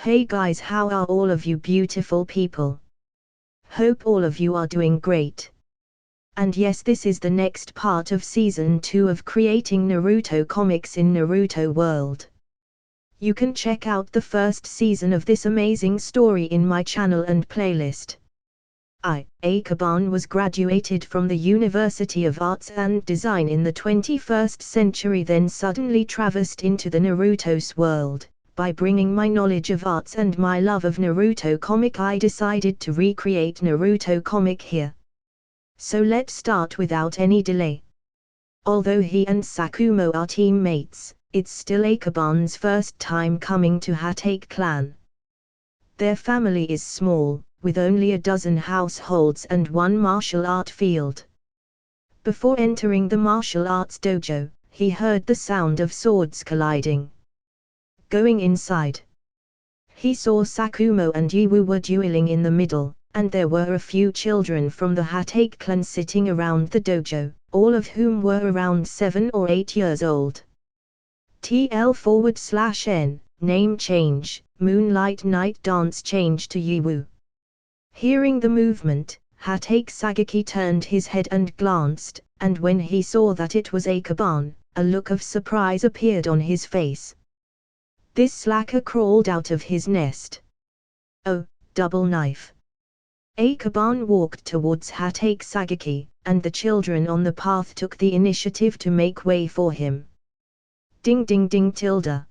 Hey guys, how are all of you beautiful people? Hope all of you are doing great. And yes, this is the next part of Season 2 of creating Naruto comics in Naruto World. You can check out the first season of this amazing story in my channel and playlist. Akaban was graduated from the University of Arts and Design in the 21st century, then suddenly traversed into the Naruto's world. By bringing my knowledge of arts and my love of Naruto comic, I decided to recreate Naruto comic here. So let's start without any delay. Although he and Sakumo are teammates, it's still Akaban's first time coming to Hatake clan. Their family is small, with only a dozen households and one martial art field. Before entering the martial arts dojo, he heard the sound of swords colliding. Going inside, he saw Sakumo and Yiwu were dueling in the middle, and there were a few children from the Hatake clan sitting around the dojo, all of whom were around 7 or 8 years old. TL/N, name change, Moonlight Night Dance change to Yiwu. Hearing the movement, Hatake Sagaki turned his head and glanced, and when he saw that it was Akaban, a look of surprise appeared on his face. This slacker crawled out of his nest. Oh, double knife. Akaban walked towards Hatake Sagaki, and the children on the path took the initiative to make way for him. Ding ding ding tilde.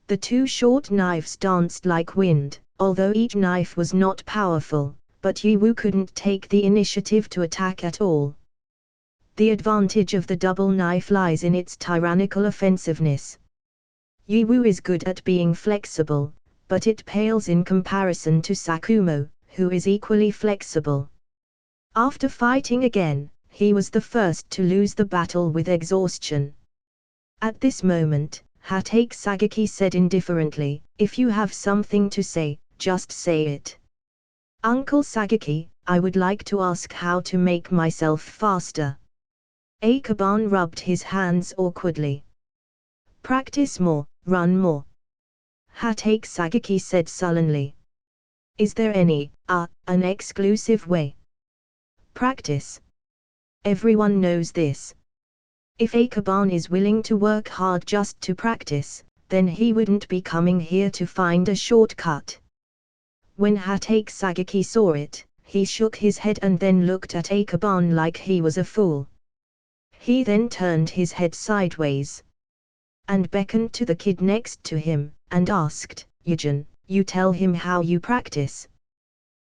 The two short knives danced like wind, although each knife was not powerful, but Yiwu couldn't take the initiative to attack at all. The advantage of the double knife lies in its tyrannical offensiveness. Yiwu is good at being flexible, but it pales in comparison to Sakumo, who is equally flexible. After fighting again, he was the first to lose the battle with exhaustion. At this moment, Hatake Sagaki said indifferently, "If you have something to say, just say it." "Uncle Sagaki, I would like to ask how to make myself faster." Akaban rubbed his hands awkwardly. "Practice more, run more." Hatake Sagaki said sullenly. "Is there an exclusive way?" "Practice. Everyone knows this. If Akaban is willing to work hard just to practice, then he wouldn't be coming here to find a shortcut." When Hatake Sagaki saw it, he shook his head and then looked at Akaban like he was a fool. He then turned his head sideways and beckoned to the kid next to him, and asked, "Yujin, you tell him how you practice."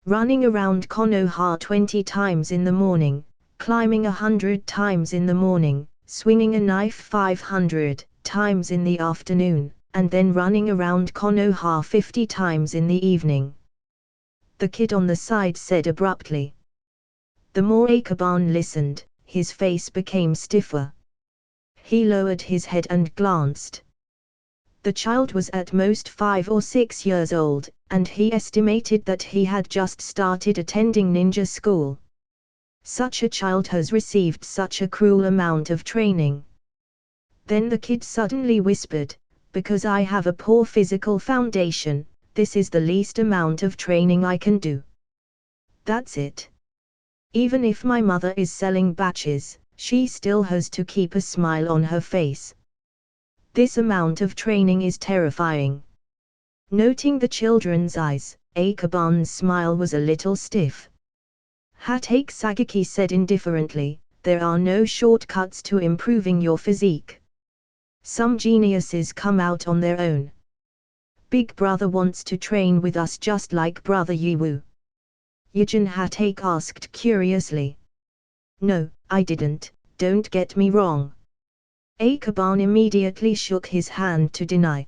"Running around Konoha 20 times in the morning, climbing 100 times in the morning, swinging a knife 500 times in the afternoon, and then running around Konoha 50 times in the evening," the kid on the side said abruptly. The more Akaban listened, his face became stiffer. He lowered his head and glanced. The child was at most 5 or 6 years old, and he estimated that he had just started attending ninja school. Such a child has received such a cruel amount of training. Then the kid suddenly whispered, "Because I have a poor physical foundation, this is the least amount of training I can do. That's it. Even if my mother is selling batches, she still has to keep a smile on her face. This amount of training is terrifying." Noting the children's eyes, Akaban's smile was a little stiff. Hatake Sagaki said indifferently, "There are no shortcuts to improving your physique. Some geniuses come out on their own. Big brother wants to train with us just like brother Yiwu." Yujin Hatake asked curiously. "No, I didn't, don't get me wrong." Akaban immediately shook his hand to deny.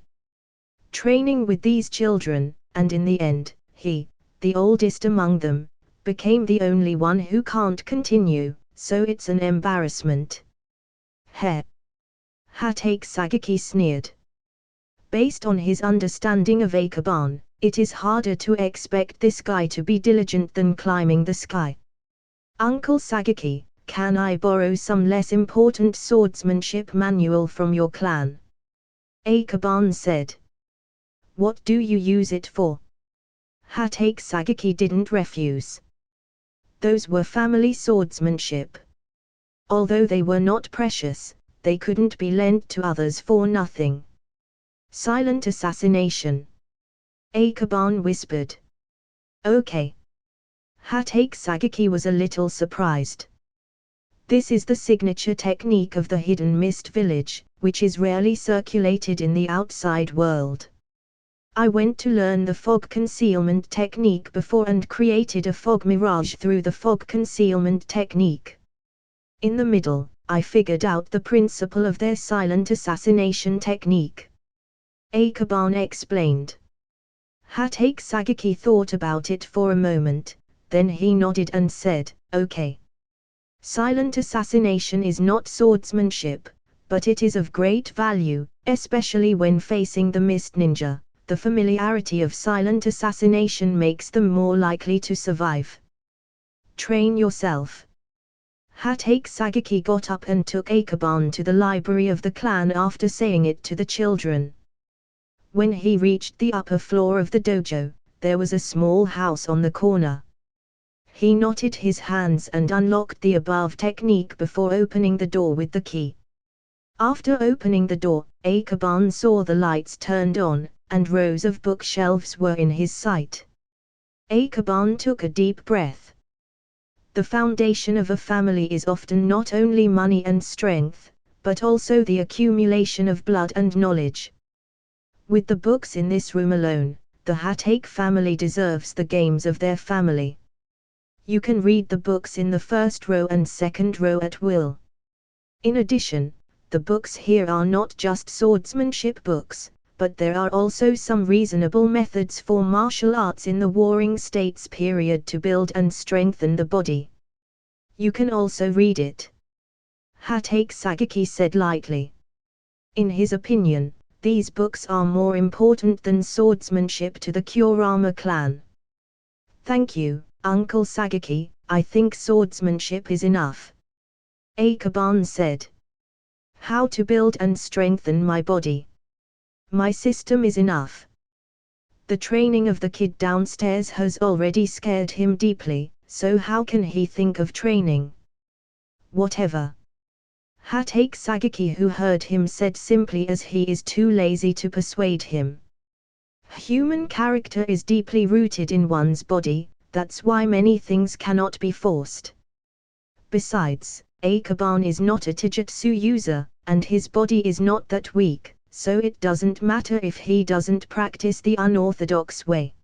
Training with these children, and in the end, he, the oldest among them, became the only one who can't continue, so it's an embarrassment. Heh. Hatake Sagaki sneered. Based on his understanding of Akaban, it is harder to expect this guy to be diligent than climbing the sky. "Uncle Sagaki, can I borrow some less important swordsmanship manual from your clan?" Akaban said. What do you use it for? Hatake Sagaki didn't refuse. Those were family swordsmanship. Although they were not precious, they couldn't be lent to others for nothing. Silent assassination. Akaban whispered. Okay. Hatake Sagaki was a little surprised. This is the signature technique of the Hidden Mist Village, which is rarely circulated in the outside world. I went to learn the fog concealment technique before and created a fog mirage through the fog concealment technique. In the middle, I figured out the principle of their silent assassination technique. Akaban explained. Hatake Sagaki thought about it for a moment, then he nodded and said, okay. Silent assassination is not swordsmanship, but it is of great value, especially when facing the Mist Ninja. The familiarity of silent assassination makes them more likely to survive. Train yourself. Hatake Sagaki got up and took Akaban to the library of the clan after saying it to the children. When he reached the upper floor of the dojo, there was a small house on the corner. He knotted his hands and unlocked the above technique before opening the door with the key. After opening the door, Akaban saw the lights turned on, and rows of bookshelves were in his sight. Akaban took a deep breath. The foundation of a family is often not only money and strength, but also the accumulation of blood and knowledge. With the books in this room alone, the Hatake family deserves the games of their family. You can read the books in the first row and second row at will. In addition, the books here are not just swordsmanship books, but there are also some reasonable methods for martial arts in the Warring States period to build and strengthen the body. You can also read it. Hatake Sagaki said lightly. In his opinion, these books are more important than swordsmanship to the Kurama clan. Thank you, Uncle Sagaki, I think swordsmanship is enough. Akaban said. How to build and strengthen my body. My system is enough. The training of the kid downstairs has already scared him deeply, so how can he think of training? Whatever. Hatake Sagaki, who heard him, said simply as he is too lazy to persuade him. Human character is deeply rooted in one's body, that's why many things cannot be forced. Besides, Akaban is not a taijutsu user, and his body is not that weak, so it doesn't matter if he doesn't practice the unorthodox way.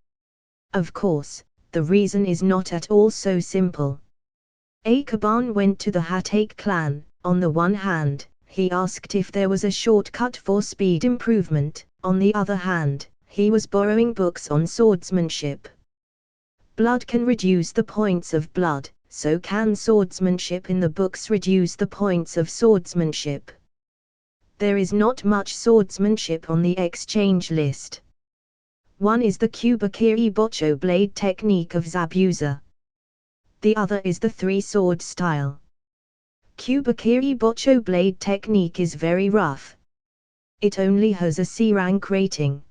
Of course, the reason is not at all so simple. Akaban went to the Hatake clan. On the one hand, he asked if there was a shortcut for speed improvement, on the other hand, he was borrowing books on swordsmanship. Blood can reduce the points of blood, so can swordsmanship in the books reduce the points of swordsmanship. There is not much swordsmanship on the exchange list. One is the Kubakiri Bocho blade technique of Zabuza. The other is the three-sword style. Kubakiri Bocho blade technique is very rough. It only has a C rank rating.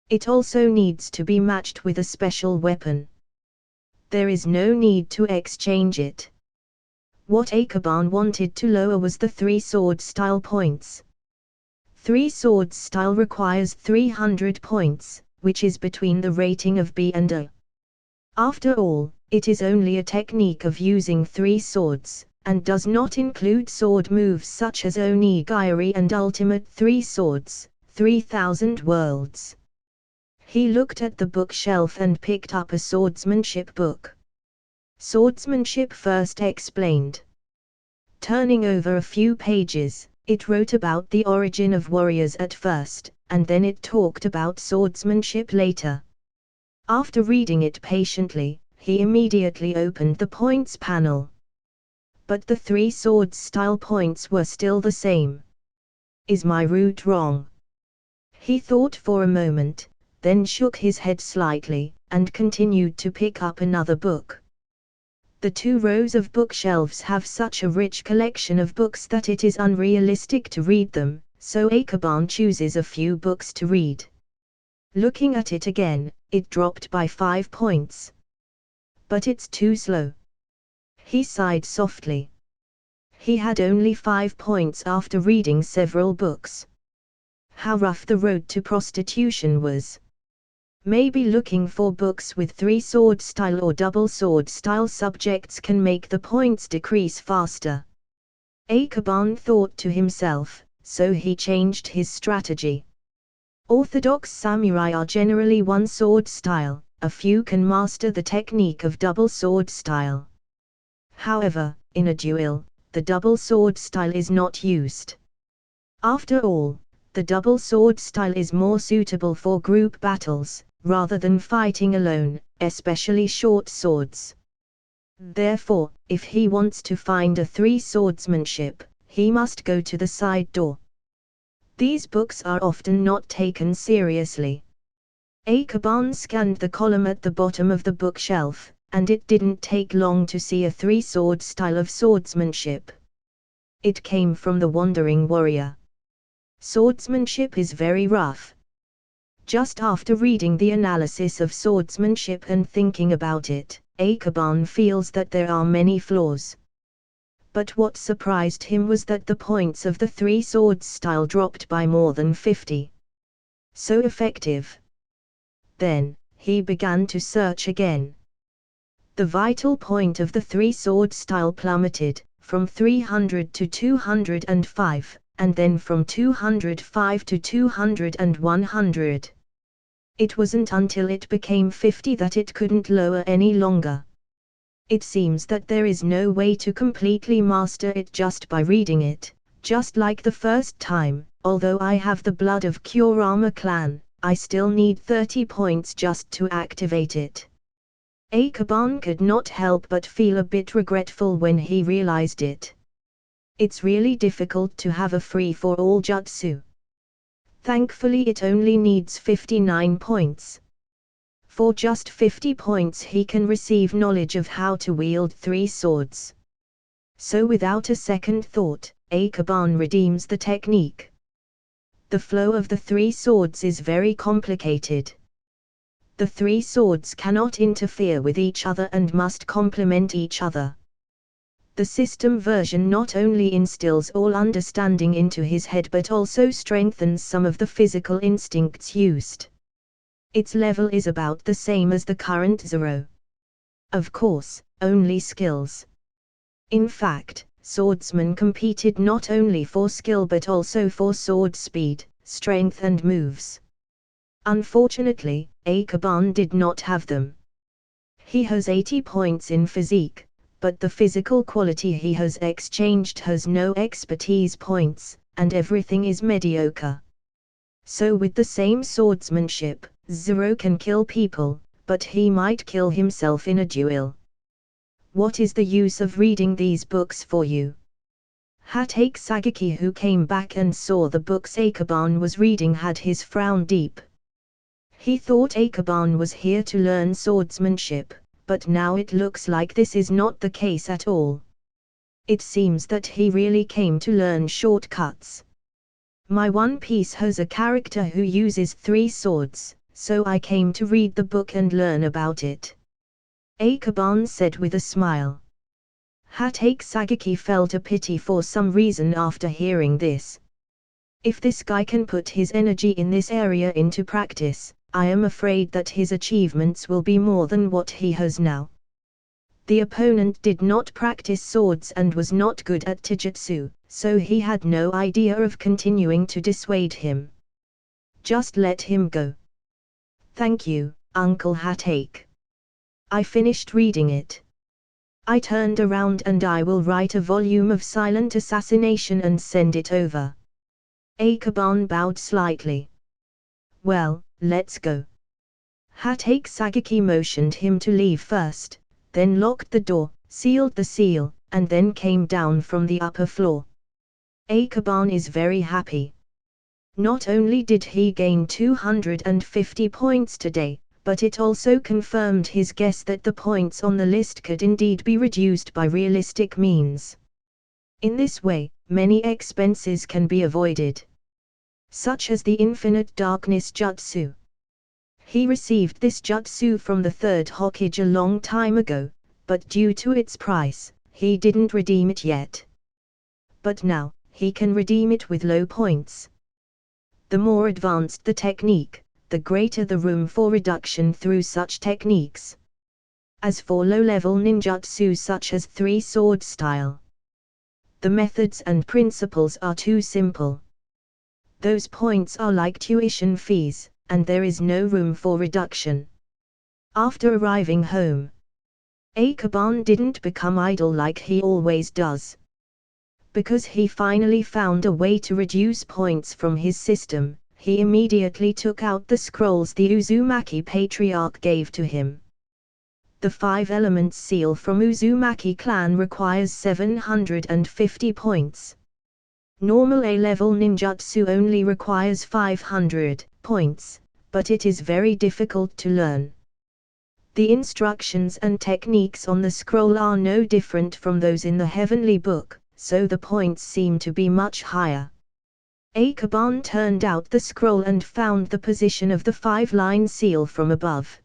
It also needs to be matched with a special weapon. There is no need to exchange it. What Akaban wanted to lower was the three-sword style points. Three-sword style requires 300 points, which is between the rating of B and A. After all, it is only a technique of using three swords, and does not include sword moves such as Onigiri and Ultimate Three Swords, 3000 Worlds. He looked at the bookshelf and picked up a swordsmanship book. Swordsmanship First Explained. Turning over a few pages, it wrote about the origin of warriors at first, and then it talked about swordsmanship later. After reading it patiently, he immediately opened the points panel. But the three swords style points were still the same. Is my route wrong? He thought for a moment, then shook his head slightly, and continued to pick up another book. The 2 rows of bookshelves have such a rich collection of books that it is unrealistic to read them, so Akaban chooses a few books to read. Looking at it again, it dropped by 5 points. But it's too slow. He sighed softly. He had only 5 points after reading several books. How rough the road to prostitution was. Maybe looking for books with 3-sword style or double sword style subjects can make the points decrease faster. Akaban thought to himself, so he changed his strategy. Orthodox samurai are generally 1-sword style, a few can master the technique of double sword style. However, in a duel, the double sword style is not used. After all, the double sword style is more suitable for group battles, rather than fighting alone, especially short swords. Therefore, if he wants to find a 3-swordsmanship, he must go to the side door. These books are often not taken seriously. Akaban scanned the column at the bottom of the bookshelf, and it didn't take long to see a 3-sword style of swordsmanship. It came from the Wandering Warrior. Swordsmanship is very rough. Just after reading the analysis of swordsmanship and thinking about it, Akaban feels that there are many flaws. But what surprised him was that the points of the 3-swords style dropped by more than 50. So effective. Then, he began to search again. The vital point of the 3-sword style plummeted, from 300 to 205, and then from 205 to 200 and 100. It wasn't until it became 50 that it couldn't lower any longer. It seems that there is no way to completely master it just by reading it, just like the first time. Although I have the blood of Kurama clan, I still need 30 points just to activate it. Akaban could not help but feel a bit regretful when he realized it. It's really difficult to have a free-for-all jutsu. Thankfully it only needs 59 points. For just 50 points he can receive knowledge of how to wield 3 swords. So without a second thought, Akaban redeems the technique. The flow of the 3 swords is very complicated. The 3 swords cannot interfere with each other and must complement each other. The system version not only instills all understanding into his head but also strengthens some of the physical instincts used. Its level is about the same as the current Zero. Of course, only skills. In fact, swordsmen competed not only for skill but also for sword speed, strength and moves. Unfortunately, Akaban did not have them. He has 80 points in physique, but the physical quality he has exchanged has no expertise points, and everything is mediocre. So with the same swordsmanship, Zero can kill people, but he might kill himself in a duel. What is the use of reading these books for you? Hatake Sagaki, who came back and saw the books Akaban was reading, had his frown deep. He thought Akaban was here to learn swordsmanship, but now it looks like this is not the case at all. It seems that he really came to learn shortcuts. My One Piece has a character who uses 3 swords, so I came to read the book and learn about it. Akaban said with a smile. Hatake Sagaki felt a pity for some reason after hearing this. If this guy can put his energy in this area into practice, I am afraid that his achievements will be more than what he has now. The opponent did not practice swords and was not good at taijutsu, so he had no idea of continuing to dissuade him. Just let him go. Thank you, Uncle Hatake. I finished reading it. I turned around and I will write a volume of silent assassination and send it over. Akaban bowed slightly. Well, let's go. Hatake Sagaki motioned him to leave first, then locked the door, sealed the seal, and then came down from the upper floor. Akaban is very happy. Not only did he gain 250 points today, but it also confirmed his guess that the points on the list could indeed be reduced by realistic means. In this way, many expenses can be avoided, such as the Infinite Darkness Jutsu. He received this jutsu from the third Hokage a long time ago, but due to its price, he didn't redeem it yet. But now, he can redeem it with low points. The more advanced the technique, the greater the room for reduction through such techniques. As for low-level ninjutsu such as three-sword style, the methods and principles are too simple. Those points are like tuition fees, and there is no room for reduction. After arriving home, Akaban didn't become idle like he always does. Because he finally found a way to reduce points from his system, he immediately took out the scrolls the Uzumaki Patriarch gave to him. The 5 Elements seal from Uzumaki clan requires 750 points. Normal A-level ninjutsu only requires 500 points, but it is very difficult to learn. The instructions and techniques on the scroll are no different from those in the Heavenly Book, so the points seem to be much higher. Akaban turned out the scroll and found the position of the 5-line seal from above.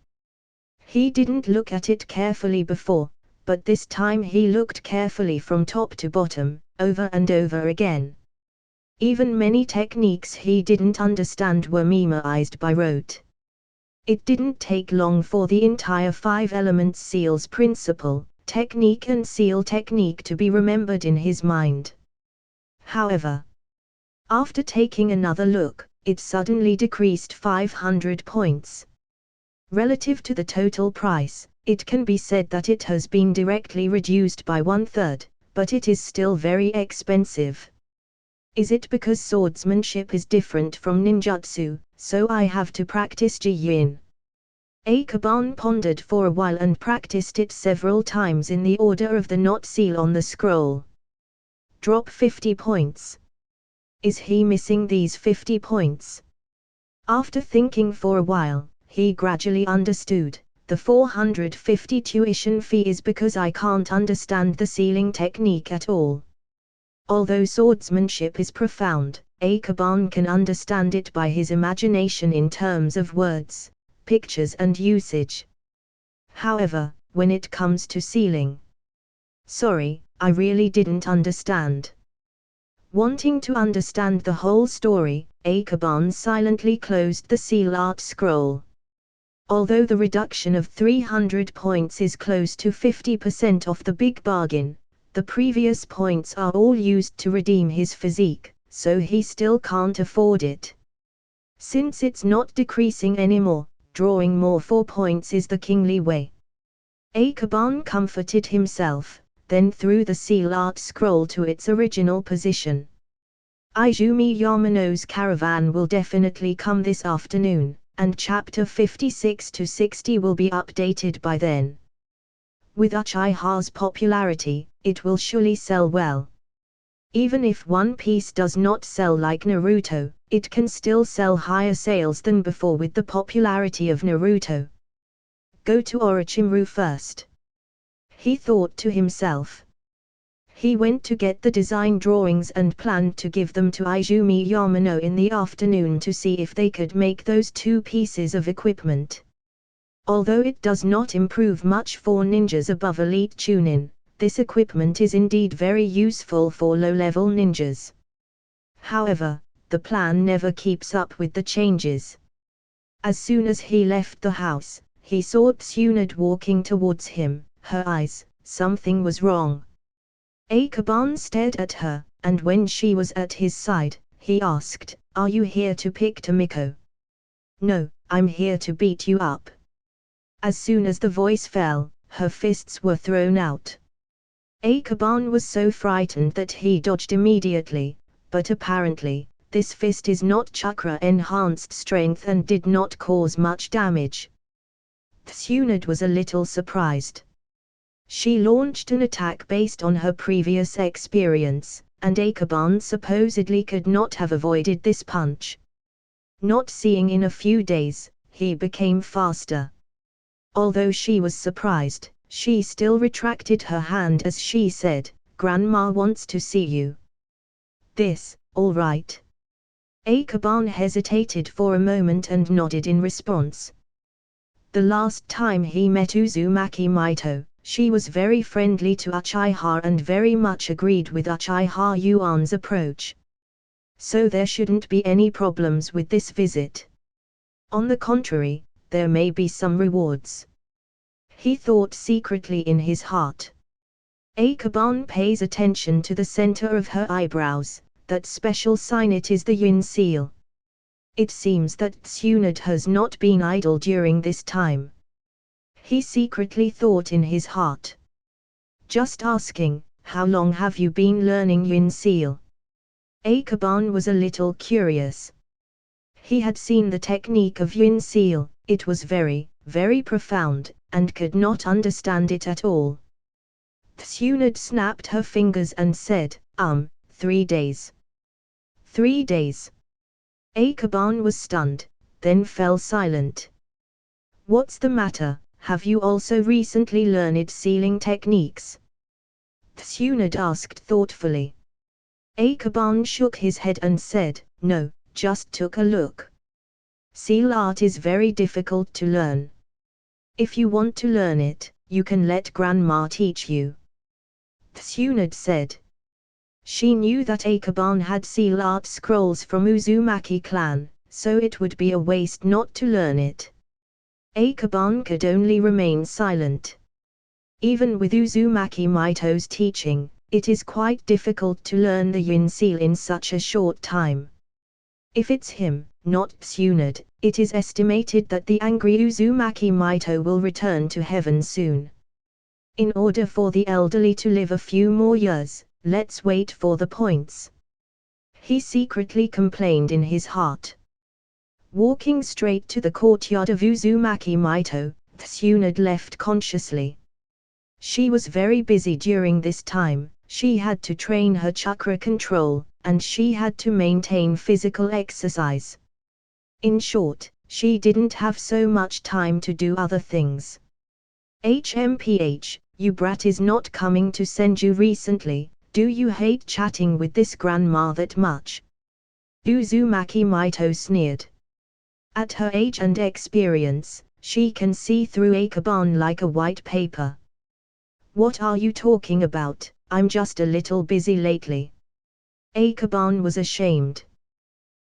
He didn't look at it carefully before, but this time he looked carefully from top to bottom, over and over again. Even many techniques he didn't understand were memorized by rote. It didn't take long for the entire 5 elements seals principle, technique and seal technique to be remembered in his mind. However, after taking another look, it suddenly decreased 500 points. Relative to the total price, it can be said that it has been directly reduced by 1/3, but it is still very expensive. Is it because swordsmanship is different from ninjutsu, so I have to practice ji-yin? Akaban pondered for a while and practiced it several times in the order of the knot seal on the scroll. Drop 50 points. Is he missing these 50 points? After thinking for a while, he gradually understood. The 450 tuition fee is because I can't understand the sealing technique at all. Although swordsmanship is profound, Akaban can understand it by his imagination in terms of words, pictures and usage. However, when it comes to sealing, sorry, I really didn't understand. Wanting to understand the whole story, Akaban silently closed the seal art scroll. Although the reduction of 300 points is close to 50% off the big bargain, the previous points are all used to redeem his physique, so he still can't afford it. Since it's not decreasing anymore, drawing more 4 points is the kingly way. Akaban comforted himself, then threw the seal art scroll to its original position. Izumi Yamano's caravan will definitely come this afternoon, and chapter 56 to 60 will be updated by then. With Uchiha's popularity, it will surely sell well. Even if One Piece does not sell like Naruto, it can still sell higher sales than before with the popularity of Naruto. Go to Orochimaru first, he thought to himself. He went to get the design drawings and planned to give them to Izumi Yamano in the afternoon to see if they could make those 2 pieces of equipment. Although it does not improve much for ninjas above elite Chunin, this equipment is indeed very useful for low-level ninjas. However, the plan never keeps up with the changes. As soon as he left the house, he saw Tsunade walking towards him, her eyes, something was wrong. Akaban stared at her, and when she was at his side, he asked, "Are you here to pick Tomiko?" "No, I'm here to beat you up." As soon as the voice fell, her fists were thrown out. Akaban was so frightened that he dodged immediately, but apparently, this fist is not chakra-enhanced strength and did not cause much damage. Tsunade was a little surprised. She launched an attack based on her previous experience, and Akaban supposedly could not have avoided this punch. Not seeing in a few days, he became faster. Although she was surprised, she still retracted her hand as she said, "Grandma wants to see you." "This, all right." Akaban hesitated for a moment and nodded in response. The last time he met Uzumaki Maito, she was very friendly to Uchiha and very much agreed with Uchiha Yuan's approach. So there shouldn't be any problems with this visit. On the contrary, there may be some rewards. He thought secretly in his heart. Akaban pays attention to the center of her eyebrows, that special sign, it is the Yin seal. It seems that Tsunade has not been idle during this time. He secretly thought in his heart. Just asking, how long have you been learning Yin seal? Akaban was a little curious. He had seen the technique of Yin seal, it was very, very profound, and could not understand it at all. Tsunade snapped her fingers and said, 3 days. 3 days. Akaban was stunned, then fell silent. What's the matter, have you also recently learned sealing techniques? Tsunade asked thoughtfully. Akaban shook his head and said, no, just took a look. Seal art is very difficult to learn. If you want to learn it, you can let Grandma teach you. Tsunade said. She knew that Akaban had seal art scrolls from Uzumaki clan, so it would be a waste not to learn it. Akaban could only remain silent. Even with Uzumaki Maito's teaching, it is quite difficult to learn the Yin seal in such a short time. If it's him, not Tsunade, it is estimated that the angry Uzumaki Maito will return to heaven soon. In order for the elderly to live a few more years, let's wait for the points. He secretly complained in his heart. Walking straight to the courtyard of Uzumaki Maito, Tsunade left consciously. She was very busy during this time, she had to train her chakra control, and she had to maintain physical exercise. In short, she didn't have so much time to do other things. HMPH, you brat is not coming to Senju recently, do you hate chatting with this grandma that much? Uzumaki Maito sneered. At her age and experience, she can see through Akaban like a white paper. What are you talking about? I'm just a little busy lately. Akaban was ashamed.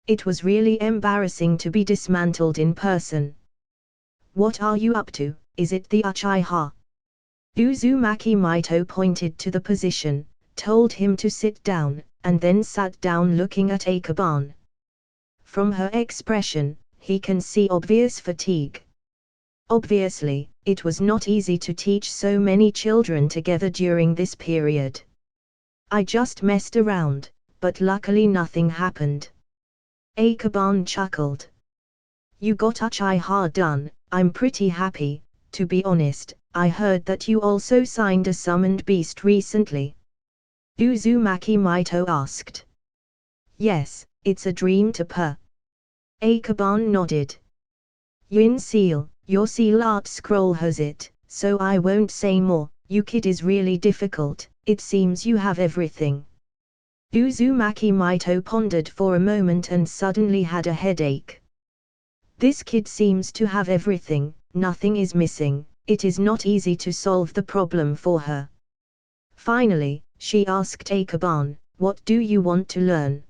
It was really embarrassing to be dismantled in person. What are you up to, is it the Uchiha? Uzumaki Maito pointed to the position, told him to sit down, and then sat down looking at Akaban. From her expression, he can see obvious fatigue. Obviously, it was not easy to teach so many children together during this period. I just messed around, but luckily nothing happened. Akaban chuckled. You got Uchiha done, I'm pretty happy. To be honest, I heard that you also signed a summoned beast recently. Uzumaki Maito asked. Yes, it's a dream to purr. Akaban nodded. Yin seal, your seal art scroll has it, so I won't say more. You kid is really difficult, it seems you have everything. Uzumaki Maito pondered for a moment and suddenly had a headache. This kid seems to have everything, nothing is missing, it is not easy to solve the problem for her. Finally, she asked Akaban, what do you want to learn?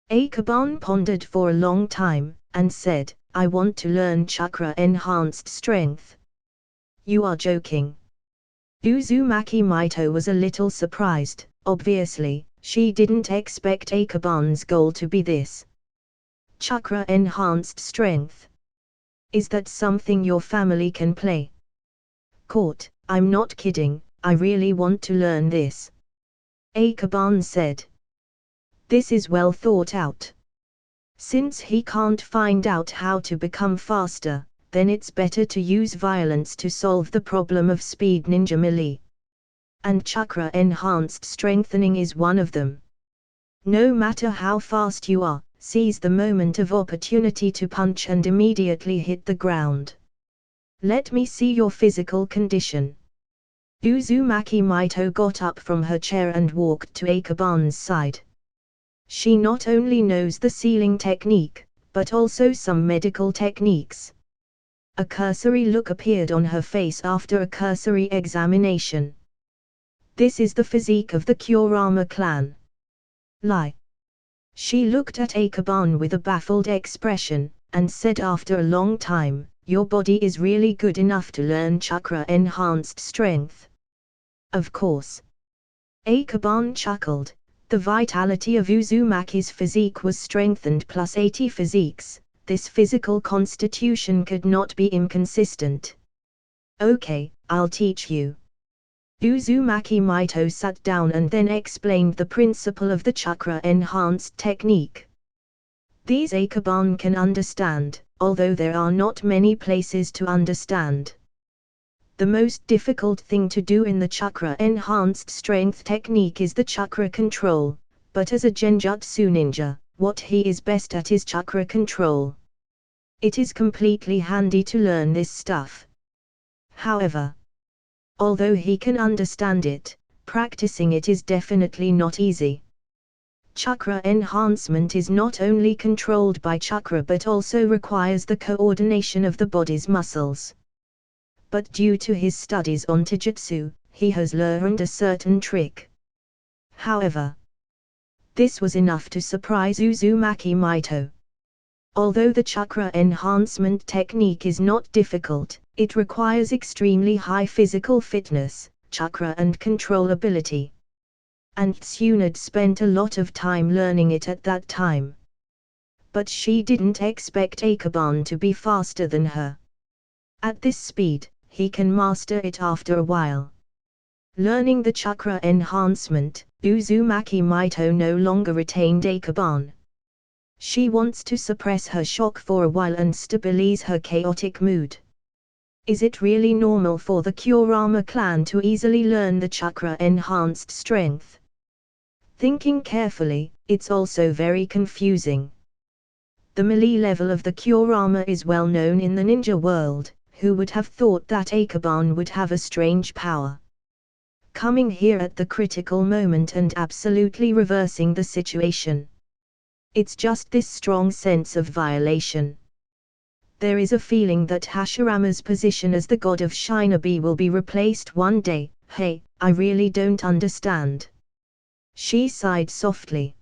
Akaban pondered for a long time, and said, I want to learn chakra enhanced strength. You are joking. Uzumaki Maito was a little surprised, obviously, she didn't expect Akaban's goal to be this. Chakra enhanced strength. Is that something your family can play? Court, I'm not kidding, I really want to learn this. Akaban said. This is well thought out. Since he can't find out how to become faster, then it's better to use violence to solve the problem of speed ninja melee. And chakra enhanced strengthening is one of them. No matter how fast you are, seize the moment of opportunity to punch and immediately hit the ground. Let me see your physical condition. Uzumaki Maito got up from her chair and walked to Akaban's side. She not only knows the sealing technique, but also some medical techniques. A cursory look appeared on her face after a cursory examination. This is the physique of the Kurama clan. Lie. She looked at Akaban with a baffled expression, and said after a long time, your body is really good enough to learn chakra-enhanced strength. Of course. Akaban chuckled. The vitality of Uzumaki's physique was strengthened plus 80 physiques. This physical constitution could not be inconsistent. Okay, I'll teach you. Uzumaki Maito sat down and then explained the principle of the chakra-enhanced technique. These Akaban can understand, although there are not many places to understand. The most difficult thing to do in the chakra-enhanced strength technique is the chakra control, but as a genjutsu ninja, what he is best at is chakra control. It is completely handy to learn this stuff. However, although he can understand it, practicing it is definitely not easy. Chakra enhancement is not only controlled by chakra but also requires the coordination of the body's muscles. But due to his studies on taijutsu, he has learned a certain trick. However, this was enough to surprise Uzumaki Maito. Although the chakra enhancement technique is not difficult, it requires extremely high physical fitness, chakra and controllability. And Tsunade spent a lot of time learning it at that time. But she didn't expect Akaban to be faster than her. At this speed, he can master it after a while. Learning the chakra enhancement, Uzumaki Maito no longer retained Akaban. She wants to suppress her shock for a while and stabilize her chaotic mood. Is it really normal for the Kurama clan to easily learn the chakra-enhanced strength? Thinking carefully, it's also very confusing. The melee level of the Kurama is well known in the ninja world. Who would have thought that Akaban would have a strange power? Coming here at the critical moment and absolutely reversing the situation. It's just this strong sense of violation. There is a feeling that Hashirama's position as the god of Shinobi will be replaced one day. Hey, I really don't understand. She sighed softly.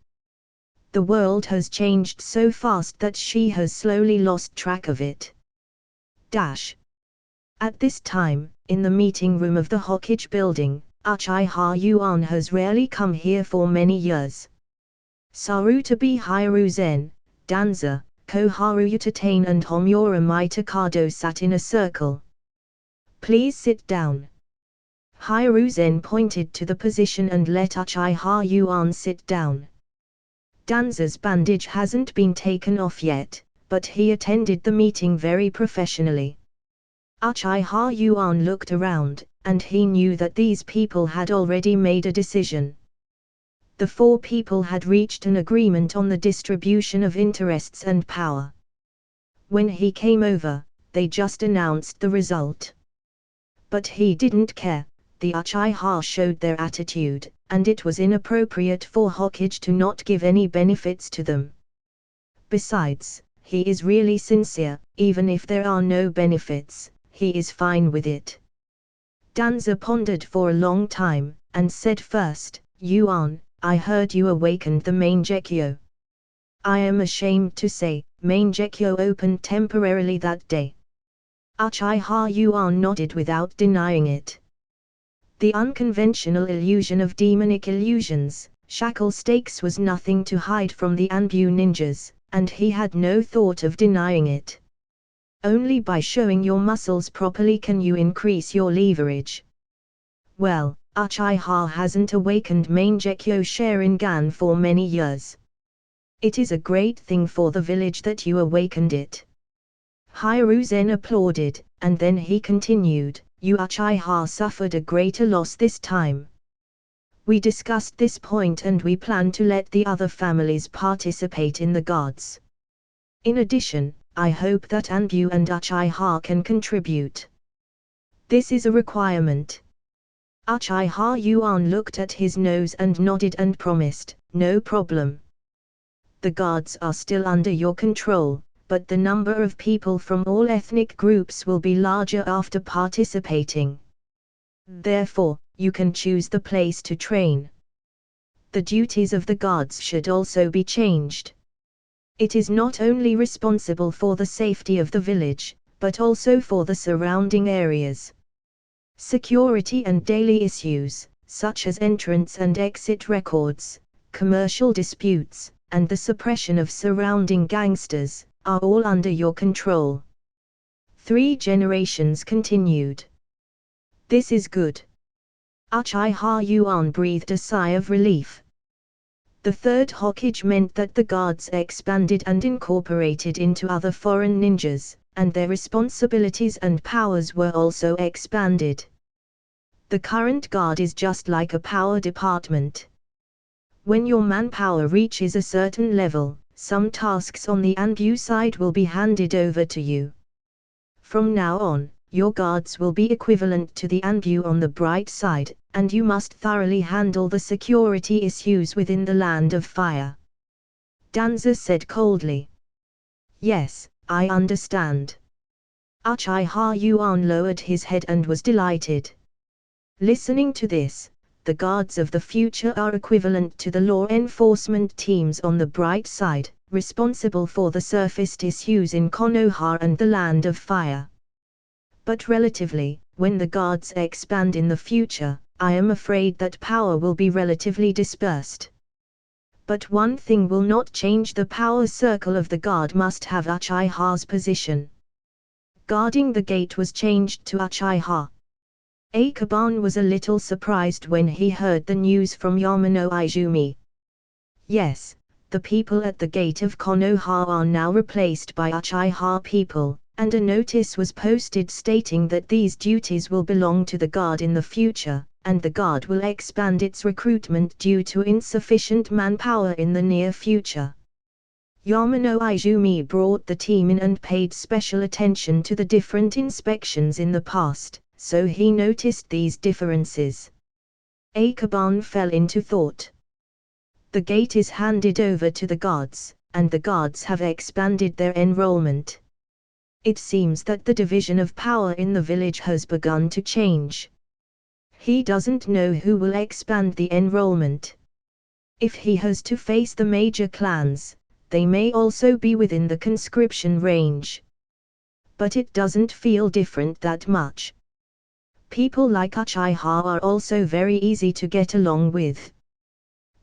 The world has changed so fast that she has slowly lost track of it. At this time, in the meeting room of the Hokage building, Uchiha Yuan has rarely come here for many years. Sarutabi Hiruzen, Danza, Koharu Yutatane and Homura Mitokado sat in a circle. Please sit down. Hiruzen pointed to the position and let Uchiha Yuan sit down. Danza's bandage hasn't been taken off yet, but he attended the meeting very professionally. Uchiha Yuan looked around, and he knew that these people had already made a decision. The four people had reached an agreement on the distribution of interests and power. When he came over, they just announced the result. But he didn't care. The Uchiha showed their attitude, and it was inappropriate for Hokage to not give any benefits to them. Besides, he is really sincere, even if there are no benefits. He is fine with it. Danza pondered for a long time, and said first, Yuan, I heard you awakened the Mangekyo. I am ashamed to say, Mangekyo opened temporarily that day. Uchiha Yuan nodded without denying it. The unconventional illusion of demonic illusions, shackle stakes was nothing to hide from the Anbu ninjas, and he had no thought of denying it. Only by showing your muscles properly can you increase your leverage. Well, Uchiha hasn't awakened Mangekyo Sharingan for many years. It is a great thing for the village that you awakened it. Hiruzen applauded, and then he continued, you Uchiha suffered a greater loss this time. We discussed this point and we plan to let the other families participate in the gods. In addition, I hope that Anbu and Uchiha can contribute. This is a requirement. Uchiha Yuan looked at his nose and nodded and promised, no problem. The gods are still under your control, but the number of people from all ethnic groups will be larger after participating. Therefore, you can choose the place to train. The duties of the guards should also be changed. It is not only responsible for the safety of the village, but also for the surrounding areas. Security and daily issues, such as entrance and exit records, commercial disputes, and the suppression of surrounding gangsters, are all under your control. 3 generations continued. This is good. Uchiha Yuan breathed a sigh of relief. The third Hokage meant that the guards expanded and incorporated into other foreign ninjas, and their responsibilities and powers were also expanded. The current guard is just like a power department. When your manpower reaches a certain level, some tasks on the Anbu side will be handed over to you. From now on, your guards will be equivalent to the Anbu on the bright side, and you must thoroughly handle the security issues within the Land of Fire. Danza said coldly. Yes, I understand. Uchiha Yuan lowered his head and was delighted. Listening to this, the guards of the future are equivalent to the law enforcement teams on the bright side, responsible for the surfaced issues in Konoha and the Land of Fire. But relatively, when the guards expand in the future, I am afraid that power will be relatively dispersed. But one thing will not change: the power circle of the guard must have Uchiha's position. Guarding the gate was changed to Uchiha. Akaban was a little surprised when he heard the news from Yamano Izumi. Yes, the people at the gate of Konoha are now replaced by Uchiha people, and a notice was posted stating that these duties will belong to the guard in the future, and the guard will expand its recruitment due to insufficient manpower in the near future. Yamano Izumi brought the team in and paid special attention to the different inspections in the past, so he noticed these differences. Akaban fell into thought. The gate is handed over to the guards, and the guards have expanded their enrollment. It seems that the division of power in the village has begun to change. He doesn't know who will expand the enrollment. If he has to face the major clans, they may also be within the conscription range. But it doesn't feel different that much. People like Uchiha are also very easy to get along with.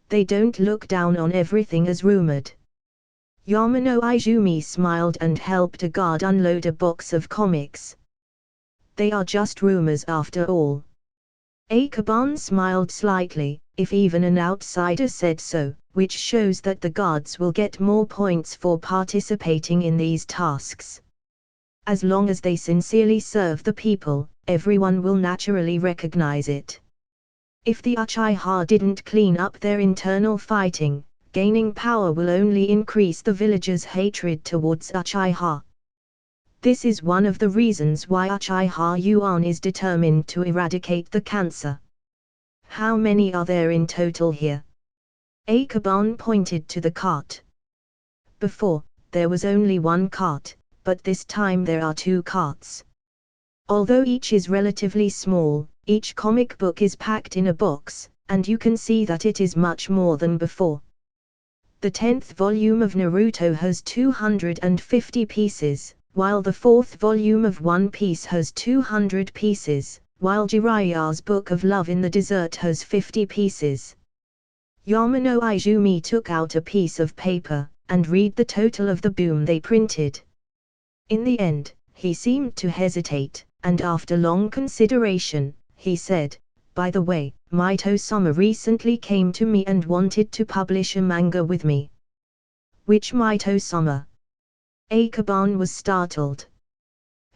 They don't look down on everything as rumored. Yamano Izumi smiled and helped a guard unload a box of comics. They are just rumors after all. Akaban smiled slightly, if even an outsider said so, which shows that the guards will get more points for participating in these tasks. As long as they sincerely serve the people, everyone will naturally recognize it. If the Uchiha didn't clean up their internal fighting, gaining power will only increase the villagers' hatred towards Uchiha. This is one of the reasons why Uchiha Yuan is determined to eradicate the cancer. How many are there in total here? Akaban pointed to the cart. Before, there was only one cart, but this time there are 2 carts. Although each is relatively small, each comic book is packed in a box, and you can see that it is much more than before. The 10th volume of Naruto has 250 pieces, while the 4th volume of One Piece has 200 pieces, while Jiraiya's Book of Love in the Desert has 50 pieces. Yamano Izumi took out a piece of paper, and read the total of the boom they printed. In the end, he seemed to hesitate, and after long consideration, he said, "By the way, Mito-sama recently came to me and wanted to publish a manga with me." "Which Mito-sama?" Akaban was startled.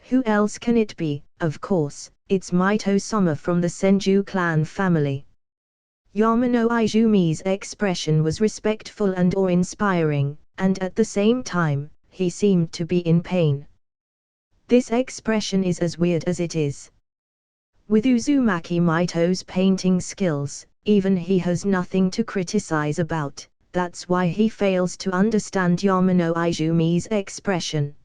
"Who else can it be? Of course, it's Mito-sama from the Senju clan family." Yamano Izumi's expression was respectful and awe-inspiring, and at the same time, he seemed to be in pain. This expression is as weird as it is. With Uzumaki Mito's painting skills, even he has nothing to criticize about, that's why he fails to understand Yamano Izumi's expression.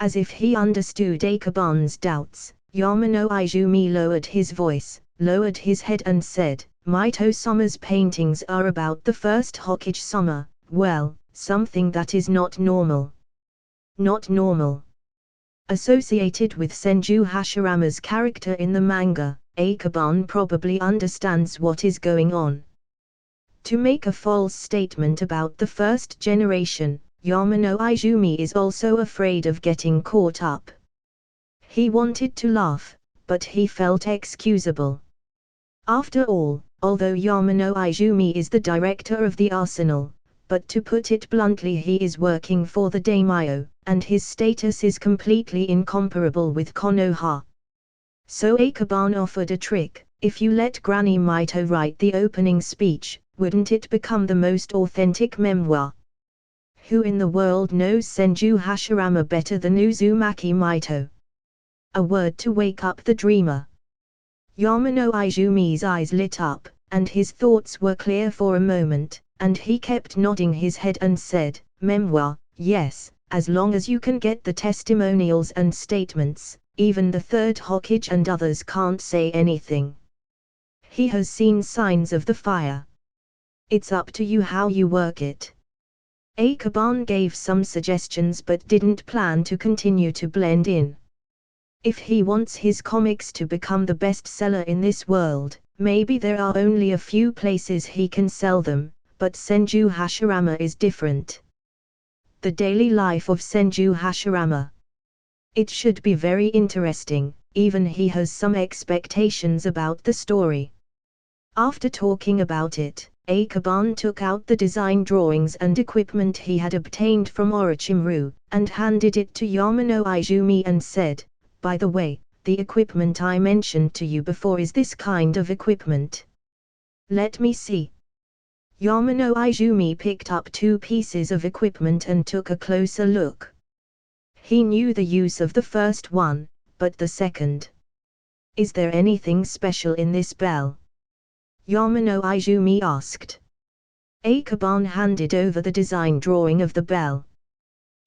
As if he understood Ikeban's doubts, Yamano Izumi lowered his voice, lowered his head and said, Mito-sama's paintings are about the first Hokage-sama, well, something that is not normal. Not normal. Associated with Senju Hashirama's character in the manga, Ikeban probably understands what is going on. To make a false statement about the first generation, Yamano Izumi is also afraid of getting caught up. He wanted to laugh, but he felt excusable. After all, although Yamano Izumi is the director of the arsenal, but to put it bluntly, he is working for the daimyo, and his status is completely incomparable with Konoha. So Ikeban offered a trick: if you let Granny Mito write the opening speech, wouldn't it become the most authentic memoir? Who in the world knows Senju Hashirama better than Uzumaki Mito? A word to wake up the dreamer. Yamano Izumi's eyes lit up, and his thoughts were clear for a moment, and he kept nodding his head and said, Memoir, yes, as long as you can get the testimonials and statements. Even the third Hokage and others can't say anything. He has seen signs of the fire. It's up to you how you work it. Ikeban gave some suggestions but didn't plan to continue to blend in. If he wants his comics to become the bestseller in this world, maybe there are only a few places he can sell them, but Senju Hashirama is different. The daily life of Senju Hashirama. It should be very interesting, even he has some expectations about the story. After talking about it, Ikeban took out the design drawings and equipment he had obtained from Orochimaru, and handed it to Yamano Izumi and said, by the way, the equipment I mentioned to you before is this kind of equipment. Let me see. Yamano Izumi picked up 2 pieces of equipment and took a closer look. He knew the use of the first one, but the second. Is there anything special in this bell? Yamano Izumi asked. Ikeban handed over the design drawing of the bell.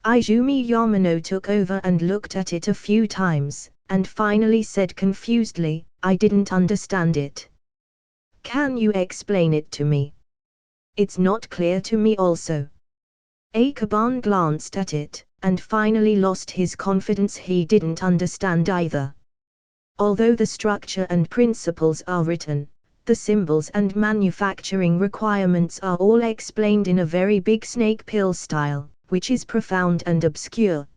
Izumi Yamano took over and looked at it a few times, and finally said confusedly, I didn't understand it. Can you explain it to me? It's not clear to me also. Ikeban glanced at it, and finally lost his confidence. He didn't understand either. Although the structure and principles are written, the symbols and manufacturing requirements are all explained in a very big snake pill style, which is profound and obscure.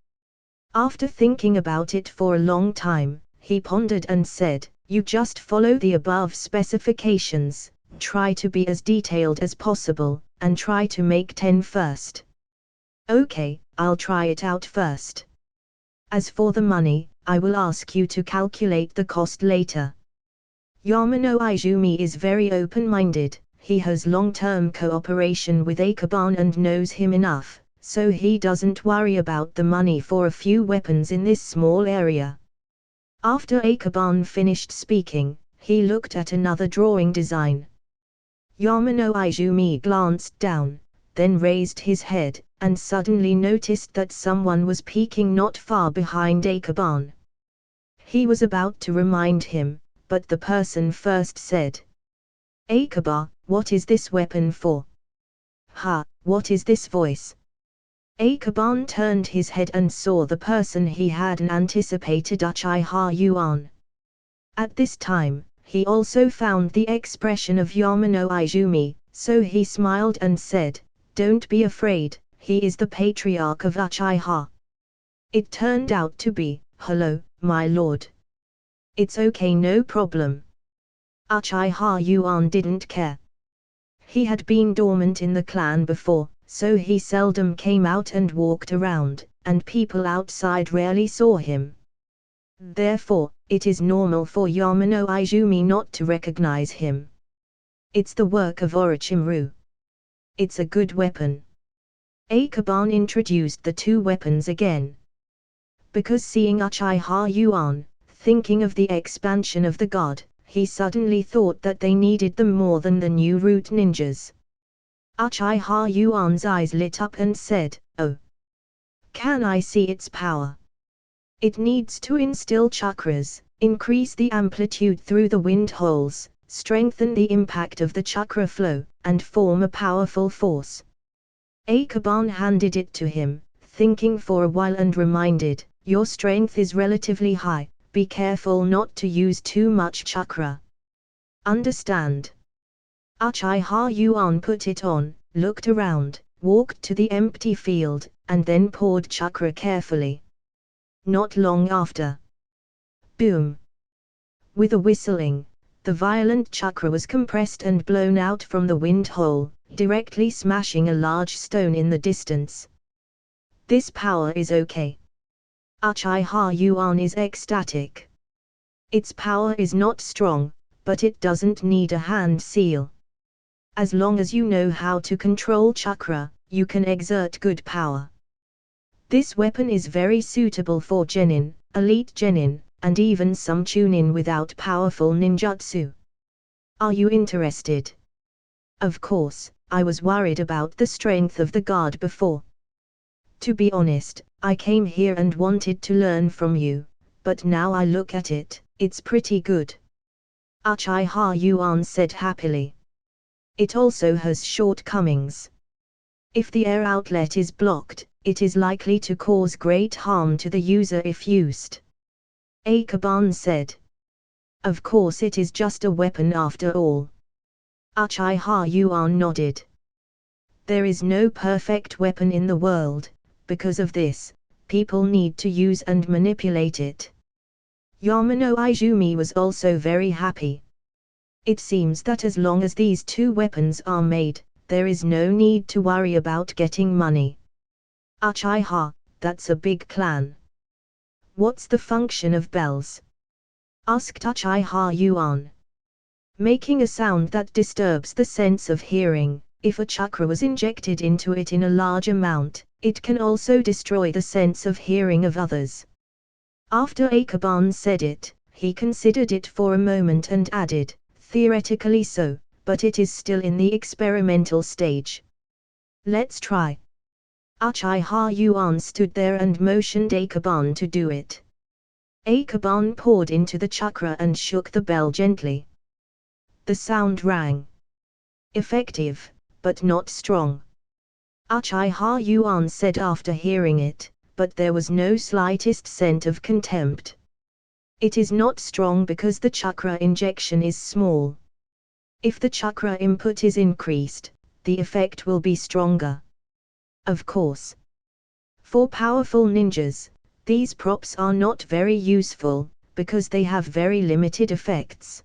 After thinking about it for a long time, he pondered and said, you just follow the above specifications, try to be as detailed as possible, and try to make 10 first. Okay, I'll try it out first. As for the money, I will ask you to calculate the cost later. Yamano Izumi is very open-minded, he has long-term cooperation with Ikeban and knows him enough, so he doesn't worry about the money for a few weapons in this small area. After Ikeban finished speaking, he looked at another drawing design. Yamano Izumi glanced down, then raised his head, and suddenly noticed that someone was peeking not far behind Ikeban. He was about to remind him, but the person first said, Ikeban, what is this weapon for? Ha, what is this voice? Ikeban turned his head and saw the person he hadn't anticipated, Uchiha Yuan. At this time, he also found the expression of Yamano Izumi, so he smiled and said, don't be afraid, he is the patriarch of Uchiha. It turned out to be, hello, my lord. It's okay, no problem. Uchiha Yuan didn't care. He had been dormant in the clan before, so he seldom came out and walked around, and people outside rarely saw him. Therefore, it is normal for Yamano Izumi not to recognize him. It's the work of Orochimaru. It's a good weapon. Ikeban introduced the 2 weapons again. Because seeing Uchiha Yuan, thinking of the expansion of the god, he suddenly thought that they needed them more than the new root ninjas. Uchiha Yuan's eyes lit up and said, "Oh. Can I see its power? It needs to instill chakras, increase the amplitude through the wind holes, strengthen the impact of the chakra flow, and form a powerful force." Akaban handed it to him, thinking for a while and reminded, "Your strength is relatively high, be careful not to use too much chakra." "Understand." Uchiha Yuan put it on, looked around, walked to the empty field, and then poured chakra carefully. Not long after. Boom! With a whistling, the violent chakra was compressed and blown out from the wind hole, directly smashing a large stone in the distance. "This power is okay." Uchiha Yuan is ecstatic. Its power is not strong, but it doesn't need a hand seal. As long as you know how to control chakra, you can exert good power. This weapon is very suitable for genin, elite genin, and even some chunin without powerful ninjutsu. Are you interested? Of course, I was worried about the strength of the guard before. To be honest, I came here and wanted to learn from you, but now I look at it, it's pretty good. Uchiha Yuan said happily. It also has shortcomings. If the air outlet is blocked, it is likely to cause great harm to the user if used. Akaban said. Of course it is just a weapon after all. Uchiha Yuan nodded. There is no perfect weapon in the world, because of this, people need to use and manipulate it. Yamano Izumi was also very happy. It seems that as long as these two weapons are made, there is no need to worry about getting money. Uchiha, that's a big clan. What's the function of bells? Asked Uchiha Yuan. Making a sound that disturbs the sense of hearing. If a chakra was injected into it in a large amount, it can also destroy the sense of hearing of others. After Akaban said it, he considered it for a moment and added, theoretically so, but it is still in the experimental stage. Let's try. Uchiha Yuan stood there and motioned Akaban to do it. Akaban poured into the chakra and shook the bell gently. The sound rang. Effective, but not strong. Uchiha Yuan said after hearing it, but there was no slightest scent of contempt. It is not strong because the chakra injection is small. If the chakra input is increased, the effect will be stronger. Of course. For powerful ninjas, these props are not very useful, because they have very limited effects.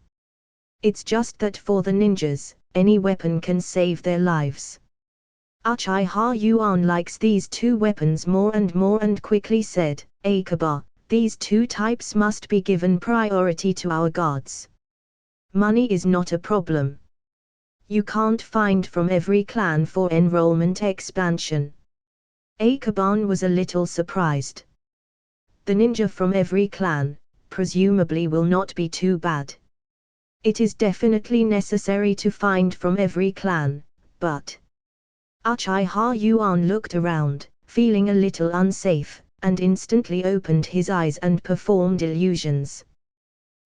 It's just that for the ninjas, any weapon can save their lives. Uchiha Yuan likes these two weapons more and quickly said, Akaba, these two types must be given priority to our gods. Money is not a problem. You can't find from every clan for enrollment expansion. Akaban was a little surprised. The ninja from every clan, presumably will not be too bad. It is definitely necessary to find from every clan, but... Uchiha Yuan looked around, feeling a little unsafe, and instantly opened his eyes and performed illusions.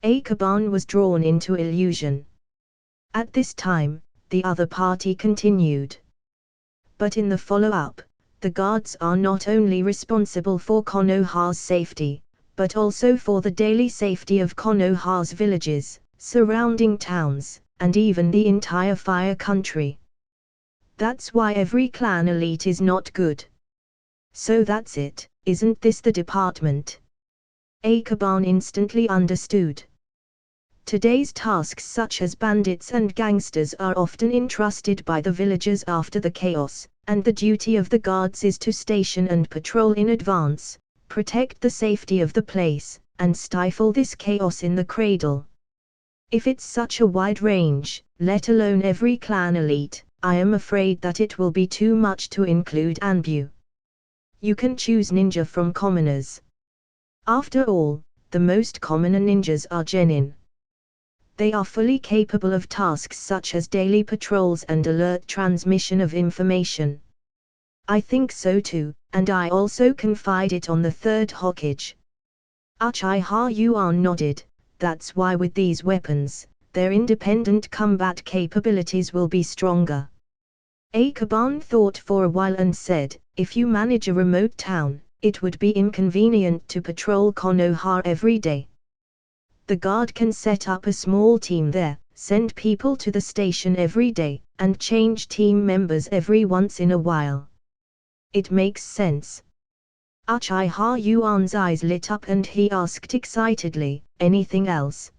Akaban was drawn into illusion. At this time, the other party continued. But in the follow-up, the guards are not only responsible for Konoha's safety, but also for the daily safety of Konoha's villages, surrounding towns, and even the entire Fire Country. That's why every clan elite is not good. So that's it, isn't this the department? Akaban instantly understood. Today's tasks such as bandits and gangsters are often entrusted by the villagers after the chaos, and the duty of the guards is to station and patrol in advance, protect the safety of the place, and stifle this chaos in the cradle. If it's such a wide range, let alone every clan elite, I am afraid that it will be too much to include Anbu. You can choose ninja from commoners. After all, the most common ninjas are genin. They are fully capable of tasks such as daily patrols and alert transmission of information. I think so too, and I also confide it on the third Hokage. Uchiha Yuan nodded. That's why with these weapons, their independent combat capabilities will be stronger. Akaban thought for a while and said, if you manage a remote town, it would be inconvenient to patrol Konoha every day. The guard can set up a small team there, send people to the station every day, and change team members every once in a while. It makes sense. Uchiha Yuan's eyes lit up and he asked excitedly, anything else?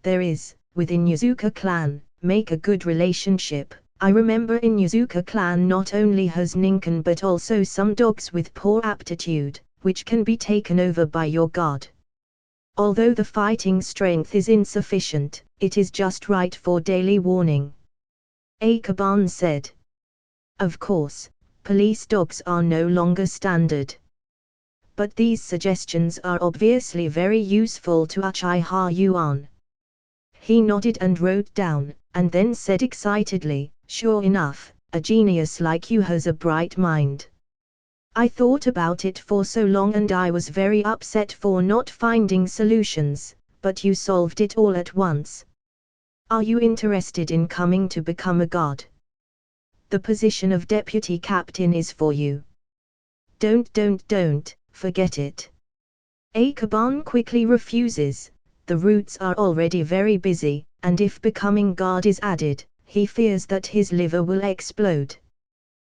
There is, within Yuzuka clan, make a good relationship. I remember in Yuzuka clan not only has Ninken but also some dogs with poor aptitude, which can be taken over by your guard. Although the fighting strength is insufficient, it is just right for daily warning. Akaban said. Of course, police dogs are no longer standard. But these suggestions are obviously very useful to Uchiha Yuan. He nodded and wrote down, and then said excitedly, sure enough, a genius like you has a bright mind. I thought about it for so long and I was very upset for not finding solutions, but you solved it all at once. Are you interested in coming to become a god? The position of deputy captain is for you. Don't, forget it. Akaban quickly refuses. The routes are already very busy, and if becoming guard is added, he fears that his liver will explode.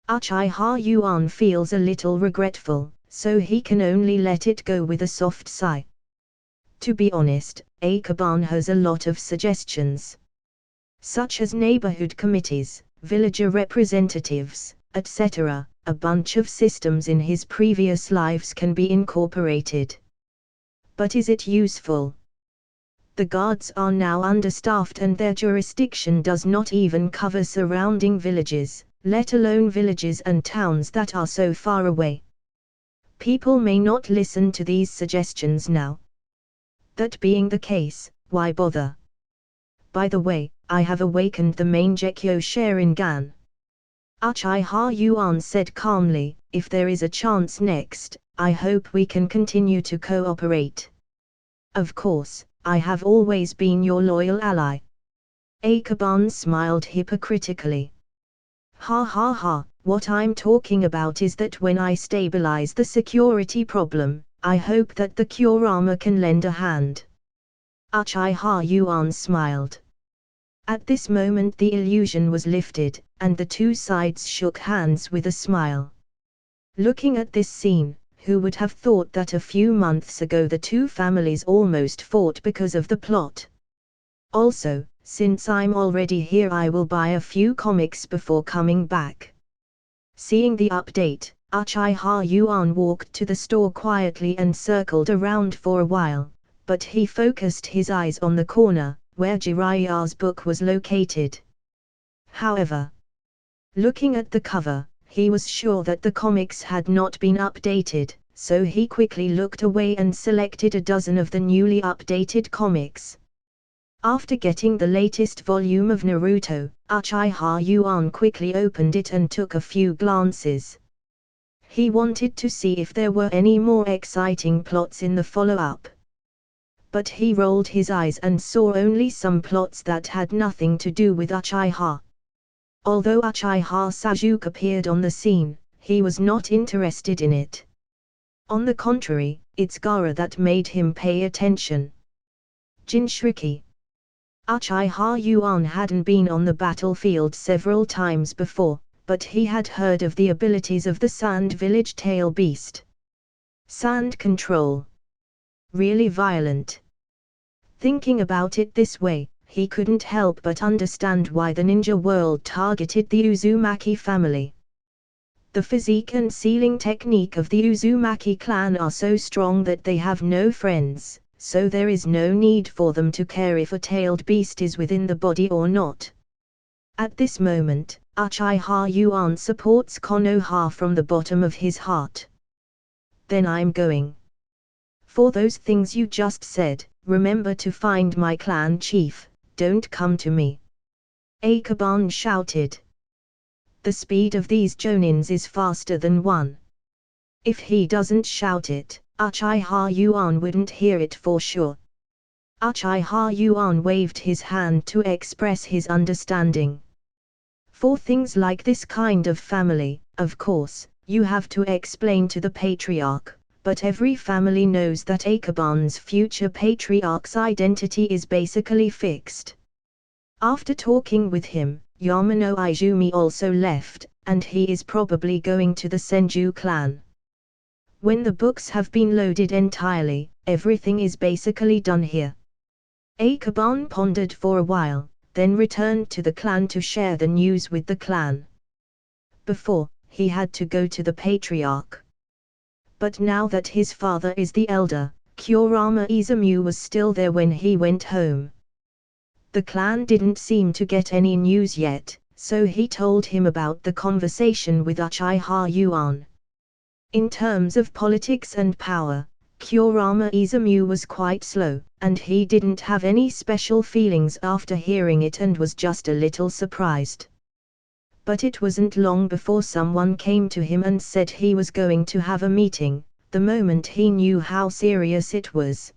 Uchiha Yuan feels a little regretful, so he can only let it go with a soft sigh. To be honest, Akaban has a lot of suggestions. Such as neighborhood committees, villager representatives, etc. A bunch of systems in his previous lives can be incorporated. But is it useful? The guards are now understaffed and their jurisdiction does not even cover surrounding villages, let alone villages and towns that are so far away. People may not listen to these suggestions now. That being the case, why bother? By the way, I have awakened the main Gekyo Sharingan. Uchiha Yuan said calmly, if there is a chance next, I hope we can continue to cooperate. Of course, I have always been your loyal ally. Akaban smiled hypocritically. Ha, what I'm talking about is that when I stabilize the security problem, I hope that the Kurama can lend a hand. Uchiha Yuan smiled. At this moment the illusion was lifted, and the two sides shook hands with a smile. Looking at this scene, who would have thought that a few months ago the two families almost fought because of the plot? Also, since I'm already here I will buy a few comics before coming back. Seeing the update, Uchiha Yuan walked to the store quietly and circled around for a while, but he focused his eyes on the corner, where Jiraiya's book was located. However, looking at the cover, he was sure that the comics had not been updated, so he quickly looked away and selected a dozen of the newly updated comics. After getting the latest volume of Naruto, Uchiha Yuan quickly opened it and took a few glances. He wanted to see if there were any more exciting plots in the follow-up. But he rolled his eyes and saw only some plots that had nothing to do with Uchiha. Although Uchiha Sasuke appeared on the scene, he was not interested in it. On the contrary, it's Gaara that made him pay attention. Jinchuriki. Uchiha Yuan hadn't been on the battlefield several times before, but he had heard of the abilities of the Sand Village Tail Beast. Sand control. Really violent. Thinking about it this way, he couldn't help but understand why the ninja world targeted the Uzumaki family. The physique and sealing technique of the Uzumaki clan are so strong that they have no friends, so there is no need for them to care if a tailed beast is within the body or not. At this moment, Uchiha Yuan supports Konoha from the bottom of his heart. Then I'm going. For those things you just said, remember to find my clan chief, don't come to me. Akaban shouted. The speed of these Jonins is faster than one. If he doesn't shout it, Uchiha Yuan wouldn't hear it for sure. Uchiha Yuan waved his hand to express his understanding. For things like this kind of family, of course, you have to explain to the patriarch, but every family knows that Akaban's future patriarch's identity is basically fixed. After talking with him, Yamano Izumi also left, and he is probably going to the Senju clan. When the books have been loaded entirely, everything is basically done here. Akaban pondered for a while, then returned to the clan to share the news with the clan. Before, he had to go to the patriarch. But now that his father is the elder, Kurama Izumu was still there when he went home. The clan didn't seem to get any news yet, so he told him about the conversation with Uchiha Yuan. In terms of politics and power, Kurama Izumu was quite slow, and he didn't have any special feelings after hearing it and was just a little surprised. But it wasn't long before someone came to him and said he was going to have a meeting, the moment he knew how serious it was.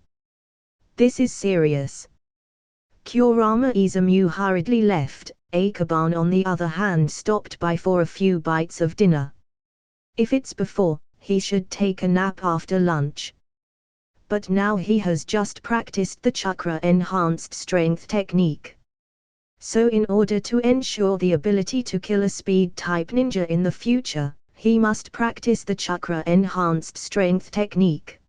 This is serious. Kurama Izumu hurriedly left. Akaban on the other hand stopped by for a few bites of dinner. If it's before, he should take a nap after lunch. But now he has just practiced the chakra-enhanced strength technique. So in order to ensure the ability to kill a speed-type ninja in the future, he must practice the chakra-enhanced strength technique.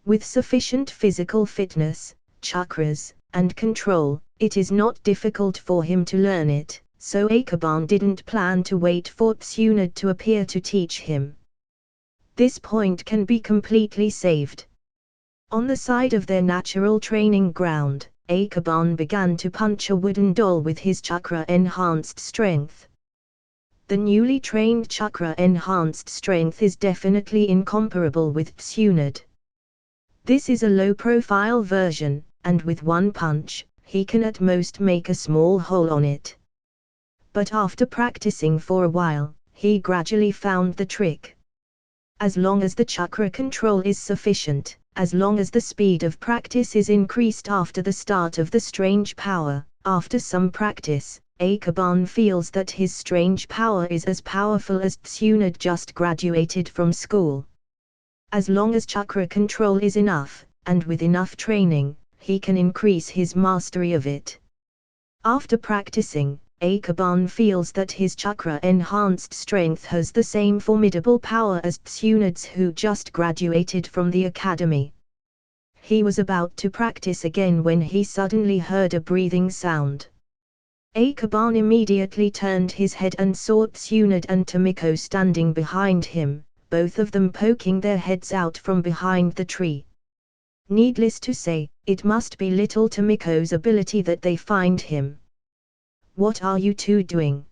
With sufficient physical fitness, chakras, and control, it is not difficult for him to learn it, so Akaban didn't plan to wait for Tsunade to appear to teach him. This point can be completely saved. On the side of their natural training ground, Akaban began to punch a wooden doll with his chakra-enhanced strength. The newly trained chakra-enhanced strength is definitely incomparable with Tsunade. This is a low-profile version, and with one punch, he can at most make a small hole on it. But after practicing for a while, he gradually found the trick. As long as the chakra control is sufficient, as long as the speed of practice is increased after the start of the strange power, after some practice, Akaban feels that his strange power is as powerful as Tsunade just graduated from school. As long as chakra control is enough, and with enough training, he can increase his mastery of it. After practicing, Akaban feels that his chakra-enhanced strength has the same formidable power as Tsunade's, who just graduated from the academy. He was about to practice again when he suddenly heard a breathing sound. Akaban immediately turned his head and saw Tsunade and Tomiko standing behind him, both of them poking their heads out from behind the tree. Needless to say, it must be little Tomiko's ability that they find him. "What are you two doing?"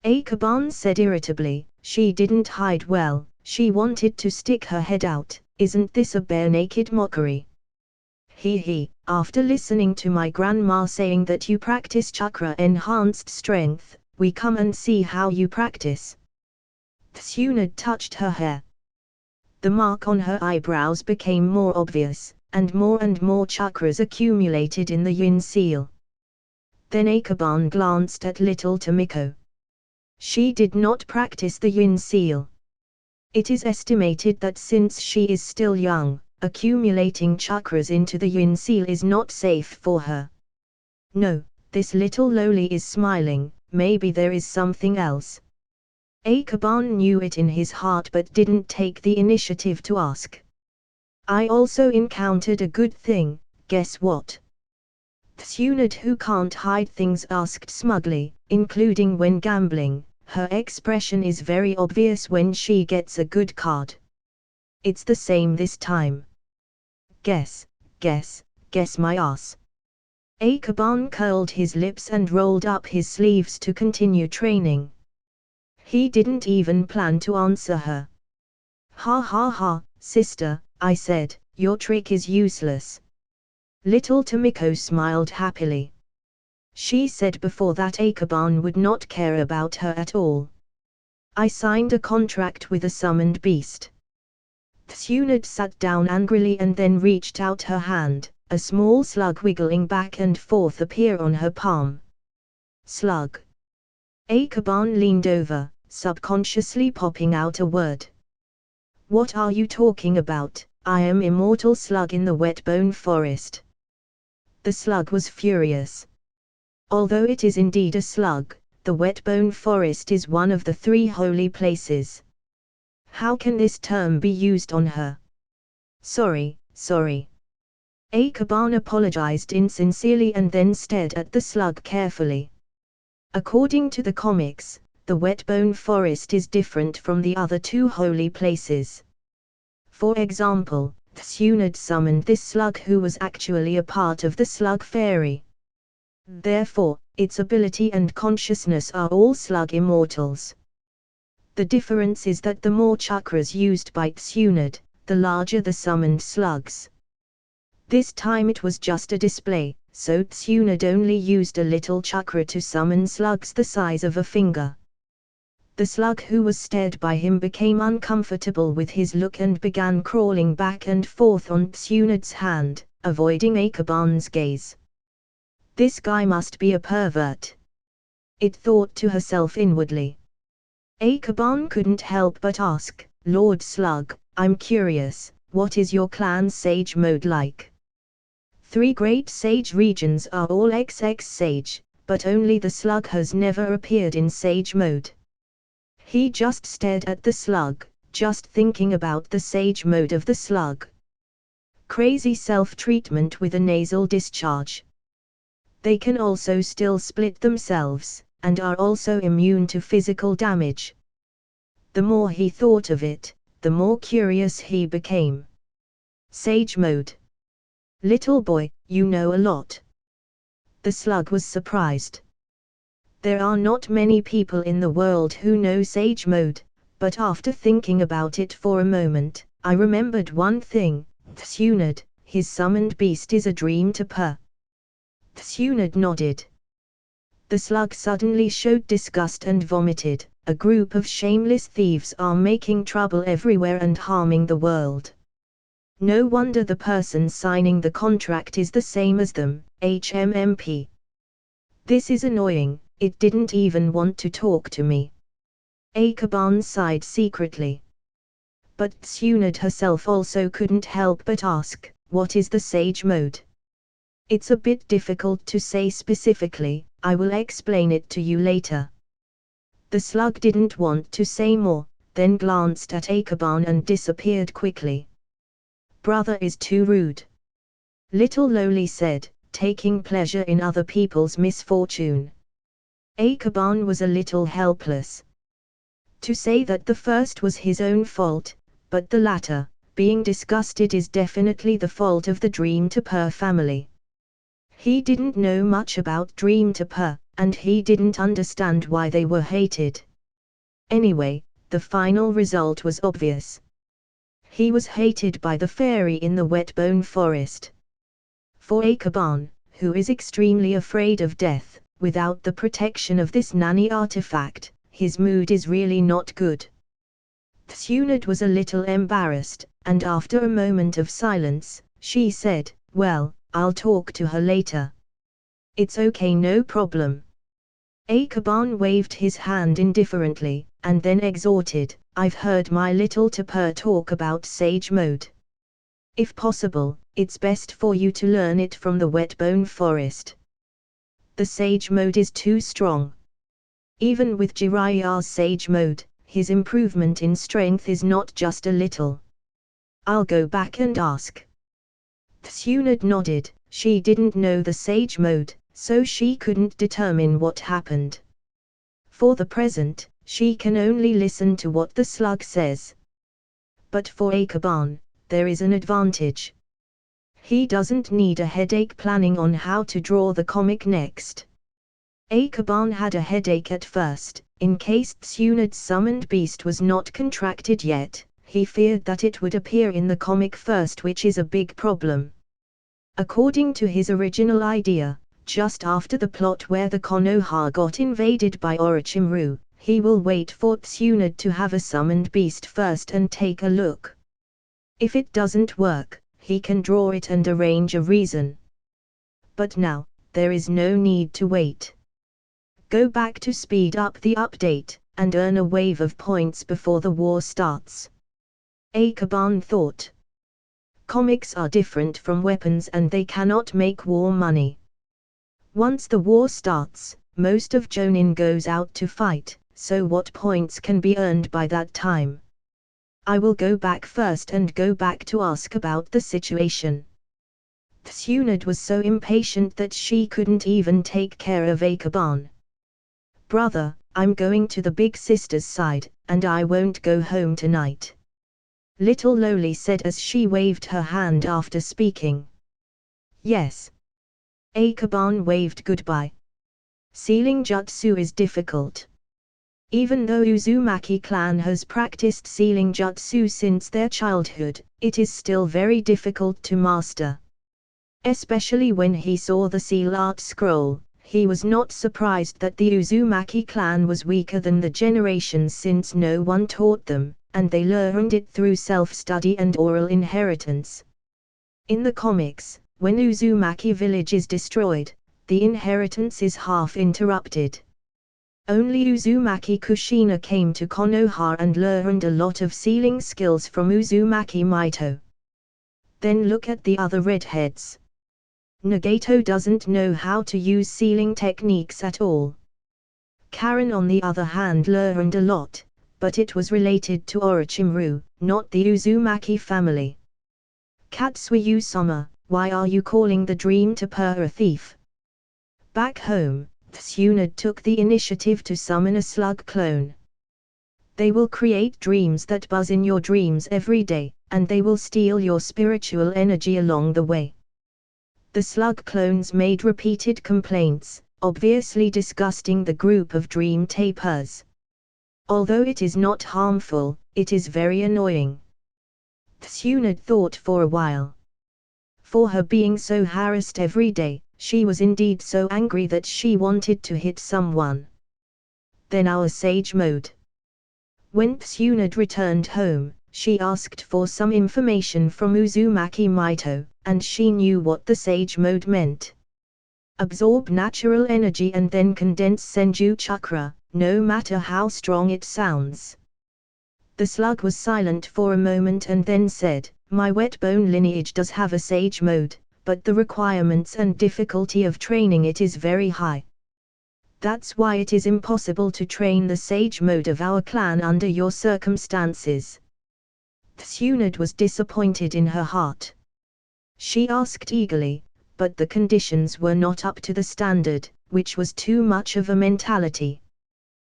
Akaban said irritably. She didn't hide well, she wanted to stick her head out. "Isn't this a bare-naked mockery? He, after listening to my grandma saying that you practice chakra-enhanced strength, we come and see how you practice." Tsunade touched her hair. The mark on her eyebrows became more obvious, and more chakras accumulated in the yin seal. Then Akaban glanced at little Tomiko. She did not practice the yin seal. It is estimated that since she is still young, accumulating chakras into the yin seal is not safe for her. No, this little loli is smiling, maybe there is something else. Akaban knew it in his heart but didn't take the initiative to ask. "I also encountered a good thing, guess what?" Tsunade, who can't hide things, asked smugly, including when gambling. Her expression is very obvious when she gets a good card. "It's the same this time." Guess my ass." Akaban curled his lips and rolled up his sleeves to continue training. He didn't even plan to answer her. "Ha ha ha, sister," I said, "your trick is useless." Little Tomiko smiled happily. She said before that Akaban would not care about her at all. I signed a contract with a summoned beast. Tsunade sat down angrily and then reached out her hand, a small slug wiggling back and forth appeared on her palm. Slug. Akaban leaned over, subconsciously popping out a word. What are you talking about? I am immortal slug in the wet-bone forest. The slug was furious. Although it is indeed a slug, the wet-bone forest is one of the 3 holy places. How can this term be used on her? Sorry. Akaban apologized insincerely and then stared at the slug carefully. According to the comics, the wet-bone forest is different from the other 2 holy places. For example, Tsunade summoned this slug who was actually a part of the slug fairy. Therefore, its ability and consciousness are all slug immortals. The difference is that the more chakras used by Tsunade, the larger the summoned slugs. This time it was just a display, so Tsunade only used a little chakra to summon slugs the size of a finger. The slug who was stared by him became uncomfortable with his look and began crawling back and forth on Tsunade's hand, avoiding Akaban's gaze. This guy must be a pervert. It thought to herself inwardly. Akaban couldn't help but ask, Lord Slug, I'm curious, what is your clan's sage mode like? 3 great sage regions are all XX sage, but only the slug has never appeared in sage mode. He just stared at the slug, just thinking about the sage mode of the slug. Crazy self-treatment with a nasal discharge. They can also still split themselves, and are also immune to physical damage. The more he thought of it, the more curious he became. Sage mode. Little boy, you know a lot. The slug was surprised. There are not many people in the world who know sage mode, but after thinking about it for a moment, I remembered one thing, Tsunade, his summoned beast is a dream to purr. Tsunade nodded. The slug suddenly showed disgust and vomited. A group of shameless thieves are making trouble everywhere and harming the world. No wonder the person signing the contract is the same as them, HMMP. This is annoying, it didn't even want to talk to me. Akaban sighed secretly. But Tsunade herself also couldn't help but ask, what is the sage mode? It's a bit difficult to say specifically, I will explain it to you later. The slug didn't want to say more, then glanced at Akaban and disappeared quickly. Brother is too rude. Little Loli said, taking pleasure in other people's misfortune. Akaban was a little helpless. To say that the first was his own fault, but the latter, being disgusted, is definitely the fault of the Dream to Purr family. He didn't know much about Dream to Purr, and he didn't understand why they were hated. Anyway, the final result was obvious. He was hated by the fairy in the wet-bone forest. For Akaban, who is extremely afraid of death, without the protection of this nanny artifact, his mood is really not good. Tsunade was a little embarrassed, and after a moment of silence, she said, well, I'll talk to her later. It's okay, no problem. Akaban waved his hand indifferently, and then exhorted, I've heard my little Tapir talk about sage mode. If possible, it's best for you to learn it from the wet-bone forest. The sage mode is too strong. Even with Jiraiya's sage mode, his improvement in strength is not just a little. I'll go back and ask. Tsunade nodded. She didn't know the sage mode, so she couldn't determine what happened. For the present, she can only listen to what the slug says. But for Akaban, there is an advantage. He doesn't need a headache planning on how to draw the comic next. Akaban had a headache at first, in case Tsunade's summoned beast was not contracted yet. He feared that it would appear in the comic first, which is a big problem. According to his original idea, just after the plot where the Konoha got invaded by Orochimaru, he will wait for Tsunade to have a summoned beast first and take a look. If it doesn't work, he can draw it and arrange a reason. But now, there is no need to wait. Go back to speed up the update, and earn a wave of points before the war starts. Akaban thought. Comics are different from weapons and they cannot make war money. Once the war starts, most of Chunin goes out to fight, so what points can be earned by that time? I will go back first and go back to ask about the situation. Tsunade was so impatient that she couldn't even take care of Akaban. Brother, I'm going to the big sister's side, and I won't go home tonight. Little Loli said as she waved her hand after speaking. Yes. Akaban waved goodbye. Sealing jutsu is difficult. Even though Uzumaki clan has practiced sealing jutsu since their childhood, it is still very difficult to master. Especially when he saw the seal art scroll, he was not surprised that the Uzumaki clan was weaker than the generations since no one taught them, and they learned it through self-study and oral inheritance. In the comics, when Uzumaki village is destroyed, the inheritance is half interrupted. Only Uzumaki Kushina came to Konoha and learned a lot of sealing skills from Uzumaki Maito. Then look at the other redheads. Nagato doesn't know how to use sealing techniques at all. Karen on the other hand learned a lot, but it was related to Orochimaru, not the Uzumaki family. Katsuyu-sama, why are you calling the dream Tapper a thief? Back home, Tsunade took the initiative to summon a slug clone. They will create dreams that buzz in your dreams every day, and they will steal your spiritual energy along the way. The slug clones made repeated complaints, obviously disgusting the group of dream tapers. Although it is not harmful, it is very annoying. Tsunade thought for a while. For her being so harassed every day, she was indeed so angry that she wanted to hit someone. Then our sage mode. When Tsunade returned home, she asked for some information from Uzumaki Maito, and she knew what the sage mode meant. Absorb natural energy and then condense Senju chakra, no matter how strong it sounds. The slug was silent for a moment and then said, my wet bone lineage does have a sage mode, but the requirements and difficulty of training it is very high. That's why it is impossible to train the sage mode of our clan under your circumstances. Tsunade was disappointed in her heart. She asked eagerly, but the conditions were not up to the standard, which was too much of a mentality.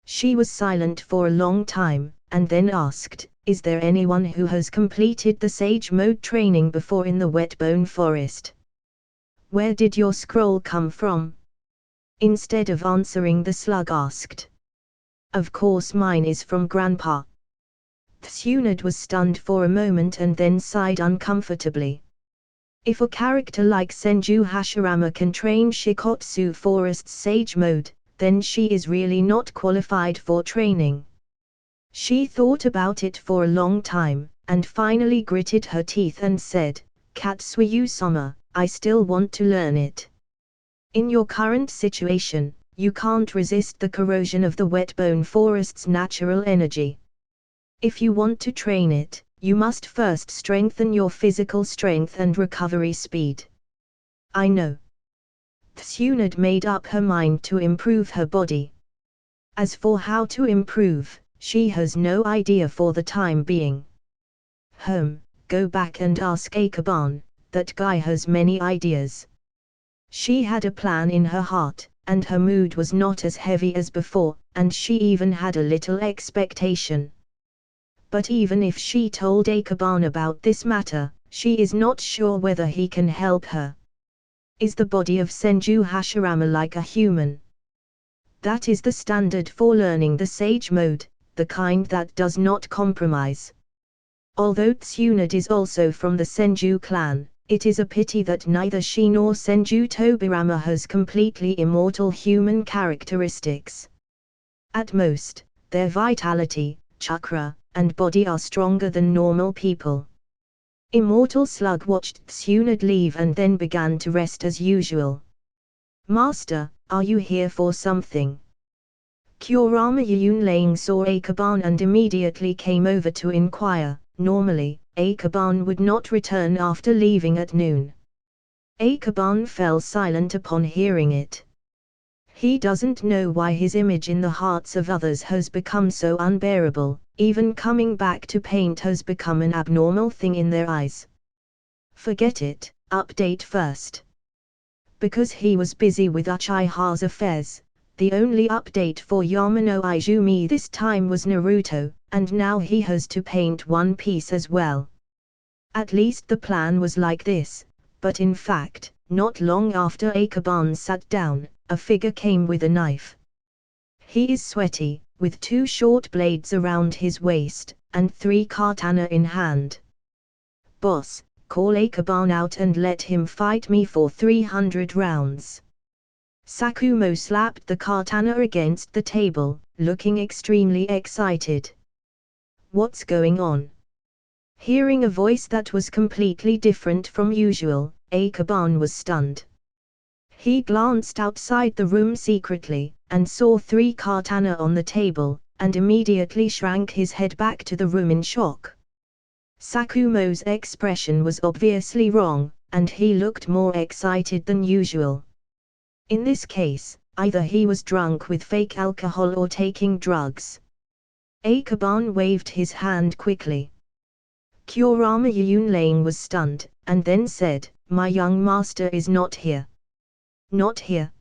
She was silent for a long time, and then asked, is there anyone who has completed the sage mode training before in the wet bone forest? Where did your scroll come from? Instead of answering, the slug asked. Of course mine is from Grandpa. Tsunade was stunned for a moment and then sighed uncomfortably. If a character like Senju Hashirama can train Shikotsu Forest's sage mode, then she is really not qualified for training. She thought about it for a long time, and finally gritted her teeth and said, Katsuyu-sama, I still want to learn it. In your current situation, you can't resist the corrosion of the wet bone forest's natural energy. If you want to train it, you must first strengthen your physical strength and recovery speed. I know. Tsunade made up her mind to improve her body. As for how to improve, she has no idea for the time being. Go back and ask Akaban, that guy has many ideas. She had a plan in her heart, and her mood was not as heavy as before, and she even had a little expectation. But even if she told Akaban about this matter, she is not sure whether he can help her. Is the body of Senju Hashirama like a human? That is the standard for learning the sage mode, the kind that does not compromise. Although Tsunade is also from the Senju clan, It is a pity that neither she nor Senju Tobirama has completely immortal human characteristics. At most, their vitality, chakra, and body are stronger than normal people. Immortal Slug watched Tsunade leave and then began to rest as usual. "Master, are you here for something?" Kurama Yunlane saw Akaban and immediately came over to inquire. Normally, Akaban would not return after leaving at noon. Akaban fell silent upon hearing it. He doesn't know why his image in the hearts of others has become so unbearable. Even coming back to paint has become an abnormal thing in their eyes. Forget it, update first. Because he was busy with Uchiha's affairs, the only update for Yamano Izumi this time was Naruto, and now he has to paint One Piece as well. At least the plan was like this, but in fact, not long after Akaban sat down, a figure came with a knife. He is sweaty, with 2 short blades around his waist, and 3 katana in hand. "Boss, call Akaban out and let him fight me for 300 rounds. Sakumo slapped the katana against the table, looking extremely excited. "What's going on?" Hearing a voice that was completely different from usual, Akaban was stunned. He glanced outside the room secretly, and saw 3 katana on the table, and immediately shrank his head back to the room in shock. Sakumo's expression was obviously wrong, and he looked more excited than usual. In this case, either he was drunk with fake alcohol or taking drugs. Akaban waved his hand quickly. Kurama Yunlane was stunned, and then said, "My young master is not here." "Not here?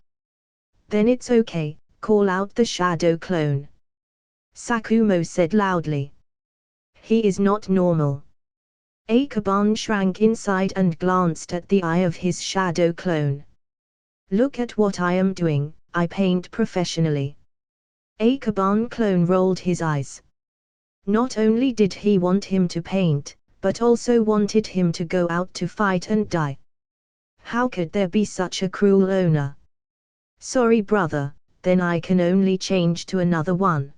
Then it's okay, call out the shadow clone," Sakumo said loudly. "He is not normal." Akaban shrank inside and glanced at the eye of his shadow clone. "Look at what I am doing, I paint professionally." Akaban clone rolled his eyes. Not only did he want him to paint, but also wanted him to go out to fight and die. How could there be such a cruel owner? "Sorry brother, then I can only change to another one."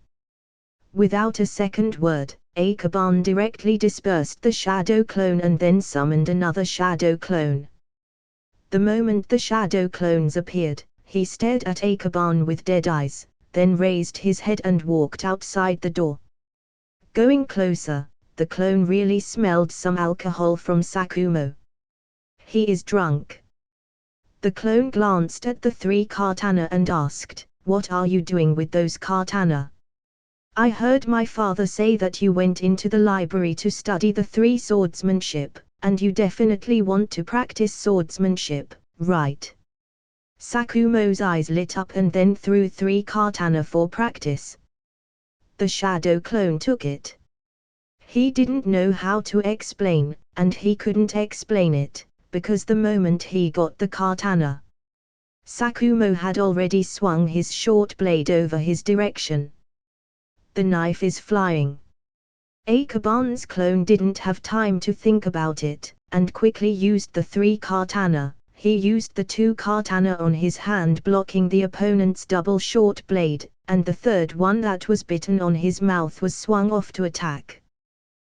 Without a second word, Akaban directly dispersed the shadow clone and then summoned another shadow clone. The moment the shadow clones appeared, he stared at Akaban with dead eyes, then raised his head and walked outside the door. Going closer, the clone really smelled some alcohol from Sakumo. "He is drunk." The clone glanced at the 3 katana and asked, "What are you doing with those katana?" "I heard my father say that you went into the library to study the 3 swordsmanship, and you definitely want to practice swordsmanship, right?" Sakumo's eyes lit up and then threw 3 katana for practice. The shadow clone took it. He didn't know how to explain, and he couldn't explain it, because the moment he got the katana, Sakumo had already swung his short blade over his direction. "The knife is flying." Akaban's clone didn't have time to think about it, and quickly used the 3 katana. He used the 2 katana on his hand blocking the opponent's double short blade, and the third one that was bitten on his mouth was swung off to attack.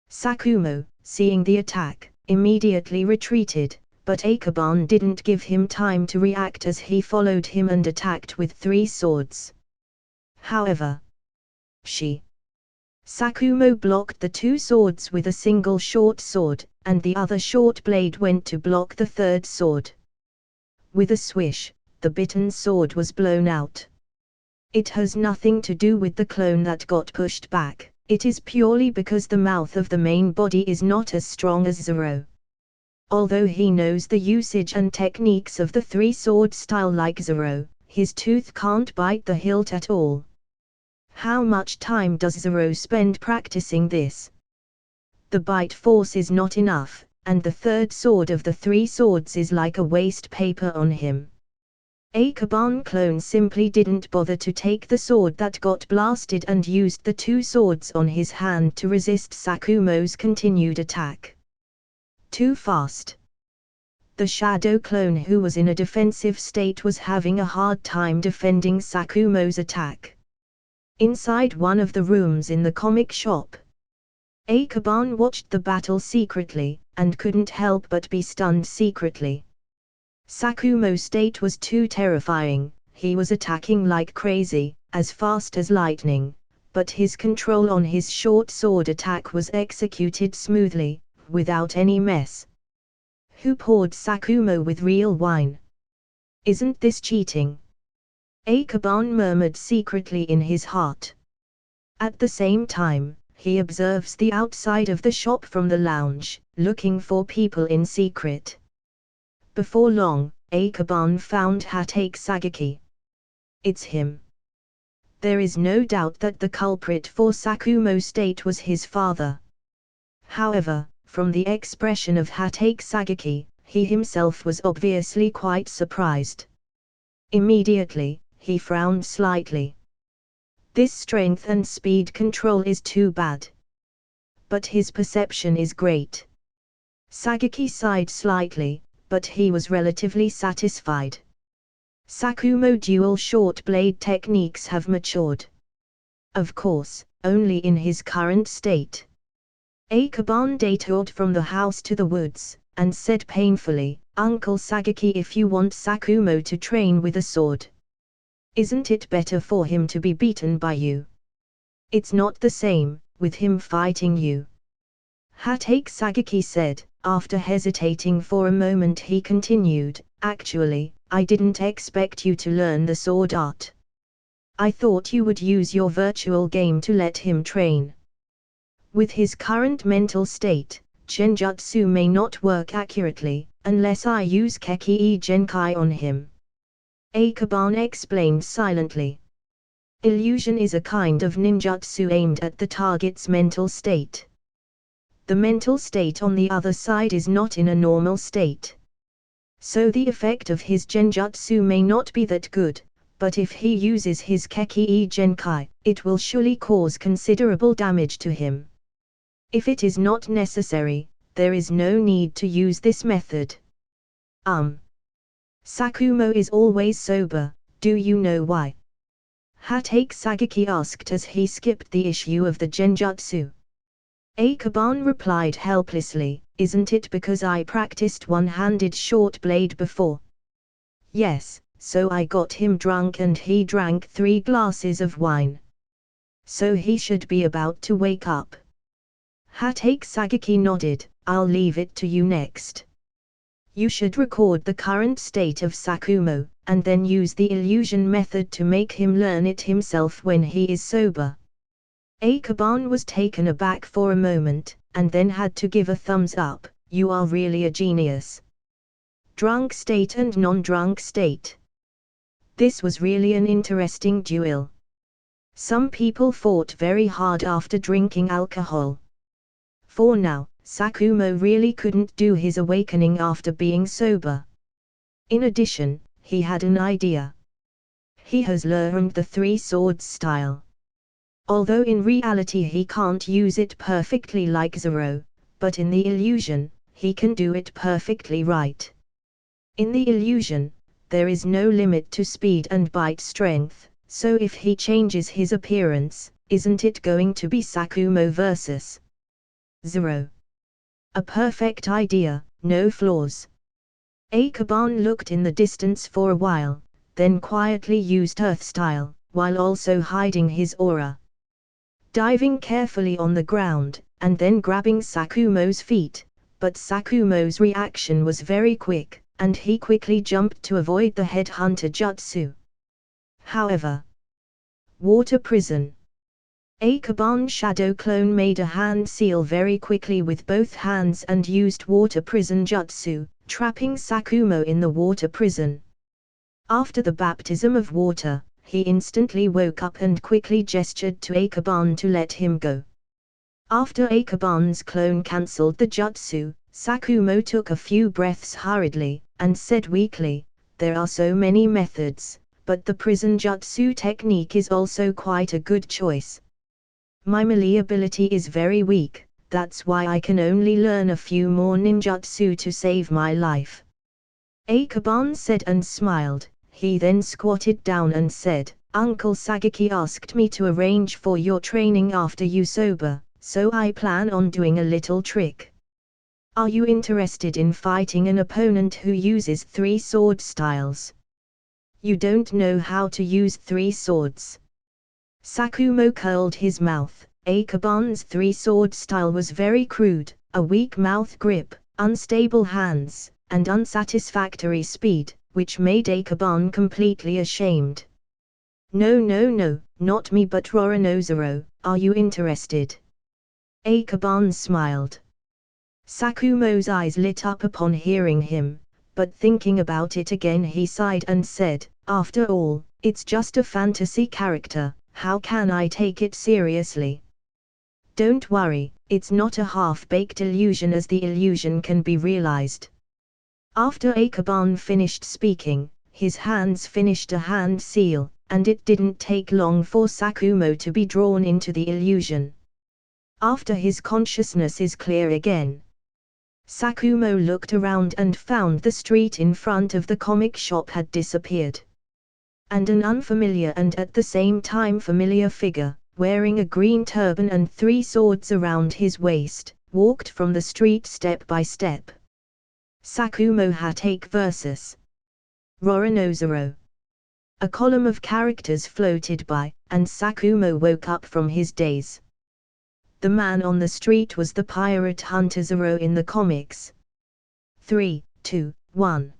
Sakumo, seeing the attack, immediately retreated, but Akaban didn't give him time to react as he followed him and attacked with 3 swords. However, Sakumo blocked the 2 swords with a single short sword, and the other short blade went to block the third sword. With a swish, the bitten sword was blown out. It has nothing to do with the clone that got pushed back, it is purely because the mouth of the main body is not as strong as Zero. Although he knows the usage and techniques of the 3-sword style like Zero, his tooth can't bite the hilt at all. How much time does Zero spend practicing this? The bite force is not enough, and the third sword of the 3 swords is like a waste paper on him. Akaban clone simply didn't bother to take the sword that got blasted and used the 2 swords on his hand to resist Sakumo's continued attack. Too fast. The shadow clone who was in a defensive state was having a hard time defending Sakumo's attack. Inside one of the rooms in the comic shop, Akaban watched the battle secretly, and couldn't help but be stunned secretly. Sakumo's state was too terrifying. He was attacking like crazy, as fast as lightning, but his control on his short sword attack was executed smoothly, without any mess. Who poured Sakumo with real wine? Isn't this cheating? Akaban murmured secretly in his heart. At the same time, he observes the outside of the shop from the lounge, looking for people in secret. Before long, Akaban found Hatake Sagaki. It's him. There is no doubt that the culprit for Sakumo's state was his father. However, from the expression of Hatake Sagaki, he himself was obviously quite surprised. Immediately, he frowned slightly. This strength and speed control is too bad. But his perception is great. Sagaki sighed slightly, but he was relatively satisfied. Sakumo dual short blade techniques have matured. Of course, only in his current state. Akaban detoured from the house to the woods, and said painfully, "Uncle Sagaki, if you want Sakumo to train with a sword, isn't it better for him to be beaten by you? It's not the same, with him fighting you." Hatake Sagaki said. After hesitating for a moment he continued, "Actually, I didn't expect you to learn the sword art. I thought you would use your virtual game to let him train. With his current mental state, Genjutsu may not work accurately, unless I use Keki Genkai on him." Akaban explained silently. Illusion is a kind of ninjutsu aimed at the target's mental state. The mental state on the other side is not in a normal state. So the effect of his genjutsu may not be that good, but if he uses his Keki Genkai, it will surely cause considerable damage to him. If it is not necessary, there is no need to use this method. Sakumo is always sober, do you know why? Hatake Sagaki asked as he skipped the issue of the genjutsu. Akaban replied helplessly, "Isn't it because I practiced one-handed short blade before?" "Yes, so I got him drunk and he drank 3 glasses of wine. So he should be about to wake up." Hatake Sagaki nodded, "I'll leave it to you next. You should record the current state of Sakumo, and then use the illusion method to make him learn it himself when he is sober." Akaban was taken aback for a moment, and then had to give a thumbs up, "You are really a genius. Drunk state and non-drunk state. This was really an interesting duel. Some people fought very hard after drinking alcohol. For now, Sakumo really couldn't do his awakening after being sober. In addition, he had an idea. He has learned the 3 swords style. Although in reality he can't use it perfectly like Zero, but in the illusion, he can do it perfectly right. In the illusion, there is no limit to speed and bite strength, so if he changes his appearance, isn't it going to be Sakumo versus Zero? A perfect idea, no flaws." Akaban looked in the distance for a while, then quietly used Earth Style, while also hiding his aura. Diving carefully on the ground, and then grabbing Sakumo's feet, but Sakumo's reaction was very quick, and he quickly jumped to avoid the headhunter jutsu. However, water prison. Akaban's shadow clone made a hand seal very quickly with both hands and used water prison jutsu, trapping Sakumo in the water prison. After the baptism of water, he instantly woke up and quickly gestured to Akaban to let him go. After Akaban's clone cancelled the jutsu, Sakumo took a few breaths hurriedly, and said weakly, "There are so many methods, but the prison jutsu technique is also quite a good choice. My melee ability is very weak, that's why I can only learn a few more ninjutsu to save my life. Akaban said and smiled. He then squatted down and said, Uncle Sagaki asked me to arrange for your training after you sober, so I plan on doing a little trick. Are you interested in fighting an opponent who uses 3 sword styles? You don't know how to use 3 swords. Sakumo curled his mouth. Akaban's 3 sword style was very crude, a weak mouth grip, unstable hands, and unsatisfactory speed, which made Akaban completely ashamed. No, not me but Roronozoro, are you interested? Akaban smiled. Sakumo's eyes lit up upon hearing him, but thinking about it again he sighed and said, after all, it's just a fantasy character, how can I take it seriously? Don't worry, it's not a half-baked illusion as the illusion can be realized. After Akaban finished speaking, his hands finished a hand seal, and it didn't take long for Sakumo to be drawn into the illusion. After his consciousness is clear again, Sakumo looked around and found the street in front of the comic shop had disappeared. And an unfamiliar and at the same time familiar figure, wearing a green turban and 3 swords around his waist, walked from the street step by step. Sakumo Hatake vs. Roronozoro. A column of characters floated by, and Sakumo woke up from his daze. The man on the street was the pirate hunter Zoro in the comics. 3, 2, 1.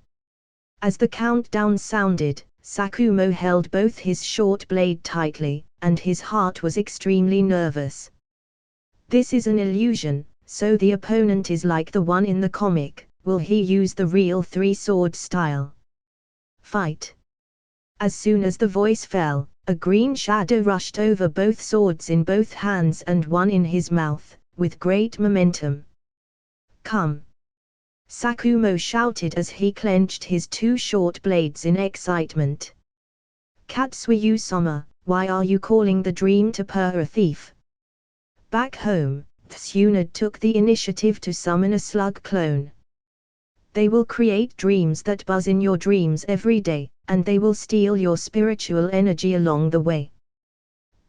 As the countdown sounded, Sakumo held both his short blade tightly, and his heart was extremely nervous. This is an illusion, so the opponent is like the one in the comic. Will he use the real 3-sword style? Fight! As soon as the voice fell, a green shadow rushed over both swords in both hands and one in his mouth, with great momentum. Come! Sakumo shouted as he clenched his 2 short blades in excitement. Katsuyu-sama, why are you calling the dream to a thief? Back home, Tsunade took the initiative to summon a slug clone. They will create dreams that buzz in your dreams every day, and they will steal your spiritual energy along the way.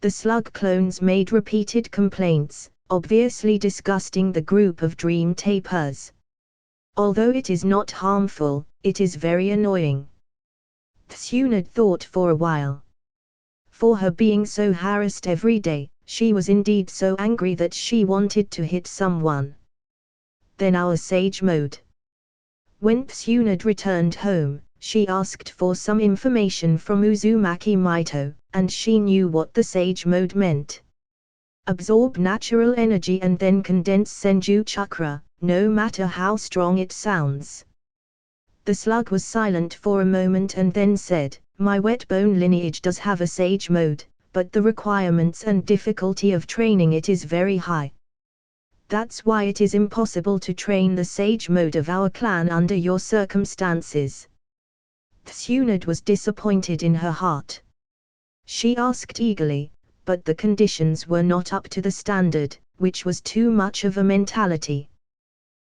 The slug clones made repeated complaints, obviously disgusting the group of dream tapers. Although it is not harmful, it is very annoying. Tsunade thought for a while. For her being so harassed every day, she was indeed so angry that she wanted to hit someone. Then our sage mode. When Tsunade returned home, she asked for some information from Uzumaki Maito, and she knew what the sage mode meant. Absorb natural energy and then condense Senju chakra, no matter how strong it sounds. The slug was silent for a moment and then said, my wet bone lineage does have a sage mode, but the requirements and difficulty of training it is very high. That's why it is impossible to train the sage mode of our clan under your circumstances. Tsunade was disappointed in her heart. She asked eagerly, but the conditions were not up to the standard, which was too much of a mentality.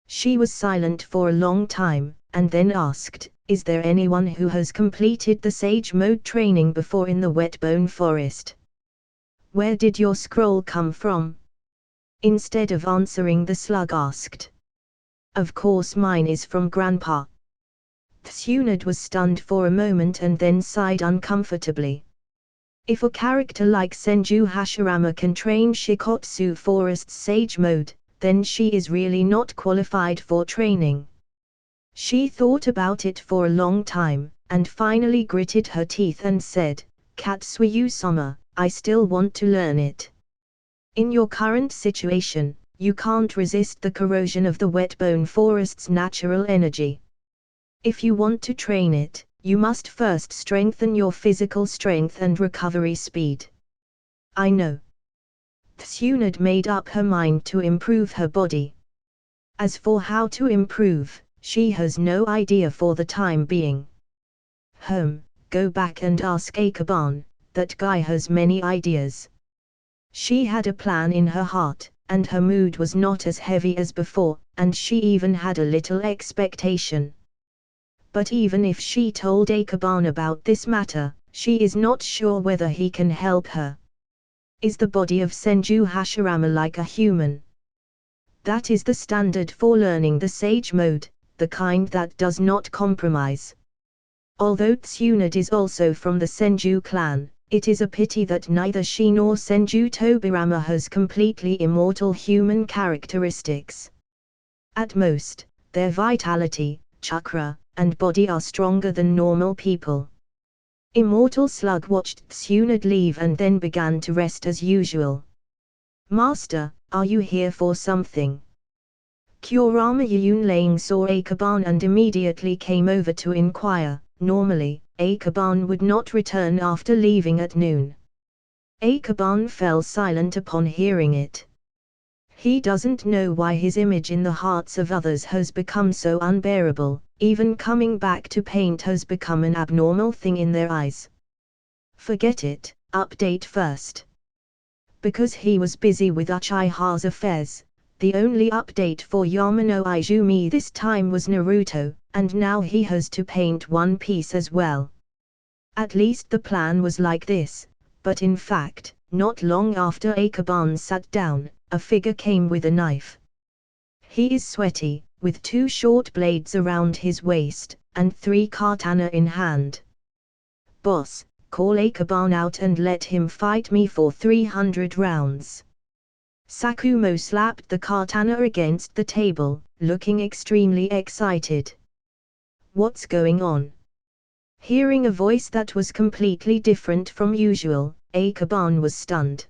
She was silent for a long time, and then asked, is there anyone who has completed the sage mode training before in the Wetbone Forest? Where did your scroll come from? Instead of answering, the slug asked. Of course mine is from Grandpa. Tsunade was stunned for a moment and then sighed uncomfortably. If a character like Senju Hashirama can train Shikotsu Forest's sage mode, then she is really not qualified for training. She thought about it for a long time, and finally gritted her teeth and said, Katsuyu-sama, I still want to learn it. In your current situation, you can't resist the corrosion of the Wetbone Forest's natural energy. If you want to train it, you must first strengthen your physical strength and recovery speed. I know. Tsunade made up her mind to improve her body. As for how to improve, she has no idea for the time being. Go back and ask Akaban, that guy has many ideas. She had a plan in her heart, and her mood was not as heavy as before, and she even had a little expectation. but even if she told Akaban about this matter, she is not sure whether he can help her. Is the body of Senju Hashirama like a human? That is the standard for learning the sage mode, the kind that does not compromise. Although Tsunade is also from the Senju clan, it is a pity that neither she nor Senju Tobirama has completely immortal human characteristics. At most, their vitality, chakra, and body are stronger than normal people. Immortal Slug watched Tsunade leave and then began to rest as usual. Master, are you here for something? Kurama Yunlang saw Akaban and immediately came over to inquire. Normally, Akaban would not return after leaving at noon. Akaban fell silent upon hearing it. He doesn't know why his image in the hearts of others has become so unbearable, even coming back to paint has become an abnormal thing in their eyes. Forget it, update first. Because he was busy with Uchiha's affairs, the only update for Yamano Izumi this time was Naruto, and now he has to paint One Piece as well. At least the plan was like this, but in fact, not long after Akaban sat down, a figure came with a knife. He is sweaty, with 2 short blades around his waist, and 3 katana in hand. Boss, call Akaban out and let him fight me for 300 rounds. Sakumo slapped the katana against the table, looking extremely excited. What's going on? Hearing a voice that was completely different from usual, Akaban was stunned.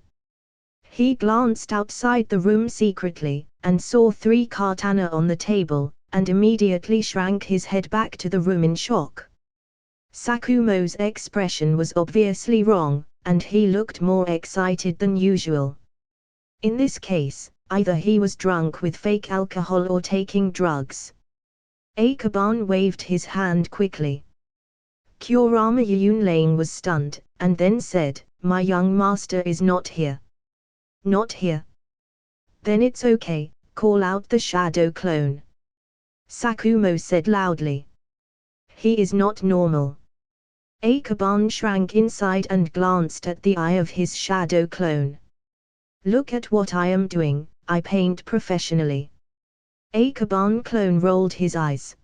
He glanced outside the room secretly, and saw 3 katana on the table, and immediately shrank his head back to the room in shock. Sakumo's expression was obviously wrong, and he looked more excited than usual. In this case, either he was drunk with fake alcohol or taking drugs. Akaban waved his hand quickly. Kurama Yunlang was stunned, and then said, "My young master is not here." "Not here? Then it's okay, call out the shadow clone," Sakumo said loudly. "He is not normal." Akaban shrank inside and glanced at the eye of his shadow clone. "Look at what I am doing, I paint professionally." Akaban clone rolled his eyes.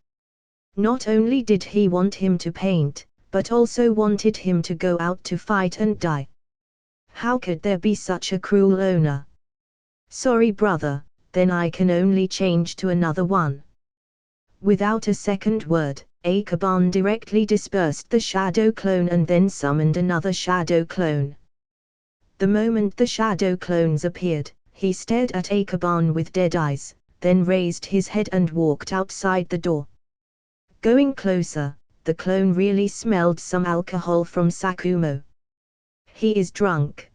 Not only did he want him to paint, but also wanted him to go out to fight and die. How could there be such a cruel owner? "Sorry brother, then I can only change to another one." Without a second word, Akaban directly dispersed the shadow clone and then summoned another shadow clone. The moment the shadow clones appeared, he stared at Akaban with dead eyes, then raised his head and walked outside the door. Going closer, the clone really smelled some alcohol from Sakumo. He is drunk.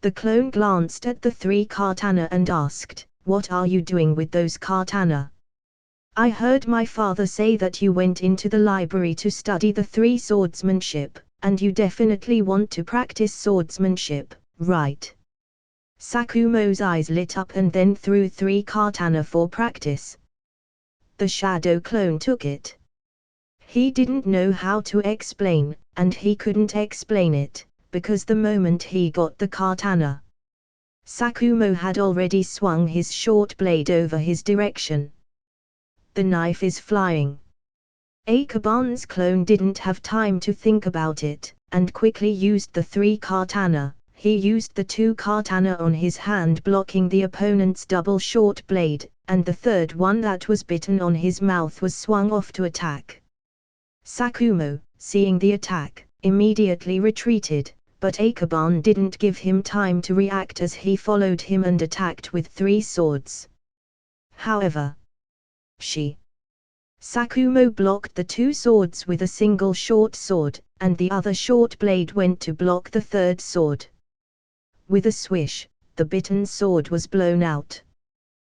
The clone glanced at the 3 katana and asked, "What are you doing with those katana?" "I heard my father say that you went into the library to study the 3 swordsmanship, and you definitely want to practice swordsmanship, right?" Sakumo's eyes lit up and then threw 3 katana for practice. The shadow clone took it. He didn't know how to explain, and he couldn't explain it, because the moment he got the katana, Sakumo had already swung his short blade over his direction. The knife is flying. Akaban's clone didn't have time to think about it, and quickly used the 3 katana. He used the 2 katana on his hand blocking the opponent's double short blade, and the third one that was bitten on his mouth was swung off to attack. Sakumo, seeing the attack, immediately retreated, but Akaban didn't give him time to react as he followed him and attacked with 3 swords. However, Sakumo blocked the 2 swords with a single short sword, and the other short blade went to block the third sword. With a swish, the bitten sword was blown out.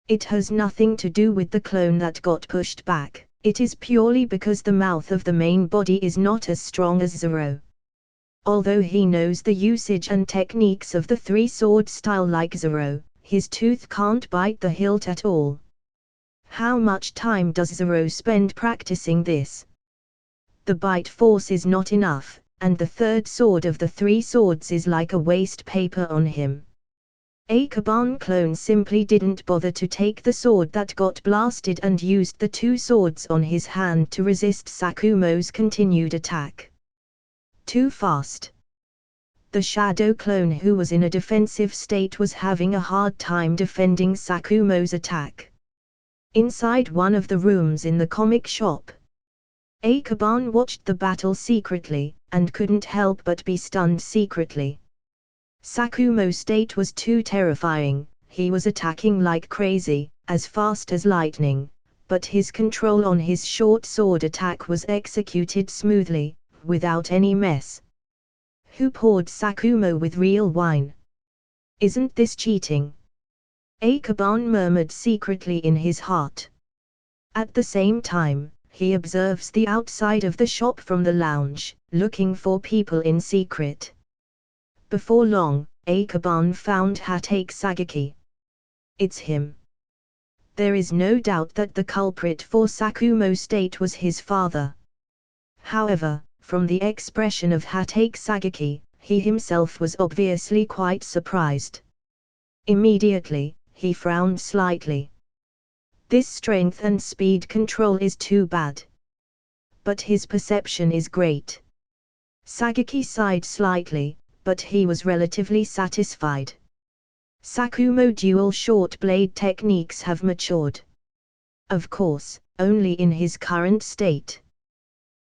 It has nothing to do with the clone that got pushed back, it is purely because the mouth of the main body is not as strong as Zoro. Although he knows the usage and techniques of the 3-sword style like Zoro, his tooth can't bite the hilt at all. How much time does Zoro spend practicing this? The bite force is not enough, and the third sword of the three swords is like a waste paper on him. Akaban clone simply didn't bother to take the sword that got blasted and used the two swords on his hand to resist Sakumo's continued attack. Too fast. The shadow clone, who was in a defensive state, was having a hard time defending Sakumo's attack. Inside one of the rooms in the comic shop, Akaban watched the battle secretly, and couldn't help but be stunned secretly. Sakumo's state was too terrifying. He was attacking like crazy, as fast as lightning, but his control on his short sword attack was executed smoothly, without any mess. Who poured Sakumo with real wine? Isn't this cheating? Akaban murmured secretly in his heart. At the same time, he observes the outside of the shop from the lounge, looking for people in secret. Before long, Akaban found Hatake Sagaki. It's him. There is no doubt that the culprit for Sakumo's state was his father. However, from the expression of Hatake Sagaki, he himself was obviously quite surprised. Immediately, he frowned slightly. This strength and speed control is too bad. But his perception is great. Sagaki sighed slightly, but he was relatively satisfied. Sakumo dual short blade techniques have matured. Of course, only in his current state.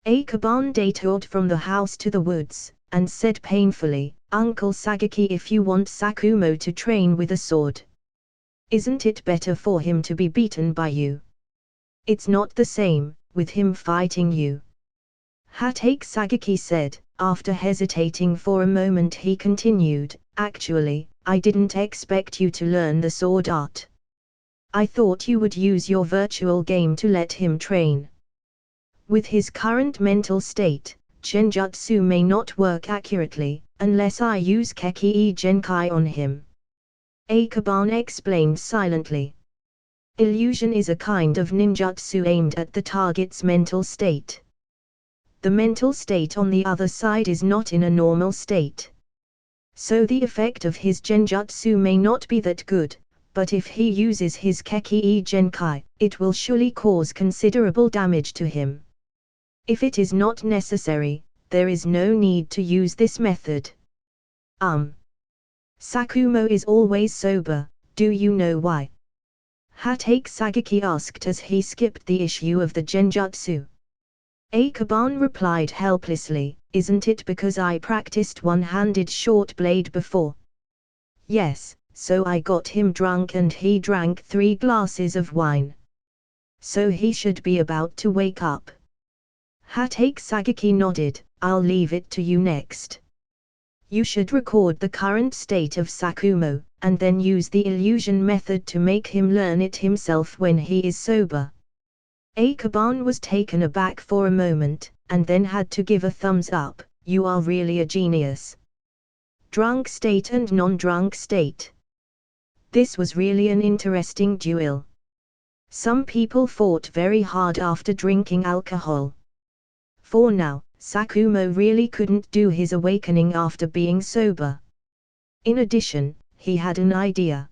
Akaban detoured from the house to the woods, and said painfully, "Uncle Sagaki, if you want Sakumo to train with a sword, isn't it better for him to be beaten by you? It's not the same, with him fighting you." Hatake Sagaki said. After hesitating for a moment, he continued, "Actually, I didn't expect you to learn the sword art. I thought you would use your virtual game to let him train. With his current mental state, Genjutsu may not work accurately, unless I use Keki Genkai on him." Akaban explained silently. Illusion is a kind of ninjutsu aimed at the target's mental state. The mental state on the other side is not in a normal state. So the effect of his genjutsu may not be that good, but if he uses his Keki Genkai, it will surely cause considerable damage to him. If it is not necessary, there is no need to use this method. Sakumo is always sober, do you know why? Hatake Sagaki asked as he skipped the issue of the genjutsu. Akaban replied helplessly, "Isn't it because I practiced one-handed short blade before? Yes, so I got him drunk and he drank 3 glasses of wine. So he should be about to wake up." Hatake Sagaki nodded, "I'll leave it to you next. You should record the current state of Sakumo, and then use the illusion method to make him learn it himself when he is sober." Akaban was taken aback for a moment, and then had to give a thumbs up. "You are really a genius. Drunk state and non-drunk state. This was really an interesting duel. Some people fought very hard after drinking alcohol. For now, Sakumo really couldn't do his awakening after being sober. In addition, he had an idea.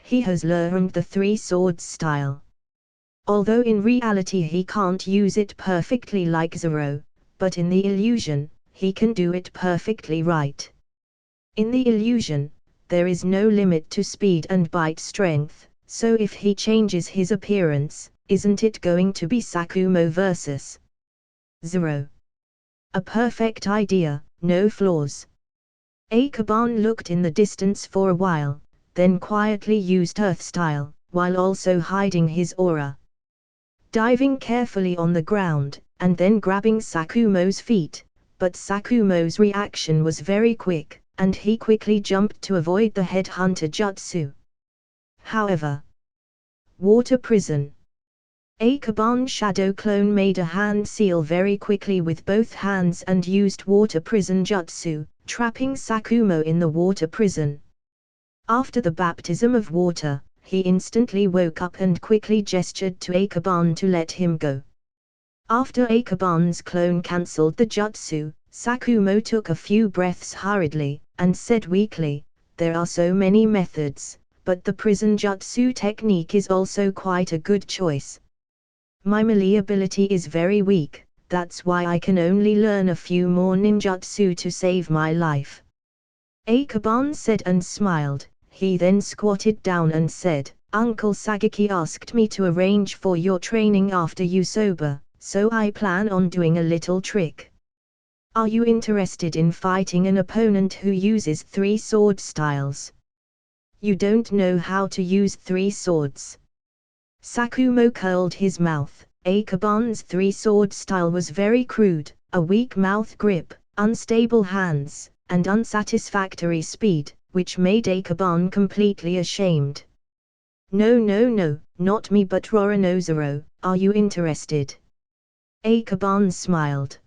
He has learned the three swords style. Although in reality he can't use it perfectly like Zero, but in the illusion, he can do it perfectly right. In the illusion, there is no limit to speed and bite strength, so if he changes his appearance, isn't it going to be Sakumo versus Zero? A perfect idea, no flaws." Akaban looked in the distance for a while, then quietly used Earth style, while also hiding his aura. Diving carefully on the ground, and then grabbing Sakumo's feet, but Sakumo's reaction was very quick, and he quickly jumped to avoid the headhunter jutsu. However, water prison. Akaban Shadow Clone made a hand seal very quickly with both hands and used water prison jutsu, trapping Sakumo in the water prison. After the baptism of water, he instantly woke up and quickly gestured to Akaban to let him go. After Akaban's clone cancelled the jutsu, Sakumo took a few breaths hurriedly, and said weakly, "There are so many methods, but the prison jutsu technique is also quite a good choice. My melee ability is very weak, that's why I can only learn a few more ninjutsu to save my life." Akaban said and smiled. He then squatted down and said, "Uncle Sagaki asked me to arrange for your training after you sober, so I plan on doing a little trick. Are you interested in fighting an opponent who uses 3 sword styles?" "You don't know how to use 3 swords." Sakumo curled his mouth. Akaban's 3 sword style was very crude, a weak mouth grip, unstable hands, and unsatisfactory speed, which made Akaban completely ashamed. "No, not me but Roronozoro, are you interested?" Akaban smiled.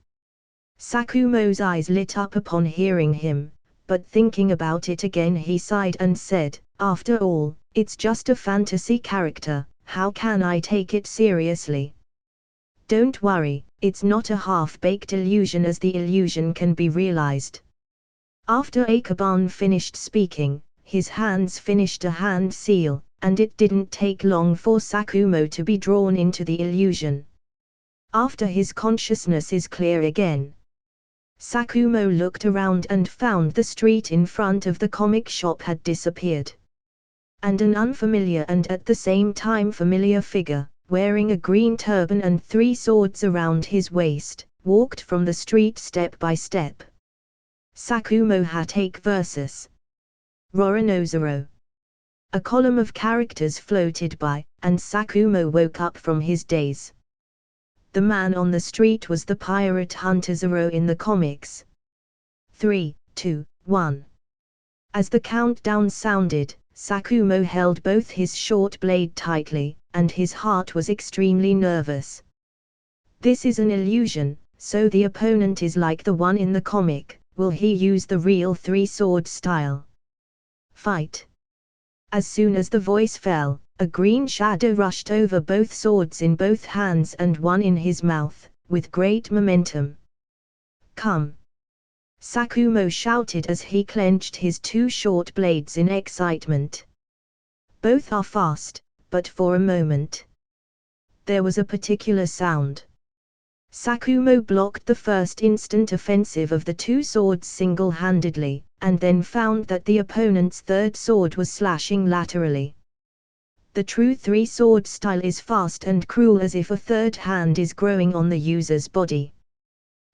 Sakumo's eyes lit up upon hearing him, but thinking about it again he sighed and said, "After all, it's just a fantasy character, how can I take it seriously?" "Don't worry, it's not a half-baked illusion as the illusion can be realized." After Akaban finished speaking, his hands finished a hand seal, and it didn't take long for Sakumo to be drawn into the illusion. After his consciousness is clear again, Sakumo looked around and found the street in front of the comic shop had disappeared. And an unfamiliar and at the same time familiar figure, wearing a green turban and 3 swords around his waist, walked from the street step by step. Sakumo Hatake vs. Roronozoro. A column of characters floated by, and Sakumo woke up from his daze. The man on the street was the pirate hunter Zoro in the comics. 3, 2, 1. As the countdown sounded, Sakumo held both his short blade tightly, and his heart was extremely nervous. This is an illusion, so the opponent is like the one in the comic. Will he use the real 3-sword style? Fight! As soon as the voice fell, a green shadow rushed over both swords in both hands and one in his mouth, with great momentum. "Come!" Sakumo shouted as he clenched his 2 short blades in excitement. Both are fast, but for a moment. There was a particular sound. Sakumo blocked the first instant offensive of the 2 swords single-handedly, and then found that the opponent's 3rd sword was slashing laterally. The true 3-sword style is fast and cruel as if a 3rd hand is growing on the user's body.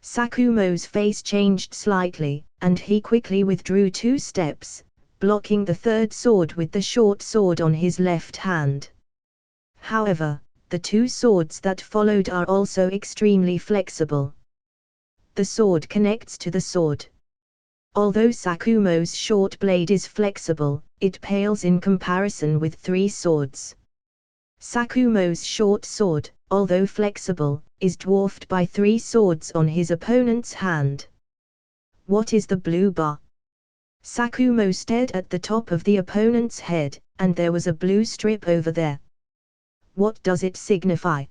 Sakumo's face changed slightly, and he quickly withdrew 2 steps, blocking the 3rd sword with the short sword on his left hand. However, the 2 swords that followed are also extremely flexible. The sword connects to the sword. Although Sakumo's short blade is flexible, it pales in comparison with 3 swords. Sakumo's short sword, although flexible, is dwarfed by 3 swords on his opponent's hand. What is the blue bar? Sakumo stared at the top of the opponent's head, and there was a blue strip over there. What does it signify?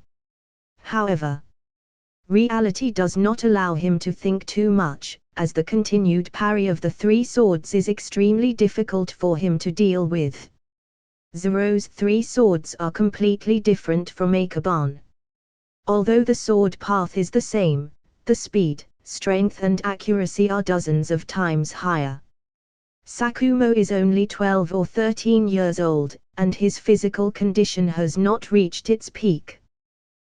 However, reality does not allow him to think too much, as the continued parry of the 3 swords is extremely difficult for him to deal with. Zoro's 3 swords are completely different from Akaban. Although the sword path is the same, the speed, strength and accuracy are dozens of times higher. Sakumo is only 12 or 13 years old, and his physical condition has not reached its peak.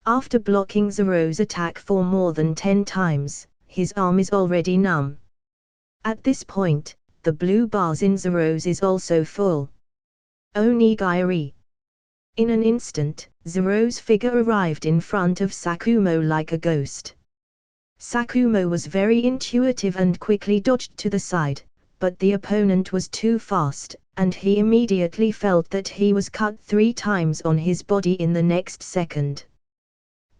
After blocking Zoro's attack for more than 10 times, his arm is already numb. At this point, the blue bars in Zoro's is also full. Onigiri. In an instant, Zoro's figure arrived in front of Sakumo like a ghost. Sakumo was very intuitive and quickly dodged to the side, but the opponent was too fast, and he immediately felt that he was cut 3 times on his body in the next second.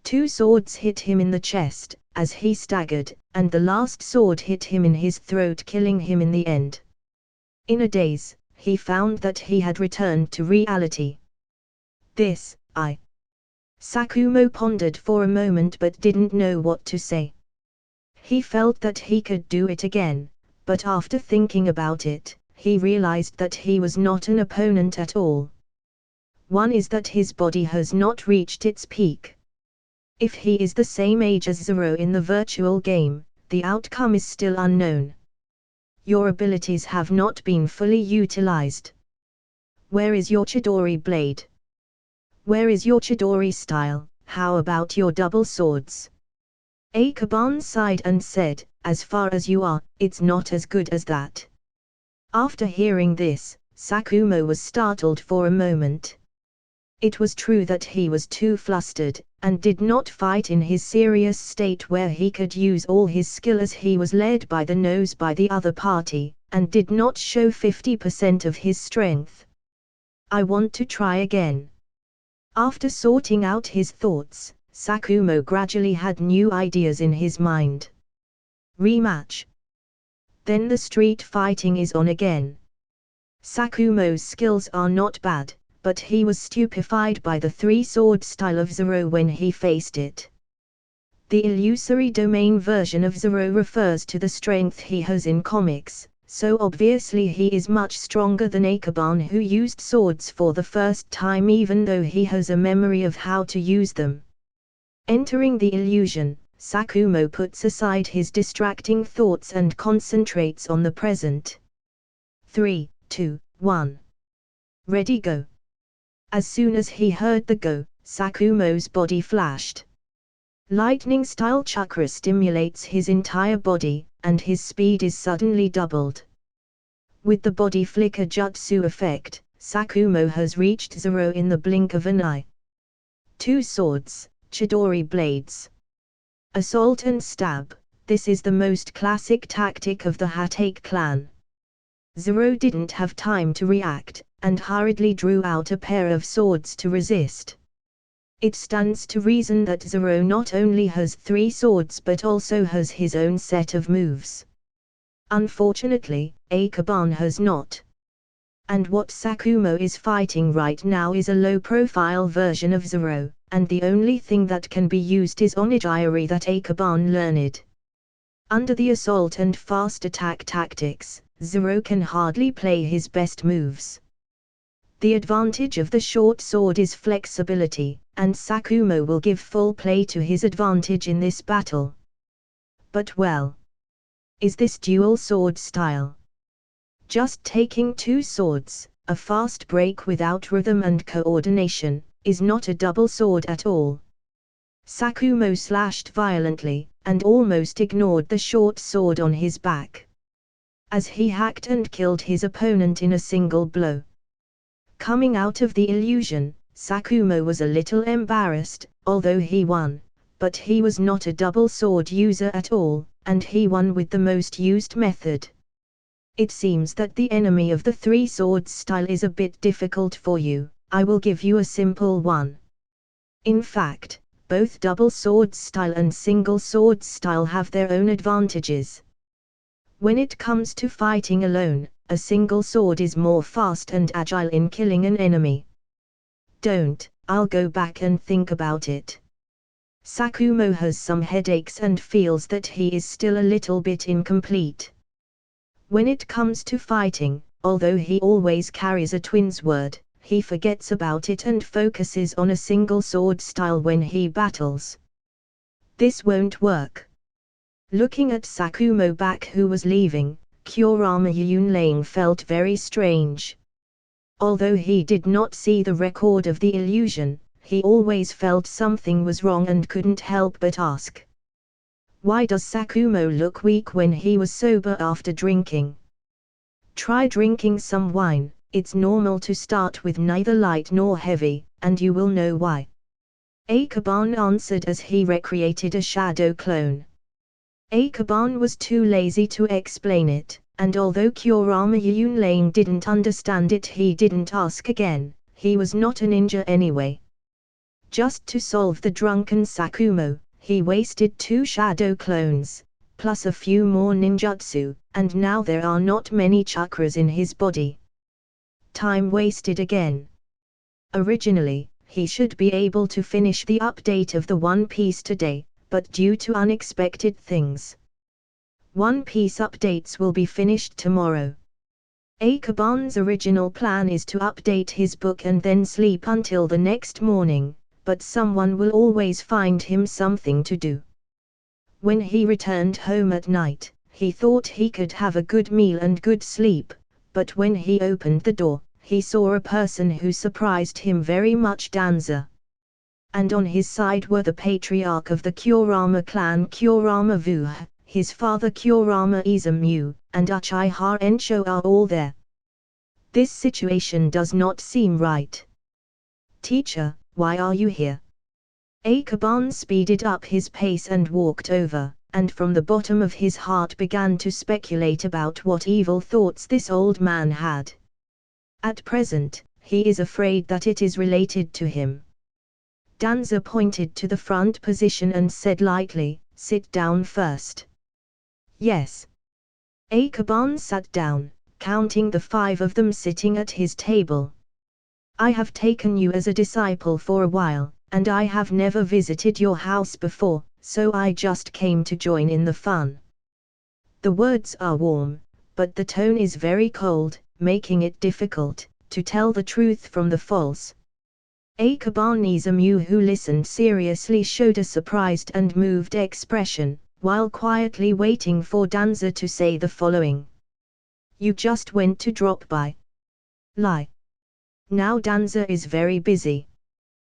2 swords hit him in the chest, as he staggered, and the last sword hit him in his throat, killing him in the end. In a daze, he found that he had returned to reality. This, Sakumo pondered for a moment but didn't know what to say. He felt that he could do it again, but after thinking about it, he realized that he was not an opponent at all. One is that his body has not reached its peak. If he is the same age as Zero in the virtual game, the outcome is still unknown. Your abilities have not been fully utilized. Where is your Chidori blade? Where is your Chidori style? How about your double swords? Akaban sighed and said, as far as you are, it's not as good as that. After hearing this, Sakumo was startled for a moment. It was true that he was too flustered, and did not fight in his serious state where he could use all his skill as he was led by the nose by the other party, and did not show 50% of his strength. I want to try again. After sorting out his thoughts, Sakumo gradually had new ideas in his mind. Rematch. Then the street fighting is on again. Sakumo's skills are not bad, but he was stupefied by the three-sword style of Zero when he faced it. The illusory domain version of Zero refers to the strength he has in comics, so obviously he is much stronger than Akaban, who used swords for the first time even though he has a memory of how to use them. Entering the illusion, Sakumo puts aside his distracting thoughts and concentrates on the present. 3, 2, 1. Ready, go. As soon as he heard the go, Sakumo's body flashed. Lightning-style chakra stimulates his entire body, and his speed is suddenly doubled. With the body flicker jutsu effect, Sakumo has reached Zero in the blink of an eye. Two swords, Chidori blades. Assault and stab, this is the most classic tactic of the Hatake clan. Zero didn't have time to react, and hurriedly drew out a pair of swords to resist. It stands to reason that Zero not only has three swords but also has his own set of moves. Unfortunately, Akaban has not. And what Sakumo is fighting right now is a low-profile version of Zero, and the only thing that can be used is Onigiri that Akaban learned. Under the assault and fast attack tactics, Zero can hardly play his best moves. The advantage of the short sword is flexibility, and Sakumo will give full play to his advantage in this battle. But well, is this dual sword style? Just taking two swords, a fast break without rhythm and coordination, is not a double sword at all. Sakumo slashed violently, and almost ignored the short sword on his back. As he hacked and killed his opponent in a single blow. Coming out of the illusion, Sakumo was a little embarrassed, although he won, but he was not a double sword user at all, and he won with the most used method. It seems that the enemy of the three swords style is a bit difficult for you. I will give you a simple one. In fact, both double sword style and single sword style have their own advantages. When it comes to fighting alone, a single sword is more fast and agile in killing an enemy. I'll go back and think about it. Sakumo has some headaches and feels that he is still a little bit incomplete. When it comes to fighting, although he always carries a twin sword, he forgets about it and focuses on a single sword style when he battles. This won't work. Looking at Sakumo back who was leaving, Kurama Yunlane felt very strange. Although he did not see the record of the illusion, he always felt something was wrong and couldn't help but ask. Why does Sakumo look weak when he was sober after drinking? Try drinking some wine. It's normal to start with neither light nor heavy, and you will know why. Akaban answered as he recreated a shadow clone. Akaban was too lazy to explain it, and although Kurama Yunlane didn't understand it, he didn't ask again. He was not a ninja anyway. Just to solve the drunken Sakumo, he wasted 2 shadow clones, plus a few more ninjutsu, and now there are not many chakras in his body. Time wasted again. Originally, he should be able to finish the update of the One Piece today, but due to unexpected things, One Piece updates will be finished tomorrow. Akaban's original plan is to update his book and then sleep until the next morning, but someone will always find him something to do. When he returned home at night, he thought he could have a good meal and good sleep, but when he opened the door, he saw a person who surprised him very much, Danza. And on his side were the patriarch of the Kurama clan, Kurama Vu, his father Kurama Izumu, and Uchiha Ensho are all there. This situation does not seem right. Teacher, why are you here? Akaban speeded up his pace and walked over, and from the bottom of his heart began to speculate about what evil thoughts this old man had. At present, he is afraid that it is related to him. Danza pointed to the front position and said lightly, "Sit down first." Yes. Akaban sat down, counting the 5 of them sitting at his table. I have taken you as a disciple for a while, and I have never visited your house before, so I just came to join in the fun. The words are warm, but the tone is very cold, making it difficult to tell the truth from the false. Akaban Izumu, who listened seriously, showed a surprised and moved expression, while quietly waiting for Danza to say the following. You just went to drop by. Lie. Now Danza is very busy.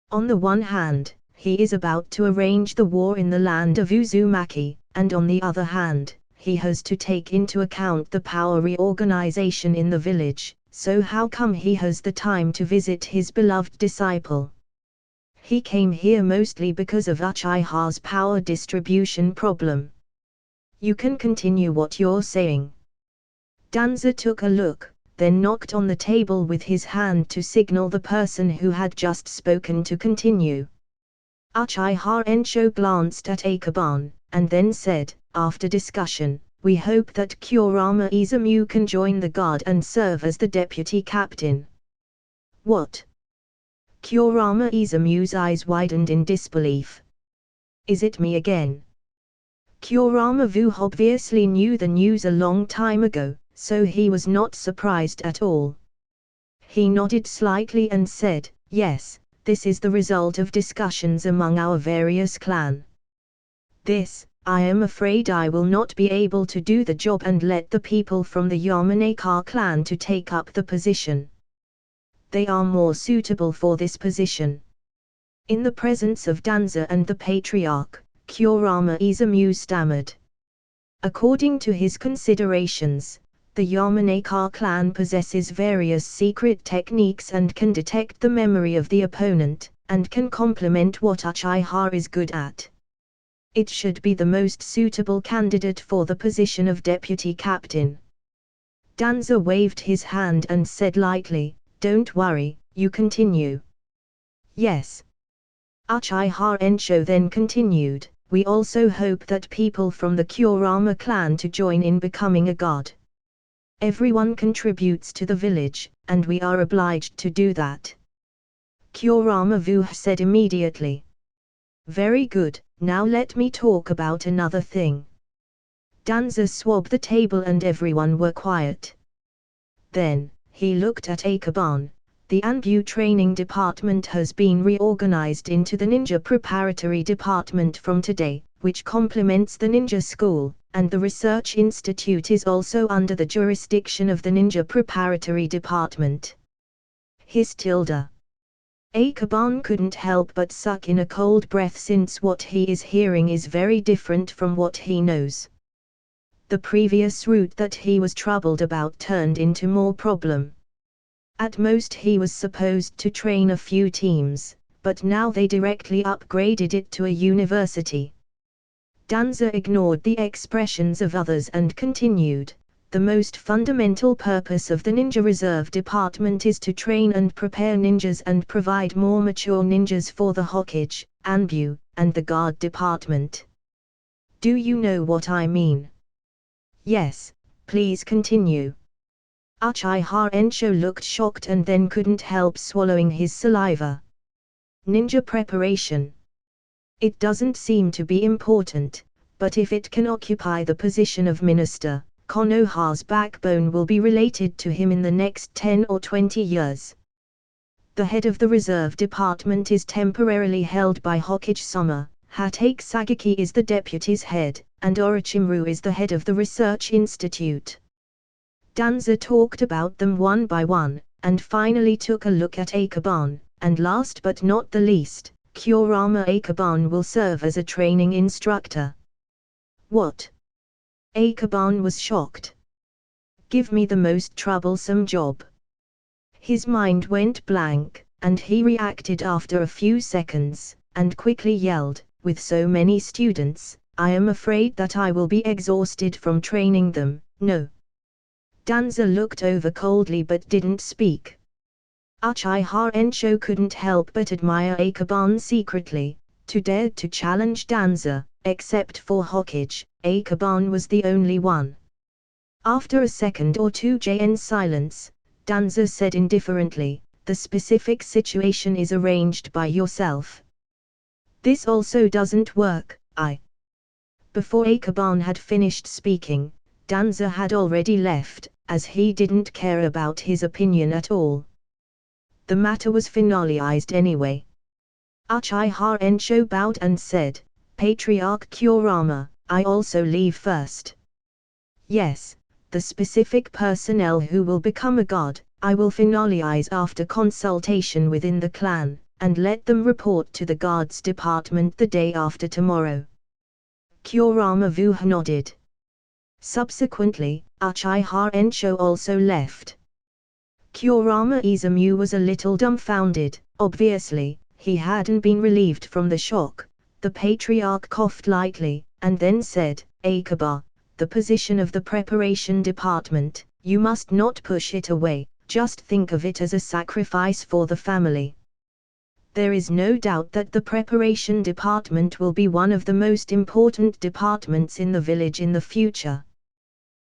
On the one hand, he is about to arrange the war in the land of Uzumaki, and on the other hand, he has to take into account the power reorganization in the village, so how come he has the time to visit his beloved disciple? He came here mostly because of Uchiha's power distribution problem. You can continue what you're saying. Danza took a look, then knocked on the table with his hand to signal the person who had just spoken to continue. Uchiha Ensho glanced at Akaban, and then said, after discussion, we hope that Kurama Izumu can join the guard and serve as the deputy captain. What? Kurama Izumu's eyes widened in disbelief. Is it me again? Kurama Vu obviously knew the news a long time ago, so he was not surprised at all. He nodded slightly and said, yes, this is the result of discussions among our various clan. This, I am afraid I will not be able to do the job and let the people from the Yamanaka clan to take up the position. They are more suitable for this position. In the presence of Danza and the patriarch, Kurama Izumu stammered. According to his considerations, the Yamanaka clan possesses various secret techniques and can detect the memory of the opponent, and can complement what Uchiha is good at. It should be the most suitable candidate for the position of deputy captain. Danza waved his hand and said lightly, don't worry, you continue. Yes. Uchiha Ensho then continued, we also hope that people from the Kurama clan to join in becoming a god. Everyone contributes to the village, and we are obliged to do that. Kurama Vu said immediately. Very good, now let me talk about another thing. Danza swabbed the table and everyone were quiet. Then, he looked at Akaban. The Anbu training department has been reorganized into the ninja preparatory department from today, which complements the ninja school, and the research institute is also under the jurisdiction of the ninja preparatory department. His tilde. Akaban couldn't help but suck in a cold breath, since what he is hearing is very different from what he knows. The previous route that he was troubled about turned into more problem. At most he was supposed to train a few teams, but now they directly upgraded it to a university. Danza ignored the expressions of others and continued, the most fundamental purpose of the Ninja Reserve Department is to train and prepare ninjas and provide more mature ninjas for the Hokage, Anbu, and the Guard Department. Do you know what I mean? Yes, please continue. Uchiha Ensho looked shocked and then couldn't help swallowing his saliva. Ninja preparation. It doesn't seem to be important, but if it can occupy the position of minister, Konoha's backbone will be related to him in the next 10 or 20 years. The head of the reserve department is temporarily held by Hokage-sama, Hatake Sagaki is the deputy's head, and Orochimaru is the head of the research institute. Danza talked about them one by one, and finally took a look at Akaban, and last but not the least, Kurama Akaban will serve as a training instructor. What? Akaban was shocked. Give me the most troublesome job. His mind went blank, and he reacted after a few seconds, and quickly yelled, with so many students, I am afraid that I will be exhausted from training them, no. Danza looked over coldly but didn't speak. Uchiha Ensho couldn't help but admire Akaban secretly, to dare to challenge Danza, except for Hokage, Akaban was the only one. After a second or two in silence, Danza said indifferently, the specific situation is arranged by yourself. This also doesn't work, Before Akaban had finished speaking, Danza had already left, as he didn't care about his opinion at all. The matter was finalized anyway. Uchiha Ensho bowed and said, Patriarch Kurama, I also leave first. Yes, the specific personnel who will become a god, I will finalize after consultation within the clan, and let them report to the guards department the day after tomorrow. Kurama Vuh nodded. Subsequently, Uchiha Ensho also left. Kurama Izumu was a little dumbfounded, obviously, he hadn't been relieved from the shock. The patriarch coughed lightly, and then said, Akaba, the position of the preparation department, you must not push it away, just think of it as a sacrifice for the family. There is no doubt that the preparation department will be one of the most important departments in the village in the future.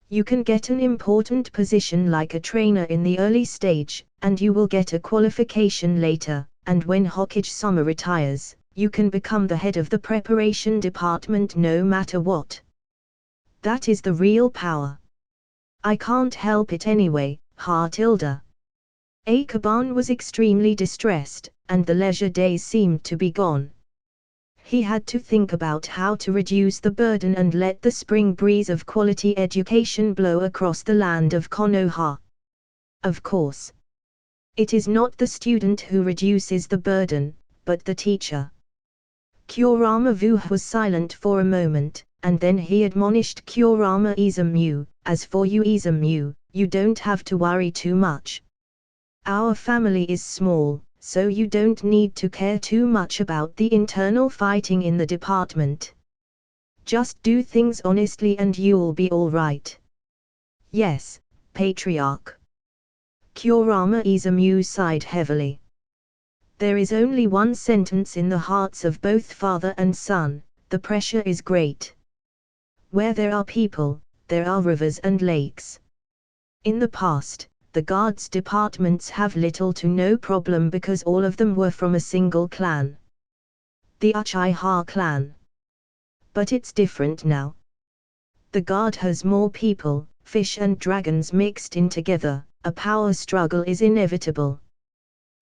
You can get an important position like a trainer in the early stage, and you will get a qualification later, and when Hokage-sama retires, you can become the head of the preparation department no matter what. That is the real power. I can't help it anyway, Tilda. Akaban was extremely distressed, and the leisure days seemed to be gone. He had to think about how to reduce the burden and let the spring breeze of quality education blow across the land of Konoha. Of course, it is not the student who reduces the burden, but the teacher. Kurama Vuh was silent for a moment, and then he admonished Kurama Izumu, as for you Izumu, you don't have to worry too much. Our family is small, so you don't need to care too much about the internal fighting in the department. Just do things honestly and you'll be all right. Yes, Patriarch. Kurama Izumu sighed heavily. There is only one sentence in the hearts of both father and son, the pressure is great. Where there are people, there are rivers and lakes. In the past, the guards departments have little to no problem because all of them were from a single clan. The Uchiha clan. But it's different now. The guard has more people, fish and dragons mixed in together, a power struggle is inevitable.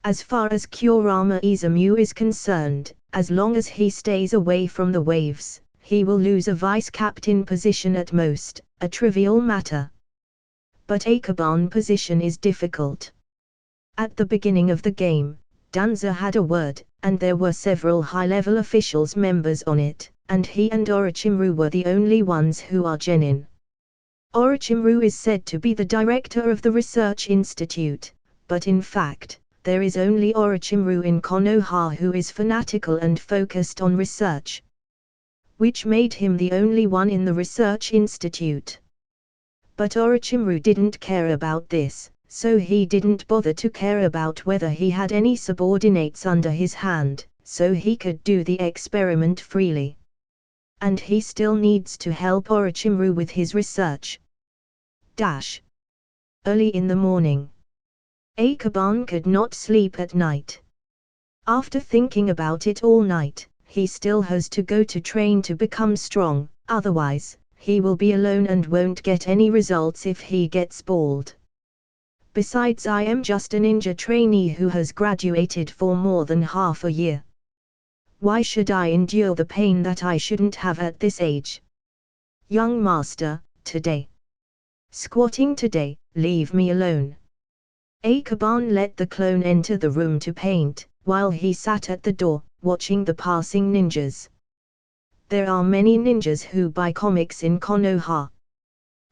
As far as Kurama Izumu is concerned, as long as he stays away from the waves, he will lose a vice-captain position at most, a trivial matter. But Akaban's position is difficult. At the beginning of the game, Danza had a word, and there were several high-level officials members on it, and he and Orochimaru were the only ones who are genin. Orochimaru is said to be the director of the research institute, but in fact, there is only Orochimaru in Konoha who is fanatical and focused on research, which made him the only one in the research institute. But Orochimaru didn't care about this, so he didn't bother to care about whether he had any subordinates under his hand, so he could do the experiment freely. And he still needs to help Orochimaru with his research. Early in the morning. Akaban could not sleep at night. After thinking about it all night, he still has to go to train to become strong, otherwise, he will be alone and won't get any results if he gets bored. Besides, I am just a ninja trainee who has graduated for more than half a year. Why should I endure the pain that I shouldn't have at this age? Young master, today. Squatting today, leave me alone. Akaban let the clone enter the room to paint, while he sat at the door, watching the passing ninjas. There are many ninjas who buy comics in Konoha.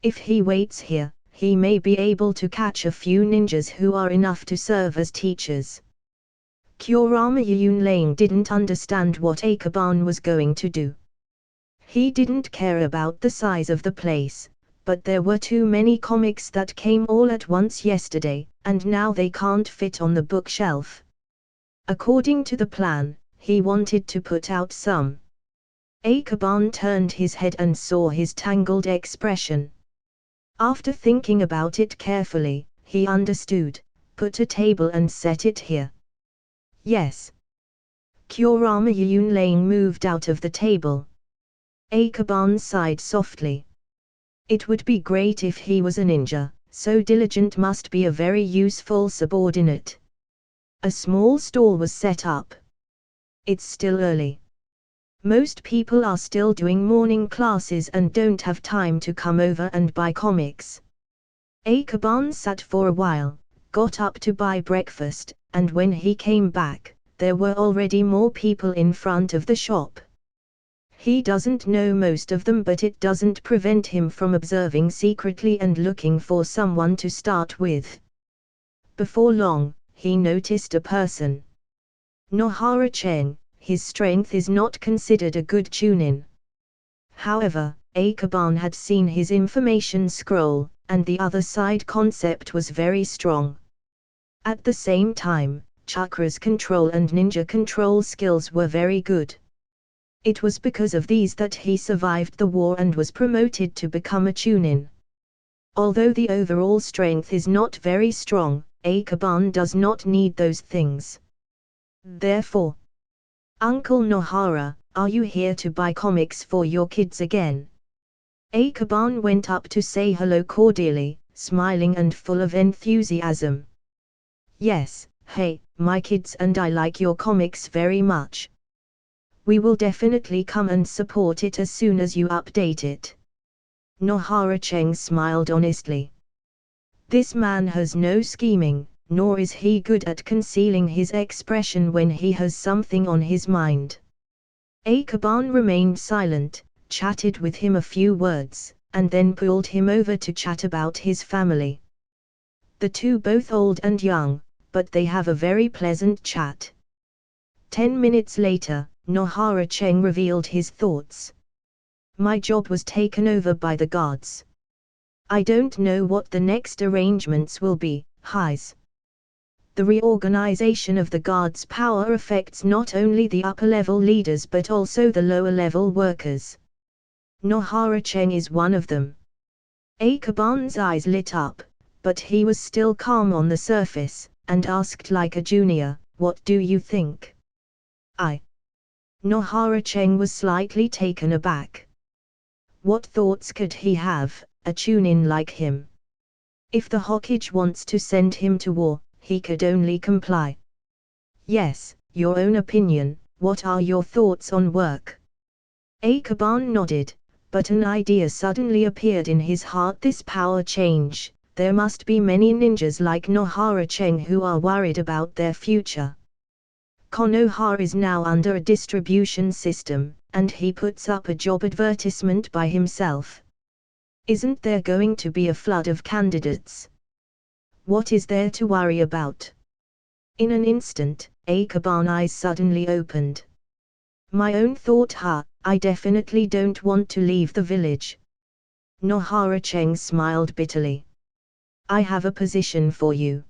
If he waits here, he may be able to catch a few ninjas who are enough to serve as teachers. Kurama Yunlane didn't understand what Akaban was going to do. He didn't care about the size of the place, but there were too many comics that came all at once yesterday, and now they can't fit on the bookshelf. According to the plan, he wanted to put out some. Akaban turned his head and saw his tangled expression. After thinking about it carefully, he understood. Put a table and set it here. Yes. Kurama Yunlane moved out of the table. Akaban sighed softly. It would be great if he was a ninja, so diligent must be a very useful subordinate. A small stall was set up. It's still early. Most people are still doing morning classes and don't have time to come over and buy comics. Akaban sat for a while, got up to buy breakfast, and when he came back, there were already more people in front of the shop. He doesn't know most of them, but it doesn't prevent him from observing secretly and looking for someone to start with. Before long, he noticed a person. Nohara Cheng. His strength is not considered a good Chunin. However, Akaban had seen his information scroll, and the other side concept was very strong. At the same time, chakras control and ninja control skills were very good. It was because of these that he survived the war and was promoted to become a Chunin. Although the overall strength is not very strong, Akaban does not need those things. Therefore, Uncle Nohara, are you here to buy comics for your kids again? Akaban went up to say hello cordially, smiling and full of enthusiasm. Yes, hey, my kids and I like your comics very much. We will definitely come and support it as soon as you update it. Nohara Cheng smiled honestly. This man has no scheming, nor is he good at concealing his expression when he has something on his mind. Akaban remained silent, chatted with him a few words, and then pulled him over to chat about his family. The two both old and young, but they have a very pleasant chat. 10 minutes later, Nohara Cheng revealed his thoughts. My job was taken over by the guards. I don't know what the next arrangements will be, Highs. The reorganization of the guards' power affects not only the upper-level leaders but also the lower-level workers. Nohara Cheng is one of them. Akaban's eyes lit up, but he was still calm on the surface, and asked like a junior, what do you think? Nohara Cheng was slightly taken aback. What thoughts could he have, a Chunin like him? If the Hokage wants to send him to war, he could only comply. Yes, your own opinion, what are your thoughts on work? Akaban nodded, but an idea suddenly appeared in his heart. This power change, there must be many ninjas like Nohara Cheng who are worried about their future. Konoha is now under a distribution system, and he puts up a job advertisement by himself. Isn't there going to be a flood of candidates? What is there to worry about? In an instant, Akaban's eyes suddenly opened. My own thought, I definitely don't want to leave the village. Nohara Cheng smiled bitterly. I have a position for you.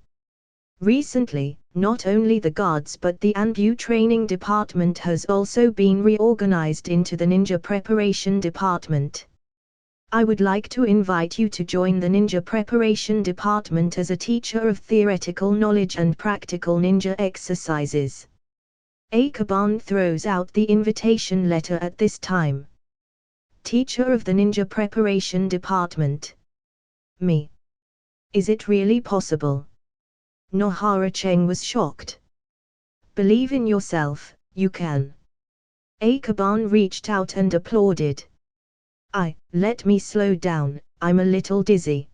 Recently, not only the guards but the Anbu training department has also been reorganized into the ninja preparation department. I would like to invite you to join the ninja preparation department as a teacher of theoretical knowledge and practical ninja exercises. Akaban throws out the invitation letter at this time. Teacher of the Ninja Preparation Department. Me. Is it really possible? Nohara Cheng was shocked. Believe in yourself, you can. Akaban reached out and applauded. Let me slow down, I'm a little dizzy.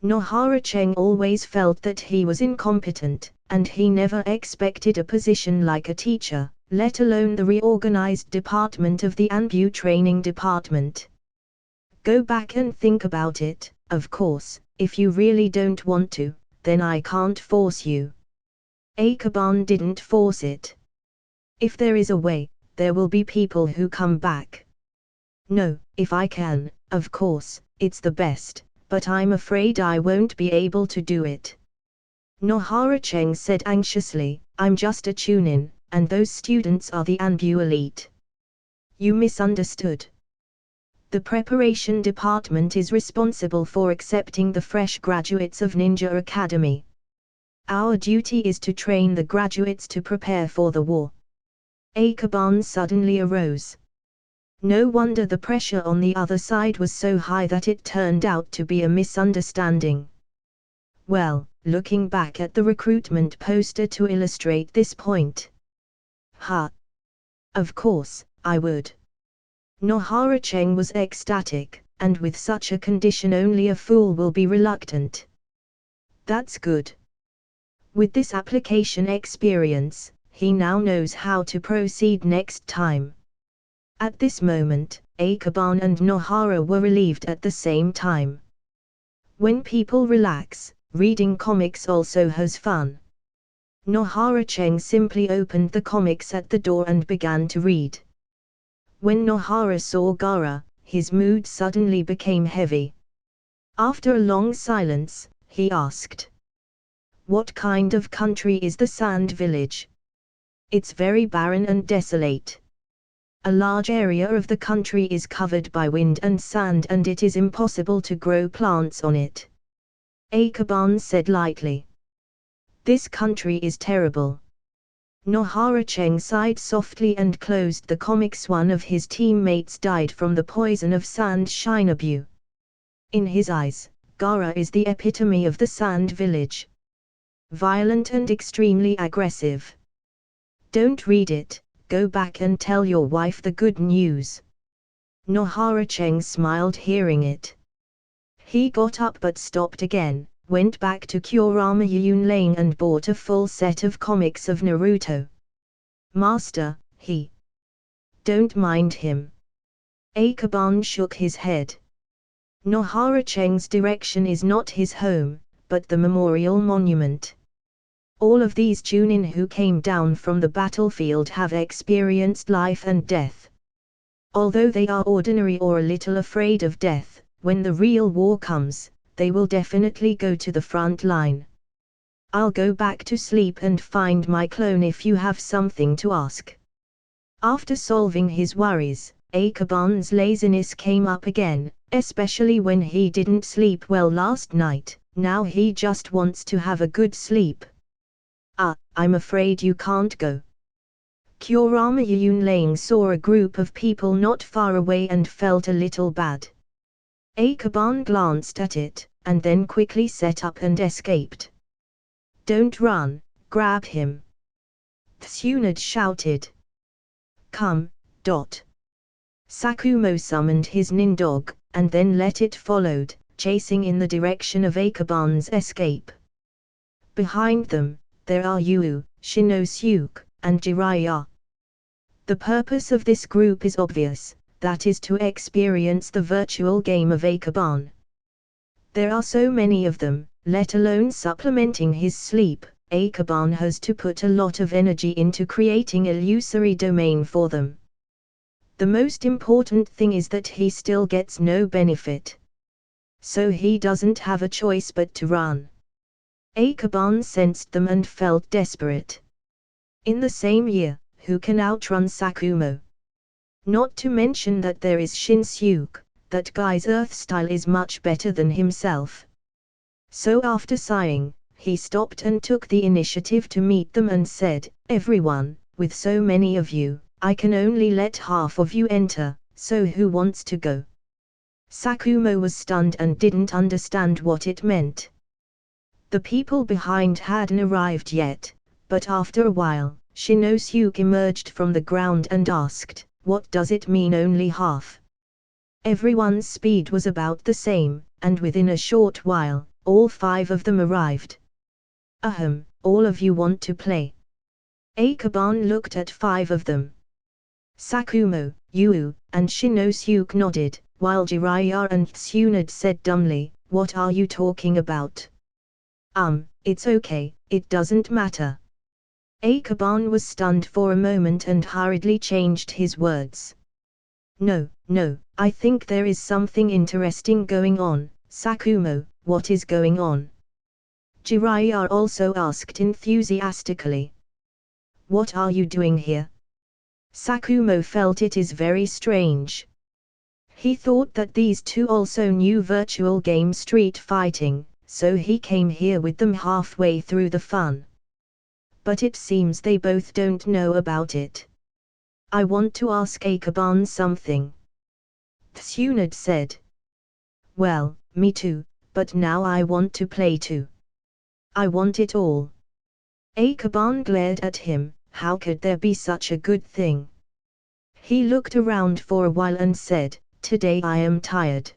Nohara Cheng always felt that he was incompetent, and he never expected a position like a teacher, let alone the reorganized department of the Anbu Training Department. Go back and think about it, of course, if you really don't want to, then I can't force you. Akaban didn't force it. If there is a way, there will be people who come back. No, if I can, of course, it's the best, but I'm afraid I won't be able to do it. Nohara Cheng said anxiously, I'm just a Chunin, and those students are the Anbu elite. You misunderstood. The preparation department is responsible for accepting the fresh graduates of Ninja Academy. Our duty is to train the graduates to prepare for the war. Akaban suddenly arose. No wonder the pressure on the other side was so high that it turned out to be a misunderstanding. Well, looking back at the recruitment poster to illustrate this point. Of course, I would. Nohara Cheng was ecstatic, and with such a condition only a fool will be reluctant. That's good. With this application experience, he now knows how to proceed next time. At this moment, Akaban and Nohara were relieved at the same time. When people relax, reading comics also has fun. Nohara Cheng simply opened the comics at the door and began to read. When Nohara saw Gaara, his mood suddenly became heavy. After a long silence, he asked, "What kind of country is the Sand Village?" "It's very barren and desolate. A large area of the country is covered by wind and sand and it is impossible to grow plants on it," Akaban said lightly. "This country is terrible." Nohara Cheng sighed softly and closed the comics. One of his teammates died from the poison of Sand Shinobu. In his eyes, Gaara is the epitome of the Sand Village. Violent and extremely aggressive. Don't read it, go back and tell your wife the good news. Nohara Cheng smiled hearing it. He got up but stopped again, went back to Kurama Yunlane and bought a full set of comics of Naruto. "Master, he. Don't mind him." Akaban shook his head. Nohara Cheng's direction is not his home, but the memorial monument. All of these Chunin who came down from the battlefield have experienced life and death. Although they are ordinary or a little afraid of death, when the real war comes, they will definitely go to the front line. I'll go back to sleep and find my clone if you have something to ask. After solving his worries, Akaban's laziness came up again, especially when he didn't sleep well last night. Now he just wants to have a good sleep. I'm afraid you can't go. Kurama Yunlane saw a group of people not far away and felt a little bad. Akaban glanced at it, and then quickly set up and escaped. "Don't run, grab him!" Tsunade shouted. "Come, Dot!" Sakumo summoned his Nindog, and then let it followed, chasing in the direction of Akaban's escape. Behind them, there are Yu, Shinosuke, and Jiraiya. The purpose of this group is obvious, that is to experience the virtual game of Akaban. There are so many of them, let alone supplementing his sleep, Akaban has to put a lot of energy into creating illusory domain for them. The most important thing is that he still gets no benefit. So he doesn't have a choice but to run. Akaban sensed them and felt desperate. In the same year, who can outrun Sakumo? Not to mention that there is Shinsuke, that guy's earth style is much better than himself. So after sighing, he stopped and took the initiative to meet them and said, "Everyone, with so many of you, I can only let half of you enter, so who wants to go? Sakumo was stunned and didn't understand what it meant. The people behind hadn't arrived yet, but after a while, Shinosuke emerged from the ground and asked, "What does it mean only half?" Everyone's speed was about the same, and within a short while, all 5 of them arrived. Ahem, all of you want to play? Akaban looked at 5 of them. Sakumo, Yu, and Shinosuke nodded, while Jiraiya and Tsunade said dumbly, "What are you talking about?" It's okay, it doesn't matter." Akaban was stunned for a moment and hurriedly changed his words. No, I think there is something interesting going on, Sakumo, what is going on?" Jiraiya also asked enthusiastically. "What are you doing here?" Sakumo felt it is very strange. He thought that these 2 also knew virtual game street fighting, so he came here with them halfway through the fun. But it seems they both don't know about it. "I want to ask Akaban something," Tsunade said. "Well, me too, but now I want to play too. I want it all." Akaban glared at him. How could there be such a good thing? He looked around for a while and said, "Today I am tired.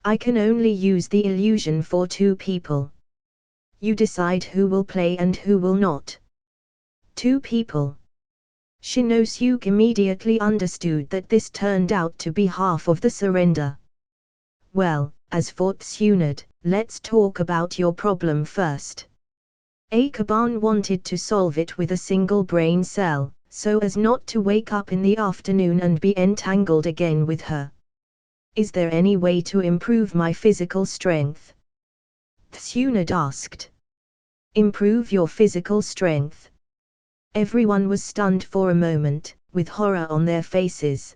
I can only use the illusion for 2 people. You decide who will play and who will not." 2 people. Shinosuke immediately understood that this turned out to be half of the surrender. "Well, as for Tsunade, let's talk about your problem first." Akaban wanted to solve it with a single brain cell, so as not to wake up in the afternoon and be entangled again with her. "Is there any way to improve my physical strength?" Tsunade asked. "Improve your physical strength?" Everyone was stunned for a moment, with horror on their faces.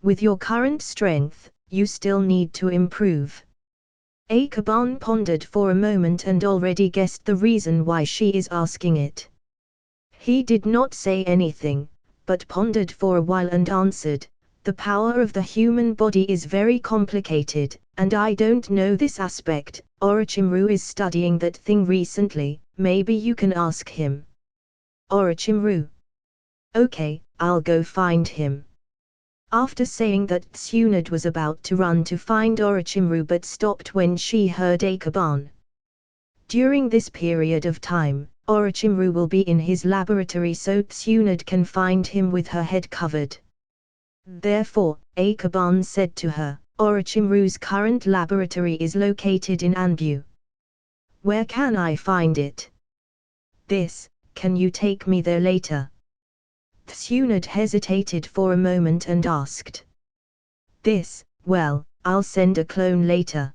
"With your current strength, you still need to improve." Akaban pondered for a moment and already guessed the reason why she is asking it. He did not say anything, but pondered for a while and answered, "The power of the human body is very complicated, and I don't know this aspect. Orochimaru is studying that thing recently, maybe you can ask him." "Orochimaru? Okay, I'll go find him." After saying that, Tsunade was about to run to find Orochimaru but stopped when she heard Akaban. During this period of time, Orochimaru will be in his laboratory so Tsunade can find him with her head covered. Therefore, Akaban said to her, "Orochimaru's current laboratory is located in Anbu. Where can I find it?" Can you take me there later?" Tsunade hesitated for a moment and asked. Well, I'll send a clone later."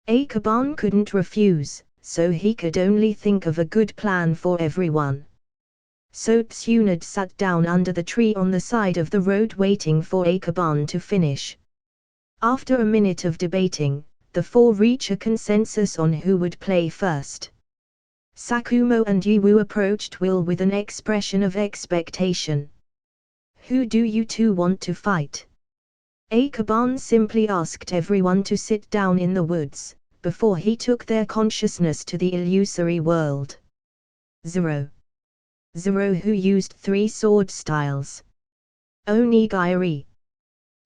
Akaban couldn't refuse, so he could only think of a good plan for everyone. So Tsunade sat down under the tree on the side of the road waiting for Akaban to finish. After a minute of debating, the 4 reach a consensus on who would play first. Sakumo and Yu approached Will with an expression of expectation. "Who do you 2 want to fight?" Akaban simply asked everyone to sit down in the woods, before he took their consciousness to the illusory world. Zero, who used 3 sword styles. Onigiri.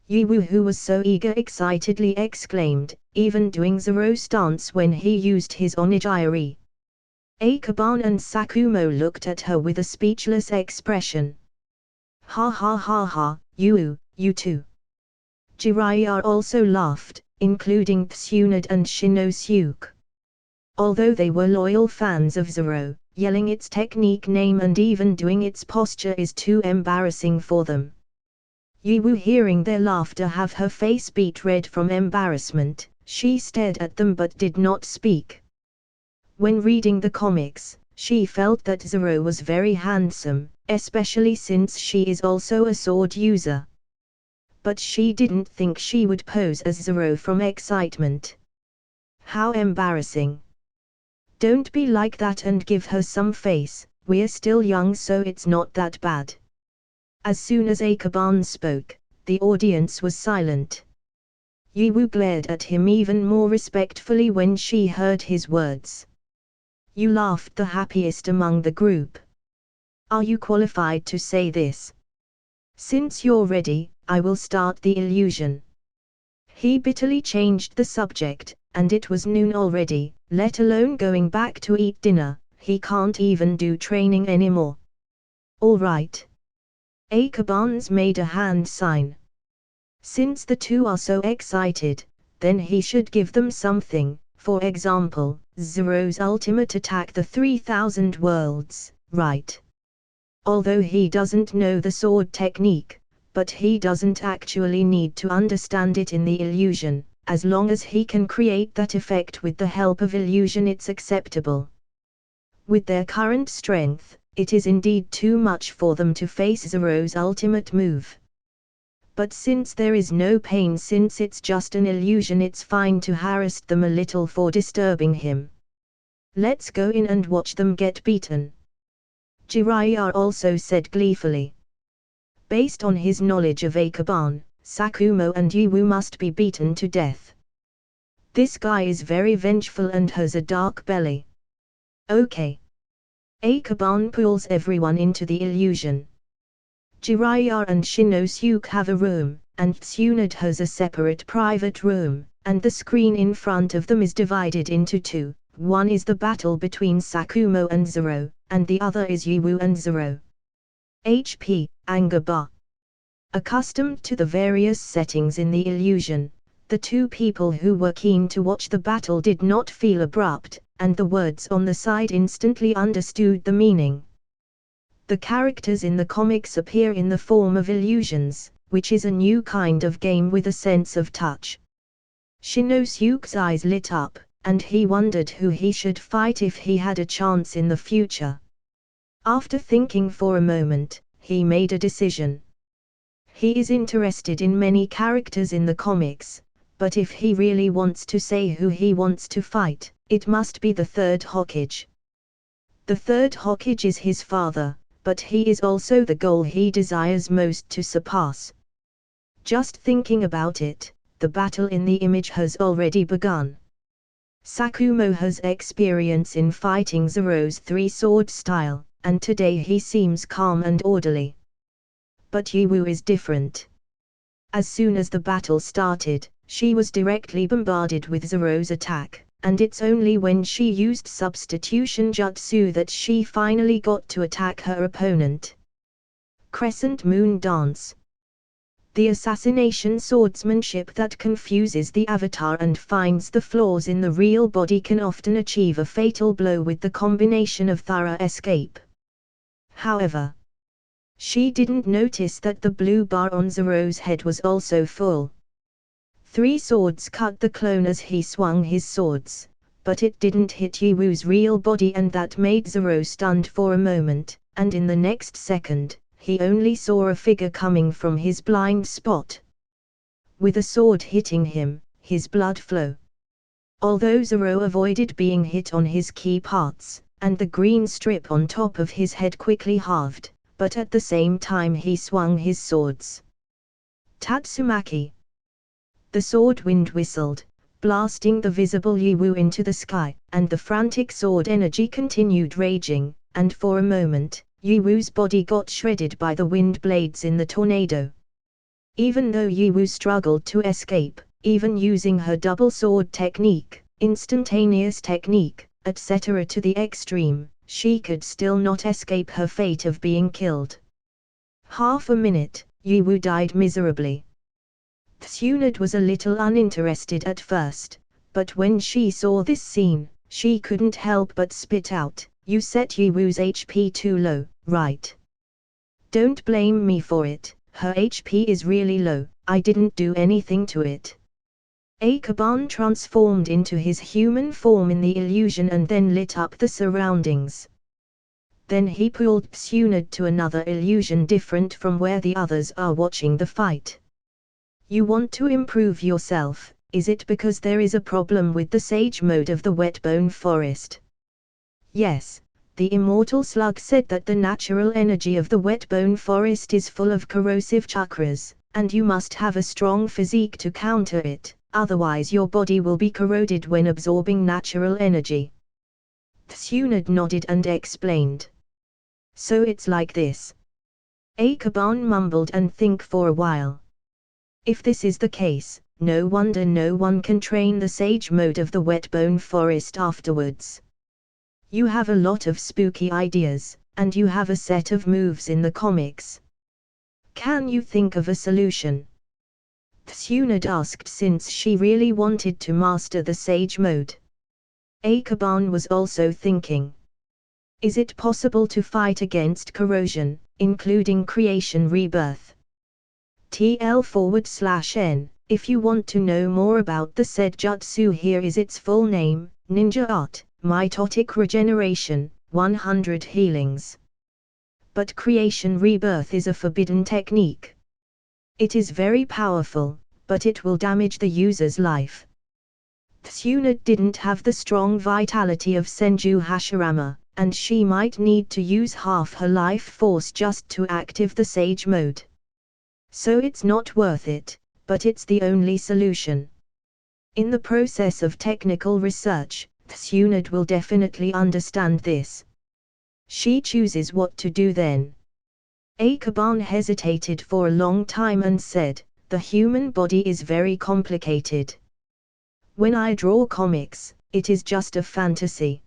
Yu, who was so eager, excitedly exclaimed, even doing Zero stance when he used his onigiri. Akaban and Sakumo looked at her with a speechless expression. "Ha ha ha ha, you too." Jiraiya also laughed, including Tsunade and Shinosuke. Although they were loyal fans of Zero, yelling its technique name and even doing its posture is too embarrassing for them. Yu, hearing their laughter, have her face beet red from embarrassment. She stared at them but did not speak. When reading the comics, she felt that Zero was very handsome, especially since she is also a sword user. But she didn't think she would pose as Zero from excitement. How embarrassing. "Don't be like that and give her some face," we're still young so it's not that bad. As soon as Akaban spoke, the audience was silent. Yiwu glared at him even more respectfully when she heard his words. You laughed the happiest among the group. Are you qualified to say this? Since you're ready, I will start the illusion. He bitterly changed the subject, and it was noon already, let alone going back to eat dinner, he can't even do training anymore. All right. Akaban's made a hand sign. Since the two are so excited, then he should give them something, for example, Zero's ultimate attack, the 3000 worlds, right? Although he doesn't know the sword technique, but he doesn't actually need to understand it in the illusion, as long as he can create that effect with the help of illusion it's acceptable. With their current strength, it is indeed too much for them to face Zero's ultimate move. But since there is no pain, since it's just an illusion, it's fine to harass them a little for disturbing him. Let's go in and watch them get beaten. Jiraiya also said gleefully. Based on his knowledge of Akaban, Sakumo and Yiwu must be beaten to death. This guy is very vengeful and has a dark belly. Okay. Akaban pulls everyone into the illusion. Jiraiya and Shinosuke have a room, and Tsunade has a separate private room, and the screen in front of them is divided into two. One is the battle between Sakumo and Zero, and the other is Yiwu and Zero. HP, anger bar. Accustomed to the various settings in the illusion, the two people who were keen to watch the battle did not feel abrupt, and the words on the side instantly understood the meaning. The characters in the comics appear in the form of illusions, which is a new kind of game with a sense of touch. Shinosuke's eyes lit up, and he wondered who he should fight if he had a chance in the future. After thinking for a moment, he made a decision. He is interested in many characters in the comics, but if he really wants to say who he wants to fight, it must be the third Hokage. The third Hokage is his father, but he is also the goal he desires most to surpass. Just thinking about it, the battle in the image has already begun. Sakumo has experience in fighting Zero's three-sword style, and today he seems calm and orderly. But Yiwu is different. As soon as the battle started, she was directly bombarded with Zero's attack, and it's only when she used substitution jutsu that she finally got to attack her opponent. Crescent Moon Dance. The assassination swordsmanship that confuses the avatar and finds the flaws in the real body can often achieve a fatal blow with the combination of thorough escape. However, she didn't notice that the blue bar on Zero's head was also full. Three swords cut the clone as he swung his swords, but it didn't hit Yiwu's real body, and that made Zero stunned for a moment, and in the next second, he only saw a figure coming from his blind spot. With a sword hitting him, his blood flowed. Although Zero avoided being hit on his key parts, and the green strip on top of his head quickly halved, but at the same time he swung his swords. Tatsumaki. The sword wind whistled, blasting the visible Yiwu into the sky, and the frantic sword energy continued raging, and for a moment, Yiwu's body got shredded by the wind blades in the tornado. Even though Yiwu struggled to escape, even using her double sword technique, instantaneous technique, etc. to the extreme, she could still not escape her fate of being killed. Half a minute, Yiwu died miserably. Tsunade was a little uninterested at first, but when she saw this scene, she couldn't help but spit out, "You set Yiwu's HP too low, right? Don't blame me for it, her HP is really low, I didn't do anything to it." Akaban transformed into his human form in the illusion and then lit up the surroundings. Then he pulled Tsunade to another illusion different from where the others are watching the fight. You want to improve yourself, is it because there is a problem with the sage mode of the Wetbone Forest? Yes, the immortal slug said that the natural energy of the wet bone forest is full of corrosive chakras, and you must have a strong physique to counter it, otherwise your body will be corroded when absorbing natural energy. Tsunade nodded and explained. So it's like this. Akaban mumbled and think for a while. If this is the case, no wonder no one can train the sage mode of the wet bone forest afterwards. You have a lot of spooky ideas, and you have a set of moves in the comics. Can you think of a solution? Tsunade asked since she really wanted to master the sage mode. Akaban was also thinking. Is it possible to fight against corrosion, including creation rebirth? TL/N. If you want to know more about the said jutsu, here is its full name: Ninja Art, Mitotic Regeneration, 100 Healings. But creation rebirth is a forbidden technique. It is very powerful, but it will damage the user's life. Tsunade didn't have the strong vitality of Senju Hashirama, and she might need to use half her life force just to active the sage mode. So it's not worth it, but it's the only solution. In the process of technical research, Tsunade will definitely understand this. She chooses what to do then. Akaban hesitated for a long time and said, the human body is very complicated. When I draw comics, it is just a fantasy.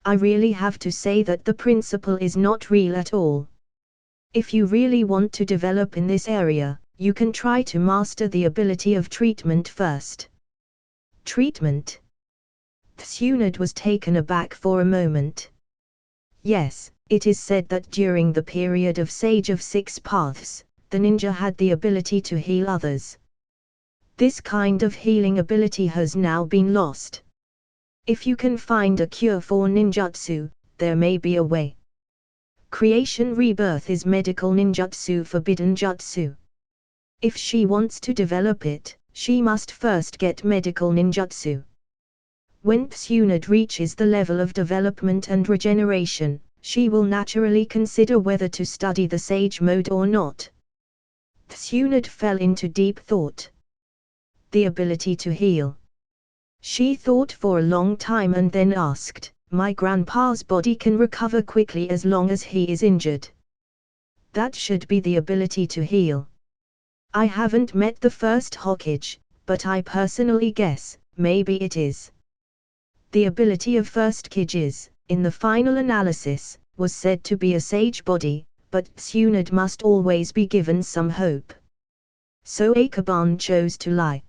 I really have to say that the principle is not real at all. If you really want to develop in this area, you can try to master the ability of treatment first. Treatment? Tsunade was taken aback for a moment. Yes, it is said that during the period of Sage of Six Paths, the ninja had the ability to heal others. This kind of healing ability has now been lost. If you can find a cure for ninjutsu, there may be a way. Creation rebirth is medical ninjutsu, forbidden jutsu. If she wants to develop it, she must first get medical ninjutsu. When Tsunade reaches the level of development and regeneration, she will naturally consider whether to study the sage mode or not. Tsunade fell into deep thought. The ability to heal. She thought for a long time and then asked, my grandpa's body can recover quickly as long as he is injured. That should be the ability to heal. I haven't met the first Hokage, but I personally guess, maybe it is. The ability of first Kages, in the final analysis, was said to be a sage body, but Tsunade must always be given some hope. So Akaban chose to lie.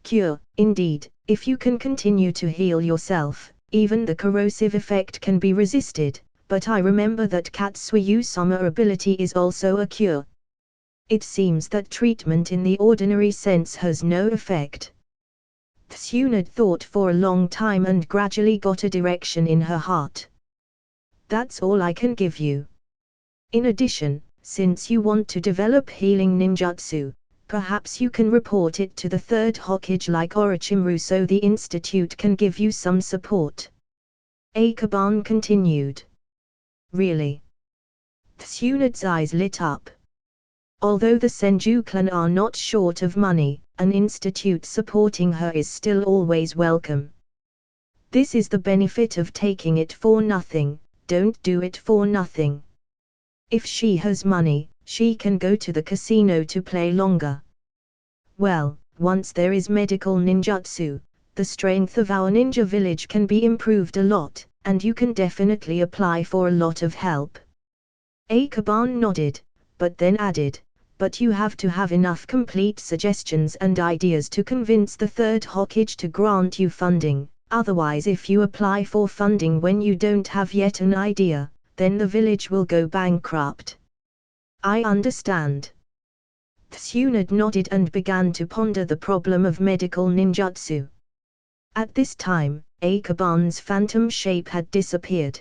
Cure, indeed, if you can continue to heal yourself, even the corrosive effect can be resisted, but I remember that Katsuyu-sama ability is also a cure. It seems that treatment in the ordinary sense has no effect. Tsunade thought for a long time and gradually got a direction in her heart. That's all I can give you. In addition, since you want to develop healing ninjutsu, perhaps you can report it to the third Hokage like Orochimaru so the institute can give you some support. Akaban continued. Really? Tsunade's eyes lit up. Although the Senju clan are not short of money, an institute supporting her is still always welcome. This is the benefit of taking it for nothing, don't do it for nothing. If she has money, she can go to the casino to play longer. Well, once there is medical ninjutsu, the strength of our ninja village can be improved a lot, and you can definitely apply for a lot of help. Akaban nodded, but then added, but you have to have enough complete suggestions and ideas to convince the third Hokage to grant you funding, otherwise if you apply for funding when you don't have yet an idea, then the village will go bankrupt. I understand. Tsunade nodded and began to ponder the problem of medical ninjutsu. At this time, Akaban's phantom shape had disappeared.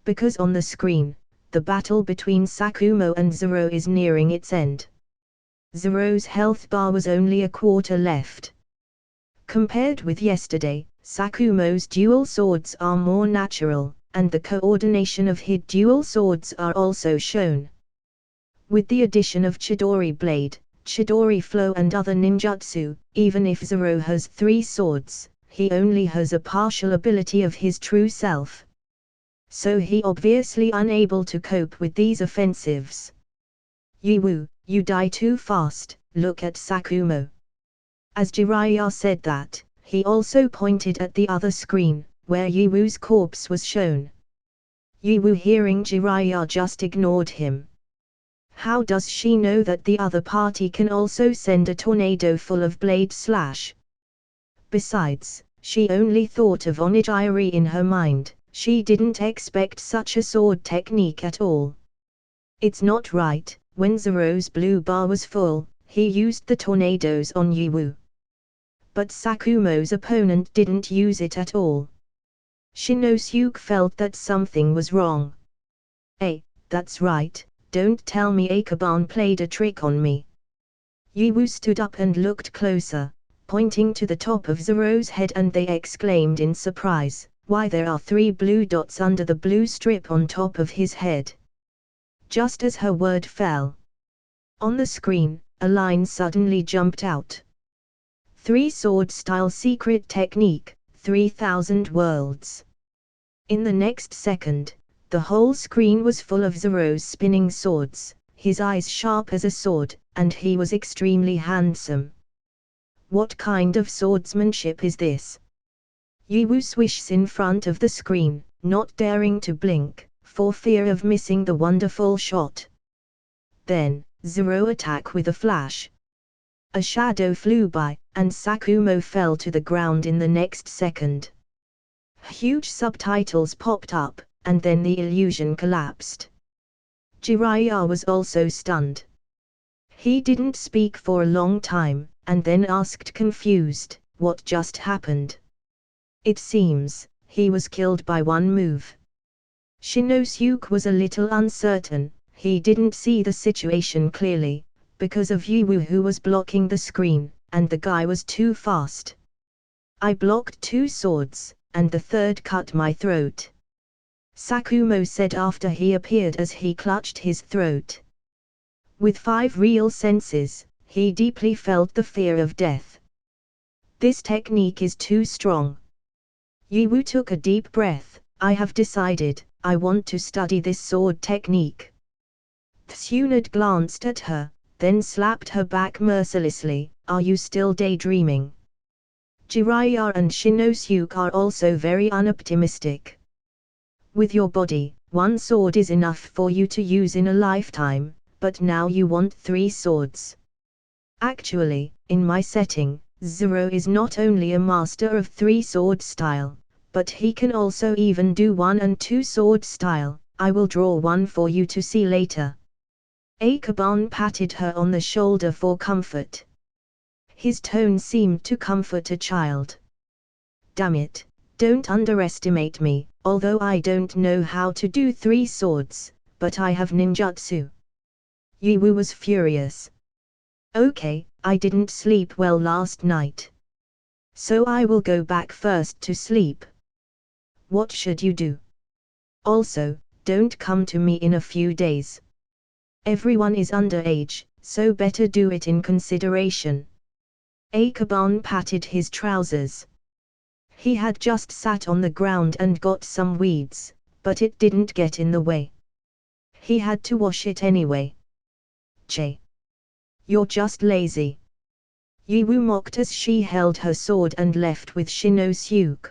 Because on the screen, the battle between Sakumo and Zoro is nearing its end. Zoro's health bar was only a quarter left. Compared with yesterday, Sakumo's dual swords are more natural, and the coordination of his dual swords are also shown. With the addition of Chidori Blade, Chidori Flow and other ninjutsu, even if Zoro has 3 swords, he only has a partial ability of his true self. So he obviously unable to cope with these offensives. Yiwu, you die too fast, look at Sakumo. As Jiraiya said that, he also pointed at the other screen, where Yiwu's corpse was shown. Yiwu, hearing Jiraiya, just ignored him. How does she know that the other party can also send a tornado full of blade slash? Besides, she only thought of onigiri in her mind, she didn't expect such a sword technique at all. It's not right. When Zoro's blue bar was full, he used the tornadoes on Yiwu. But Sakumo's opponent didn't use it at all. Shinosuke felt that something was wrong. That's right, don't tell me Akaban played a trick on me. Yiwu stood up and looked closer, pointing to the top of Zoro's head, and they exclaimed in surprise, why there are 3 blue dots under the blue strip on top of his head. Just as her word fell, on the screen, a line suddenly jumped out. 3 sword style secret technique, 3000 worlds. In the next second, the whole screen was full of Zoro's spinning swords, his eyes sharp as a sword, and he was extremely handsome. What kind of swordsmanship is this? Yiwu swishes in front of the screen, not daring to blink, for fear of missing the wonderful shot. Then, Zoro attacked with a flash. A shadow flew by, and Sakumo fell to the ground in the next second. Huge subtitles popped up, and then the illusion collapsed. Jiraiya was also stunned. He didn't speak for a long time, and then asked confused, what just happened? It seems, he was killed by one move. Shinosuke was a little uncertain, he didn't see the situation clearly, because of Yiwu who was blocking the screen, and the guy was too fast. I blocked 2 swords, and the third cut my throat. Sakumo said after he appeared as he clutched his throat. With 5 real senses, he deeply felt the fear of death. This technique is too strong. Yiwu took a deep breath. I have decided, I want to study this sword technique. Tsunade glanced at her, then slapped her back mercilessly. Are you still daydreaming? Jiraiya and Shinosuke are also very unoptimistic. With your body, 1 sword is enough for you to use in a lifetime, but now you want 3 swords. Actually, in my setting, Zoro is not only a master of 3 sword style, but he can also even do 1 and 2 sword style. I will draw one for you to see later. Akaban patted her on the shoulder for comfort. His tone seemed to comfort a child. Damn it, don't underestimate me, although I don't know how to do 3 swords, but I have ninjutsu. Yiwu was furious. Okay, I didn't sleep well last night. So I will go back first to sleep. What should you do? Also, don't come to me in a few days. Everyone is underage, so better do it in consideration. Akaban patted his trousers. He had just sat on the ground and got some weeds, but it didn't get in the way. He had to wash it anyway. Che. You're just lazy. Yiwu mocked as she held her sword and left with Shinosuke.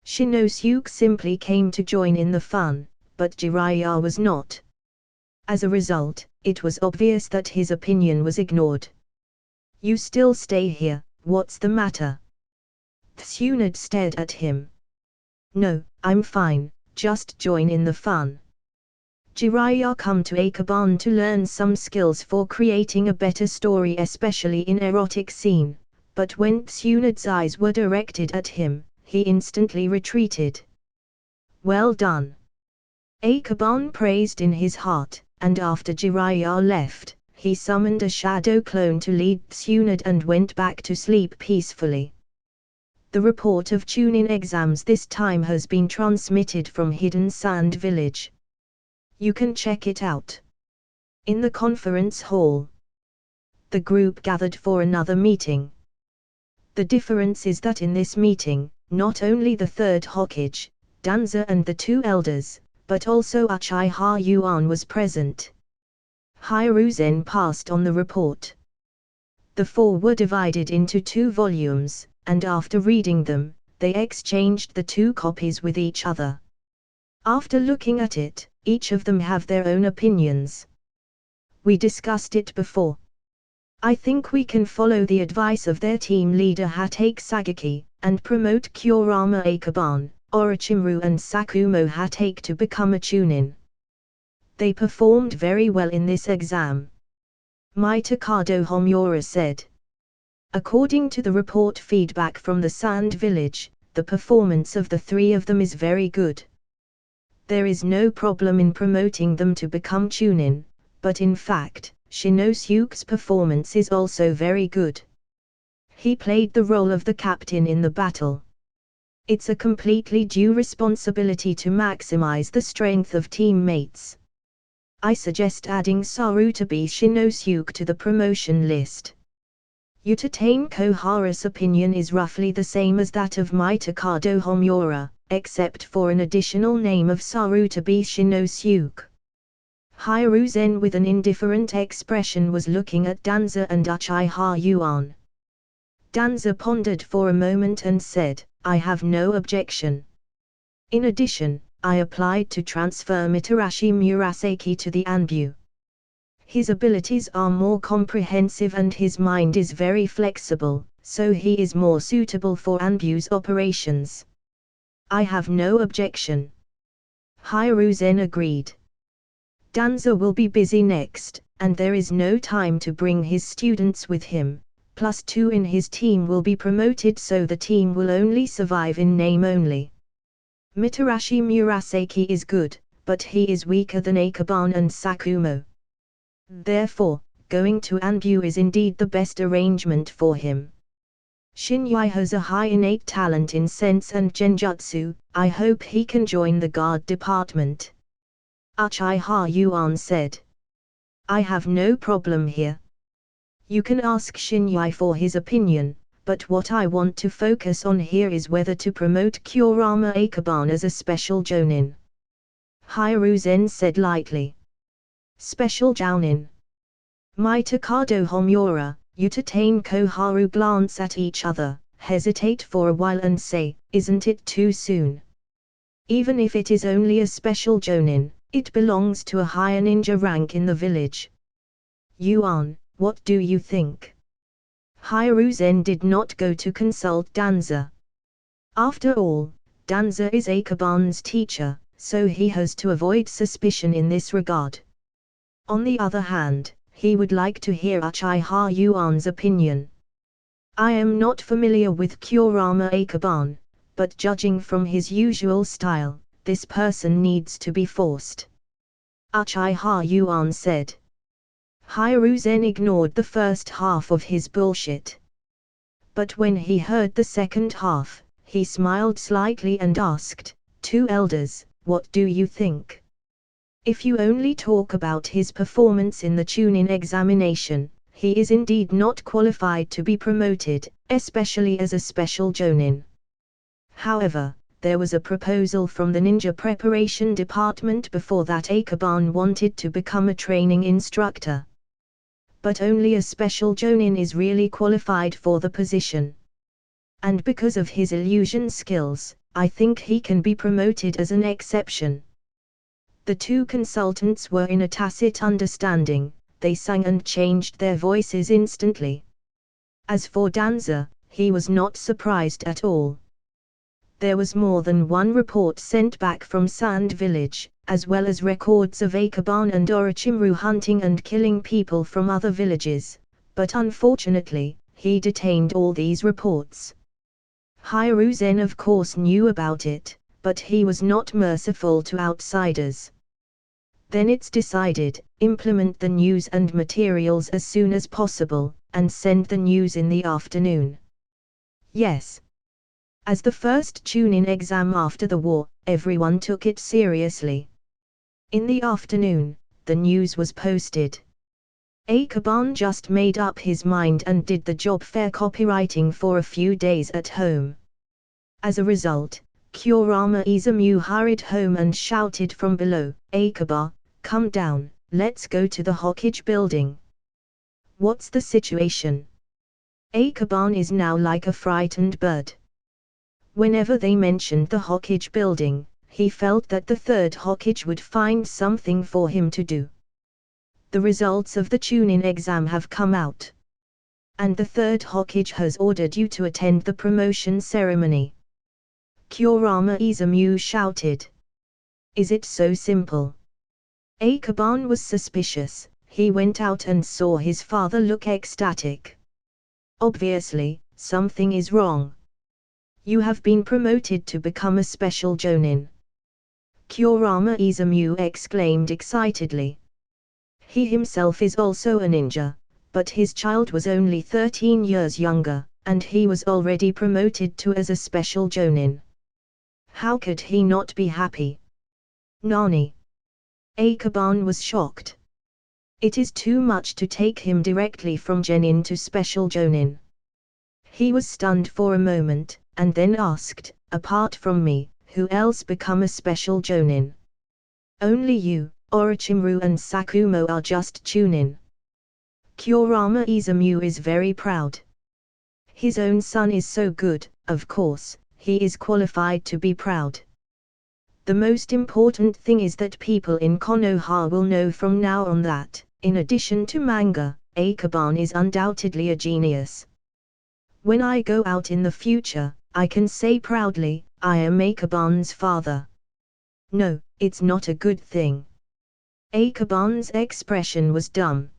Shinosuke simply came to join in the fun, but Jiraiya was not. As a result, it was obvious that his opinion was ignored. You still stay here, what's the matter? Tsunade stared at him. No, I'm fine, just join in the fun. Jiraiya come to Akaban to learn some skills for creating a better story, especially in erotic scene, but when Tsunade's eyes were directed at him, he instantly retreated. Well done. Akaban praised in his heart, and after Jiraiya left, he summoned a shadow clone to lead Tsunade and went back to sleep peacefully. The report of Chunin exams this time has been transmitted from Hidden Sand Village. You can check it out. In the conference hall, the group gathered for another meeting. The difference is that in this meeting, not only the third Hokage, Danza and the two elders, but also Uchiha Yuan was present. Hiruzen passed on the report. The four were divided into 2 volumes, and after reading them, they exchanged the 2 copies with each other. After looking at it, each of them have their own opinions. We discussed it before. I think we can follow the advice of their team leader Hatake Sagaki, and promote Kurama Ikeban, Orochimaru and Sakumo Hatake to become a Chunin. They performed very well in this exam. Mitokado Homura said. According to the report feedback from the Sand Village, the performance of the 3 of them is very good. There is no problem in promoting them to become Chunin, but in fact, Shinosuke's performance is also very good. He played the role of the captain in the battle. It's a completely due responsibility to maximize the strength of teammates. I suggest adding Sarutabi Shinosuke to the promotion list. Utatane Kohara's opinion is roughly the same as that of Mitokado Homura, except for an additional name of Sarutabi Shinosuke. Hiruzen with an indifferent expression was looking at Danza and Uchiha Yuan. Danza pondered for a moment and said, I have no objection. In addition, I applied to transfer Mitarashi Murasaki to the Anbu. His abilities are more comprehensive and his mind is very flexible, so he is more suitable for Anbu's operations. I have no objection. Hiruzen agreed. Danza will be busy next, and there is no time to bring his students with him, plus 2 in his team will be promoted so the team will only survive in name only. Mitarashi Murasaki is good, but he is weaker than Ikeban and Sakumo. Therefore, going to Anbu is indeed the best arrangement for him. Shinyai has a high innate talent in sense and genjutsu, I hope he can join the guard department. Uchiha Yuan said. I have no problem here. You can ask Shinyai for his opinion, but what I want to focus on here is whether to promote Kurama Ikeban as a special jounin. Hiruzen said lightly. Special jounin. Mitokado Homura, Utatane Koharu glance at each other, hesitate for a while and say, isn't it too soon? Even if it is only a special jounin, it belongs to a higher ninja rank in the village. Yuan, what do you think? Hiruzen did not go to consult Danza. After all, Danza is Ikeban's teacher, so he has to avoid suspicion in this regard. On the other hand, he would like to hear Uchiha Yuan's opinion. I am not familiar with Kurama Ikeban, but judging from his usual style, this person needs to be forced. Uchiha Yuan said. Hiruzen ignored the first half of his bullshit. But when he heard the second half, he smiled slightly and asked, 2 elders, what do you think? If you only talk about his performance in the Chunin examination, he is indeed not qualified to be promoted, especially as a special jounin. However, there was a proposal from the ninja preparation department before that Ikeban wanted to become a training instructor. But only a special jounin is really qualified for the position. And because of his illusion skills, I think he can be promoted as an exception. The 2 consultants were in a tacit understanding, they sang and changed their voices instantly. As for Danza, he was not surprised at all. There was more than one report sent back from Sand Village, as well as records of Ikeban and Orochimaru hunting and killing people from other villages, but unfortunately, he detained all these reports. Hiruzen of course knew about it, but he was not merciful to outsiders. Then it's decided, implement the news and materials as soon as possible, and send the news in the afternoon. Yes. As the first Chunin exam after the war, everyone took it seriously. In the afternoon, the news was posted. Akaban just made up his mind and did the job fair copywriting for a few days at home. As a result, Kurama Izumu hurried home and shouted from below, "Akaba, come down, let's go to the Hokage building." "What's the situation?" Akaban is now like a frightened bird. Whenever they mentioned the Hokage building, he felt that the third Hokage would find something for him to do. The results of the Chunin exam have come out. And the third Hokage has ordered you to attend the promotion ceremony. Kurama Izumu shouted. Is it so simple? Akaban was suspicious. He went out and saw his father look ecstatic. Obviously, something is wrong. You have been promoted to become a special Jonin. Kurama Izumu exclaimed excitedly. He himself is also a ninja, but his child was only 13 years younger, and he was already promoted to as a special Jonin. How could he not be happy? Nani? Akaban was shocked. It is too much to take him directly from Genin to special Jonin. He was stunned for a moment, and then asked, apart from me, who else become a special Jonin? Only you, Orochimaru and Sakumo are just Chunin. Kurama Izumu is very proud. His own son is so good, of course, he is qualified to be proud. The most important thing is that people in Konoha will know from now on that, in addition to manga, Akaban is undoubtedly a genius. When I go out in the future, I can say proudly, I am Akaban's father. No, it's not a good thing. Akaban's expression was dumb.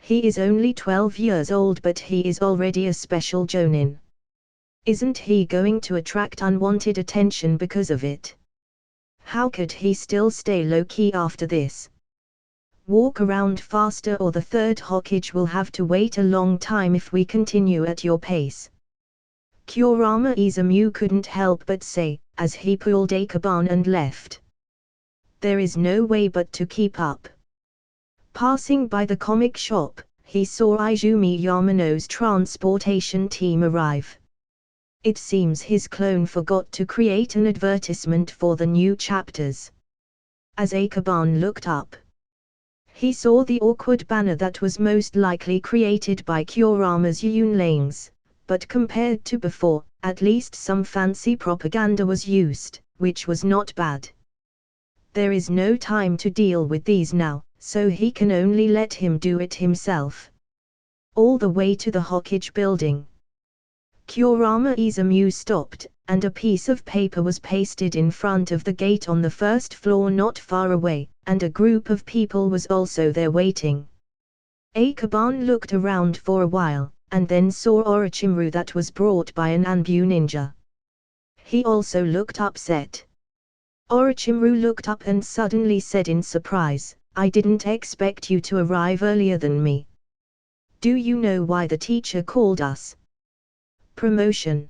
He is only 12 years old, but he is already a special Jonin. Isn't he going to attract unwanted attention because of it? How could he still stay low-key after this? Walk around faster or the third Hokage will have to wait a long time if we continue at your pace. Kurama Izumu couldn't help but say, as he pulled Akaban and left. There is no way but to keep up. Passing by the comic shop, he saw Izumi Yamano's transportation team arrive. It seems his clone forgot to create an advertisement for the new chapters. As Akaban looked up, he saw the awkward banner that was most likely created by Kurama's Yunlings, but compared to before, at least some fancy propaganda was used, which was not bad. There is no time to deal with these now, so he can only let him do it himself. All the way to the Hokage building. Kurama Izumu stopped, and a piece of paper was pasted in front of the gate on the first floor not far away, and a group of people was also there waiting. Akaban looked around for a while, and then saw Orochimaru that was brought by an Anbu ninja. He also looked upset. Orochimaru looked up and suddenly said in surprise, I didn't expect you to arrive earlier than me. Do you know why the teacher called us? Promotion.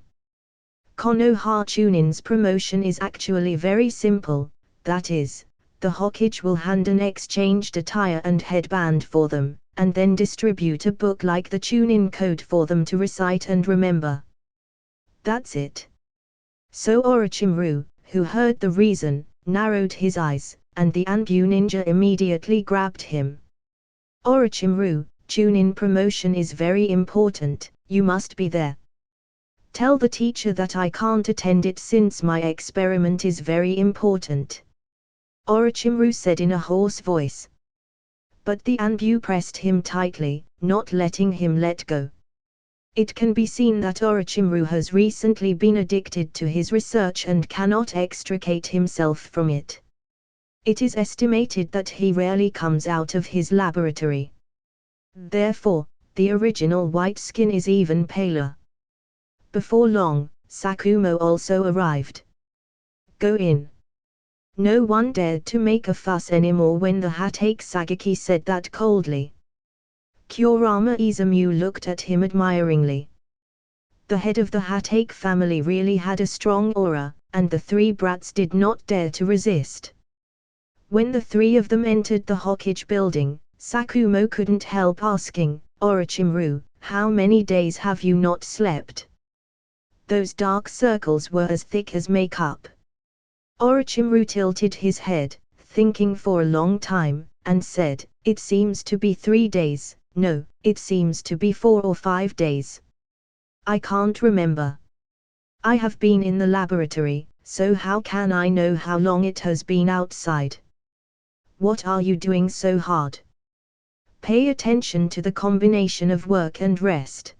Konoha Chunin's promotion is actually very simple, that is, the Hokage will hand an exchanged attire and headband for them, and then distribute a book like the Chunin code for them to recite and remember. That's it. So Orochimaru, who heard the reason, narrowed his eyes, and the Anbu ninja immediately grabbed him. Orochimaru, Chunin promotion is very important, you must be there. Tell the teacher that I can't attend it since my experiment is very important. Orochimaru said in a hoarse voice. But the Anbu pressed him tightly, not letting him let go. It can be seen that Orochimaru has recently been addicted to his research and cannot extricate himself from it. It is estimated that he rarely comes out of his laboratory. Therefore, the original white skin is even paler. Before long, Sakumo also arrived. Go in. No one dared to make a fuss anymore when the Hatake Sagaki said that coldly. Kurama Izumu looked at him admiringly. The head of the Hatake family really had a strong aura, and the three brats did not dare to resist. When the three of them entered the Hokage building, Sakumo couldn't help asking, "Orochimaru, how many days have you not slept?" Those dark circles were as thick as makeup. Orochimaru tilted his head, thinking for a long time, and said, "It seems to be 3 days, no, it seems to be 4 or 5 days. I can't remember. I have been in the laboratory, so how can I know how long it has been outside? What are you doing so hard? Pay attention to the combination of work and rest."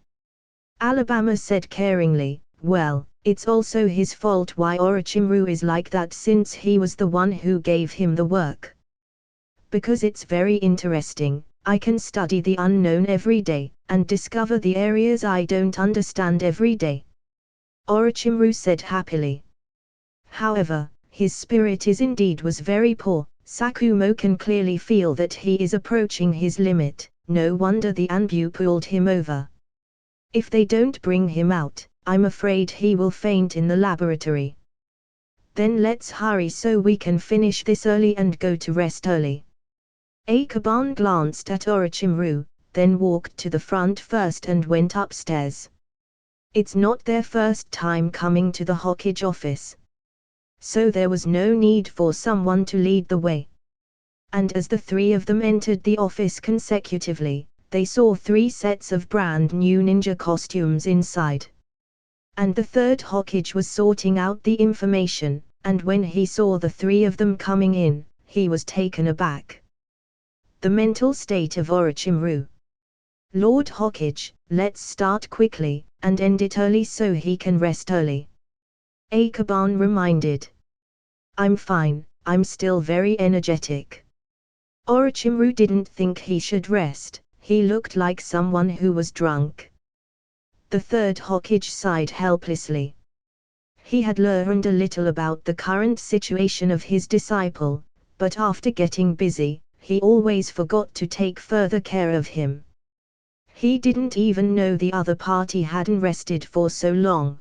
Alabama said caringly, "Well, it's also his fault why Orochimaru is like that since he was the one who gave him the work. Because it's very interesting, I can study the unknown every day, and discover the areas I don't understand every day." Orochimaru said happily. However, his spirit is indeed was very poor. Sakumo can clearly feel that he is approaching his limit, no wonder the Anbu pulled him over. If they don't bring him out, I'm afraid he will faint in the laboratory. Then let's hurry so we can finish this early and go to rest early. Akaban glanced at Orochimaru, then walked to the front first and went upstairs. It's not their first time coming to the Hokage office, so there was no need for someone to lead the way. And as the three of them entered the office consecutively, they saw 3 sets of brand new ninja costumes inside. And the third Hokage was sorting out the information, and when he saw the 3 of them coming in, he was taken aback. The mental state of Orochimaru. "Lord Hokage, let's start quickly, and end it early so he can rest early," Akaban reminded. "I'm fine, I'm still very energetic." Orochimaru didn't think he should rest, he looked like someone who was drunk. The third Hokage sighed helplessly. He had learned a little about the current situation of his disciple, but after getting busy, he always forgot to take further care of him. He didn't even know the other party hadn't rested for so long.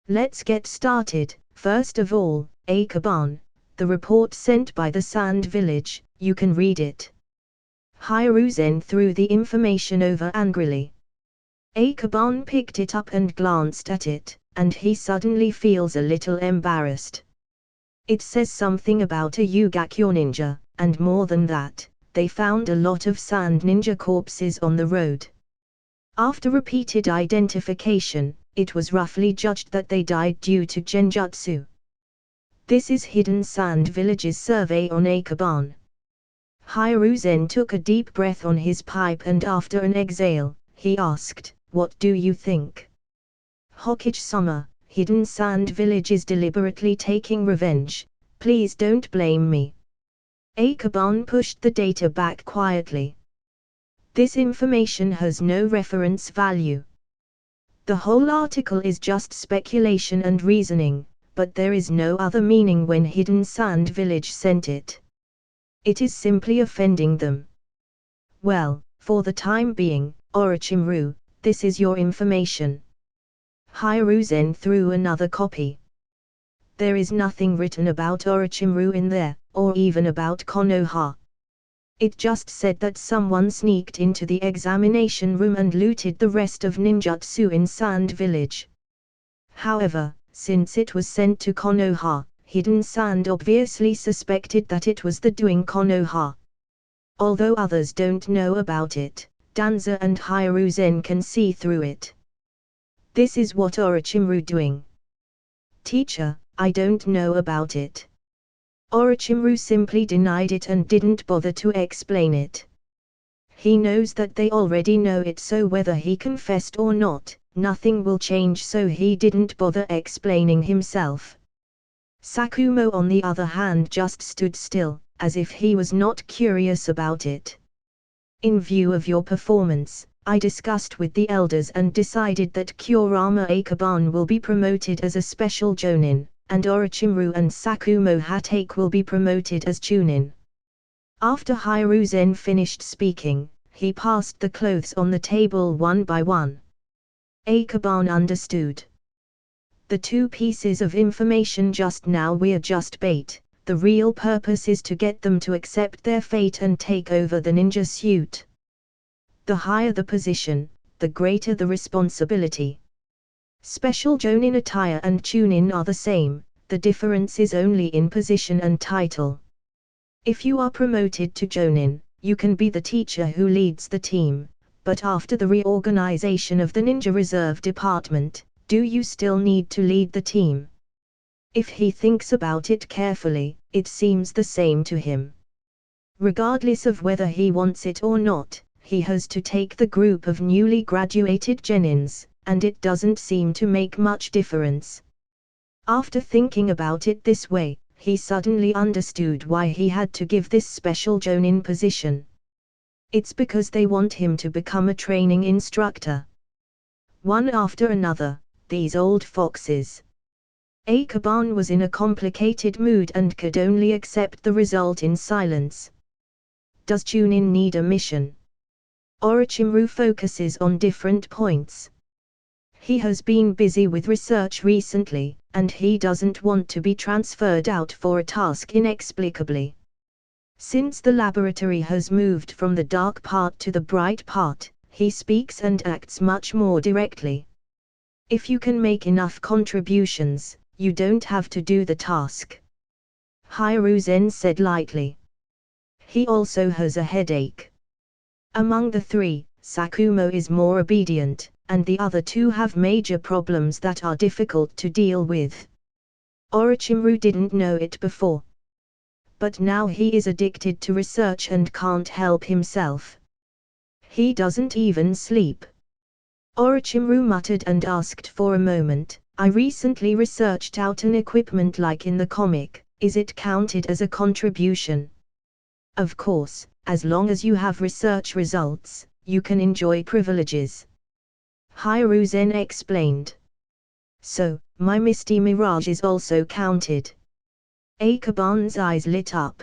"Let's get started. First of all, Akaban, the report sent by the Sand Village, you can read it." Hiruzen threw the information over angrily. Akaban picked it up and glanced at it, and he suddenly feels a little embarrassed. It says something about a Yugakyo ninja, and more than that, they found a lot of sand ninja corpses on the road. After repeated identification, it was roughly judged that they died due to genjutsu. This is Hidden Sand Village's survey on Akaban. Hiruzen took a deep breath on his pipe and after an exhale, he asked, "What do you think?" "Hokage-sama, Hidden Sand Village is deliberately taking revenge. Please don't blame me." Akaban pushed the data back quietly. "This information has no reference value. The whole article is just speculation and reasoning, but there is no other meaning when Hidden Sand Village sent it. It is simply offending them. Well, for the time being, Orochimaru, this is your information." Hiruzen threw another copy. There is nothing written about Orochimaru in there, or even about Konoha. It just said that someone sneaked into the examination room and looted the rest of ninjutsu in Sand Village. However, since it was sent to Konoha, Hidden Sand obviously suspected that it was the doing Konoha. Although others don't know about it, Danza and Hiruzen can see through it. This is what Orochimaru doing. "Teacher, I don't know about it." Orochimaru simply denied it and didn't bother to explain it. He knows that they already know it, so whether he confessed or not, nothing will change, so he didn't bother explaining himself. Sakumo on the other hand just stood still, as if he was not curious about it. "In view of your performance, I discussed with the elders and decided that Kurama Akaban will be promoted as a special Jonin, and Orochimaru and Sakumo Hatake will be promoted as Chunin." After Hiruzen finished speaking, he passed the clothes on the table one by one. Akaban understood. The two pieces of information just now were just bait. The real purpose is to get them to accept their fate and take over the ninja suit. The higher the position, the greater the responsibility. Special Jonin attire and Chunin are the same, the difference is only in position and title. If you are promoted to Jonin, you can be the teacher who leads the team, but after the reorganization of the Ninja Reserve Department, do you still need to lead the team? If he thinks about it carefully, it seems the same to him. Regardless of whether he wants it or not, he has to take the group of newly graduated Genins, and it doesn't seem to make much difference. After thinking about it this way, he suddenly understood why he had to give this special Jonin position. It's because they want him to become a training instructor. One after another, these old foxes. Akaban was in a complicated mood and could only accept the result in silence. Does Chunin need a mission? Orochimaru focuses on different points. He has been busy with research recently, and he doesn't want to be transferred out for a task inexplicably. Since the laboratory has moved from the dark part to the bright part, he speaks and acts much more directly. If you can make enough contributions, you don't have to do the task. Hiruzen said lightly. He also has a headache. Among the three, Sakumo is more obedient, and the other two have major problems that are difficult to deal with. Orochimaru didn't know it before. But now he is addicted to research and can't help himself. He doesn't even sleep. Orochimaru muttered and asked for a moment. I recently researched out an equipment like in the comic, is it counted as a contribution? Of course, as long as you have research results, you can enjoy privileges. Hiruzen explained. So, my Misty Mirage is also counted. Akaban's eyes lit up.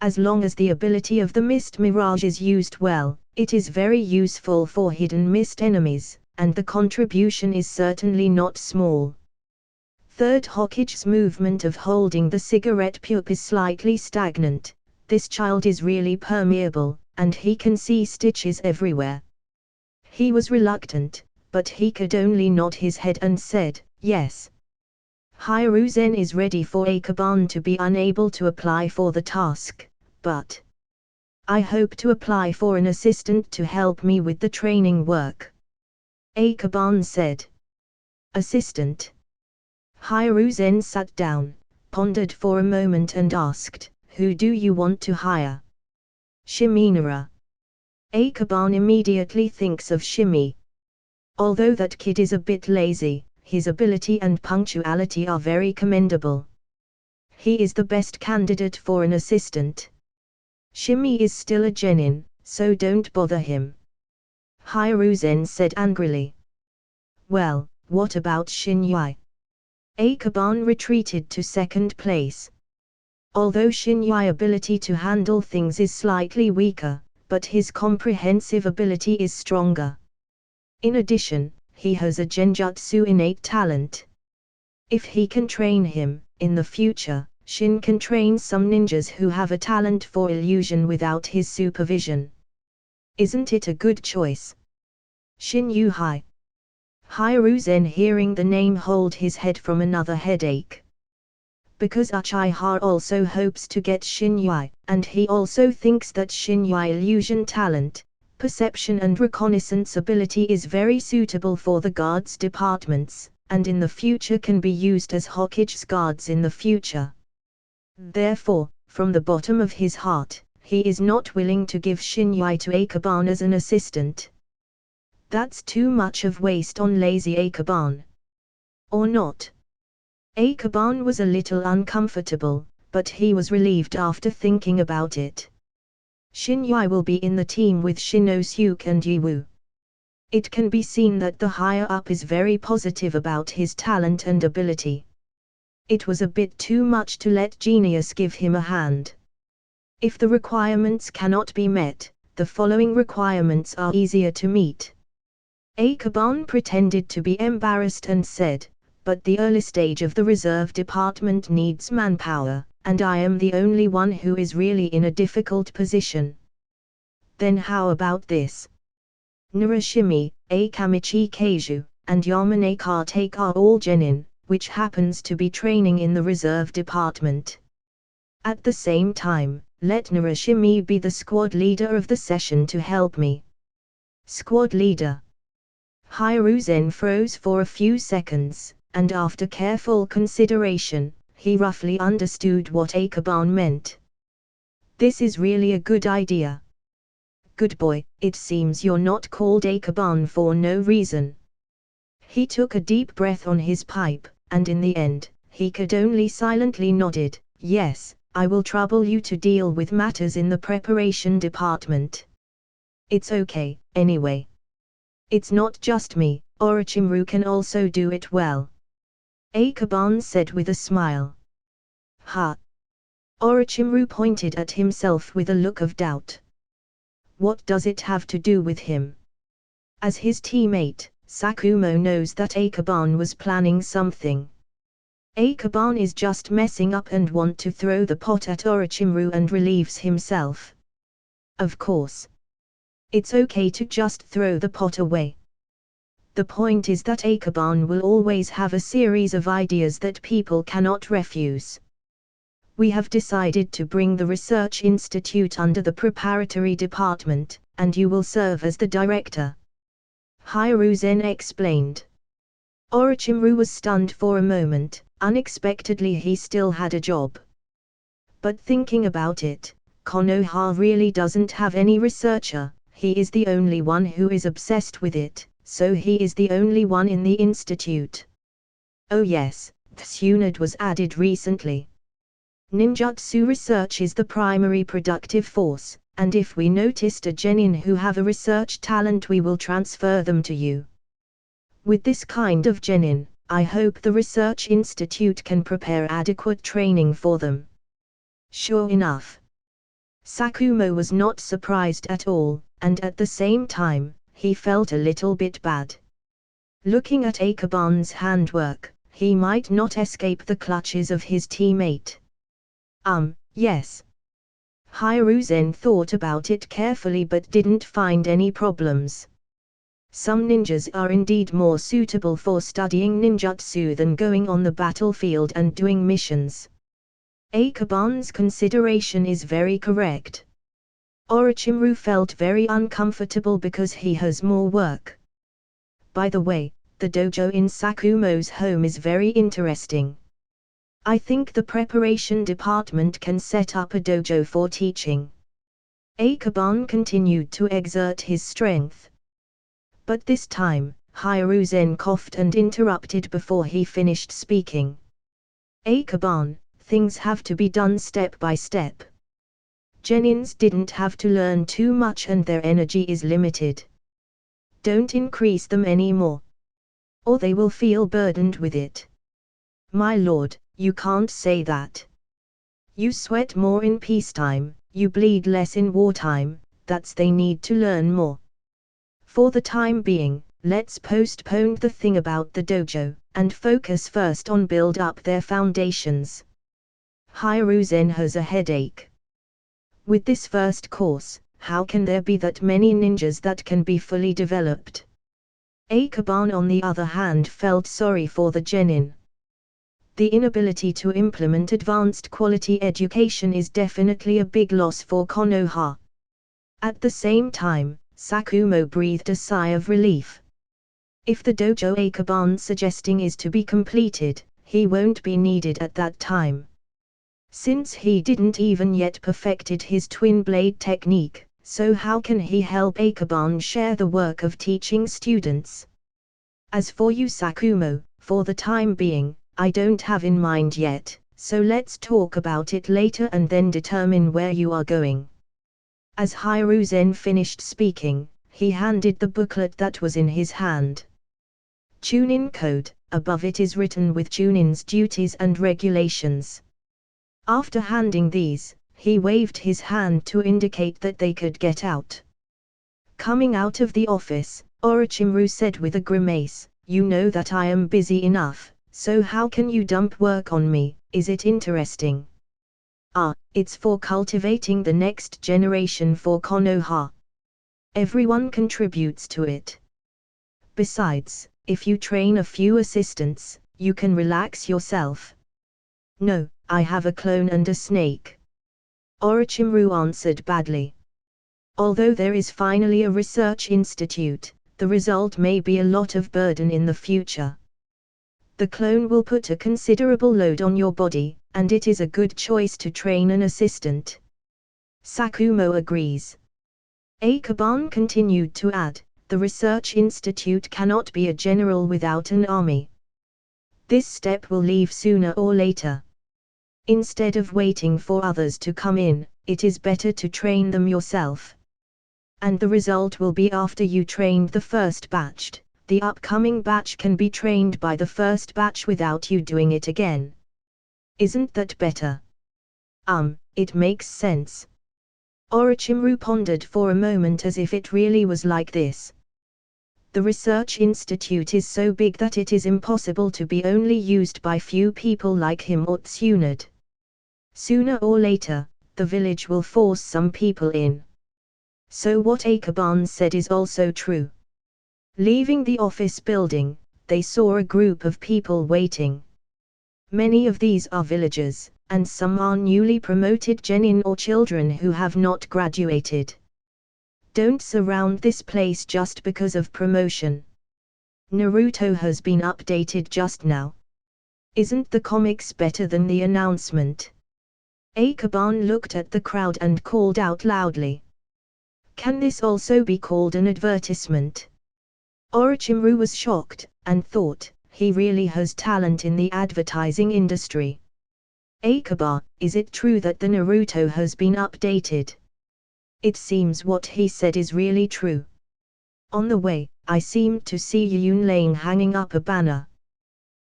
As long as the ability of the Mist Mirage is used well, it is very useful for hidden mist enemies, and the contribution is certainly not small. Third Hokage's movement of holding the cigarette pup is slightly stagnant. This child is really permeable, and he can see stitches everywhere. He was reluctant, but he could only nod his head and said, yes. Hiruzen is ready for Akaban to be unable to apply for the task, but I hope to apply for an assistant to help me with the training work. Akaban said. Assistant. Hiruzen sat down, pondered for a moment and asked, who do you want to hire? Shiminura. Akaban immediately thinks of Shimi. Although that kid is a bit lazy, his ability and punctuality are very commendable. He is the best candidate for an assistant. Shimi is still a genin, so don't bother him. Hiruzen said angrily. Well, what about Shinyui? Akaban retreated to second place. Although Shinyui's ability to handle things is slightly weaker, but his comprehensive ability is stronger. In addition, he has a genjutsu innate talent. If he can train him, in the future, Shin can train some ninjas who have a talent for illusion without his supervision. Isn't it a good choice? Shinyui. Hiruzen hearing the name hold his head from another headache. Because Uchiha also hopes to get Shinyui, and he also thinks that Shinyui's illusion talent, perception and reconnaissance ability is very suitable for the guards departments, and in the future can be used as Hokage's guards in the future. Therefore, from the bottom of his heart, he is not willing to give Shinyui to Akaban as an assistant. That's too much of waste on lazy Akaban. Or not? Akaban was a little uncomfortable, but he was relieved after thinking about it. Shinyui will be in the team with Shinosuke and Yiwu. It can be seen that the higher up is very positive about his talent and ability. It was a bit too much to let Genius give him a hand. If the requirements cannot be met, the following requirements are easier to meet. Akaban pretended to be embarrassed and said, "But the early stage of the reserve department needs manpower, and I am the only one who is really in a difficult position." "Then how about this? Narashimi, Akamichi Keiju, and Yamane Take are all genin, which happens to be training in the reserve department. At the same time, let Narashimi be the squad leader of the session to help me." Squad leader. Hiruzen froze for a few seconds, and after careful consideration, he roughly understood what Akaban meant. "This is really a good idea. Good boy, it seems you're not called Akaban for no reason." He took a deep breath on his pipe, and in the end, he could only silently nodded, "Yes, I will trouble you to deal with matters in the preparation department. It's okay, anyway. It's not just me, Orochimaru can also do it well." Akaban said with a smile. "Ha!" Orochimaru pointed at himself with a look of doubt. "What does it have to do with him?" As his teammate, Sakumo knows that Akaban was planning something. Akaban is just messing up and want to throw the pot at Orochimaru and relieves himself. Of course. It's okay to just throw the pot away. The point is that Akaban will always have a series of ideas that people cannot refuse. We have decided to bring the research institute under the preparatory department, and you will serve as the director. Hiruzen explained. Orochimaru was stunned for a moment. Unexpectedly he still had a job. But thinking about it, Konoha really doesn't have any researcher. He is the only one who is obsessed with it, so he is the only one in the institute. Oh yes, Tsunade was added recently. Ninjutsu research is the primary productive force, and if we noticed a genin who have a research talent we will transfer them to you. With this kind of genin, I hope the research institute can prepare adequate training for them." Sure enough. Sakumo was not surprised at all, and at the same time, he felt a little bit bad. Looking at Akaban's handwork, he might not escape the clutches of his teammate. Yes. Hiruzen thought about it carefully but didn't find any problems. Some ninjas are indeed more suitable for studying ninjutsu than going on the battlefield and doing missions. Akaban's consideration is very correct. Orochimaru felt very uncomfortable because he has more work. By the way, the dojo in Sakumo's home is very interesting. I think the preparation department can set up a dojo for teaching. Akaban continued to exert his strength. But this time, Hiruzen coughed and interrupted before he finished speaking. "Akaban, things have to be done step by step. Genins didn't have to learn too much and their energy is limited. Don't increase them anymore, or they will feel burdened with it." "My lord, you can't say that. You sweat more in peacetime, you bleed less in wartime, that's they need to learn more. For the time being, let's postpone the thing about the dojo, and focus first on build up their foundations." Hiruzen has a headache. With this first course, how can there be that many ninjas that can be fully developed? Akaban on the other hand felt sorry for the genin. The inability to implement advanced quality education is definitely a big loss for Konoha. At the same time, Sakumo breathed a sigh of relief. If the dojo Akaban suggesting is to be completed, he won't be needed at that time. Since he didn't even yet perfected his twin blade technique, so how can he help Akaban share the work of teaching students? As for you Sakumo, for the time being, I don't have in mind yet, so let's talk about it later and then determine where you are going. As Hiruzen finished speaking, he handed the booklet that was in his hand. Chunin code, above it is written with Chunin's duties and regulations. After handing these, he waved his hand to indicate that they could get out. Coming out of the office, Orochimaru said with a grimace, "You know that I am busy enough, so how can you dump work on me? Is it interesting?" "Ah, it's for cultivating the next generation for Konoha. Everyone contributes to it. Besides, if you train a few assistants, you can relax yourself." "No, I have a clone and a snake," Orochimaru answered badly. "Although there is finally a research institute, the result may be a lot of burden in the future. The clone will put a considerable load on your body, and it is a good choice to train an assistant." Sakumo agrees. Akaban continued to add, "The research institute cannot be a general without an army. This step will leave sooner or later. Instead of waiting for others to come in, it is better to train them yourself. And the result will be after you trained the first batch, the upcoming batch can be trained by the first batch without you doing it again. Isn't that better?" It makes sense." Orochimaru pondered for a moment as if it really was like this. The research institute is so big that it is impossible to be only used by few people like him or Tsunade. Sooner or later, the village will force some people in. So what Akaban said is also true. Leaving the office building, they saw a group of people waiting. Many of these are villagers, and some are newly promoted genin or children who have not graduated. Don't surround this place just because of promotion. Naruto has been updated just now. Isn't the comics better than the announcement? Akaban looked at the crowd and called out loudly. Can this also be called an advertisement? Orochimaru was shocked, and thought, he really has talent in the advertising industry. Akaban, is it true that the Naruto has been updated? It seems what he said is really true. On the way, I seemed to see Yunlane hanging up a banner.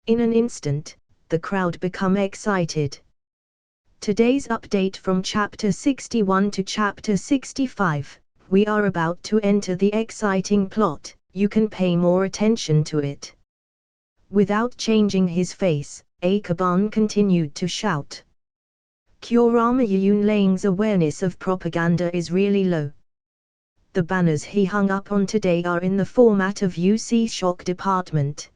In an instant, the crowd become excited. Today's update from chapter 61 to chapter 65, we are about to enter the exciting plot, you can pay more attention to it. Without changing his face, Akaban continued to shout. Kurama Yunlane's awareness of propaganda is really low. The banners he hung up on today are in the format of UC Shock Department.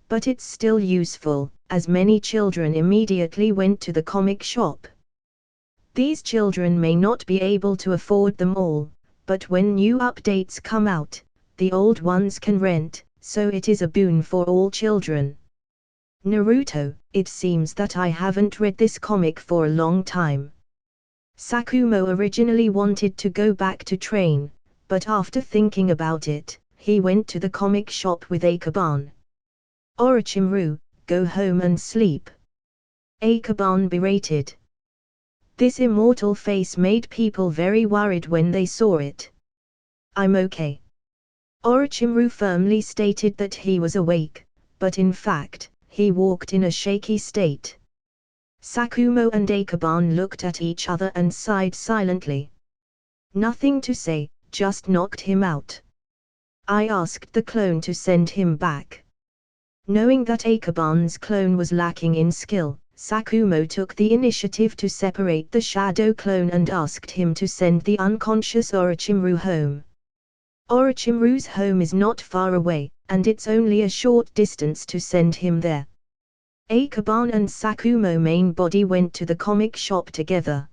But it's still useful, as many children immediately went to the comic shop. These children may not be able to afford them all, but when new updates come out, the old ones can rent, so it is a boon for all children. Naruto, it seems that I haven't read this comic for a long time. Sakumo originally wanted to go back to train, but after thinking about it, he went to the comic shop with Akaban. Orochimaru, go home and sleep. Akaban berated. This immortal face made people very worried when they saw it. I'm okay. Orochimaru firmly stated that he was awake, but in fact, he walked in a shaky state. Sakumo and Akaban looked at each other and sighed silently. Nothing to say, just knocked him out. I asked the clone to send him back. Knowing that Akaban's clone was lacking in skill, Sakumo took the initiative to separate the shadow clone and asked him to send the unconscious Orochimaru home. Orochimaru's home is not far away, and it's only a short distance to send him there. Akaban and Sakumo main body went to the comic shop together.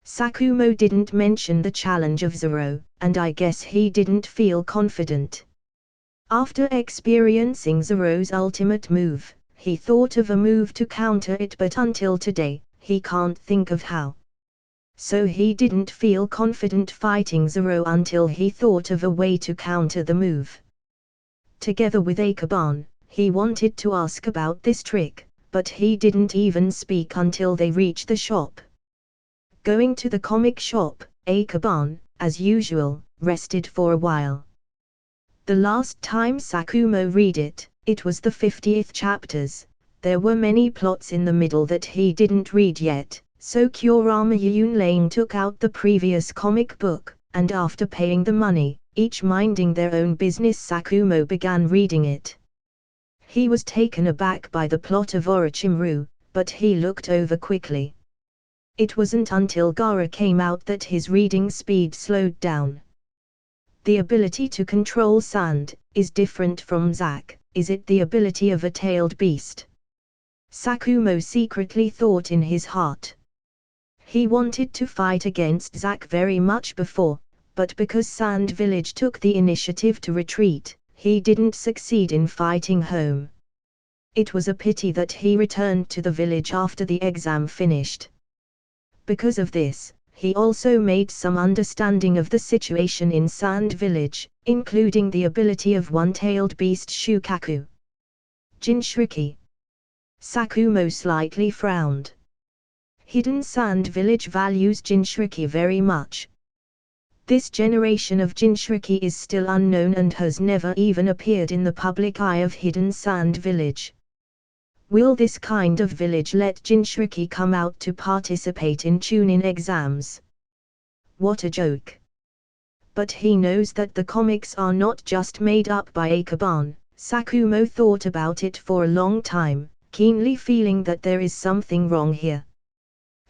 Sakumo didn't mention the challenge of Zoro, and I guess he didn't feel confident. After experiencing Zoro's ultimate move, he thought of a move to counter it, but until today, he can't think of how. So he didn't feel confident fighting Zoro until he thought of a way to counter the move. Together with Akaban, he wanted to ask about this trick, but he didn't even speak until they reached the shop. Going to the comic shop, Akaban, as usual, rested for a while. The last time Sakumo read it, it was the 50th chapters. There were many plots in the middle that he didn't read yet, so Kurama Yunlane took out the previous comic book, and after paying the money, each minding their own business. Sakumo began reading it. He was taken aback by the plot of Orochimaru, but he looked over quickly. It wasn't until Gaara came out that his reading speed slowed down. The ability to control sand is different from Zack. Is it the ability of a tailed beast? Sakumo secretly thought in his heart. He wanted to fight against Zack very much before, but because Sand Village took the initiative to retreat, he didn't succeed in fighting home. It was a pity that he returned to the village after the exam finished. Because of this, he also made some understanding of the situation in Sand Village, including the ability of one-tailed beast Shukaku. Jinchuriki. Sakumo slightly frowned. Hidden Sand Village values Jinchuriki very much. This generation of Jinchuriki is still unknown and has never even appeared in the public eye of Hidden Sand Village. Will this kind of village let Jinchuriki come out to participate in Chunin exams? What a joke. But he knows that the comics are not just made up by Akaban. Sakumo thought about it for a long time, keenly feeling that there is something wrong here.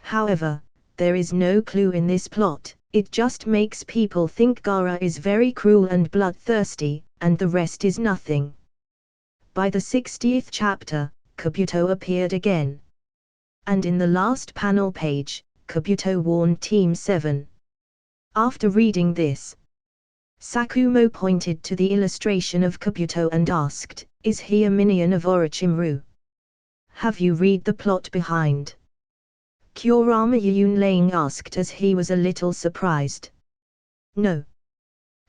However, there is no clue in this plot. It just makes people think Gaara is very cruel and bloodthirsty, and the rest is nothing. By the 60th chapter, Kabuto appeared again. And in the last panel page, Kabuto warned Team 7. After reading this, Sakumo pointed to the illustration of Kabuto and asked, "Is he a minion of Orochimaru? Have you read the plot behind?" Kurama Yunlang asked as he was a little surprised. No.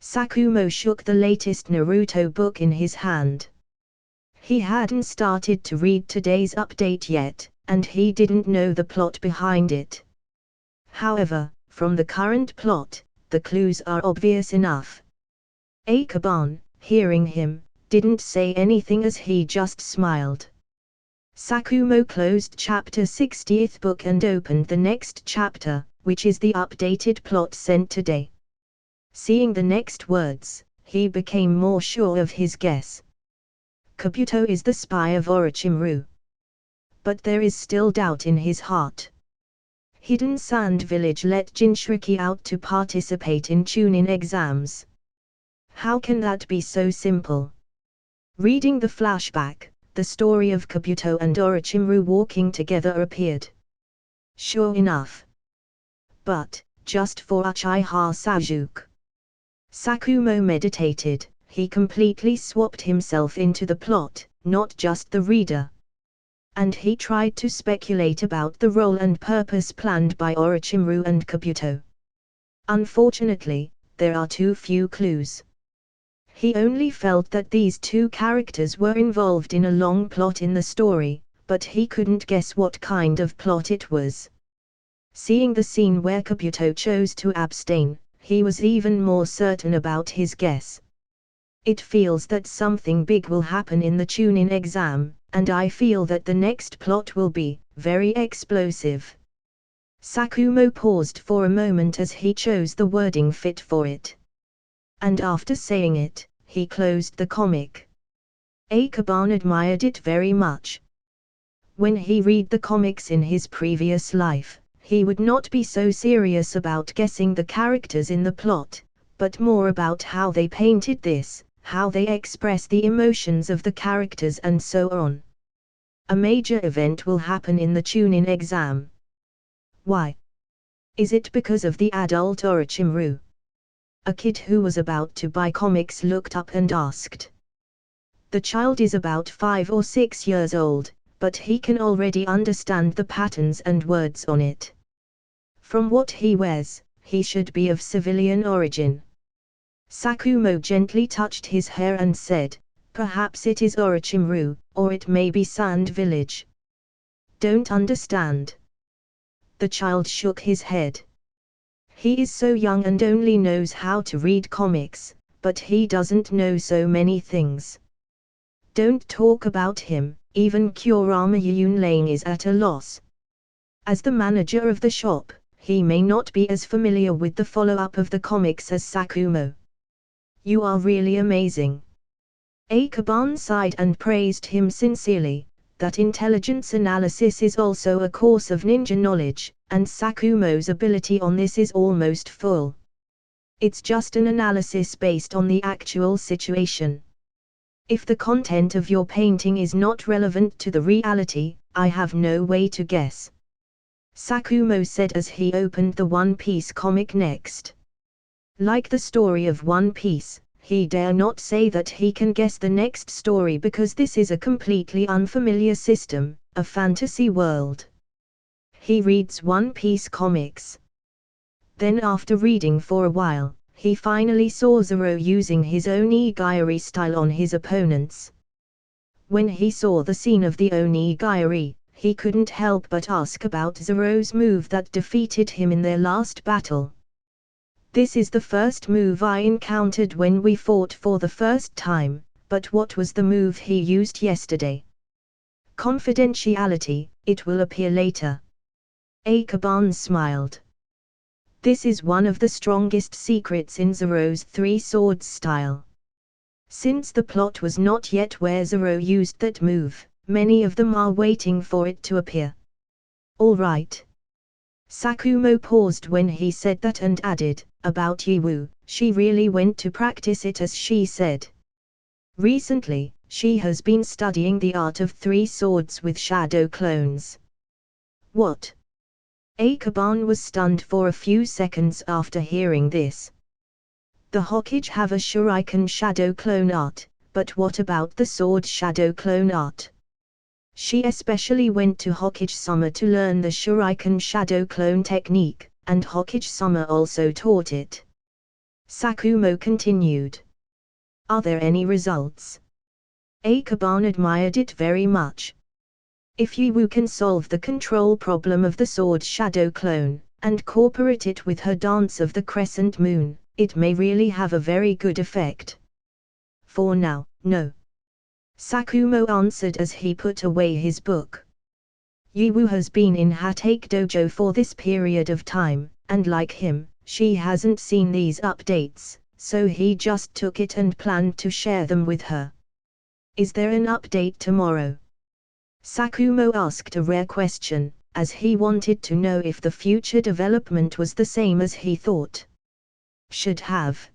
Sakumo shook the latest Naruto book in his hand. He hadn't started to read today's update yet, and he didn't know the plot behind it. However, from the current plot, the clues are obvious enough. Akaban, hearing him, didn't say anything as he just smiled. Sakumo closed chapter 60th book and opened the next chapter, which is the updated plot sent today. Seeing the next words, he became more sure of his guess. Kabuto is the spy of Orochimaru. But there is still doubt in his heart. Hidden Sand Village let Jinchuriki out to participate in Chunin exams. How can that be so simple? Reading the flashback, the story of Kabuto and Orochimaru walking together appeared. Sure enough. But, just for Uchiha Sasuke. Sakumo meditated. He completely swapped himself into the plot, not just the reader. And he tried to speculate about the role and purpose planned by Orochimaru and Kabuto. Unfortunately, there are too few clues. He only felt that these two characters were involved in a long plot in the story, but he couldn't guess what kind of plot it was. Seeing the scene where Kabuto chose to abstain, he was even more certain about his guess. It feels that something big will happen in the Chunin exam, and I feel that the next plot will be very explosive. Sakumo paused for a moment as he chose the wording fit for it. And after saying it, he closed the comic. Akaban admired it very much. When he read the comics in his previous life, he would not be so serious about guessing the characters in the plot, but more about how they painted this, how they express the emotions of the characters and so on. A major event will happen in the Chunin exam. Why? Is it because of the adult Orochimaru? A kid who was about to buy comics looked up and asked. The child is about 5 or 6 years old, but he can already understand the patterns and words on it. From what he wears, he should be of civilian origin. Sakumo gently touched his hair and said, "Perhaps it is Orochimaru, or it may be Sand Village." "Don't understand." The child shook his head. He is so young and only knows how to read comics, but he doesn't know so many things. Don't talk about him, even Kurama Yunlang is at a loss. As the manager of the shop, he may not be as familiar with the follow-up of the comics as Sakumo. You are really amazing. Akaban sighed and praised him sincerely. That intelligence analysis is also a course of ninja knowledge, and Sakumo's ability on this is almost full. It's just an analysis based on the actual situation. If the content of your painting is not relevant to the reality, I have no way to guess. Sakumo said as he opened the One Piece comic next. Like the story of One Piece, he dare not say that he can guess the next story because this is a completely unfamiliar system, a fantasy world. He reads One Piece comics. Then after reading for a while, he finally saw Zoro using his onigiri style on his opponents. When he saw the scene of the onigiri, he couldn't help but ask about Zoro's move that defeated him in their last battle. This is the first move I encountered when we fought for the first time, but what was the move he used yesterday? Confidentiality, it will appear later. Akaban smiled. This is one of the strongest secrets in Zoro's Three Swords style. Since the plot was not yet where Zoro used that move, many of them are waiting for it to appear. All right. Sakumo paused when he said that and added, about Yiwu, she really went to practice it as she said. Recently, she has been studying the art of three swords with shadow clones. What? Akaban was stunned for a few seconds after hearing this. The Hokage have a shuriken shadow clone art, but what about the sword shadow clone art? She especially went to Hokage-sama to learn the shuriken shadow clone technique, and Hokage-sama also taught it. Sakumo continued. Are there any results? Akaban admired it very much. If Yiwu can solve the control problem of the sword shadow clone, and incorporate it with her dance of the crescent moon, it may really have a very good effect. For now, no. Sakumo answered as he put away his book. Yiwu has been in Hatake Dojo for this period of time, and like him, she hasn't seen these updates, so he just took it and planned to share them with her. Is there an update tomorrow? Sakumo asked a rare question, as he wanted to know if the future development was the same as he thought. Should have.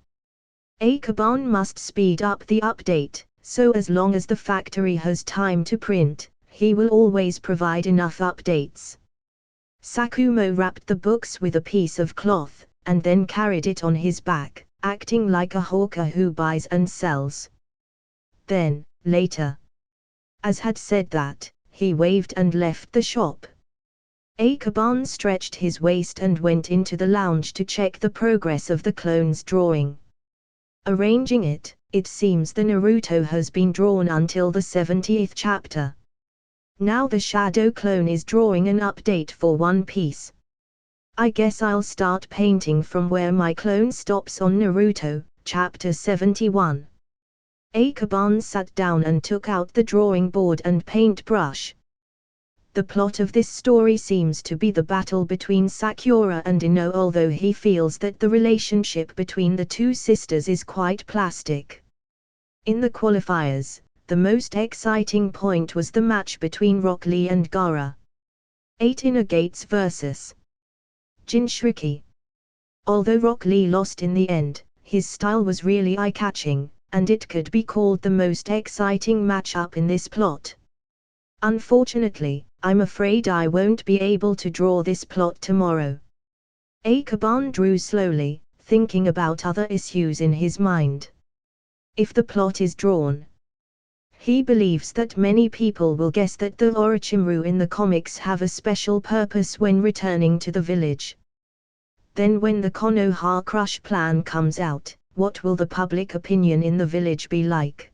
Akaban must speed up the update, so as long as the factory has time to print, he will always provide enough updates. Sakumo wrapped the books with a piece of cloth, and then carried it on his back, acting like a hawker who buys and sells. Then, later. As had said that, he waved and left the shop. Akaban stretched his waist and went into the lounge to check the progress of the clone's drawing. Arranging it, it seems the Naruto has been drawn until the 70th chapter. Now the shadow clone is drawing an update for One Piece. I guess I'll start painting from where my clone stops on Naruto, chapter 71. Akaban sat down and took out the drawing board and paintbrush. The plot of this story seems to be the battle between Sakura and Ino, although he feels that the relationship between the two sisters is quite plastic. In the qualifiers, the most exciting point was the match between Rock Lee and Gaara. 8 Inner Gates vs. Jinchuriki. Although Rock Lee lost in the end, his style was really eye-catching, and it could be called the most exciting matchup in this plot. Unfortunately, I'm afraid I won't be able to draw this plot tomorrow. Akaban drew slowly, thinking about other issues in his mind. If the plot is drawn, he believes that many people will guess that the Orochimaru in the comics have a special purpose when returning to the village. Then when the Konoha Crush plan comes out, what will the public opinion in the village be like?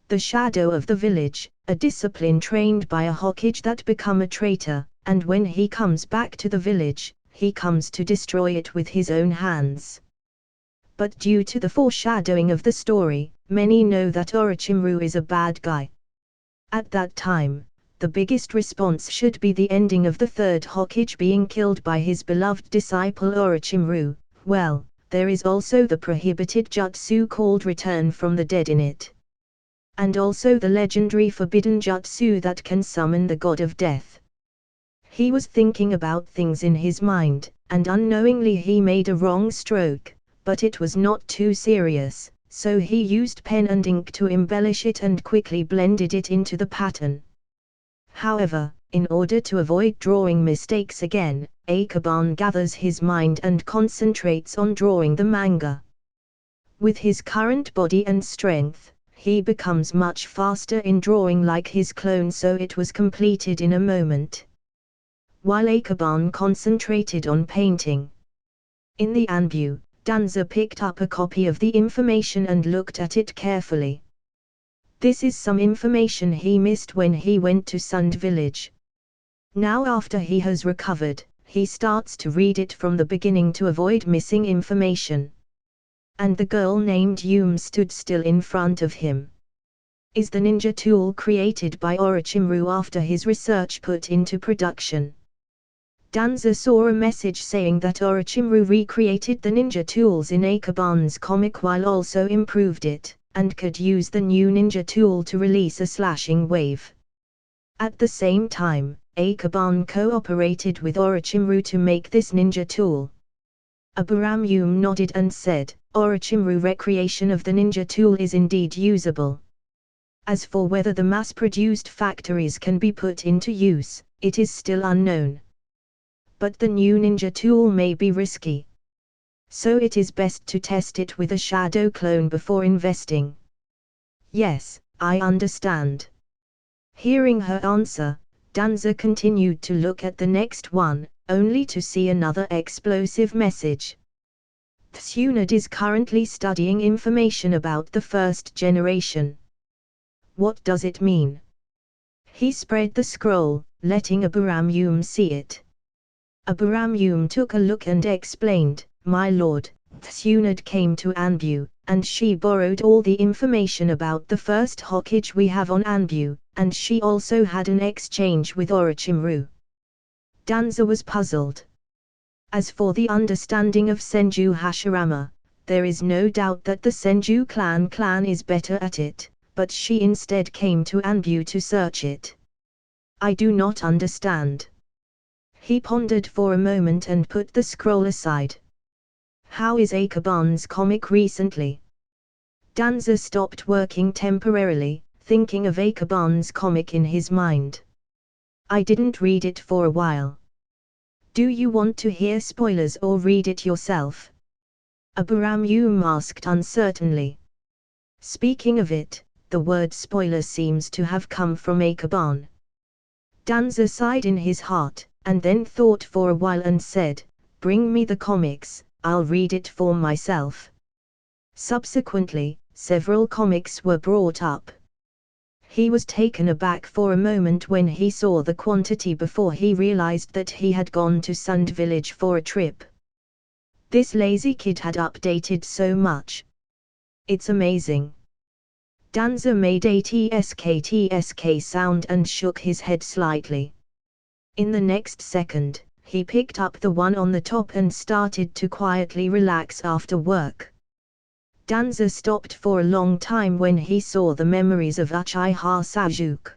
The shadow of the village, a discipline trained by a Hokage that become a traitor, and when he comes back to the village, he comes to destroy it with his own hands. But due to the foreshadowing of the story, many know that Orochimaru is a bad guy. At that time, the biggest response should be the ending of the third Hokage being killed by his beloved disciple Orochimaru. Well, there is also the prohibited jutsu called Return from the Dead in it. And also the legendary forbidden jutsu that can summon the god of death. He was thinking about things in his mind, and unknowingly he made a wrong stroke, but it was not too serious, so he used pen and ink to embellish it and quickly blended it into the pattern. However, in order to avoid drawing mistakes again, Akaban gathers his mind and concentrates on drawing the manga. With his current body and strength, he becomes much faster in drawing like his clone, so it was completed in a moment. While Akaban concentrated on painting in the Anbu, Danza picked up a copy of the information and looked at it carefully. This is some information he missed when he went to Sund village. Now after he has recovered, he starts to read it from the beginning to avoid missing information. And the girl named Yum stood still in front of him. Is the ninja tool created by Orochimaru after his research put into production? Danza saw a message saying that Orochimaru recreated the ninja tools in Akaban's comic while also improved it, and could use the new ninja tool to release a slashing wave. At the same time, Akaban cooperated with Orochimaru to make this ninja tool. Abraham Yum nodded and said, Orochimaru's recreation of the ninja tool is indeed usable. As for whether the mass-produced factories can be put into use, it is still unknown. But the new ninja tool may be risky. So it is best to test it with a shadow clone before investing. Yes, I understand. Hearing her answer, Danza continued to look at the next one, only to see another explosive message. Tsunade is currently studying information about the first generation. What does it mean? He spread the scroll, letting Abraham Yum see it. Abraham Yum took a look and explained, My lord, Tsunade came to Anbu, and she borrowed all the information about the first Hokage we have on Anbu, and she also had an exchange with Orochimaru. Danza was puzzled. As for the understanding of Senju Hashirama, there is no doubt that the Senju clan is better at it, but she instead came to Anbu to search it. I do not understand. He pondered for a moment and put the scroll aside. How is Akaban's comic recently? Danza stopped working temporarily, thinking of Akaban's comic in his mind. I didn't read it for a while. Do you want to hear spoilers or read it yourself? Abraham Yum asked uncertainly. Speaking of it, the word spoiler seems to have come from Akaban. Danza sighed in his heart, and then thought for a while and said, Bring me the comics, I'll read it for myself. Subsequently, several comics were brought up. He was taken aback for a moment when he saw the quantity before he realized that he had gone to Sund village for a trip. This lazy kid had updated so much. It's amazing. Danza made a tsk sound and shook his head slightly. In the next second, he picked up the one on the top and started to quietly relax after work. Danza stopped for a long time when he saw the memories of Uchiha Sasuke.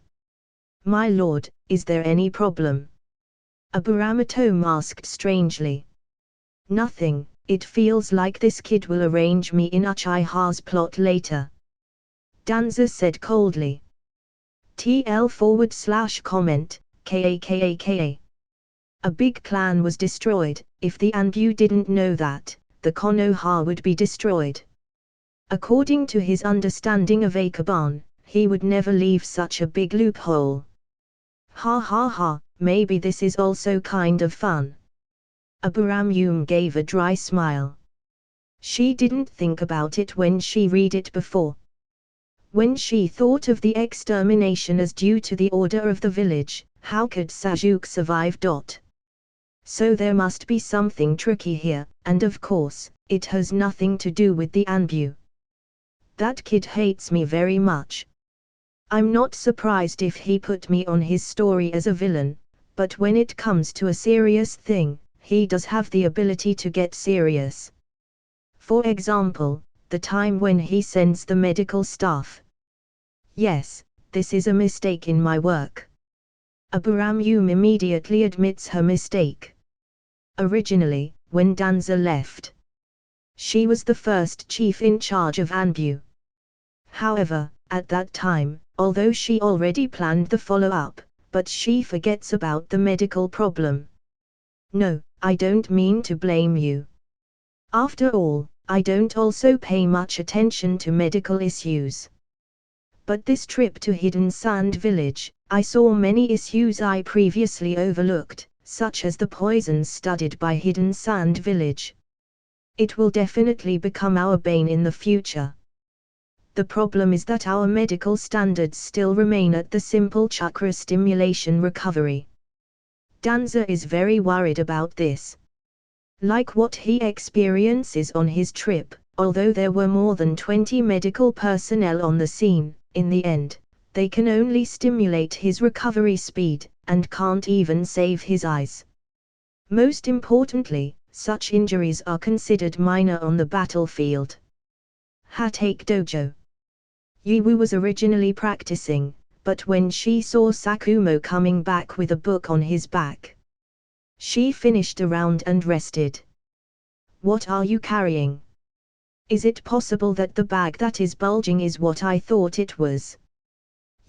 My lord, is there any problem? Aburamato asked strangely. Nothing, it feels like this kid will arrange me in Uchiha's plot later. Danza said coldly. TL/comment, KAKAKA. A big clan was destroyed. If the Anbu didn't know that, the Konoha would be destroyed. According to his understanding of Akaban, he would never leave such a big loophole. Ha ha ha, maybe this is also kind of fun. Abraham Yum gave a dry smile. She didn't think about it when she read it before. When she thought of the extermination as due to the order of the village, how could Sasuke survive? So there must be something tricky here, and of course, it has nothing to do with the Anbu. That kid hates me very much. I'm not surprised if he put me on his story as a villain, but when it comes to a serious thing, he does have the ability to get serious. For example, the time when he sends the medical staff. Yes, this is a mistake in my work. Aburam immediately admits her mistake. Originally, when Danza left, she was the first chief in charge of Anbu. However, at that time, although she already planned the follow-up, but she forgets about the medical problem. No, I don't mean to blame you. After all, I don't also pay much attention to medical issues. But this trip to Hidden Sand Village, I saw many issues I previously overlooked, such as the poisons studied by Hidden Sand Village. It will definitely become our bane in the future. The problem is that our medical standards still remain at the simple chakra stimulation recovery. Danza is very worried about this. Like what he experiences on his trip, although there were more than 20 medical personnel on the scene, in the end, they can only stimulate his recovery speed, and can't even save his eyes. Most importantly, such injuries are considered minor on the battlefield. Hatake Dojo. Yiwu was originally practicing, but when she saw Sakumo coming back with a book on his back, she finished a round and rested. What are you carrying? Is it possible that the bag that is bulging is what I thought it was?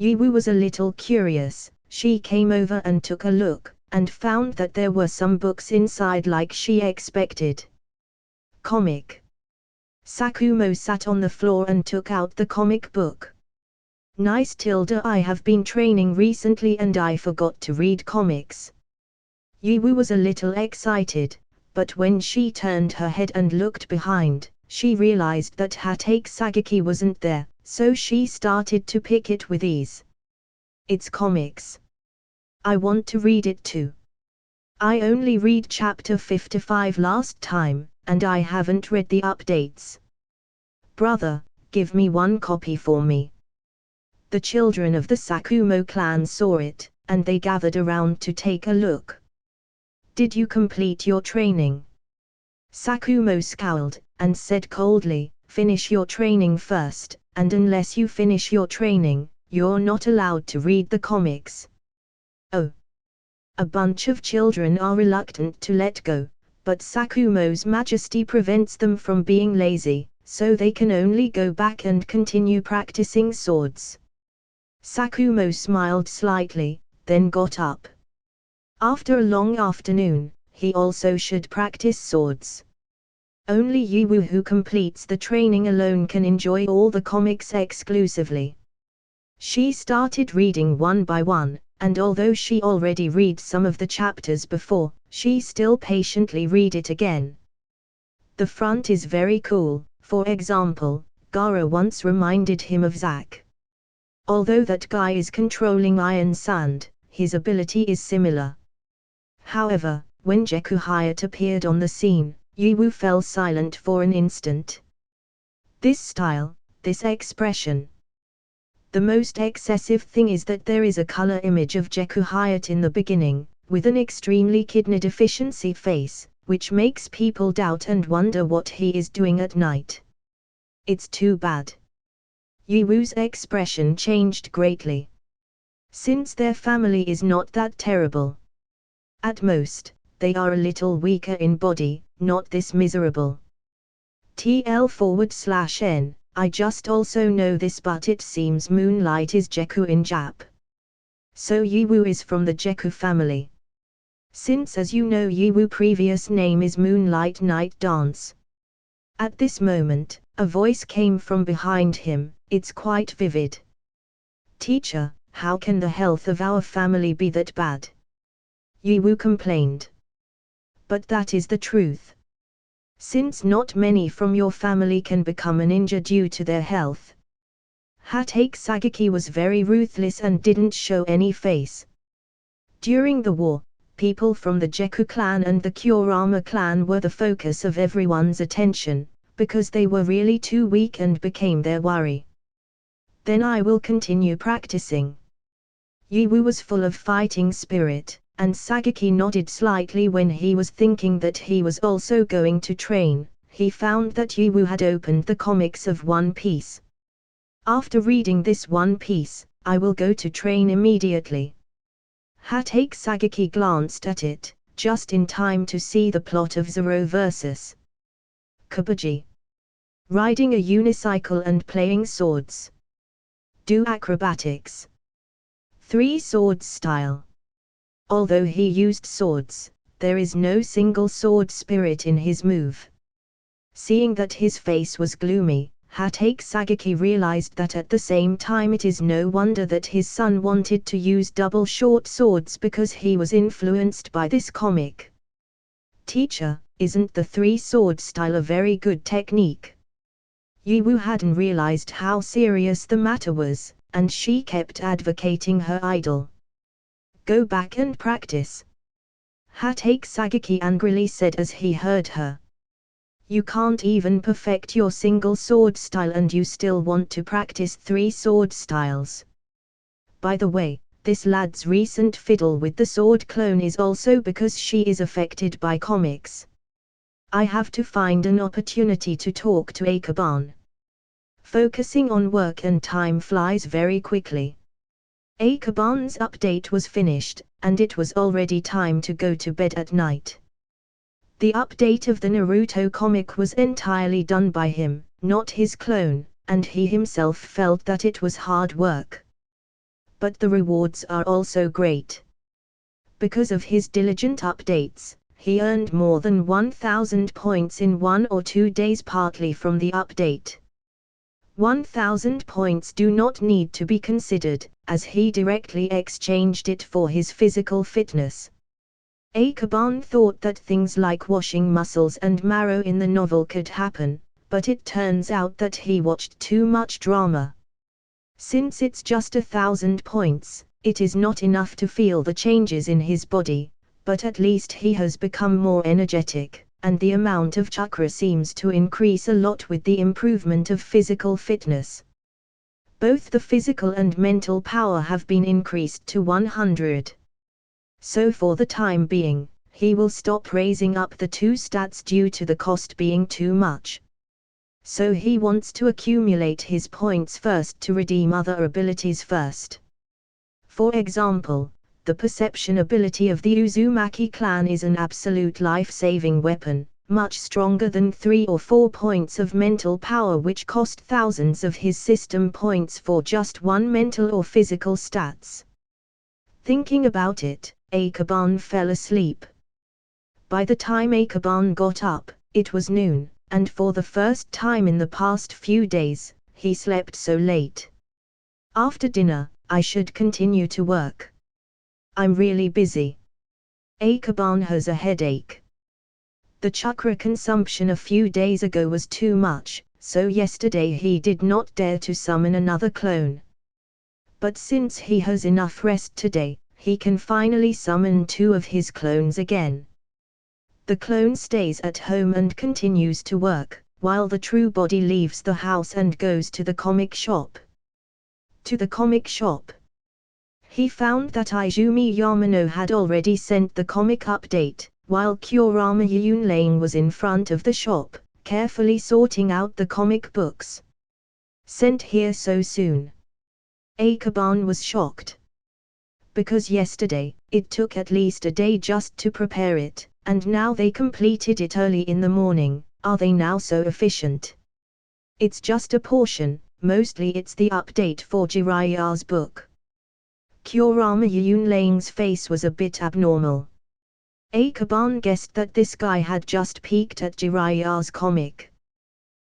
Yiwu was a little curious. She came over and took a look, and found that there were some books inside like she expected. Comic. Sakumo sat on the floor and took out the comic book. Nice tilde, I have been training recently and I forgot to read comics. Yiwu was a little excited, but when she turned her head and looked behind, she realized that Hatake Sagaki wasn't there, so she started to pick it with ease. It's comics. I want to read it too. I only read chapter 55 last time, and I haven't read the updates. Brother, give me one copy for me. The children of the Sakumo clan saw it, and they gathered around to take a look. Did you complete your training? Sakumo scowled, and said coldly, finish your training first, and unless you finish your training, you're not allowed to read the comics. Oh. A bunch of children are reluctant to let go, but Sakumo's majesty prevents them from being lazy, so they can only go back and continue practicing swords. Sakumo smiled slightly, then got up. After a long afternoon, he also should practice swords. Only Yiwu who completes the training alone can enjoy all the comics exclusively. She started reading one by one, and although she already read some of the chapters before, she still patiently read it again. The front is very cool. For example, Gara once reminded him of Zack. Although that guy is controlling iron sand, his ability is similar. However, when Jeku Hayat appeared on the scene, Yiwu fell silent for an instant. This style, this expression. The most excessive thing is that there is a color image of Jeku Hayat in the beginning, with an extremely kidney deficiency face, which makes people doubt and wonder what he is doing at night. It's too bad. Yiwu's expression changed greatly. Since their family is not that terrible. At most, they are a little weaker in body, not this miserable. TL/N, I just also know this, but it seems Moonlight is Jeku in Jap. So Yiwu is from the Jeku family. Since as you know Yiwu previous name is Moonlight Night Dance. At this moment, a voice came from behind him, it's quite vivid. Teacher, how can the health of our family be that bad? Yiwu complained. But that is the truth. Since not many from your family can become a ninja due to their health. Hatake Sagaki was very ruthless and didn't show any face. During the war, people from the Jeku clan and the Kurama clan were the focus of everyone's attention, because they were really too weak and became their worry. Then I will continue practicing. Yiwu was full of fighting spirit, and Sagaki nodded slightly when he was thinking that he was also going to train. he found that Yuwu had opened the comics of One Piece. After reading this One Piece, I will go to train immediately. Hatake Sagaki glanced at it, just in time to see the plot of Zoro vs. Kabuji. Riding a unicycle and playing swords. Do acrobatics. 3 swords style. Although he used swords, there is no single sword spirit in his move. Seeing that his face was gloomy, Hatake Sagaki realized that at the same time it is no wonder that his son wanted to use double short swords because he was influenced by this comic. Teacher, isn't the 3 sword style a very good technique? Yuwu hadn't realized how serious the matter was, and she kept advocating her idol. Go back and practice. Hatake Sagaki angrily said as he heard her. You can't even perfect your single sword style and you still want to practice 3 sword styles. By the way, this lad's recent fiddle with the sword clone is also because she is affected by comics. I have to find an opportunity to talk to Akaban. Focusing on work and time flies very quickly. Akaban's update was finished, and it was already time to go to bed at night. The update of the Naruto comic was entirely done by him, not his clone, and he himself felt that it was hard work. But the rewards are also great. Because of his diligent updates, he earned more than 1,000 points in 1 or 2 days partly from the update. 1,000 points do not need to be considered, as he directly exchanged it for his physical fitness. Akaban thought that things like washing muscles and marrow in the novel could happen, but it turns out that he watched too much drama. Since it's just 1,000 points, it is not enough to feel the changes in his body, but at least he has become more energetic, and the amount of chakra seems to increase a lot with the improvement of physical fitness. Both the physical and mental power have been increased to 100. So for the time being, he will stop raising up the 2 stats due to the cost being too much. So he wants to accumulate his points first to redeem other abilities first. For example, the perception ability of the Uzumaki clan is an absolute life-saving weapon, much stronger than 3 or 4 points of mental power which cost thousands of his system points for just 1 mental or physical stats. Thinking about it, Akaban fell asleep. By the time Akaban got up, it was noon, and for the first time in the past few days, he slept so late. After dinner, I should continue to work. I'm really busy. Akaban has a headache. The chakra consumption a few days ago was too much, so yesterday he did not dare to summon another clone. But since he has enough rest today, he can finally summon 2 of his clones again. The clone stays at home and continues to work, while the true body leaves the house and goes to the comic shop. To the comic shop. He found that Izumi Yamano had already sent the comic update, while Kurama Yunlane was in front of the shop, carefully sorting out the comic books. Sent here so soon. Akaban was shocked. Because yesterday, it took at least a day just to prepare it, and now they completed it early in the morning. Are they now so efficient? It's just a portion, mostly it's the update for Jiraiya's book. Kurama Yunlane's face was a bit abnormal. Akaban guessed that this guy had just peeked at Jiraiya's comic.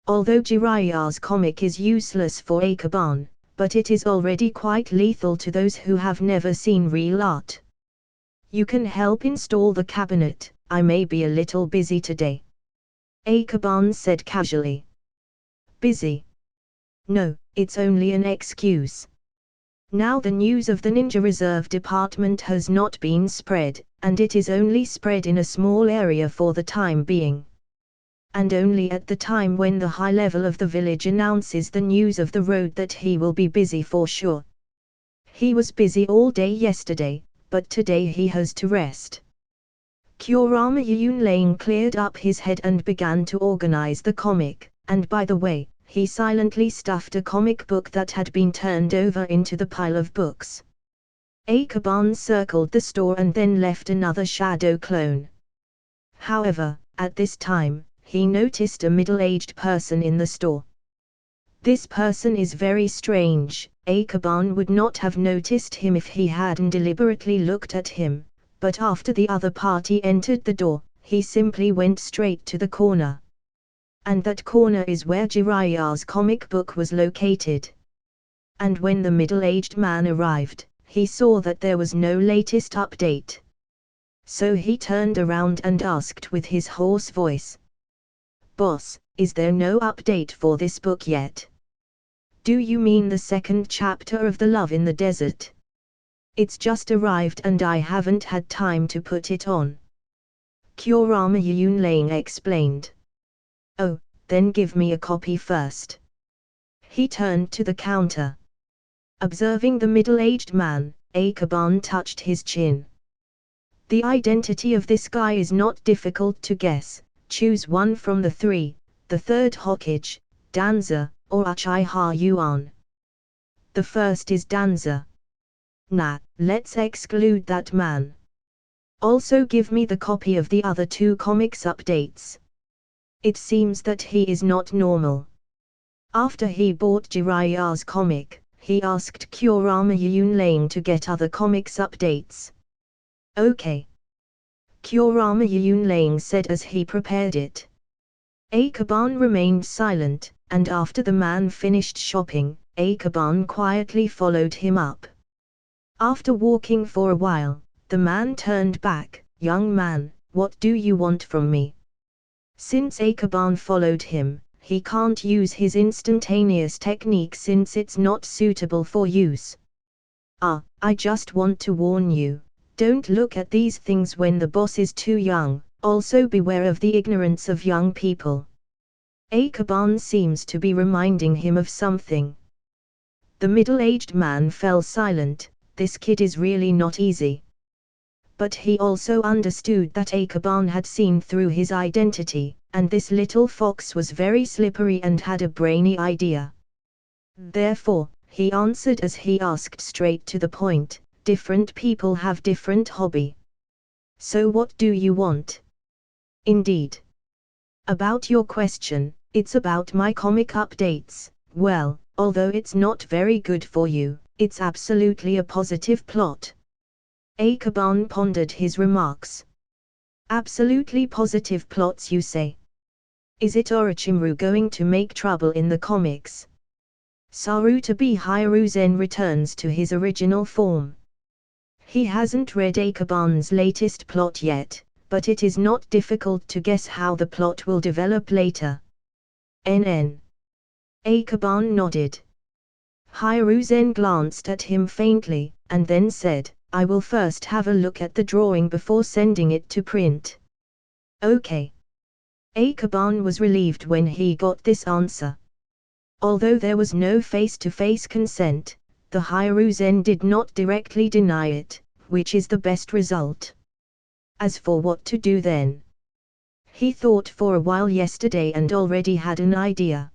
Although Jiraiya's comic is useless for Akaban, but it is already quite lethal to those who have never seen real art. You can help install the cabinet. I may be a little busy today. Akaban said casually. Busy? No, it's only an excuse. Now the news of the Ninja Reserve Department has not been spread, and it is only spread in a small area for the time being. And only at the time when the high level of the village announces the news of the road that he will be busy for sure. He was busy all day yesterday, but today he has to rest. Kurama Yunlane cleared up his head and began to organize the comic, and by the way, he silently stuffed a comic book that had been turned over into the pile of books. Akaban circled the store and then left another shadow clone. However, at this time, he noticed a middle-aged person in the store. This person is very strange. Akaban would not have noticed him if he hadn't deliberately looked at him, but after the other party entered the door, he simply went straight to the corner. And that corner is where Jiraiya's comic book was located. And when the middle-aged man arrived, he saw that there was no latest update. So he turned around and asked with his hoarse voice, "Boss, is there no update for this book yet? Do you mean the second chapter of The Love in the Desert? It's just arrived and I haven't had time to put it on." Kurama Yunlane explained. "Oh, then give me a copy first." He turned to the counter. Observing the middle-aged man, Akaban touched his chin. "The identity of this guy is not difficult to guess. Choose one from the three, the third Hokage, Danza, or Uchiha Yuan." "The first is Danza." "Nah, let's exclude that man. Also give me the copy of the other two comics updates. It seems that he is not normal." After he bought Jiraiya's comic, he asked Kurama Yunlane to get other comics updates. "Okay." Kurama Yunlane said as he prepared it. Akaban remained silent, and after the man finished shopping, Akaban quietly followed him up. After walking for a while, the man turned back. "Young man, what do you want from me?" Since Akaban followed him, he can't use his instantaneous technique since it's not suitable for use. I just want to warn you, don't look at these things when the boss is too young, also beware of the ignorance of young people." Akaban seems to be reminding him of something. The middle-aged man fell silent. This kid is really not easy. But he also understood that Akaban had seen through his identity, and this little fox was very slippery and had a brainy idea. Therefore, he answered as he asked straight to the point, "Different people have different hobby. So what do you want?" "Indeed. About your question, it's about my comic updates. Well, although it's not very good for you, it's absolutely a positive plot." Akaban pondered his remarks. "Absolutely positive plots, you say? Is it Orochimaru going to make trouble in the comics? Sarutobi Hiruzen returns to his original form." He hasn't read Akaban's latest plot yet, but it is not difficult to guess how the plot will develop later. NN. Akaban nodded. Hiruzen glanced at him faintly, and then said, "I will first have a look at the drawing before sending it to print." "Okay." Akaban was relieved when he got this answer. Although there was no face-to-face consent, the Hiruzen did not directly deny it, which is the best result. As for what to do then? He thought for a while yesterday and already had an idea.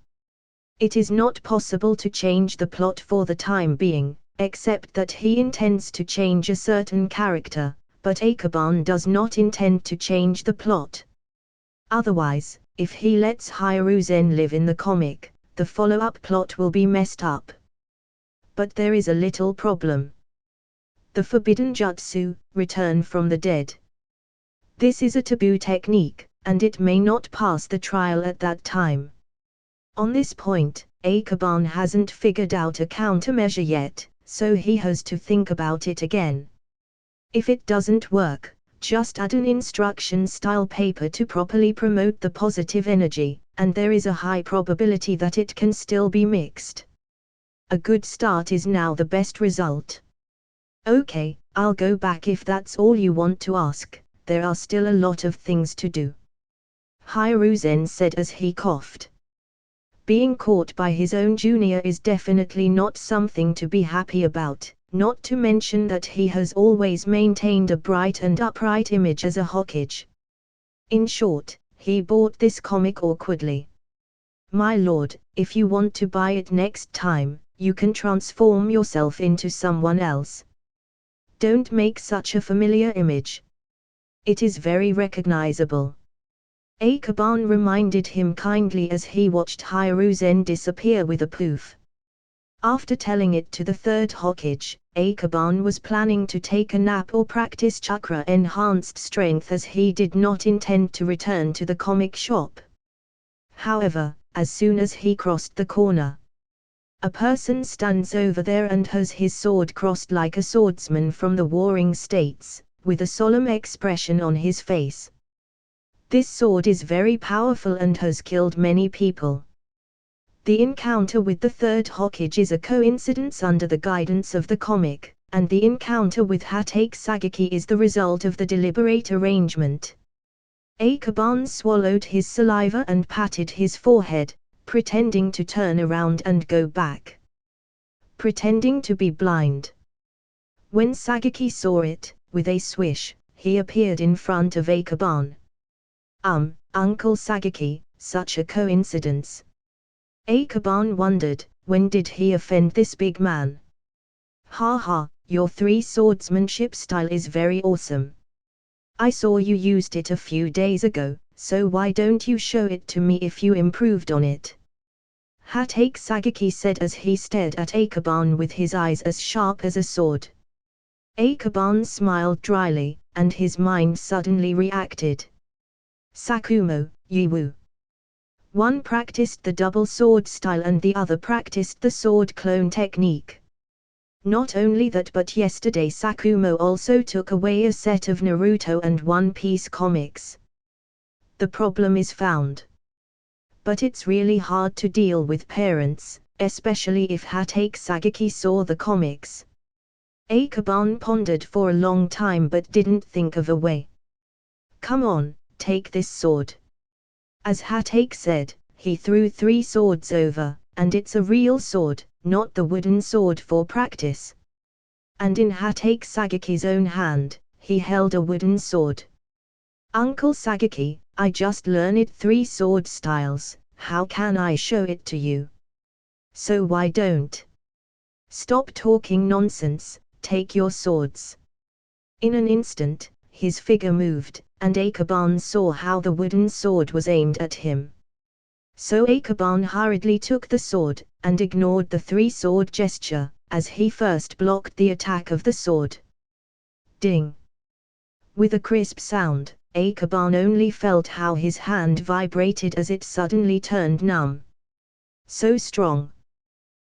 It is not possible to change the plot for the time being, except that he intends to change a certain character, but Akaban does not intend to change the plot. Otherwise, if he lets Hiruzen live in the comic, the follow-up plot will be messed up. But there is a little problem. The forbidden jutsu, return from the dead. This is a taboo technique, and it may not pass the trial at that time. On this point, Akaban hasn't figured out a countermeasure yet, so he has to think about it again. If it doesn't work, just add an instruction-style paper to properly promote the positive energy, and there is a high probability that it can still be mixed. A good start is now the best result. Okay, I'll go back if that's all you want to ask, there are still a lot of things to do. Hiruzen said as he coughed. Being caught by his own junior is definitely not something to be happy about, not to mention that he has always maintained a bright and upright image as a Hokage. In short, he bought this comic awkwardly. My lord, if you want to buy it next time, you can transform yourself into someone else. Don't make such a familiar image. It is very recognizable. Akaban reminded him kindly as he watched Hiruzen disappear with a poof. After telling it to the third Hokage, Akaban was planning to take a nap or practice chakra-enhanced strength as he did not intend to return to the comic shop. However, as soon as he crossed the corner, a person stands over there and has his sword crossed like a swordsman from the Warring States, with a solemn expression on his face. This sword is very powerful and has killed many people. The encounter with the third Hokage is a coincidence under the guidance of the comic, and the encounter with Hatake Sagaki is the result of the deliberate arrangement. Akaban swallowed his saliva and patted his forehead, pretending to turn around and go back. Pretending to be blind. When Sagaki saw it, with a swish, he appeared in front of Akaban. Uncle Sagaki, such a coincidence. Akaban wondered, when did he offend this big man? Ha, your three swordsmanship style is very awesome. I saw you used it a few days ago, so why don't you show it to me if you improved on it? Hatake Sagaki said as he stared at Akaban with his eyes as sharp as a sword. Akaban smiled dryly, and his mind suddenly reacted. Sakumo, Yiwu. One practiced the double sword style and the other practiced the sword clone technique. Not only that, but yesterday Sakumo also took away a set of Naruto and One Piece comics. The problem is found. But it's really hard to deal with parents, especially if Hatake Sagaki saw the comics. Akaban pondered for a long time but didn't think of a way. Come on, take this sword. As Hatake said, he threw 3 swords over, and it's a real sword, not the wooden sword for practice. And in Hatake Sagaki's own hand, he held a wooden sword. Uncle Sagaki, I just learned 3 sword styles, how can I show it to you? So why don't? Stop talking nonsense, take your swords. In an instant, his figure moved, and Akaban saw how the wooden sword was aimed at him. So Akaban hurriedly took the sword, and ignored the 3-sword gesture, as he first blocked the attack of the sword. Ding! With a crisp sound, Akaban only felt how his hand vibrated as it suddenly turned numb. So strong.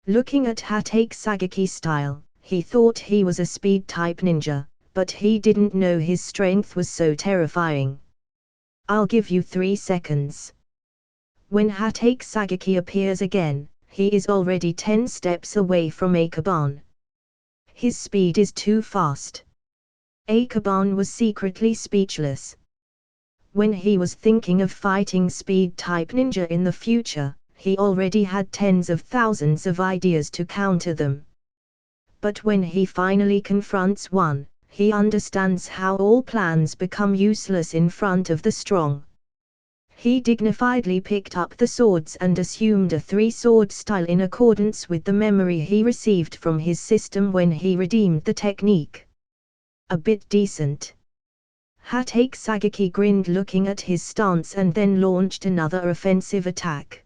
Looking at Hatake Sagaki's style, he thought he was a speed-type ninja, but he didn't know his strength was so terrifying. I'll give you 3 seconds. When Hatake Sagaki appears again, he is already 10 steps away from Akaban. His speed is too fast. Akaban was secretly speechless. When he was thinking of fighting speed-type ninja in the future, he already had tens of thousands of ideas to counter them. But when he finally confronts one, he understands how all plans become useless in front of the strong. He dignifiedly picked up the swords and assumed a 3-sword style in accordance with the memory he received from his system when he redeemed the technique. A bit decent. Hatake Sagaki grinned looking at his stance and then launched another offensive attack.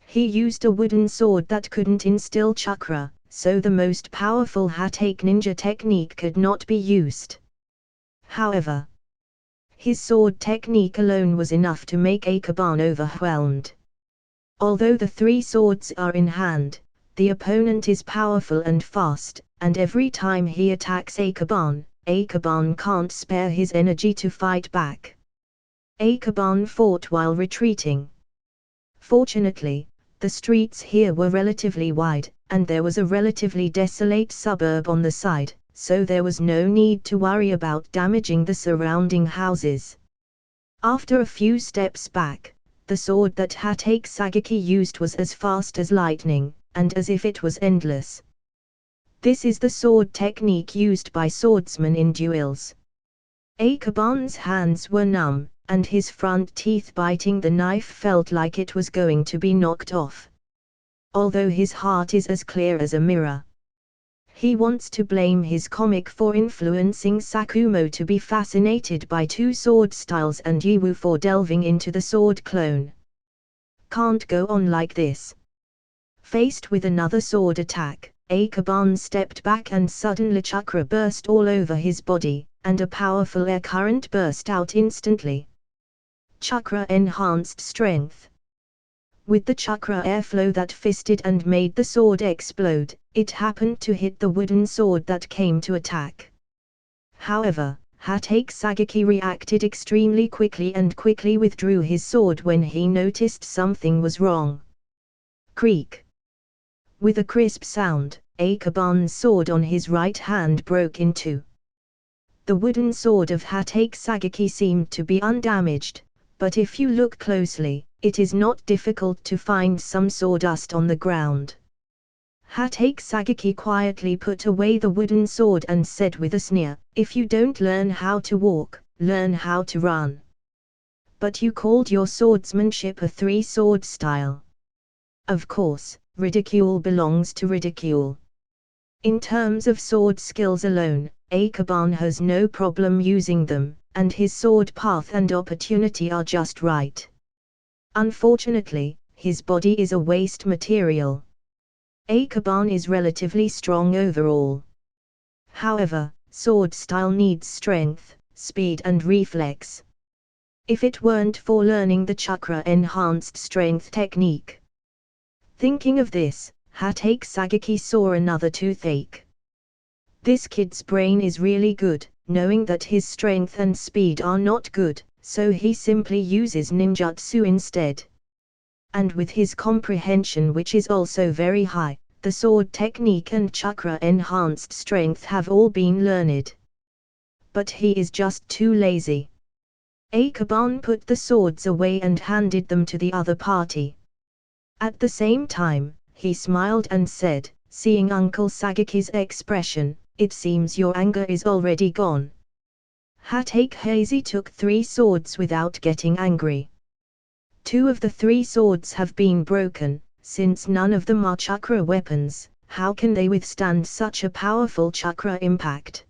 He used a wooden sword that couldn't instill chakra, so the most powerful Hatake ninja technique could not be used. However, his sword technique alone was enough to make Akaban overwhelmed. Although the 3 swords are in hand, the opponent is powerful and fast, and every time he attacks Akaban, Akaban can't spare his energy to fight back. Akaban fought while retreating. Fortunately, the streets here were relatively wide, and there was a relatively desolate suburb on the side, so there was no need to worry about damaging the surrounding houses. After a few steps back, the sword that Hatake Sagaki used was as fast as lightning, and as if it was endless. This is the sword technique used by swordsmen in duels. Akaban's hands were numb, and his front teeth biting the knife felt like it was going to be knocked off. Although his heart is as clear as a mirror. He wants to blame his comic for influencing Sakumo to be fascinated by two sword styles and Yiwu for delving into the sword clone. Can't go on like this. Faced with another sword attack, Akaban stepped back and suddenly chakra burst all over his body, and a powerful air current burst out instantly. Chakra enhanced strength. With the chakra airflow that fisted and made the sword explode, it happened to hit the wooden sword that came to attack. However, Hatake Sagaki reacted extremely quickly and quickly withdrew his sword when he noticed something was wrong. Creak. With a crisp sound, Akaban's sword on his right hand broke in two. The wooden sword of Hatake Sagaki seemed to be undamaged, but if you look closely, it is not difficult to find some sawdust on the ground. Hatake Sagaki quietly put away the wooden sword and said with a sneer, "If you don't learn how to walk, learn how to run. But you called your swordsmanship a three-sword style. Of course, ridicule belongs to ridicule. In terms of sword skills alone, Akaban has no problem using them, and his sword path and opportunity are just right. Unfortunately, his body is a waste material. Akaban is relatively strong overall. However, sword style needs strength, speed and reflex. If it weren't for learning the chakra-enhanced strength technique." Thinking of this, Hatake Sagaki saw another toothache. This kid's brain is really good, knowing that his strength and speed are not good, so he simply uses ninjutsu instead. And with his comprehension, which is also very high, the sword technique and chakra-enhanced strength have all been learned. But he is just too lazy. Akaban put the swords away and handed them to the other party. At the same time, he smiled and said, seeing Uncle Sagaki's expression, "It seems your anger is already gone." Hatake Hazy took 3 swords without getting angry. 2 of the 3 swords have been broken. Since none of them are chakra weapons, how can they withstand such a powerful chakra impact?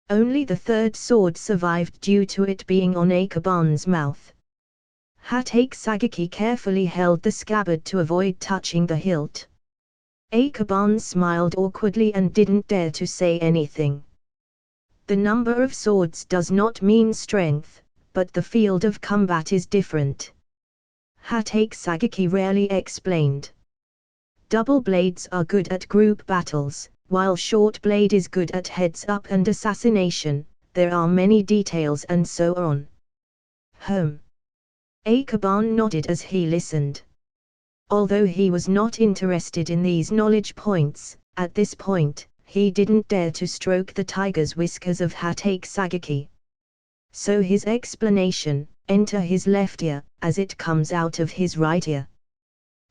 Only the 3rd sword survived due to it being on Akaban's mouth. Hatake Sagaki carefully held the scabbard to avoid touching the hilt. Akaban smiled awkwardly and didn't dare to say anything. The number of swords does not mean strength, but the field of combat is different. Hatake Sagaki rarely explained. Double blades are good at group battles, while short blade is good at heads-up and assassination. There are many details and so on. Akaban nodded as he listened. Although he was not interested in these knowledge points, at this point, he didn't dare to stroke the tiger's whiskers of Hatake Sagaki. So his explanation, "Enter his left ear, as it comes out of his right ear."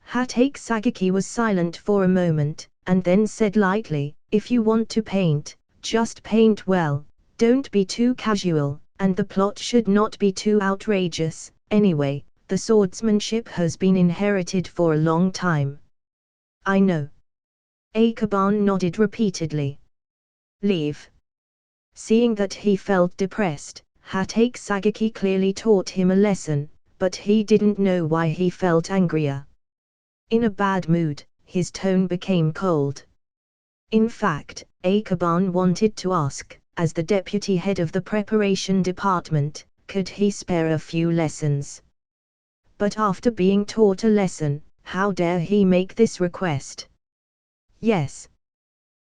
Hatake Sagaki was silent for a moment, and then said lightly, "If you want to paint, just paint well, don't be too casual, and the plot should not be too outrageous. Anyway, the swordsmanship has been inherited for a long time." "I know." Akaban nodded repeatedly. "Leave." Seeing that he felt depressed, Hatake Sagaki clearly taught him a lesson, but he didn't know why he felt angrier. In a bad mood, his tone became cold. In fact, Akaban wanted to ask, as the deputy head of the preparation department, could he spare a few lessons? But after being taught a lesson, how dare he make this request? Yes.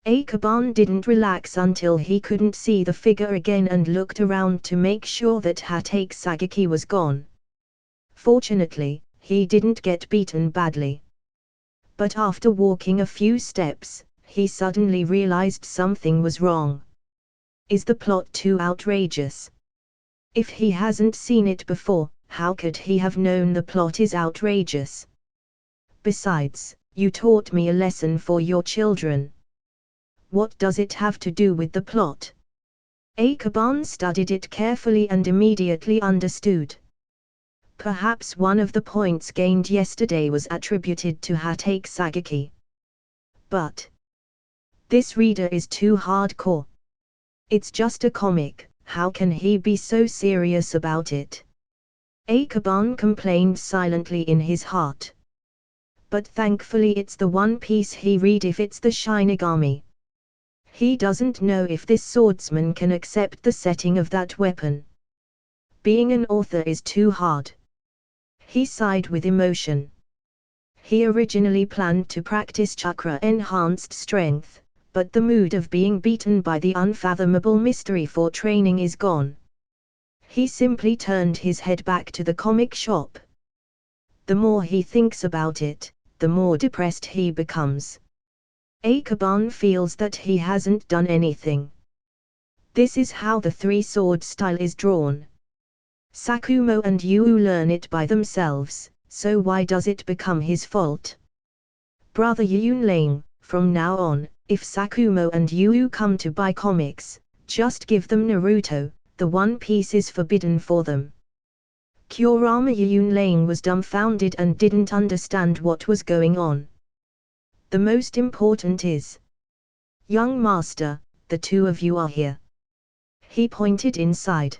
Akaban didn't relax until he couldn't see the figure again and looked around to make sure that Hatake Sagaki was gone. Fortunately, he didn't get beaten badly. But after walking a few steps, he suddenly realized something was wrong. Is the plot too outrageous? If he hasn't seen it before, how could he have known the plot is outrageous? Besides, you taught me a lesson for your children. What does it have to do with the plot? Akaban studied it carefully and immediately understood. Perhaps one of the points gained yesterday was attributed to Hatake Sagaki. But this reader is too hardcore. It's just a comic, how can he be so serious about it? Akaban complained silently in his heart. But thankfully it's the one piece he read if it's the Shinigami. He doesn't know if this swordsman can accept the setting of that weapon. Being an author is too hard. He sighed with emotion. He originally planned to practice chakra-enhanced strength, but the mood of being beaten by the unfathomable mystery for training is gone. He simply turned his head back to the comic shop. The more he thinks about it, the more depressed he becomes. Akaban feels that he hasn't done anything. This is how the three-sword style is drawn. Sakumo and Yu learn it by themselves, so why does it become his fault? Brother Yunling, from now on, if Sakumo and Yu come to buy comics, just give them Naruto, the One Piece is forbidden for them. Kurama Yunling was dumbfounded and didn't understand what was going on. The most important is, young master, the two of you are here. He pointed inside.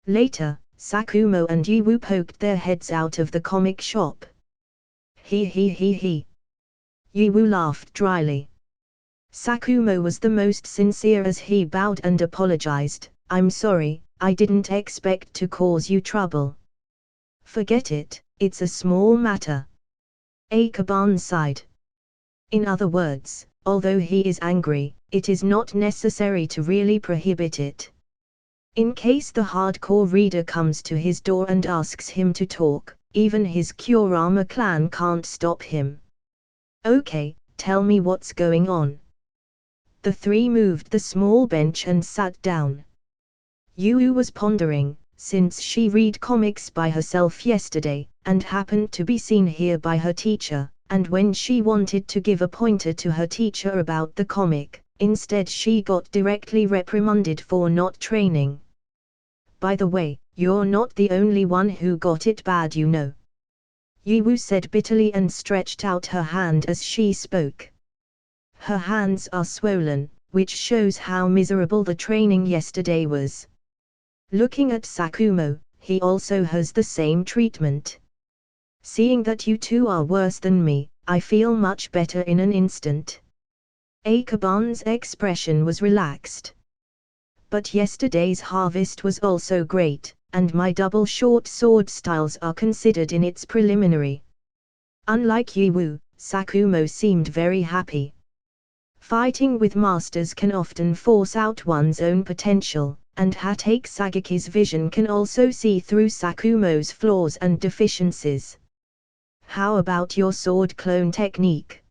Later, Sakumo and Yu poked their heads out of the comic shop. He. Yu laughed dryly. Sakumo was the most sincere as he bowed and apologized. I'm sorry, I didn't expect to cause you trouble. Forget it, it's a small matter. Akaban sighed. In other words, although he is angry, it is not necessary to really prohibit it. In case the hardcore reader comes to his door and asks him to talk, even his Kurama clan can't stop him. Okay, tell me what's going on. The three moved the small bench and sat down. Yu was pondering, since she read comics by herself yesterday, and happened to be seen here by her teacher, and when she wanted to give a pointer to her teacher about the comic, instead she got directly reprimanded for not training. By the way, you're not the only one who got it bad, you know. Yu said bitterly and stretched out her hand as she spoke. Her hands are swollen, which shows how miserable the training yesterday was. Looking at Sakumo, he also has the same treatment. Seeing that you two are worse than me, I feel much better in an instant. Akaban's expression was relaxed. But yesterday's harvest was also great, and my double short sword styles are considered in its preliminary. Unlike Yu, Sakumo seemed very happy. Fighting with masters can often force out one's own potential, and Hatake Sagaki's vision can also see through Sakumo's flaws and deficiencies. How about your sword clone technique?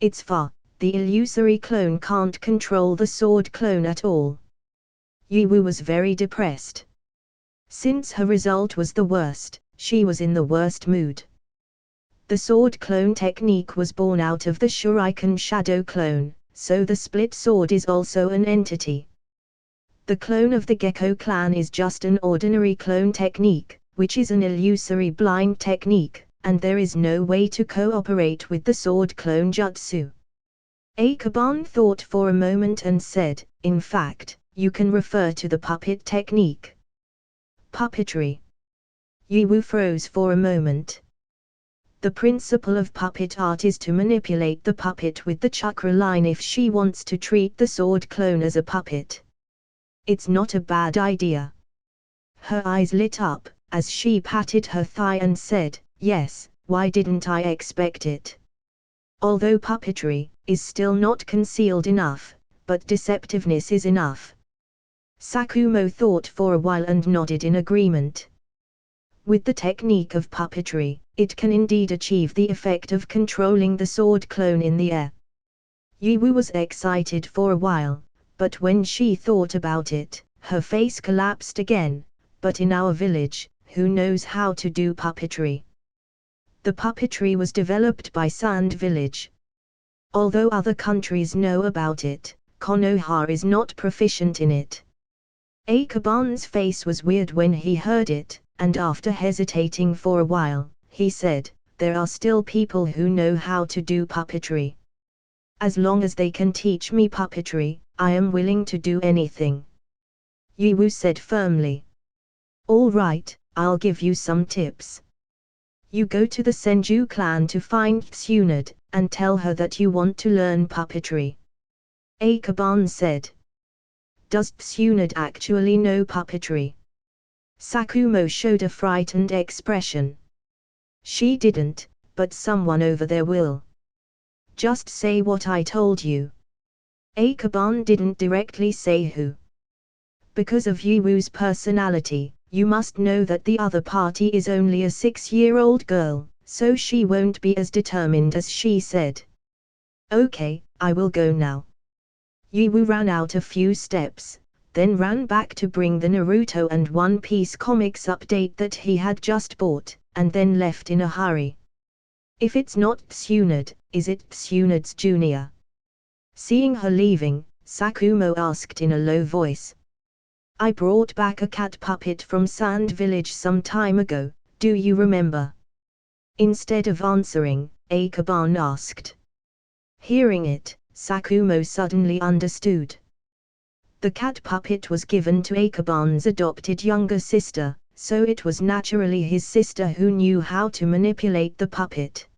It's far, the illusory clone can't control the sword clone at all. Yu was very depressed. Since her result was the worst, she was in the worst mood. The sword clone technique was born out of the Shuriken shadow clone, so the split sword is also an entity. The clone of the Gecko clan is just an ordinary clone technique, which is an illusory blind technique, and there is no way to cooperate with the sword clone jutsu. Akaban thought for a moment and said, in fact, you can refer to the puppet technique. Puppetry. Yu froze for a moment. The principle of puppet art is to manipulate the puppet with the chakra line if she wants to treat the sword clone as a puppet. It's not a bad idea. Her eyes lit up, as she patted her thigh and said, yes, why didn't I expect it? Although puppetry is still not concealed enough, but deceptiveness is enough. Sakumo thought for a while and nodded in agreement. With the technique of puppetry, it can indeed achieve the effect of controlling the sword clone in the air. Yu was excited for a while, but when she thought about it, her face collapsed again. But in our village, who knows how to do puppetry? The puppetry was developed by Sand Village. Although other countries know about it, Konoha is not proficient in it. Akaban's face was weird when he heard it, and after hesitating for a while, he said, "There are still people who know how to do puppetry. As long as they can teach me puppetry, I am willing to do anything." Yiwu said firmly. "All right, I'll give you some tips. You go to the Senju clan to find Tsunade, and tell her that you want to learn puppetry." Akaban said. "Does Tsunade actually know puppetry?" Sakumo showed a frightened expression. "She didn't, but someone over there will. Just say what I told you." Akaban didn't directly say who. Because of Yiwu's personality, you must know that the other party is only a 6-year-old girl, so she won't be as determined as she said. "Okay, I will go now." Yiwu ran out a few steps, then ran back to bring the Naruto and One Piece comics update that he had just bought, and then left in a hurry. "If it's not Tsunade, is it Tsunade's junior?" Seeing her leaving, Sakumo asked in a low voice. "I brought back a cat puppet from Sand Village some time ago, do you remember?" Instead of answering, Akaban asked. Hearing it, Sakumo suddenly understood. The cat puppet was given to Akaban's adopted younger sister, so it was naturally his sister who knew how to manipulate the puppet.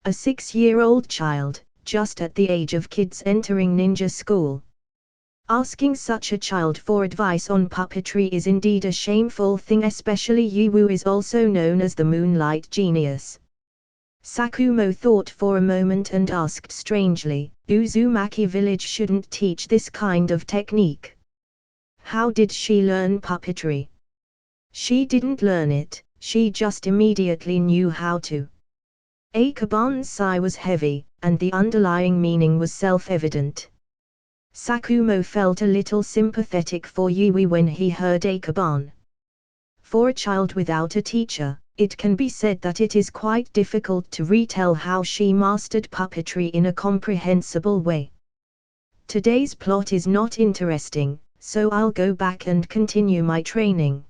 A 6-year-old child, just at the age of kids entering ninja school. Asking such a child for advice on puppetry is indeed a shameful thing, especially Yiwu is also known as the Moonlight Genius. Sakumo thought for a moment and asked strangely, "Uzumaki village shouldn't teach this kind of technique. How did she learn puppetry?" "She didn't learn it, she just immediately knew how to." Akaban's sigh was heavy, and the underlying meaning was self-evident. Sakumo felt a little sympathetic for Yui when he heard Akaban. For a child without a teacher, it can be said that it is quite difficult to retell how she mastered puppetry in a comprehensible way. Today's plot is not interesting, so I'll go back and continue my training.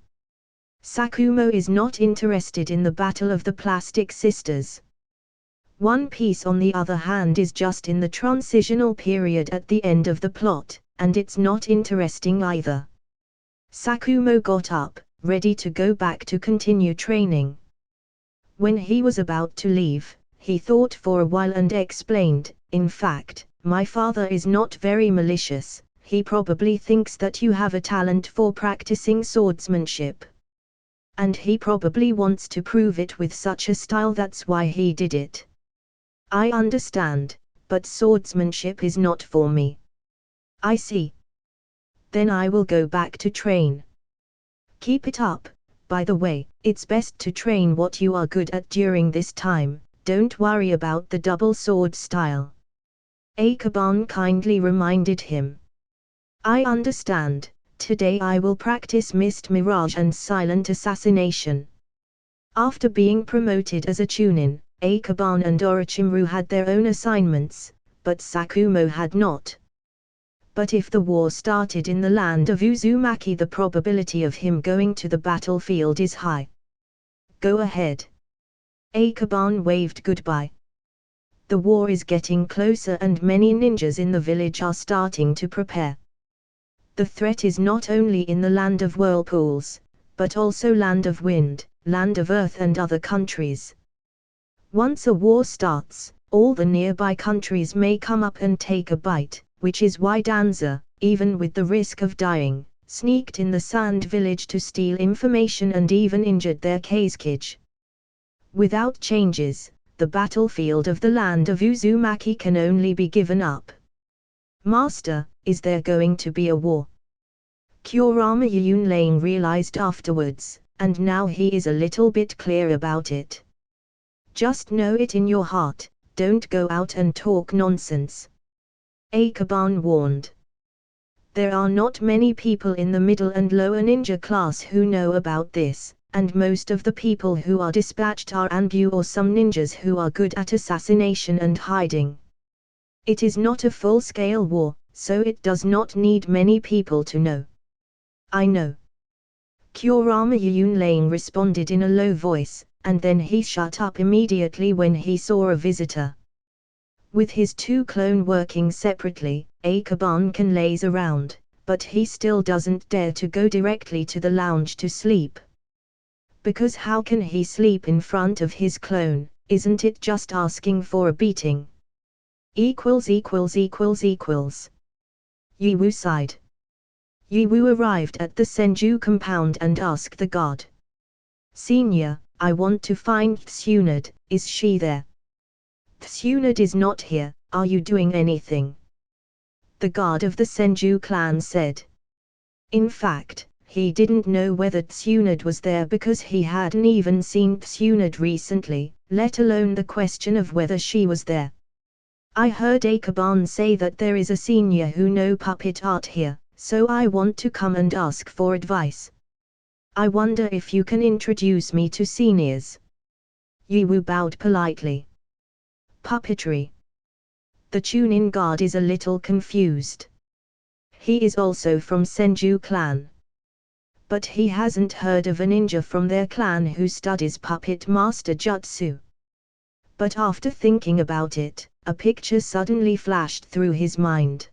Sakumo is not interested in the Battle of the Plastic Sisters. One Piece on the other hand is just in the transitional period at the end of the plot, and it's not interesting either. Sakumo got up, ready to go back to continue training. When he was about to leave, he thought for a while and explained, "In fact, my father is not very malicious, he probably thinks that you have a talent for practicing swordsmanship. And he probably wants to prove it with such a style, that's why he did it. I understand, but swordsmanship is not for me." "I see. Then I will go back to train." "Keep it up, by the way, it's best to train what you are good at during this time, don't worry about the double sword style." Akaban kindly reminded him. "I understand, today I will practice Mist Mirage and Silent Assassination." After being promoted as a Chunin, Akaban and Orochimaru had their own assignments, but Sakumo had not. But if the war started in the land of Uzumaki, the probability of him going to the battlefield is high. "Go ahead." Akaban waved goodbye. The war is getting closer and many ninjas in the village are starting to prepare. The threat is not only in the land of whirlpools, but also land of wind, land of earth and other countries. Once a war starts, all the nearby countries may come up and take a bite, which is why Danza, even with the risk of dying, sneaked in the Sand Village to steal information and even injured their Kazekage. Without changes, the battlefield of the land of Uzumaki can only be given up. "Master, is there going to be a war?" Kurama Yunlane realized afterwards, and now he is a little bit clear about it. "Just know it in your heart, don't go out and talk nonsense," Akaban warned. There are not many people in the middle and lower ninja class who know about this, and most of the people who are dispatched are Anbu or some ninjas who are good at assassination and hiding. It is not a full-scale war, so it does not need many people to know. I know. Kurama Yunlane responded in a low voice, and then he shut up immediately when he saw a visitor. With his two clones working separately, Akaban can laze around, but he still doesn't dare to go directly to the lounge to sleep. Because how can he sleep in front of his clone? Isn't it just asking for a beating? Yiwu sighed. Yiwu arrived at the Senju compound and asked the guard. Senior, I want to find Tsunade, is she there? Tsunade is not here, are you doing anything? The guard of the Senju clan said. In fact, he didn't know whether Tsunade was there because he hadn't even seen Tsunade recently, let alone the question of whether she was there. I heard Akaban say that there is a senior who know puppet art here, so I want to come and ask for advice. I wonder if you can introduce me to seniors. Yiwu bowed politely. Puppetry. The Chunin guard is a little confused. He is also from Senju clan. But he hasn't heard of a ninja from their clan who studies puppet master jutsu. But after thinking about it, a picture suddenly flashed through his mind.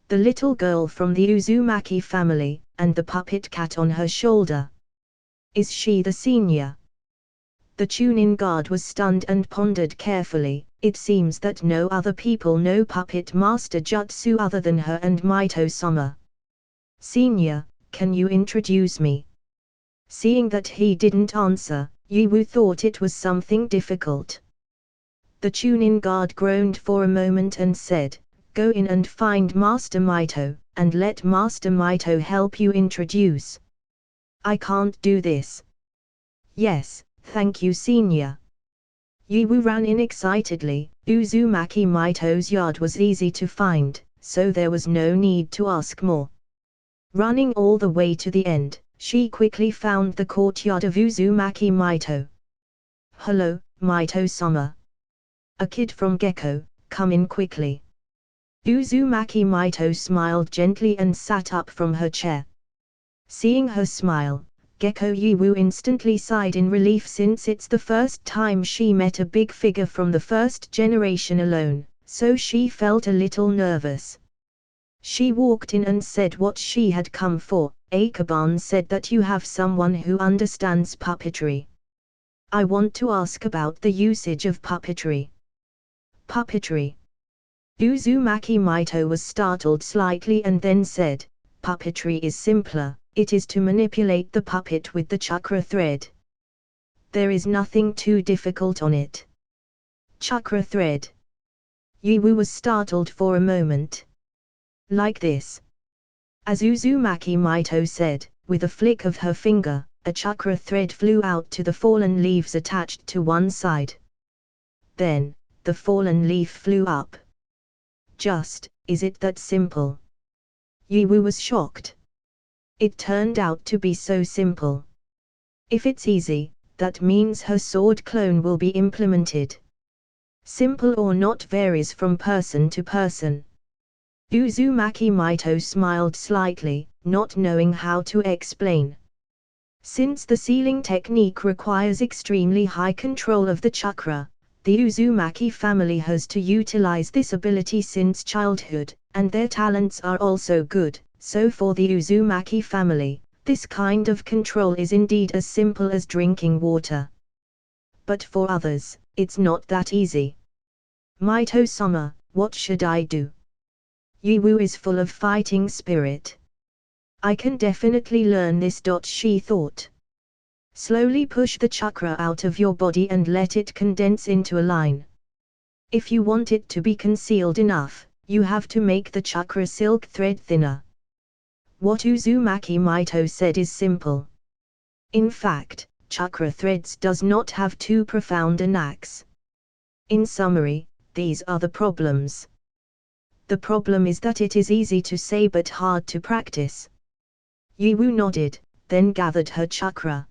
The little girl from the Uzumaki family, and the puppet cat on her shoulder. Is she the senior? The Chunin guard was stunned and pondered carefully. It seems that no other people know puppet master jutsu other than her and Mito-sama. Senior, can you introduce me? Seeing that he didn't answer, Yiwu thought it was something difficult. The Chunin guard groaned for a moment and said, go in and find Master Mito, and let Master Mito help you introduce. I can't do this. Yes, thank you senior. Yiwu ran in excitedly. Uzumaki Mito's yard was easy to find, so there was no need to ask more. Running all the way to the end, she quickly found the courtyard of Uzumaki Mito. Hello, Mito-sama. A kid from Gecko, come in quickly. Uzumaki Mito smiled gently and sat up from her chair. Seeing her smile, Gecko Yiwu instantly sighed in relief since it's the first time she met a big figure from the first generation alone, so she felt a little nervous. She walked in and said what she had come for. Akaban said that you have someone who understands puppetry. I want to ask about the usage of puppetry. Puppetry. Uzumaki Mito was startled slightly and then said, puppetry is simpler, it is to manipulate the puppet with the chakra thread. There is nothing too difficult on it. Chakra thread. Yiwu was startled for a moment. Like this. As Uzumaki Mito said, with a flick of her finger, a chakra thread flew out to the fallen leaves attached to one side. Then, the fallen leaf flew up. Is it that simple? Yiwu was shocked. It turned out to be so simple. If it's easy, that means her sword clone will be implemented. Simple or not varies from person to person. Uzumaki Mito smiled slightly, not knowing how to explain. Since the sealing technique requires extremely high control of the chakra, the Uzumaki family has to utilize this ability since childhood, and their talents are also good, so for the Uzumaki family, this kind of control is indeed as simple as drinking water. But for others, it's not that easy. Mito-sama, what should I do? Yiwu is full of fighting spirit. I can definitely learn this. She thought. Slowly push the chakra out of your body and let it condense into a line. If you want it to be concealed enough, you have to make the chakra silk thread thinner. What Uzumaki Mito said is simple. In fact, chakra threads does not have too profound an axe. In summary, these are the problems. The problem is that it is easy to say but hard to practice. Yiwu nodded, then gathered her chakra.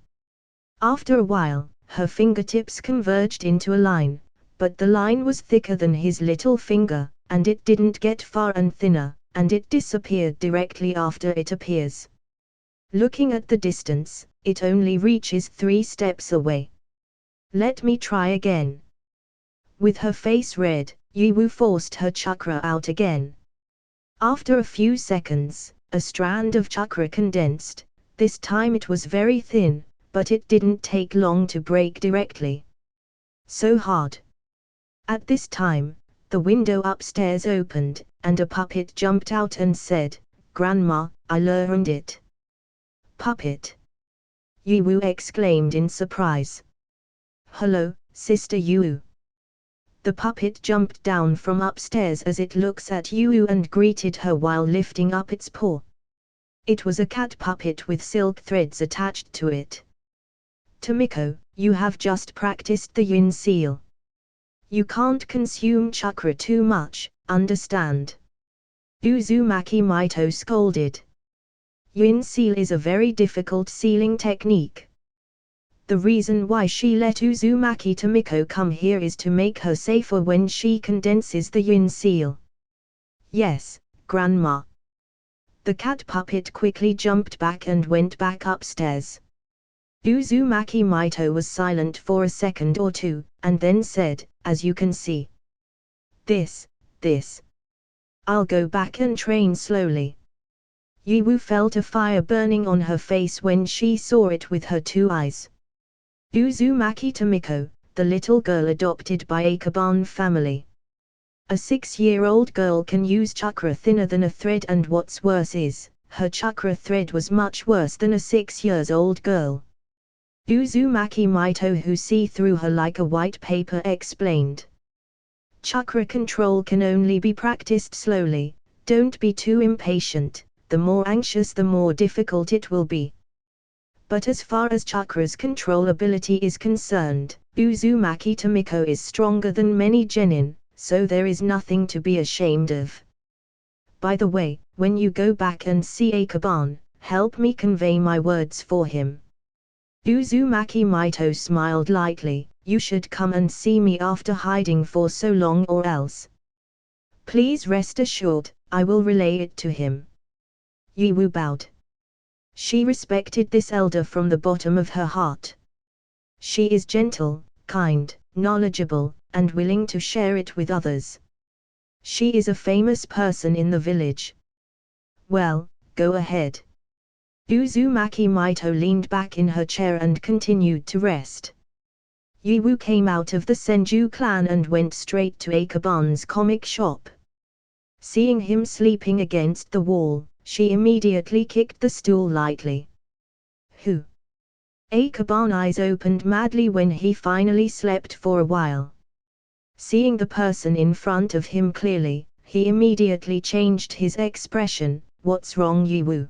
After a while, her fingertips converged into a line, but the line was thicker than his little finger, and it didn't get far and thinner, and it disappeared directly after it appears. Looking at the distance, it only reaches 3 steps away. Let me try again. With her face red, Yiwu forced her chakra out again. After a few seconds, a strand of chakra condensed. This time it was very thin, but it didn't take long to break directly. So hard. At this time, the window upstairs opened, and a puppet jumped out and said, "Grandma, I learned it." Puppet? Yiwu exclaimed in surprise. "Hello, Sister Yiwu." The puppet jumped down from upstairs as it looks at Yiwu and greeted her while lifting up its paw. It was a cat puppet with silk threads attached to it. "Tomiko, you have just practiced the yin seal. You can't consume chakra too much, understand?" Uzumaki Maito scolded. Yin seal is a very difficult sealing technique. The reason why she let Uzumaki Tomiko come here is to make her safer when she condenses the yin seal. "Yes, Grandma." The cat puppet quickly jumped back and went back upstairs. Uzumaki Maito was silent for a second or two, and then said, "As you can see. This. I'll go back and train slowly." Yiwu felt a fire burning on her face when she saw it with her 2 eyes. Uzumaki Tomiko, the little girl adopted by Ikeban family. A 6-year-old girl can use chakra thinner than a thread, and what's worse is, her chakra thread was much worse than a 6-year-old girl. Uzumaki Maito, who see through her like a white paper, explained. "Chakra control can only be practiced slowly, don't be too impatient, the more anxious the more difficult it will be." But as far as chakra's control ability is concerned, Uzumaki Tomiko is stronger than many genin, so there is nothing to be ashamed of. By the way, when you go back and see Ikeban, help me convey my words for him. Uzumaki Maito smiled lightly. "You should come and see me after hiding for so long, or else. Please rest assured, I will relay it to him." Yiwu bowed. She respected this elder from the bottom of her heart. She is gentle, kind, knowledgeable, and willing to share it with others. She is a famous person in the village. "Well, go ahead." Uzumaki Maito leaned back in her chair and continued to rest. Yiwu came out of the Senju clan and went straight to Ikeban's comic shop. Seeing him sleeping against the wall, she immediately kicked the stool lightly. "Who?" Ikeban's eyes opened madly when he finally slept for a while. Seeing the person in front of him clearly, he immediately changed his expression. "What's wrong, Yiwu?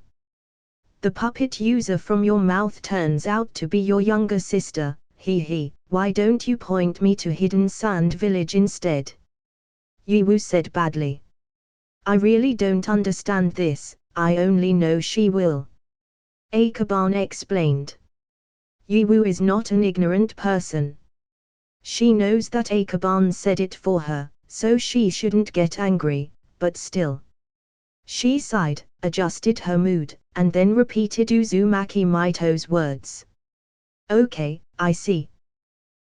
The puppet user from your mouth turns out to be your younger sister, he. Why don't you point me to Hidden Sand Village instead?" Yiwu said badly. "I really don't understand this, I only know she will." Ikeban explained. Yiwu is not an ignorant person. She knows that Ikeban said it for her, so she shouldn't get angry, but still. She sighed, adjusted her mood, and then repeated Uzumaki Maito's words. "Okay, I see."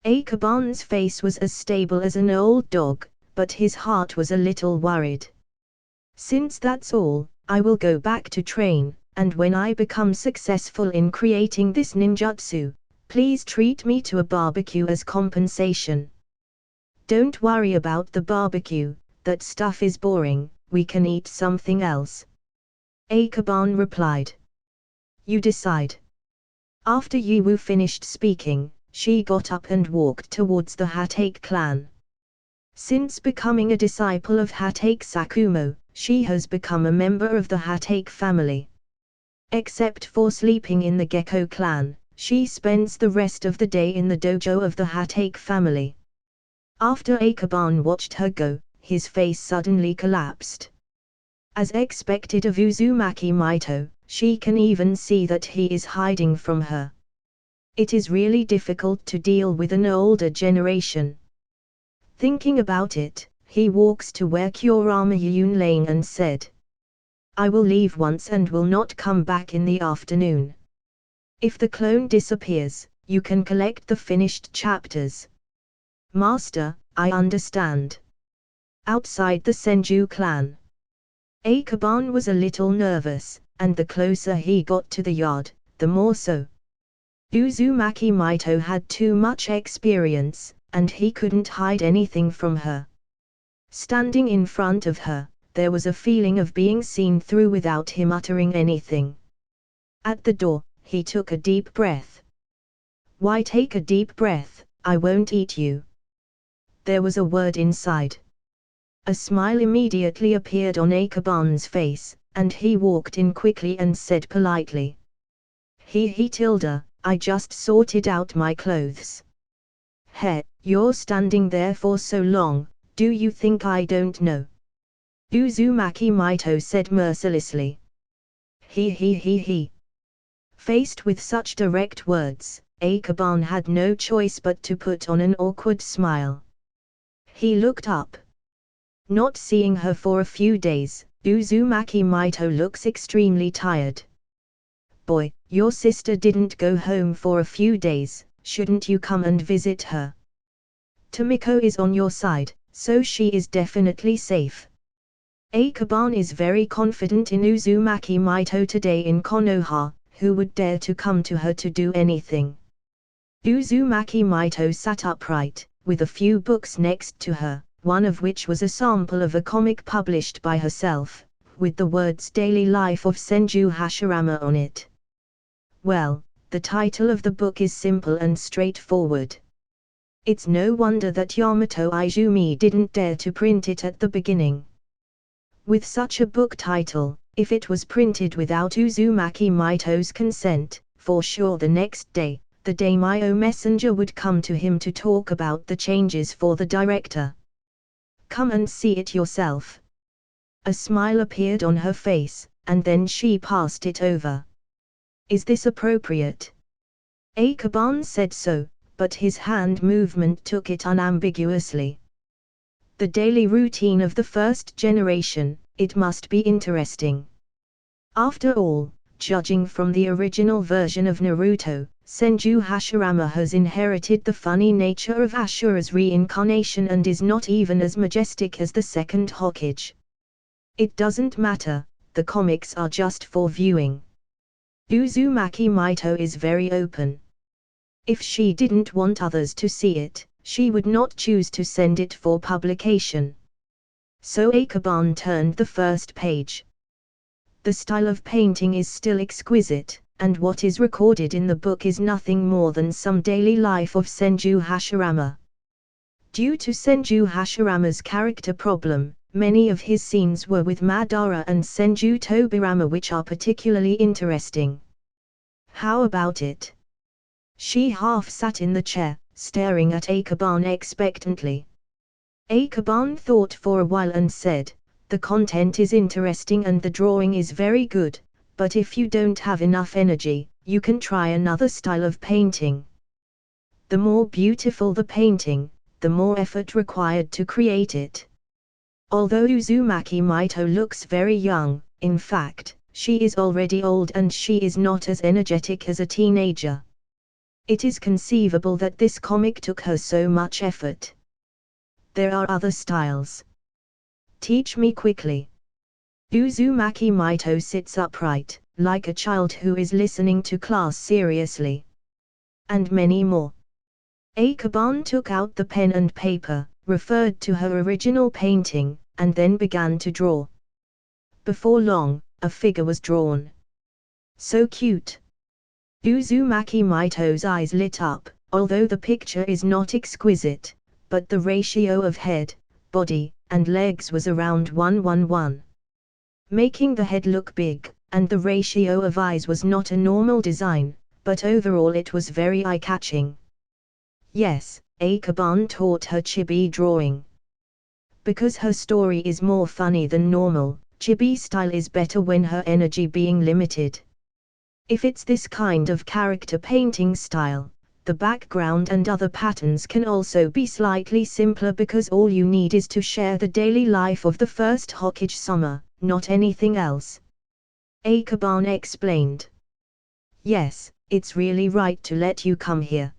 Ikeban's face was as stable as an old dog, but his heart was a little worried. "Since that's all, I will go back to train, and when I become successful in creating this ninjutsu, please treat me to a barbecue as compensation." "Don't worry about the barbecue, that stuff is boring, we can eat something else," Ikeban replied. "You decide." After Yiwu finished speaking, she got up and walked towards the Hatake clan. Since becoming a disciple of Hatake Sakumo, she has become a member of the Hatake family. Except for sleeping in the Gecko clan, she spends the rest of the day in the dojo of the Hatake family. After Ikeban watched her go, his face suddenly collapsed. As expected of Uzumaki Maito, she can even see that he is hiding from her. It is really difficult to deal with an older generation. Thinking about it, he walks to where Kurama Yun laying and said, I will leave once and will not come back in the afternoon. If the clone disappears, you can collect the finished chapters. Master, I understand. Outside the Senju clan, Akaban was a little nervous, and the closer he got to the yard, the more so. Uzumaki Maito had too much experience, and he couldn't hide anything from her. Standing in front of her, there was a feeling of being seen through without him uttering anything. At the door, he took a deep breath. Why take a deep breath? I won't eat you. There was a word inside. A smile immediately appeared on Akaban's face, and he walked in quickly and said politely, Tilda, I just sorted out my clothes. Hey, you're standing there for so long, do you think I don't know? Uzumaki Maito said mercilessly. He. Faced with such direct words, Akaban had no choice but to put on an awkward smile. He looked up. Not seeing her for a few days, Uzumaki Maito looks extremely tired. Boy, your sister didn't go home for a few days, shouldn't you come and visit her? Tomiko is on your side, so she is definitely safe. Akaban is very confident in Uzumaki Maito today in Konoha, who would dare to come to her to do anything. Uzumaki Maito sat upright, with a few books next to her, one of which was a sample of a comic published by herself, with the words Daily Life of Senju Hashirama on it. Well, the title of the book is simple and straightforward. It's no wonder that Yamato Izumi didn't dare to print it at the beginning. With such a book title, if it was printed without Uzumaki Maito's consent, for sure the next day, the daimyo messenger would come to him to talk about the changes for the director. Come and see it yourself. A smile appeared on her face, and then she passed it over. Is this appropriate? Akaban said so, but his hand movement took it unambiguously. The daily routine of the first generation, it must be interesting. After all, judging from the original version of Naruto, Senju Hashirama has inherited the funny nature of Ashura's reincarnation and is not even as majestic as the second Hokage. It doesn't matter, the comics are just for viewing. Uzumaki Maito is very open. If she didn't want others to see it, she would not choose to send it for publication. So Akaban turned the first page. The style of painting is still exquisite, and what is recorded in the book is nothing more than some daily life of Senju Hashirama. Due to Senju Hashirama's character problem, many of his scenes were with Madara and Senju Tobirama, which are particularly interesting. How about it? She half sat in the chair, staring at Akaban expectantly. Akaban thought for a while and said, the content is interesting and the drawing is very good, but if you don't have enough energy, you can try another style of painting. The more beautiful the painting, the more effort required to create it. Although Uzumaki Maito looks very young, in fact, she is already old and she is not as energetic as a teenager. It is conceivable that this comic took her so much effort. There are other styles. Teach me quickly. Uzumaki Maito sits upright, like a child who is listening to class seriously. And many more. Akaban took out the pen and paper, referred to her original painting, and then began to draw. Before long, a figure was drawn. So cute. Uzumaki Maito's eyes lit up, although the picture is not exquisite, but the ratio of head, body, and legs was around 1:1:1. Making the head look big, and the ratio of eyes was not a normal design, but overall it was very eye-catching. Yes, Akaban taught her chibi drawing. Because her story is more funny than normal, chibi style is better when her energy being limited. If it's this kind of character painting style, The background and other patterns can also be slightly simpler because all you need is to share the daily life of the first Hokage summer, not anything else. Akaban explained. Yes, it's really right to let you come here.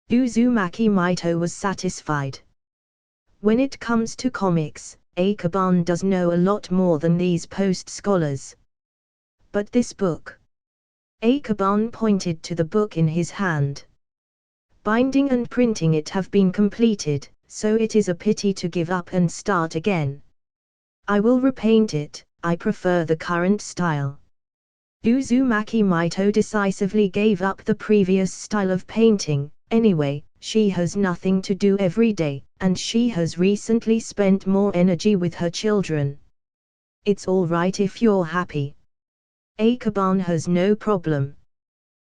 Uzumaki Maito was satisfied. When it comes to comics, Akaban does know a lot more than these post-scholars. But this book. Akaban pointed to the book in his hand. Binding and printing it have been completed, so it is a pity to give up and start again. I will repaint it, I prefer the current style. Uzumaki Maito decisively gave up the previous style of painting. Anyway, she has nothing to do every day, and she has recently spent more energy with her children. It's all right if you're happy. Akaban has no problem.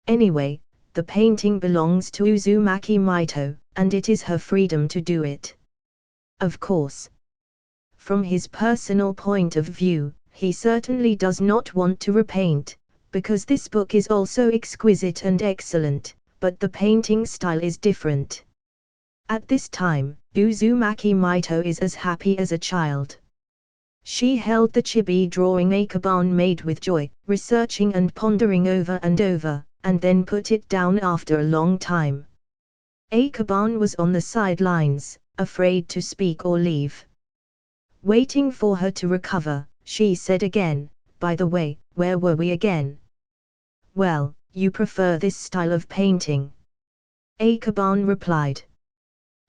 Anyway, the painting belongs to Uzumaki Maito, and it is her freedom to do it. Of course. From his personal point of view, he certainly does not want to repaint, because this book is also exquisite and excellent, but the painting style is different. At this time, Uzumaki Maito is as happy as a child. She held the chibi drawing Akaban made with joy, researching and pondering over and over, and then put it down after a long time. Akaban was on the sidelines, afraid to speak or leave. Waiting for her to recover, she said again, by the way, where were we again? Well, you prefer this style of painting. Akaban replied.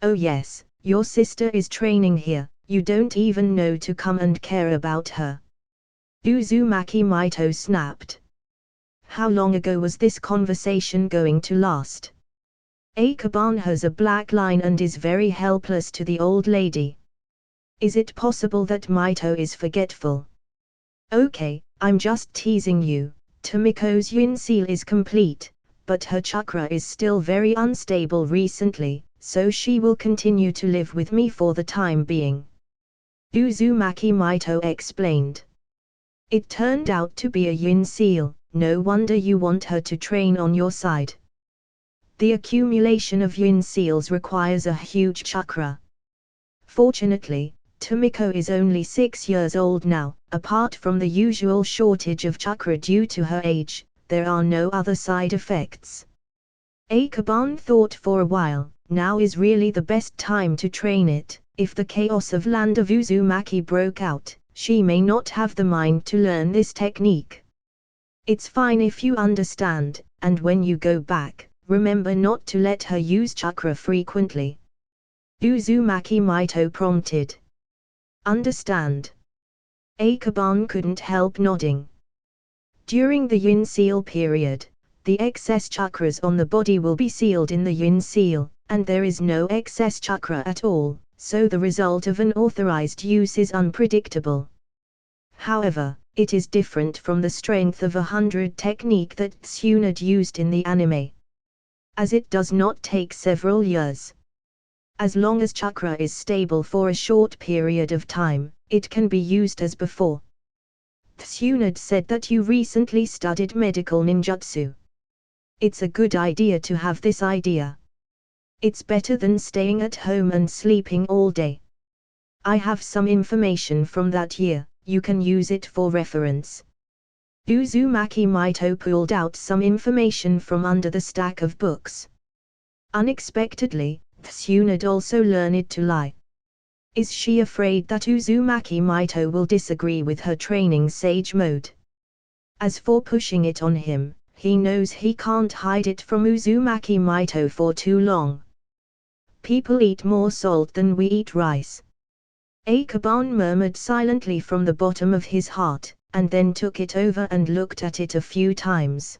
Oh yes, your sister is training here, you don't even know to come and care about her. Uzumaki Maito snapped. How long ago was this conversation going to last? Akaban has a black line and is very helpless to the old lady. Is it possible that Maito is forgetful? Okay, I'm just teasing you. Tomiko's Yin seal is complete, but her chakra is still very unstable recently, so she will continue to live with me for the time being. Uzumaki Maito explained. It turned out to be a Yin seal, no wonder you want her to train on your side. The accumulation of Yin seals requires a huge chakra. Fortunately, Tomiko is only 6 years old now. Apart from the usual shortage of chakra due to her age, there are no other side effects. Akaban thought for a while, now is really the best time to train it. If the chaos of Land of Uzumaki broke out, she may not have the mind to learn this technique. It's fine if you understand, and when you go back, remember not to let her use chakra frequently. Uzumaki Maito prompted. Understand. Akaban couldn't help nodding. During the Yin seal period, the excess chakras on the body will be sealed in the Yin seal, and there is no excess chakra at all, so the result of an authorized use is unpredictable. However, it is different from the strength of 100 technique that Tsunade used in the anime. As it does not take several years. As long as chakra is stable for a short period of time, it can be used as before. Tsunade said that you recently studied medical ninjutsu. It's a good idea to have this idea. It's better than staying at home and sleeping all day. I have some information from that year, you can use it for reference. Uzumaki Maito pulled out some information from under the stack of books. Unexpectedly, Tsunade also learned to lie. Is she afraid that Uzumaki Maito will disagree with her training sage mode? As for pushing it on him, he knows he can't hide it from Uzumaki Maito for too long. People eat more salt than we eat rice. Akaban murmured silently from the bottom of his heart, and then took it over and looked at it a few times.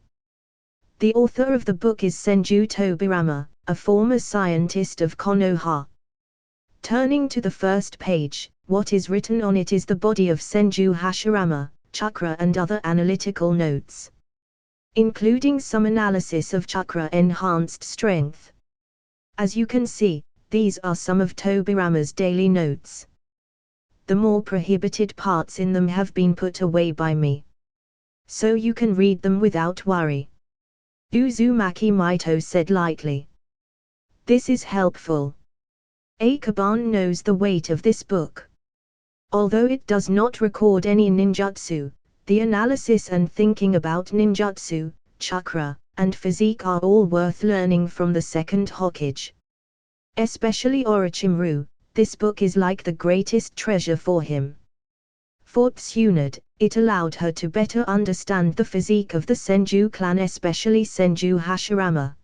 The author of the book is Senju Tobirama, a former scientist of Konoha. Turning to the first page, what is written on it is the body of Senju Hashirama, chakra and other analytical notes. Including some analysis of chakra-enhanced strength. As you can see, these are some of Tobirama's daily notes. The more prohibited parts in them have been put away by me. So you can read them without worry. Uzumaki Maito said lightly. This is helpful. Akaban knows the weight of this book. Although it does not record any ninjutsu, the analysis and thinking about ninjutsu, chakra, and physique are all worth learning from the second Hokage. Especially Orochimaru, this book is like the greatest treasure for him. For Tsunade, it allowed her to better understand the physique of the Senju clan, especially Senju Hashirama.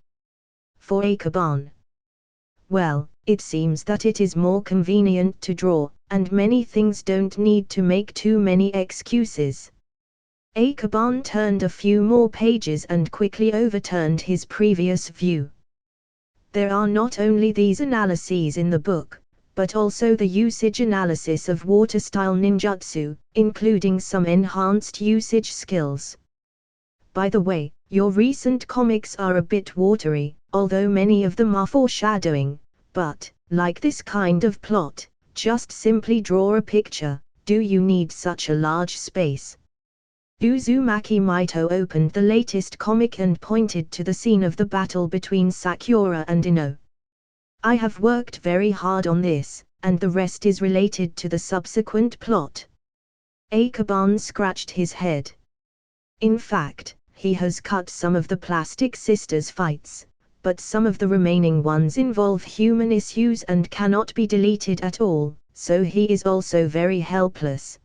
For Akaban, well, it seems that it is more convenient to draw, and many things don't need to make too many excuses. Akaban turned a few more pages and quickly overturned his previous view. There are not only these analyses in the book, but also the usage analysis of water-style ninjutsu, including some enhanced usage skills. By the way, your recent comics are a bit watery, although many of them are foreshadowing, but, like this kind of plot, just simply draw a picture. Do you need such a large space? Uzumaki Maito opened the latest comic and pointed to the scene of the battle between Sakura and Ino. I have worked very hard on this, and the rest is related to the subsequent plot. Akaban scratched his head. In fact, he has cut some of the Plastic Sisters fights, but some of the remaining ones involve human issues and cannot be deleted at all, so he is also very helpless.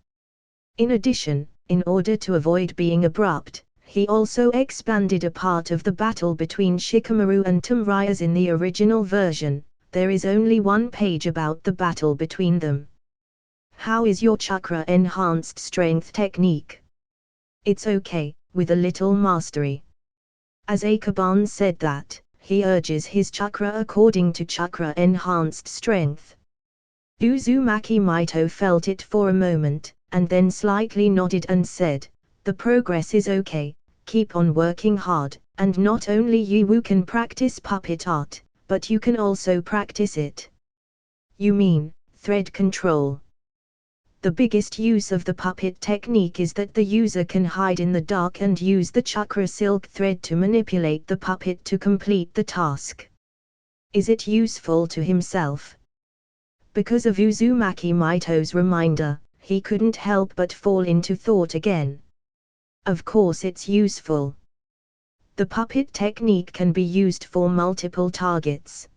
In addition, in order to avoid being abrupt, he also expanded a part of the battle between Shikamaru and Tomrai. As in the original version, there is only one page about the battle between them. How is your chakra enhanced strength technique? It's okay, with a little mastery. As Akaban said that, he urges his chakra according to chakra enhanced strength. Uzumaki Maito felt it for a moment, and then slightly nodded and said, the progress is okay, keep on working hard, and not only you can practice puppet art, but you can also practice it. You mean, thread control? The biggest use of the puppet technique is that the user can hide in the dark and use the chakra silk thread to manipulate the puppet to complete the task. Is it useful to himself? Because of Uzumaki Maito's reminder, he couldn't help but fall into thought again. Of course it's useful. The puppet technique can be used for multiple targets.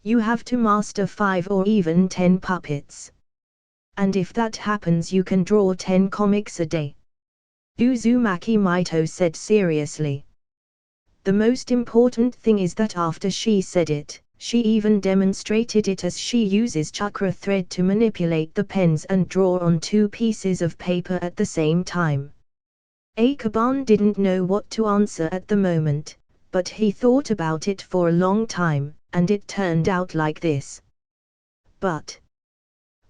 You have to master 5 or even 10 puppets. And if that happens, you can draw 10 comics a day. Uzumaki Maito said seriously. The most important thing is that after she said it, she even demonstrated it as she uses chakra thread to manipulate the pens and draw on 2 pieces of paper at the same time. Akaban didn't know what to answer at the moment, but he thought about it for a long time, and it turned out like this. But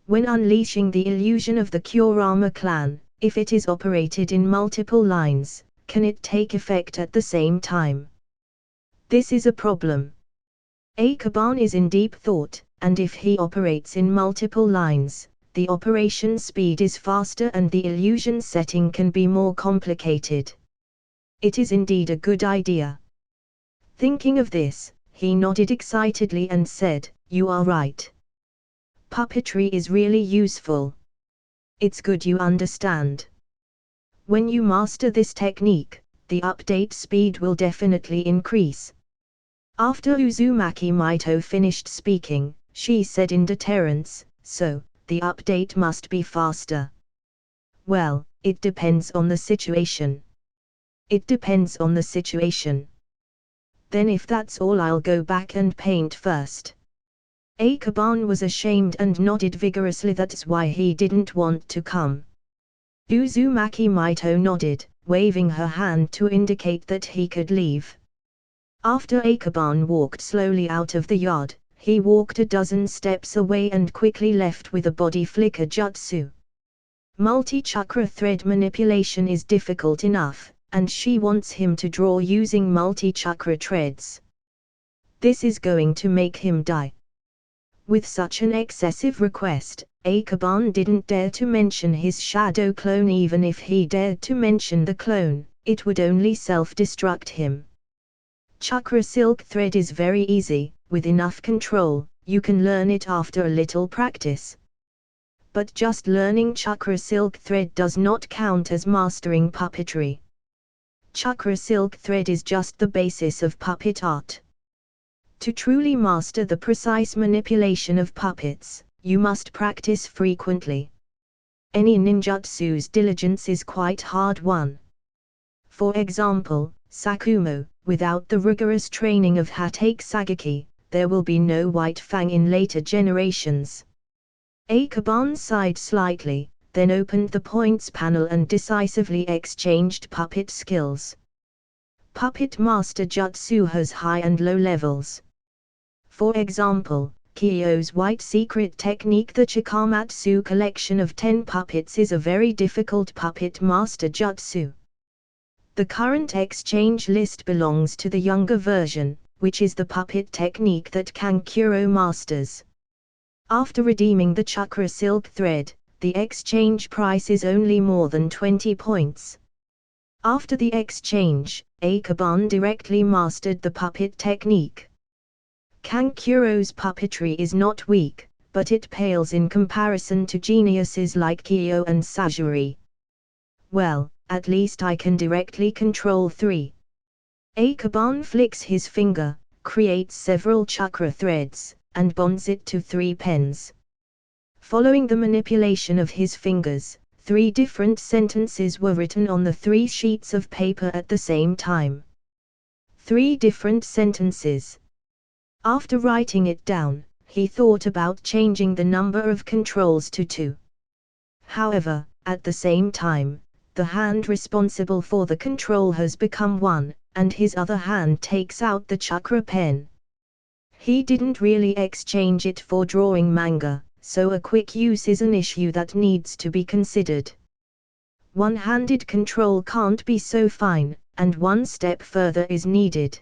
when unleashing the illusion of the Kurama clan, if it is operated in multiple lines, can it take effect at the same time? This is a problem. Akaban is in deep thought, and if he operates in multiple lines, the operation speed is faster and the illusion setting can be more complicated. It is indeed a good idea. Thinking of this, he nodded excitedly and said, you are right. Puppetry is really useful. It's good you understand. When you master this technique, the update speed will definitely increase. After Uzumaki Maito finished speaking, she said in deterrence, so, the update must be faster. Well, it depends on the situation. It depends on the situation. Then if that's all, I'll go back and paint first. Akaban was ashamed and nodded vigorously. That's why he didn't want to come. Uzumaki Maito nodded, waving her hand to indicate that he could leave. After Akaban walked slowly out of the yard, he walked a dozen steps away and quickly left with a body flicker jutsu. Multi-chakra thread manipulation is difficult enough, and she wants him to draw using multi-chakra threads. This is going to make him die. With such an excessive request, Akaban didn't dare to mention his shadow clone. Even if he dared to mention the clone, it would only self-destruct him. Chakra silk thread is very easy, with enough control, you can learn it after a little practice. But just learning chakra silk thread does not count as mastering puppetry. Chakra silk thread is just the basis of puppet art. To truly master the precise manipulation of puppets, you must practice frequently. Any ninjutsu's diligence is quite hard won. For example, Sakumo, without the rigorous training of Hatake Sagaki, there will be no white fang in later generations. Akaban sighed slightly, then opened the points panel and decisively exchanged puppet skills. Puppet Master Jutsu has high and low levels. For example, Kyo's white secret technique, the Chikamatsu collection of 10 puppets, is a very difficult puppet master jutsu. The current exchange list belongs to the younger version, which is the puppet technique that Kankuro masters. After redeeming the chakra silk thread, the exchange price is only more than 20 points. After the exchange, Akaban directly mastered the puppet technique. Kankuro's puppetry is not weak, but it pales in comparison to geniuses like Kyo and Sajuri. Well, at least I can directly control 3. Akaban flicks his finger, creates several chakra threads, and bonds it to 3 pens. Following the manipulation of his fingers, 3 different sentences were written on the 3 sheets of paper at the same time. 3 different sentences. After writing it down, he thought about changing the number of controls to 2. However, at the same time, the hand responsible for the control has become 1, and his other hand takes out the chakra pen. He didn't really exchange it for drawing manga, so a quick use is an issue that needs to be considered. One-handed control can't be so fine, and one step further is needed.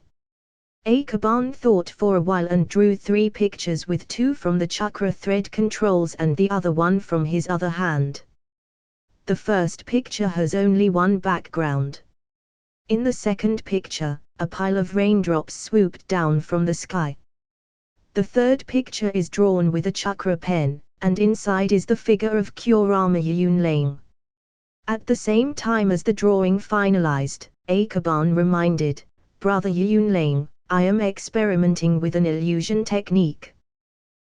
Akaban thought for a while and drew 3 pictures, with 2 from the chakra thread controls and the other 1 from his other hand. The first picture has only 1 background. In the second picture, a pile of raindrops swooped down from the sky. The third picture is drawn with a chakra pen, and inside is the figure of Kurama Yunlane. At the same time as the drawing finalized, Akaban reminded, "Brother Yunlane, I am experimenting with an illusion technique.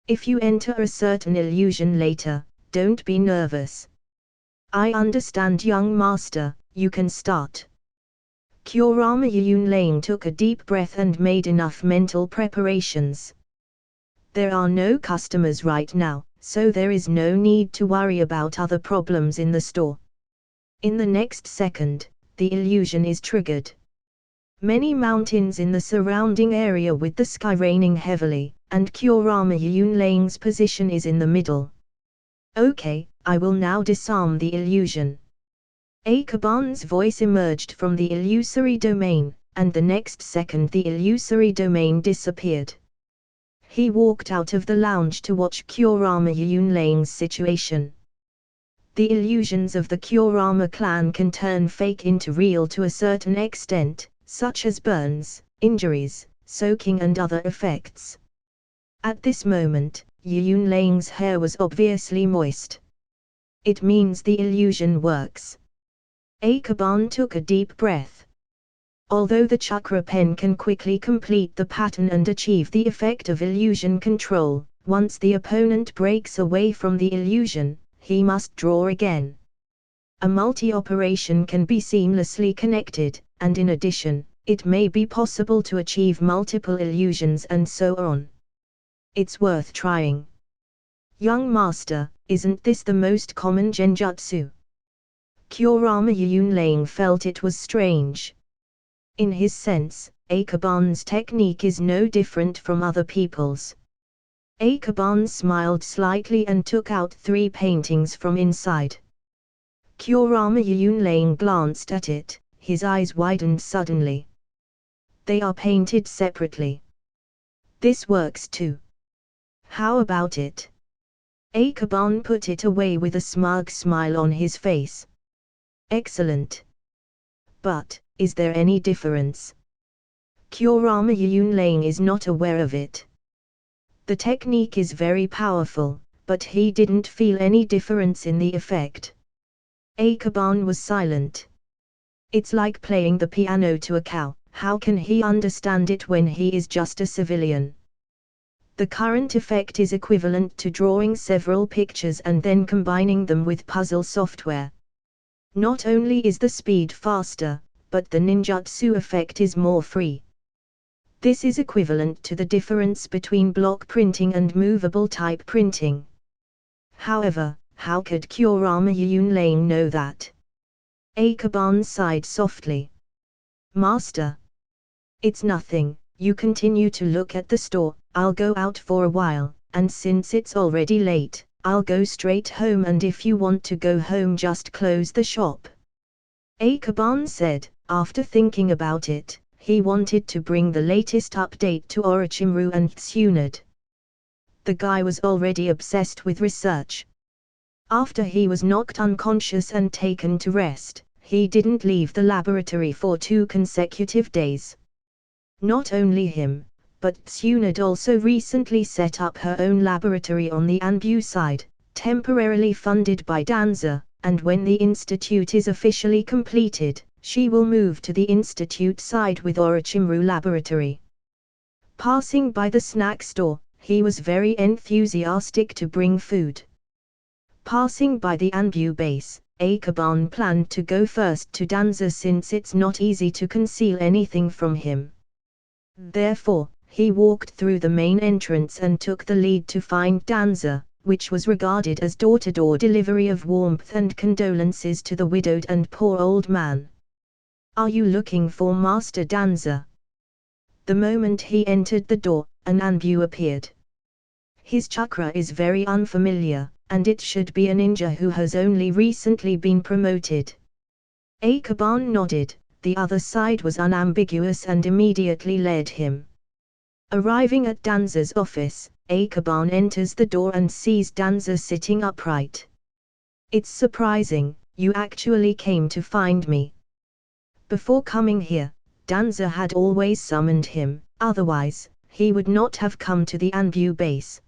If you enter a certain illusion later, don't be nervous." "I understand, young master, you can start." Kurama Yunlane took a deep breath and made enough mental preparations. There are no customers right now, so there is no need to worry about other problems in the store. In the next second, the illusion is triggered. Many mountains in the surrounding area with the sky raining heavily, and Kurama Yunlane's position is in the middle. "Okay, I will now disarm the illusion." Akaban's voice emerged from the illusory domain, and the next second the illusory domain disappeared. He walked out of the lounge to watch Kurama Yunlane's situation. The illusions of the Kurama clan can turn fake into real to a certain extent, such as burns, injuries, soaking and other effects. At this moment, Yunlane's hair was obviously moist. It means the illusion works. Akaban took a deep breath. Although the chakra pen can quickly complete the pattern and achieve the effect of illusion control, once the opponent breaks away from the illusion, he must draw again. A multi-operation can be seamlessly connected, and in addition, it may be possible to achieve multiple illusions and so on. It's worth trying. Young master, isn't this the most common genjutsu? Kurama Yunlane felt it was strange. In his sense, Akaban's technique is no different from other people's. Akaban smiled slightly and took out 3 paintings from inside. Kurama Yunlane glanced at it, his eyes widened suddenly. "They are painted separately. This works too. How about it?" Akaban put it away with a smug smile on his face. "Excellent. But, is there any difference?" Kurama Yunlane is not aware of it. The technique is very powerful, but he didn't feel any difference in the effect. Akaban was silent. It's like playing the piano to a cow. How can he understand it when he is just a civilian? The current effect is equivalent to drawing several pictures and then combining them with puzzle software. Not only is the speed faster, but the ninjutsu effect is more free. This is equivalent to the difference between block printing and movable type printing. However, how could Kurama Yunlane know that? Akaban sighed softly. Master. It's nothing, you continue to look at the store, I'll go out for a while, and since it's already late, I'll go straight home, and if you want to go home just close the shop. Akaban said. After thinking about it, he wanted to bring the latest update to Orochimaru and Tsunade. The guy was already obsessed with research. After he was knocked unconscious and taken to rest, he didn't leave the laboratory for 2 consecutive days. Not only him, but Tsunade also recently set up her own laboratory on the Anbu side, temporarily funded by Danza, and when the institute is officially completed, she will move to the institute side with Orochimaru Laboratory. Passing by the snack store, he was very enthusiastic to bring food. Passing by the Anbu base, Akaban planned to go first to Danza since it's not easy to conceal anything from him. Therefore, he walked through the main entrance and took the lead to find Danza, which was regarded as door-to-door delivery of warmth and condolences to the widowed and poor old man. Are you looking for Master Danza? The moment he entered the door, an Anbu appeared. His chakra is very unfamiliar, and it should be a ninja who has only recently been promoted. Akaban nodded, the other side was unambiguous and immediately led him. Arriving at Danza's office, Akaban enters the door and sees Danza sitting upright. It's surprising, you actually came to find me. Before coming here, Danza had always summoned him, otherwise, he would not have come to the Anbu base.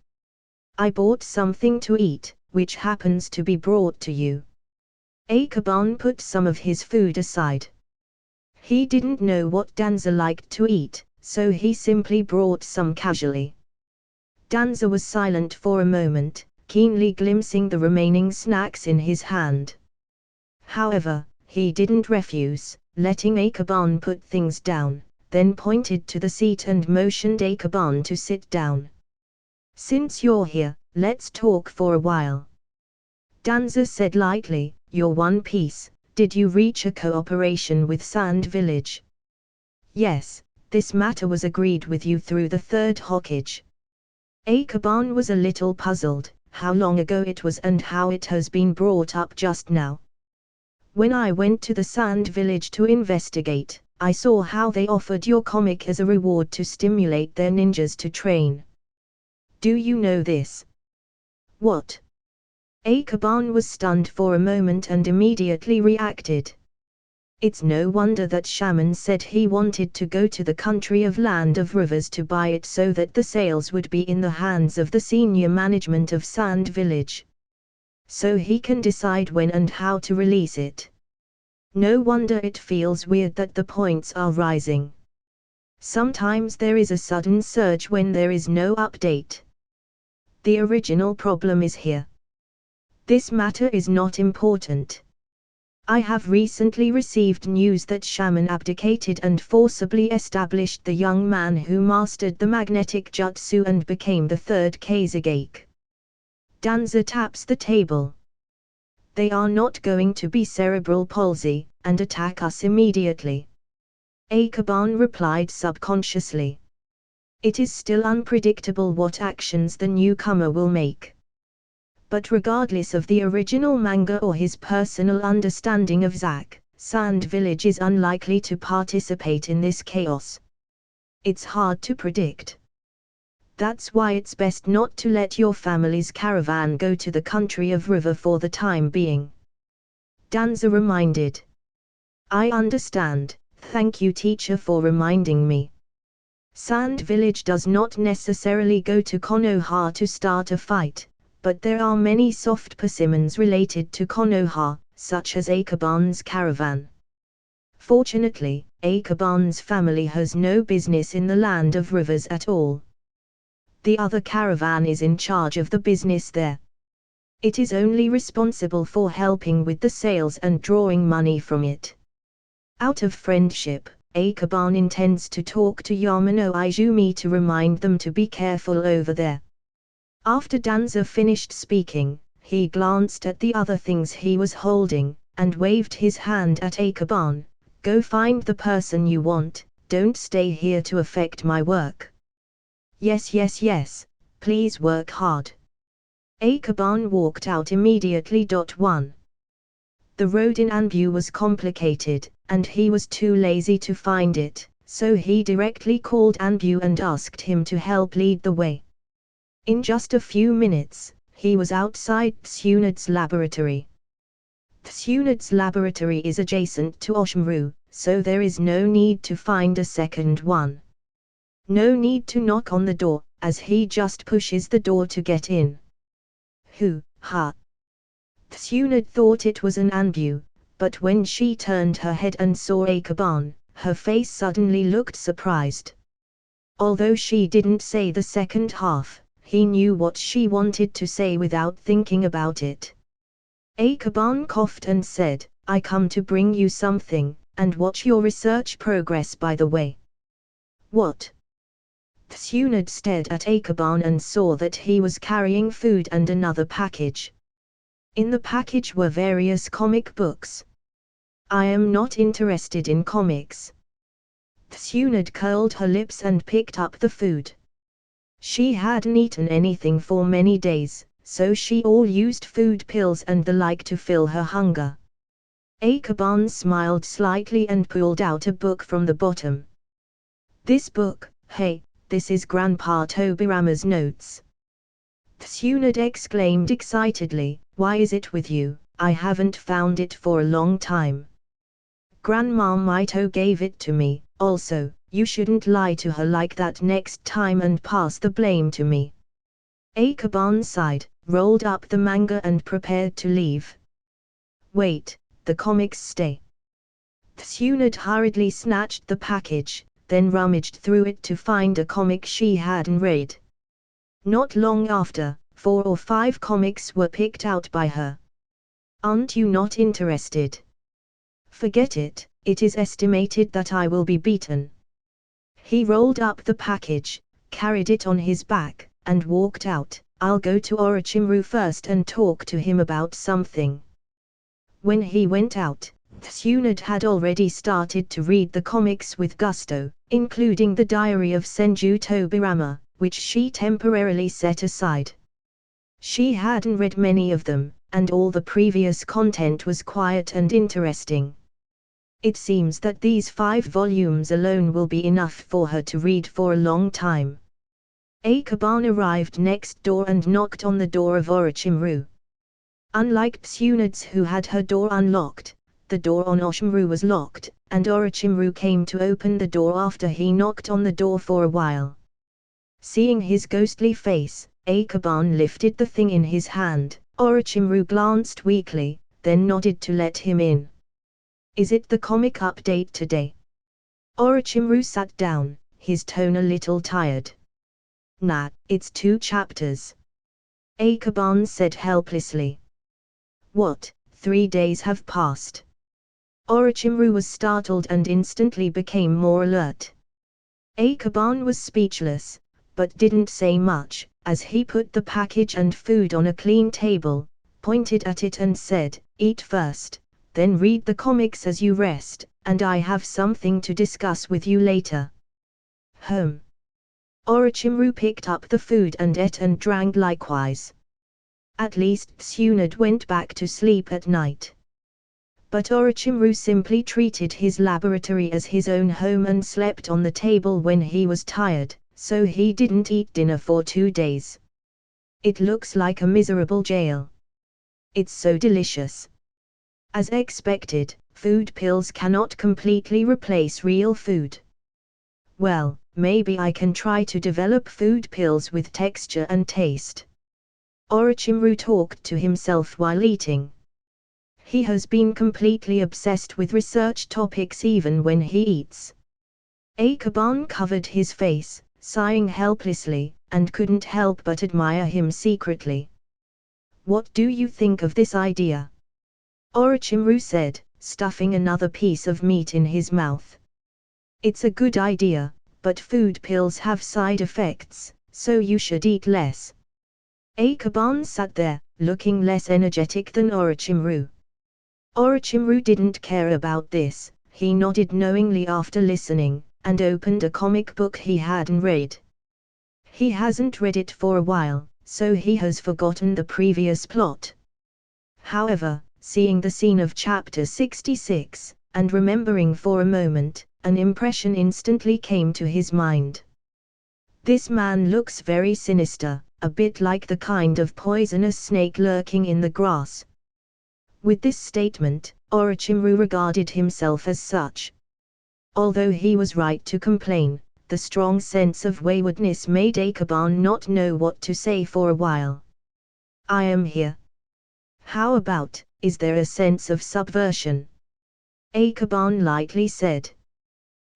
I bought something to eat, which happens to be brought to you. Akaban put some of his food aside. He didn't know what Danza liked to eat, so he simply brought some casually. Danza was silent for a moment, keenly glimpsing the remaining snacks in his hand. However, he didn't refuse, letting Akaban put things down, then pointed to the seat and motioned Akaban to sit down. Since you're here, let's talk for a while. Danza said lightly, you're One Piece, did you reach a cooperation with Sand Village? Yes, this matter was agreed with you through the third Hokage. Akaban was a little puzzled, how long ago it was and how it has been brought up just now. When I went to the Sand Village to investigate, I saw how they offered your comic as a reward to stimulate their ninjas to train. Do you know this? What? Akaban was stunned for a moment and immediately reacted. It's no wonder that Shaman said he wanted to go to the country of Land of Rivers to buy it so that the sales would be in the hands of the senior management of Sand Village. So he can decide when and how to release it. No wonder it feels weird that the points are rising. Sometimes there is a sudden surge when there is no update. The original problem is here. This matter is not important. I have recently received news that Shaman abdicated and forcibly established the young man who mastered the magnetic jutsu and became the third Kazekage. Danza taps the table. They are not going to be cerebral palsy, and attack us immediately. Akaban replied subconsciously. It is still unpredictable what actions the newcomer will make. But regardless of the original manga or his personal understanding of Zack, Sand Village is unlikely to participate in this chaos. It's hard to predict. That's why it's best not to let your family's caravan go to the country of River for the time being. Danza reminded. I understand, thank you teacher for reminding me. Sand Village does not necessarily go to Konoha to start a fight, but there are many soft persimmons related to Konoha, such as Akaban's caravan. Fortunately, Akaban's family has no business in the land of rivers at all. The other caravan is in charge of the business there. It is only responsible for helping with the sales and drawing money from it. Out of friendship, Akaban intends to talk to Yamano Izumi to remind them to be careful over there. After Danza finished speaking, he glanced at the other things he was holding, and waved his hand at Akaban. Go find the person you want, don't stay here to affect my work. Yes, please work hard. Akaban walked out immediately. 1. The road in Anbu was complicated, and he was too lazy to find it, so he directly called Anbu and asked him to help lead the way. In just a few minutes, he was outside Tsunad's laboratory. Tsunad's laboratory is adjacent to Oshimuru, so there is no need to find a second one. No need to knock on the door, as he just pushes the door to get in. Ha! Tsunad thought it was an Anbu, but when she turned her head and saw Akaban, her face suddenly looked surprised. Although she didn't say the second half, he knew what she wanted to say without thinking about it. Akaban coughed and said, I come to bring you something, and watch your research progress by the way. What? Tsunad stared at Akaban and saw that he was carrying food and another package. In the package were various comic books. I am not interested in comics. Tsunad curled her lips and picked up the food. She hadn't eaten anything for many days, so she all used food pills and the like to fill her hunger. Akaban smiled slightly and pulled out a book from the bottom. This book, hey, this is Grandpa Tobirama's notes. Tsunad exclaimed excitedly, why is it with you? I haven't found it for a long time. Grandma Mito gave it to me, also, you shouldn't lie to her like that next time and pass the blame to me. Akaban sighed, rolled up the manga and prepared to leave. Wait, the comics stay. Tsunad hurriedly snatched the package, then rummaged through it to find a comic she hadn't read. Not long after, 4 or 5 comics were picked out by her. Aren't you not interested? Forget it, it is estimated that I will be beaten. He rolled up the package, carried it on his back, and walked out. I'll go to Orochimaru first and talk to him about something. When he went out, Tsunad had already started to read the comics with gusto, including the Diary of Senju Tobirama, which she temporarily set aside. She hadn't read many of them, and all the previous content was quiet and interesting. It seems that these 5 volumes alone will be enough for her to read for a long time. Akaban arrived next door and knocked on the door of Orochimaru. Unlike Tsunad's who had her door unlocked, the door on Oshimaru was locked, and Orochimaru came to open the door after he knocked on the door for a while. Seeing his ghostly face, Akaban lifted the thing in his hand. Orochimaru glanced weakly, then nodded to let him in. Is it the comic update today? Orochimaru sat down, his tone a little tired. Nah, it's 2 chapters. Akaban said helplessly. What, 3 days have passed? Orochimaru was startled and instantly became more alert. Akaban was speechless, but didn't say much, as he put the package and food on a clean table, pointed at it and said, eat first, then read the comics as you rest, and I have something to discuss with you later. Orochimaru picked up the food and ate and drank likewise. At least Tsunad went back to sleep at night. But Orochimaru simply treated his laboratory as his own home and slept on the table when he was tired, so he didn't eat dinner for 2 days. It looks like a miserable jail. It's so delicious. As expected, food pills cannot completely replace real food. Well, maybe I can try to develop food pills with texture and taste. Orochimaru talked to himself while eating. He has been completely obsessed with research topics even when he eats. Akaban covered his face, sighing helplessly, and couldn't help but admire him secretly. What do you think of this idea? Orochimaru said, stuffing another piece of meat in his mouth. It's a good idea, but food pills have side effects, so you should eat less. Akaban sat there, looking less energetic than Orochimaru. Orochimaru didn't care about this, he nodded knowingly after listening, and opened a comic book he hadn't read. He hasn't read it for a while, so he has forgotten the previous plot. However, seeing the scene of chapter 66, and remembering for a moment, an impression instantly came to his mind. This man looks very sinister, a bit like the kind of poisonous snake lurking in the grass. With this statement, Orochimaru regarded himself as such. Although he was right to complain, the strong sense of waywardness made Akaban not know what to say for a while. I am here. How about, is there a sense of subversion? Akaban lightly said.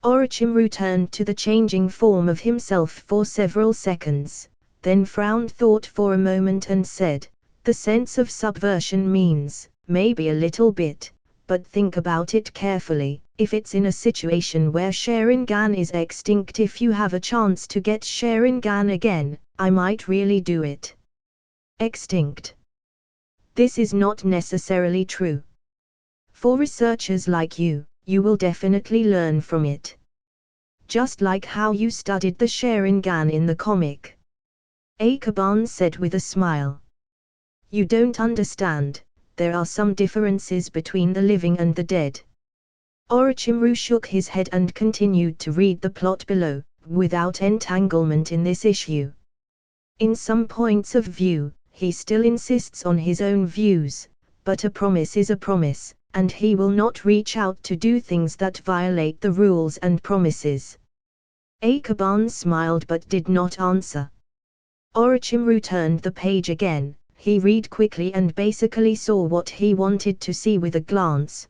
Orochimaru turned to the changing form of himself for several seconds, then frowned thought for a moment and said, the sense of subversion means, maybe a little bit, but think about it carefully. If it's in a situation where Sharingan is extinct, if you have a chance to get Sharingan again, I might really do it. Extinct. This is not necessarily true. For researchers like you, you will definitely learn from it. Just like how you studied the Sharingan in the comic. Akaban said with a smile. You don't understand, there are some differences between the living and the dead. Orochimaru shook his head and continued to read the plot below, without entanglement in this issue. In some points of view, he still insists on his own views, but a promise is a promise, and he will not reach out to do things that violate the rules and promises. Akaban smiled but did not answer. Orochimaru turned the page again, he read quickly and basically saw what he wanted to see with a glance.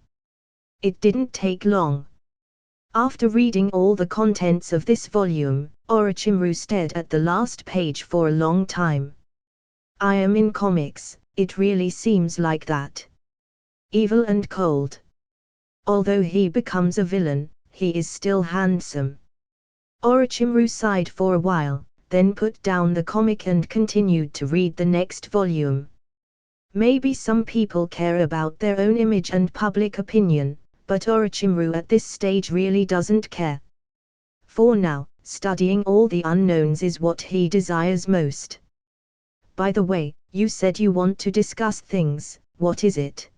It didn't take long. After reading all the contents of this volume, Orochimaru stared at the last page for a long time. I am in comics, it really seems like that. Evil and cold. Although he becomes a villain, he is still handsome. Orochimaru sighed for a while, then put down the comic and continued to read the next volume. Maybe some people care about their own image and public opinion, but Orochimaru at this stage really doesn't care. For now, studying all the unknowns is what he desires most. By the way, you said you want to discuss things, what is it?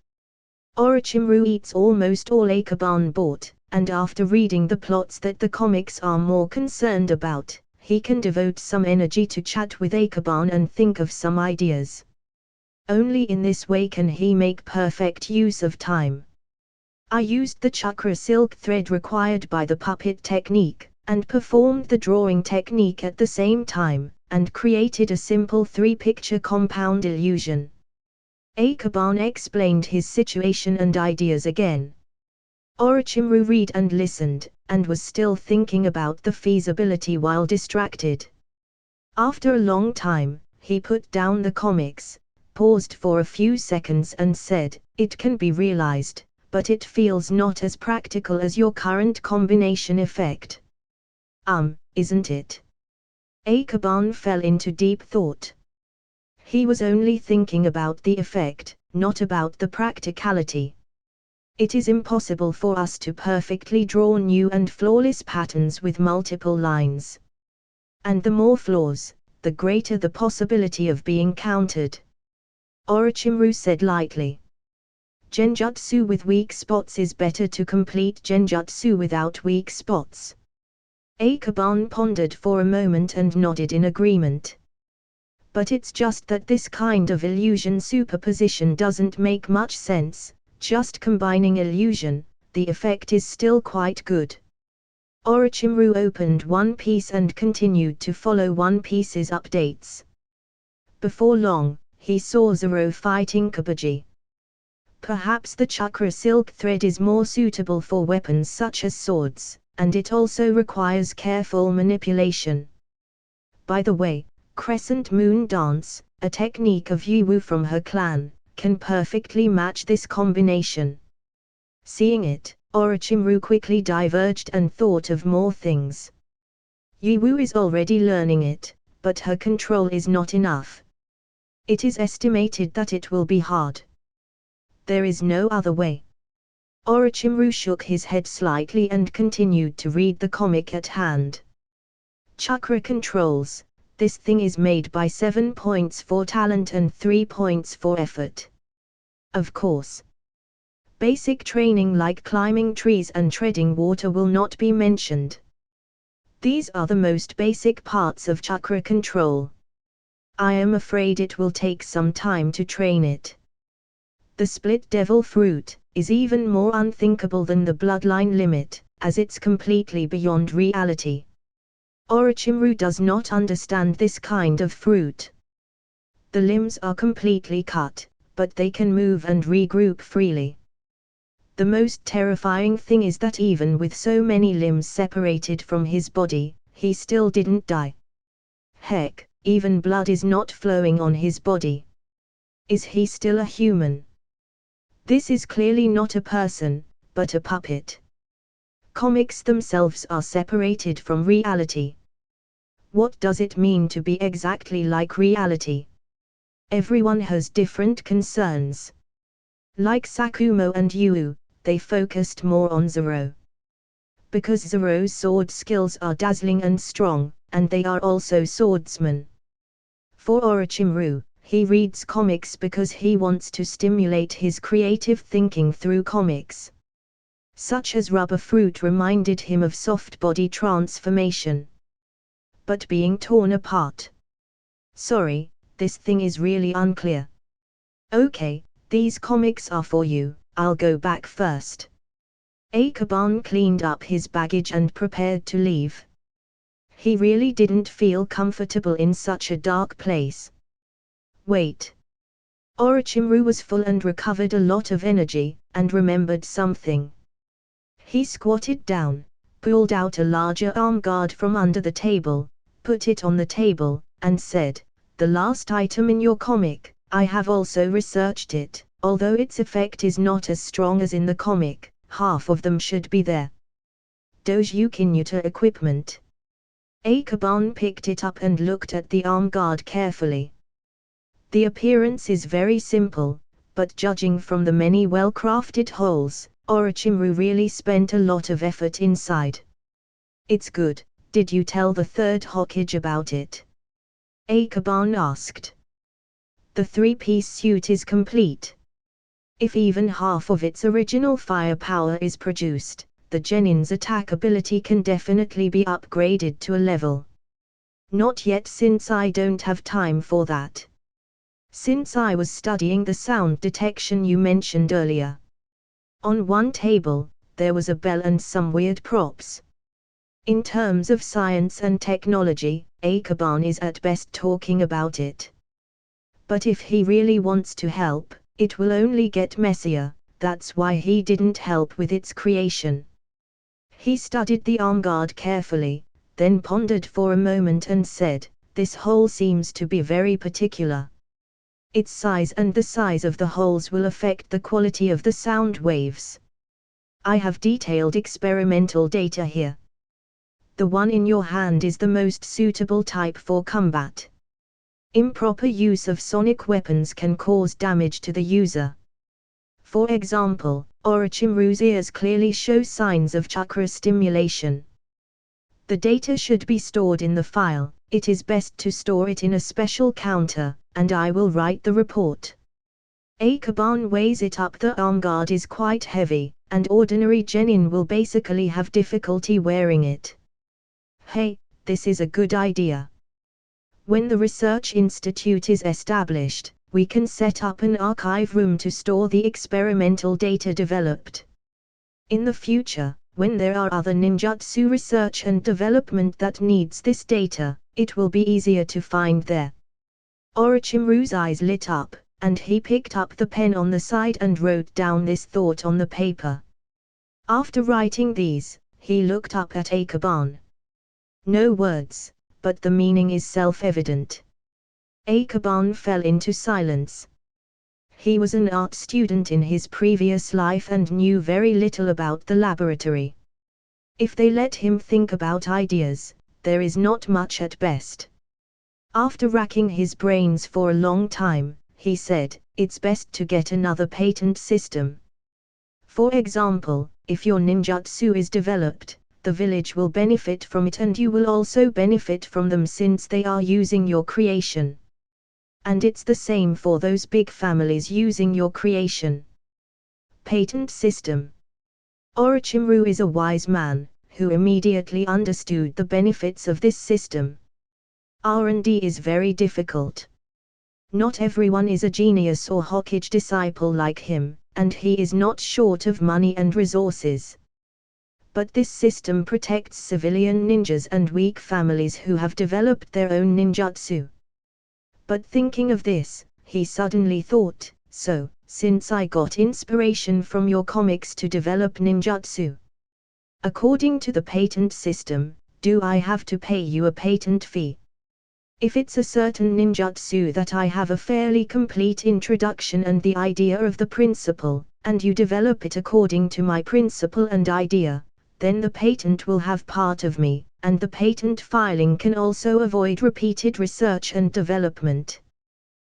Orochimaru eats almost all Akaban bought, and after reading the plots that the comics are more concerned about, he can devote some energy to chat with Akaban and think of some ideas. Only in this way can he make perfect use of time. I used the chakra silk thread required by the puppet technique, and performed the drawing technique at the same time, and created a simple 3-picture compound illusion. Akaban explained his situation and ideas again. Orochimaru read and listened, and was still thinking about the feasibility while distracted. After a long time, he put down the comics, paused for a few seconds and said, it can be realized, but it feels not as practical as your current combination effect. Isn't it? Akaban fell into deep thought. He was only thinking about the effect, not about the practicality. It is impossible for us to perfectly draw new and flawless patterns with multiple lines. And the more flaws, the greater the possibility of being countered. Orochimaru said lightly. Genjutsu with weak spots is better to complete genjutsu without weak spots. Akaban pondered for a moment and nodded in agreement. But it's just that this kind of illusion superposition doesn't make much sense, just combining illusion, the effect is still quite good. Orochimaru opened One Piece and continued to follow One Piece's updates. Before long, he saw Zoro fighting Kabuji. Perhaps the chakra silk thread is more suitable for weapons such as swords, and it also requires careful manipulation. By the way, Crescent Moon Dance, a technique of Yuwu from her clan, can perfectly match this combination. Seeing it, Orochimaru quickly diverged and thought of more things. Yuwu is already learning it, but her control is not enough. It is estimated that it will be hard. There is no other way. Orochimaru shook his head slightly and continued to read the comic at hand. Chakra controls. This thing is made by 7 points for talent and 3 points for effort. Of course. Basic training like climbing trees and treading water will not be mentioned. These are the most basic parts of chakra control. I am afraid it will take some time to train it. The split devil fruit is even more unthinkable than the bloodline limit, as it's completely beyond reality. Orochimaru does not understand this kind of fruit. The limbs are completely cut, but they can move and regroup freely. The most terrifying thing is that even with so many limbs separated from his body, he still didn't die. Heck, even blood is not flowing on his body. Is he still a human? This is clearly not a person, but a puppet. Comics themselves are separated from reality. What does it mean to be exactly like reality? Everyone has different concerns. Like Sakumo and Yuwu, they focused more on Zoro. Because Zoro's sword skills are dazzling and strong, and they are also swordsmen. For Orochimaru, he reads comics because he wants to stimulate his creative thinking through comics. Such as Rubber Fruit reminded him of soft body transformation. But being torn apart. Sorry, this thing is really unclear. Okay, these comics are for you, I'll go back first. Akaban cleaned up his baggage and prepared to leave. He really didn't feel comfortable in such a dark place. Wait. Orochimaru was full and recovered a lot of energy, and remembered something. He squatted down, pulled out a larger arm guard from under the table, put it on the table, and said, "The last item in your comic, I have also researched it, although its effect is not as strong as in the comic, half of them should be there." Doju Kinyuta equipment. Akaban picked it up and looked at the arm guard carefully. The appearance is very simple, but judging from the many well-crafted holes, Orochimaru really spent a lot of effort inside. "It's good, did you tell the third Hokage about it?" Akaban asked. "The three-piece suit is complete. If even half of its original firepower is produced, the Genin's attack ability can definitely be upgraded to a level. Not yet, since I don't have time for that. Since I was studying the sound detection you mentioned earlier. On one table, there was a bell and some weird props. In terms of science and technology, Akaban is at best talking about it. But if he really wants to help, it will only get messier, that's why he didn't help with its creation." He studied the arm guard carefully, then pondered for a moment and said, "This hole seems to be very particular. Its size and the size of the holes will affect the quality of the sound waves. I have detailed experimental data here. The one in your hand is the most suitable type for combat. Improper use of sonic weapons can cause damage to the user. For example, Orochimaru's ears clearly show signs of chakra stimulation. The data should be stored in the file. It is best to store it in a special counter, and I will write the report." Akaban weighs it up. The arm guard is quite heavy, and ordinary genin will basically have difficulty wearing it. Hey, this is a good idea. When the research institute is established, we can set up an archive room to store the experimental data developed. In the future, when there are other ninjutsu research and development that needs this data, it will be easier to find there. Orochimaru's eyes lit up, and he picked up the pen on the side and wrote down this thought on the paper. After writing these, he looked up at Akaban. No words, but the meaning is self-evident. Akaban fell into silence. He was an art student in his previous life and knew very little about the laboratory. If they let him think about ideas, there is not much at best. After racking his brains for a long time, he said, "It's best to get another patent system. For example, if your ninjutsu is developed, the village will benefit from it and you will also benefit from them since they are using your creation. And it's the same for those big families using your creation." Patent system. Orochimaru is a wise man, who immediately understood the benefits of this system. R&D is very difficult. Not everyone is a genius or Hokage disciple like him, and he is not short of money and resources. But this system protects civilian ninjas and weak families who have developed their own ninjutsu. But thinking of this, he suddenly thought, so, since I got inspiration from your comics to develop ninjutsu, according to the patent system, do I have to pay you a patent fee? If it's a certain ninjutsu that I have a fairly complete introduction and the idea of the principle, and you develop it according to my principle and idea, then the patent will have part of me, and the patent filing can also avoid repeated research and development.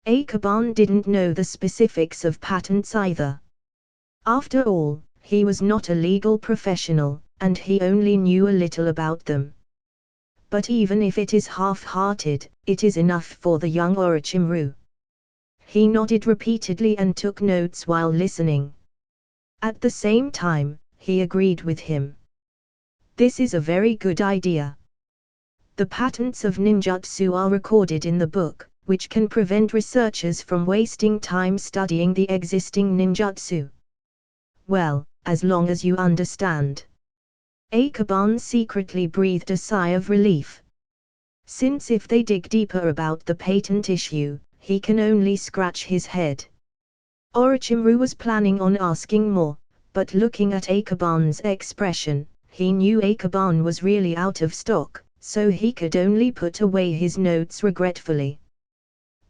Akaban didn't know the specifics of patents either. After all, he was not a legal professional, and he only knew a little about them. But even if it is half-hearted, it is enough for the young Orochimaru. He nodded repeatedly and took notes while listening. At the same time, he agreed with him. This is a very good idea. The patents of ninjutsu are recorded in the book, which can prevent researchers from wasting time studying the existing ninjutsu. Well, as long as you understand. Akaban secretly breathed a sigh of relief. Since if they dig deeper about the patent issue, he can only scratch his head. Orochimaru was planning on asking more, but looking at Akaban's expression, he knew Akaban was really out of stock, so he could only put away his notes regretfully.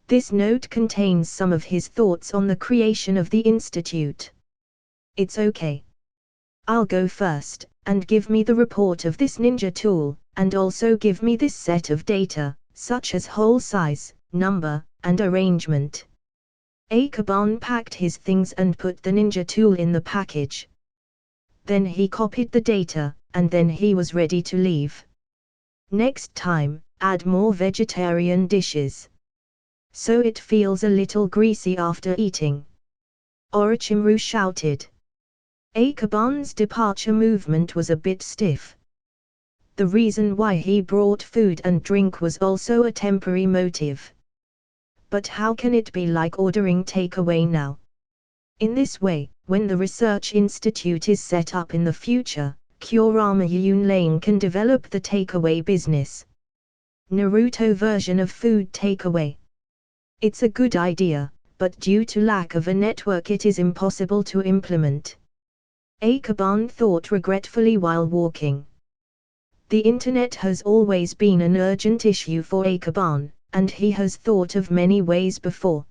This note contains some of his thoughts on the creation of the institute. It's okay. I'll go first, and give me the report of this ninja tool, and also give me this set of data, such as hole size, number, and arrangement. Akaban packed his things and put the ninja tool in the package. Then he copied the data, and then he was ready to leave. Next time, add more vegetarian dishes. So it feels a little greasy after eating. Orochimaru shouted. Akaban's departure movement was a bit stiff. The reason why he brought food and drink was also a temporary motive. But how can it be like ordering takeaway now? In this way, when the research institute is set up in the future, Kurama Yunlane can develop the takeaway business. Naruto version of food takeaway. It's a good idea, but due to lack of a network it is impossible to implement. Akaban thought regretfully while walking. The internet has always been an urgent issue for Akaban, and he has thought of many ways before.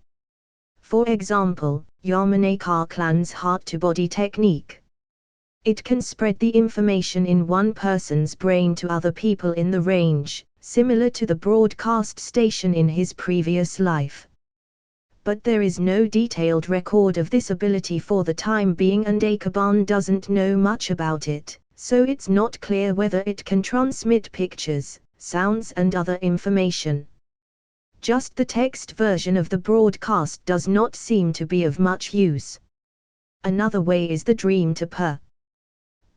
For example, Yamanaka clan's heart-to-body technique. It can spread the information in one person's brain to other people in the range, similar to the broadcast station in his previous life. But there is no detailed record of this ability for the time being and Akaban doesn't know much about it, so it's not clear whether it can transmit pictures, sounds and other information. Just the text version of the broadcast does not seem to be of much use. Another way is the dream to per.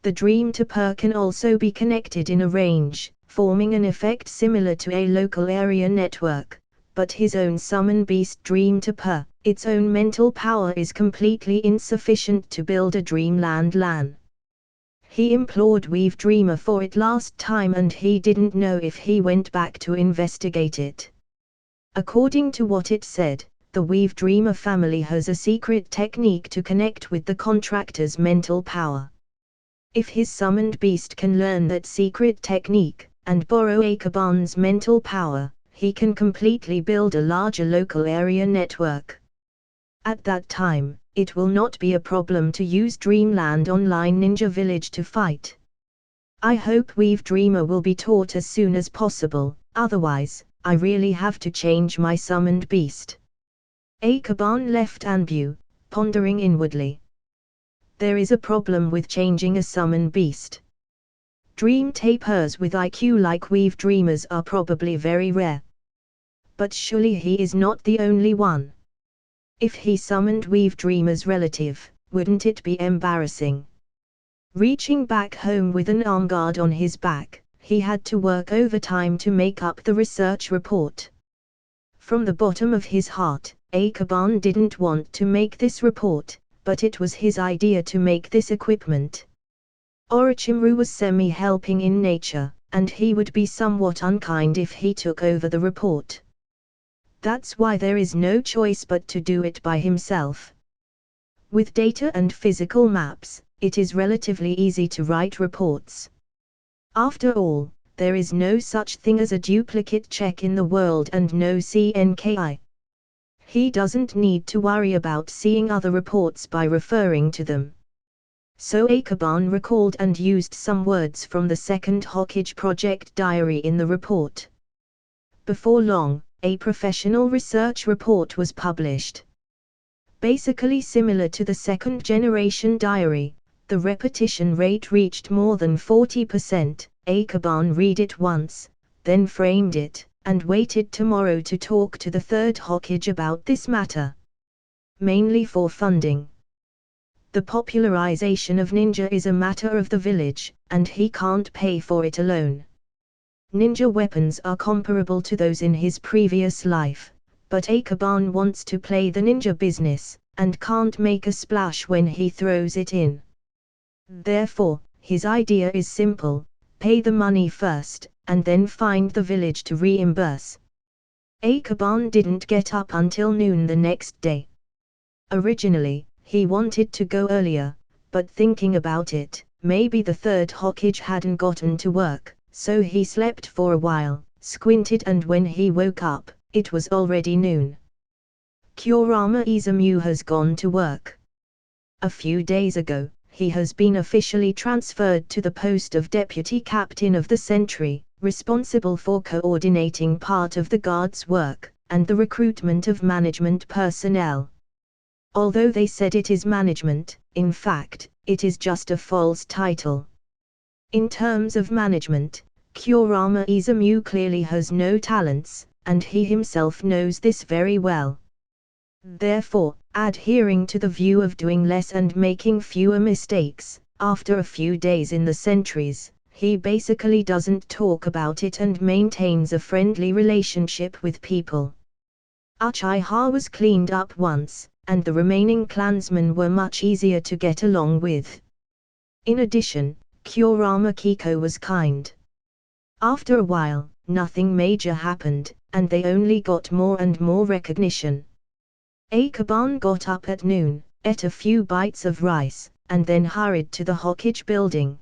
The dream to per can also be connected in a range, forming an effect similar to a local area network, but his own summon beast dream to per, its own mental power is completely insufficient to build a dreamland LAN. He implored Weave Dreamer for it last time and he didn't know if he went back to investigate it. According to what it said, the Weave Dreamer family has a secret technique to connect with the contractor's mental power. If his summoned beast can learn that secret technique, and borrow Akaban's mental power, he can completely build a larger local area network. At that time, it will not be a problem to use Dreamland Online Ninja Village to fight. I hope Weave Dreamer will be taught as soon as possible, otherwise, I really have to change my summoned beast. Akaban left Anbu, pondering inwardly. There is a problem with changing a summon beast. Dream tapers with IQ like Weave Dreamers are probably very rare. But surely he is not the only one. If he summoned Weave Dreamer's relative, wouldn't it be embarrassing? Reaching back home with an arm guard on his back, he had to work overtime to make up the research report. From the bottom of his heart, Akaban didn't want to make this report, but it was his idea to make this equipment. Orochimaru was semi-helping in nature, and he would be somewhat unkind if he took over the report. That's why there is no choice but to do it by himself. With data and physical maps, it is relatively easy to write reports. After all, there is no such thing as a duplicate check in the world and no CNKI. He doesn't need to worry about seeing other reports by referring to them. So Akaban recalled and used some words from the second Hokage project diary in the report. Before long, a professional research report was published. Basically similar to the second generation diary, the repetition rate reached more than 40%. Akaban read it once, then framed it, and waited tomorrow to talk to the third Hokage about this matter. Mainly for funding. The popularization of ninja is a matter of the village, and he can't pay for it alone. Ninja weapons are comparable to those in his previous life, but Akaban wants to play the ninja business, and can't make a splash when he throws it in. Therefore, his idea is simple: pay the money first, and then find the village to reimburse. Akaban didn't get up until noon the next day. Originally, he wanted to go earlier, but thinking about it, maybe the third Hokage hadn't gotten to work, so he slept for a while, squinted, and when he woke up, it was already noon. Kurama Izumu has gone to work. A few days ago, he has been officially transferred to the post of Deputy Captain of the Sentry, responsible for coordinating part of the guard's work, and the recruitment of management personnel. Although they said it is management, in fact, it is just a false title. In terms of management, Kurama Izumu clearly has no talents, and he himself knows this very well. Therefore, adhering to the view of doing less and making fewer mistakes, after a few days in the sentries, he basically doesn't talk about it and maintains a friendly relationship with people. Uchiha was cleaned up once, and the remaining clansmen were much easier to get along with. In addition, Kurama Kiko was kind. After a while, nothing major happened, and they only got more and more recognition. Akaban got up at noon, ate a few bites of rice, and then hurried to the Hokage building.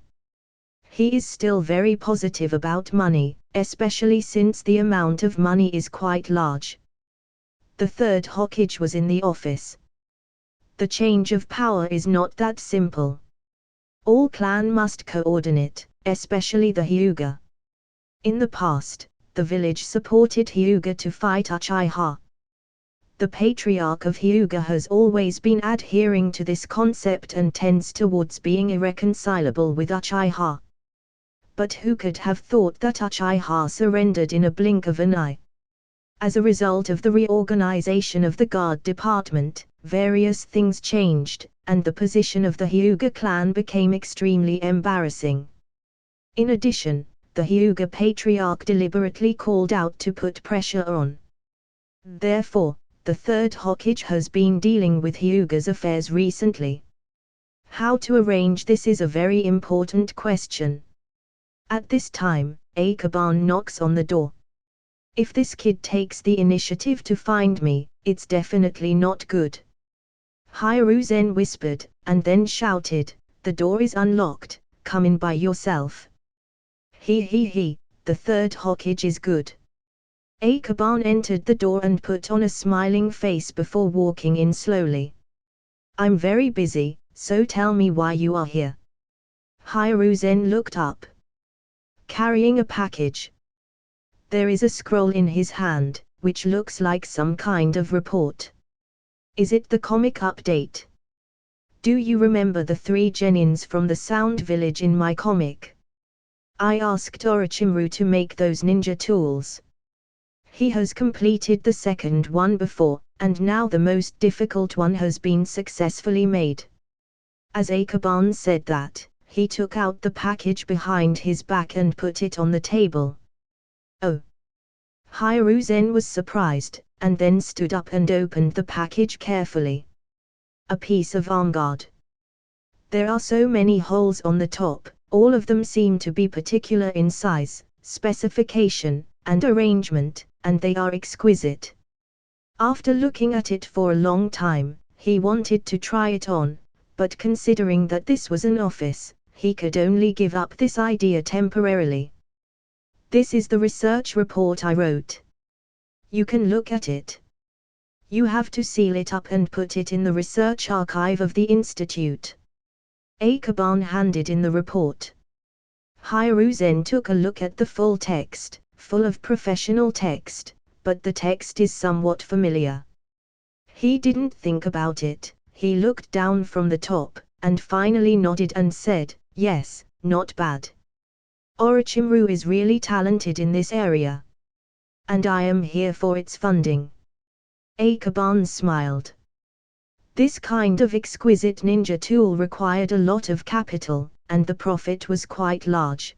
He is still very positive about money, especially since the amount of money is quite large. The third Hokage was in the office. The change of power is not that simple. All clan must coordinate, especially the Hyuga. In the past, the village supported Hyuga to fight Uchiha. The Patriarch of Hyuga has always been adhering to this concept and tends towards being irreconcilable with Uchiha. But who could have thought that Uchiha surrendered in a blink of an eye? As a result of the reorganization of the guard department, various things changed, and the position of the Hyuga clan became extremely embarrassing. In addition, the Hyuga Patriarch deliberately called out to put pressure on. Therefore, the third Hokage has been dealing with Hyuga's affairs recently. How to arrange this is a very important question. At this time, Akaban knocks on the door. If this kid takes the initiative to find me, it's definitely not good. Hiruzen whispered, and then shouted, "The door is unlocked, come in by yourself." He, the third Hokage is good. Akaban entered the door and put on a smiling face before walking in slowly. "I'm very busy, so tell me why you are here." Hiruzen looked up. Carrying a package. There is a scroll in his hand, which looks like some kind of report. Is it the comic update? Do you remember the 3 genins from the Sound Village in my comic? I asked Orochimaru to make those ninja tools. He has completed the second one before, and now the most difficult one has been successfully made. As Akaban said that, he took out the package behind his back and put it on the table. Oh! Hiruzen was surprised, and then stood up and opened the package carefully. A piece of arm guard. There are so many holes on the top, all of them seem to be particular in size, specification, and arrangement, and they are exquisite. After looking at it for a long time, he wanted to try it on, but considering that this was an office, he could only give up this idea temporarily. This is the research report I wrote. You can look at it. You have to seal it up and put it in the research archive of the institute. Akaban handed in the report. Hiruzen took a look at the full text, full of professional text, but the text is somewhat familiar. He didn't think about it, he looked down from the top, and finally nodded and said, "Yes, not bad. Orochimaru is really talented in this area. And I am here for its funding." Akaban smiled. This kind of exquisite ninja tool required a lot of capital, and the profit was quite large.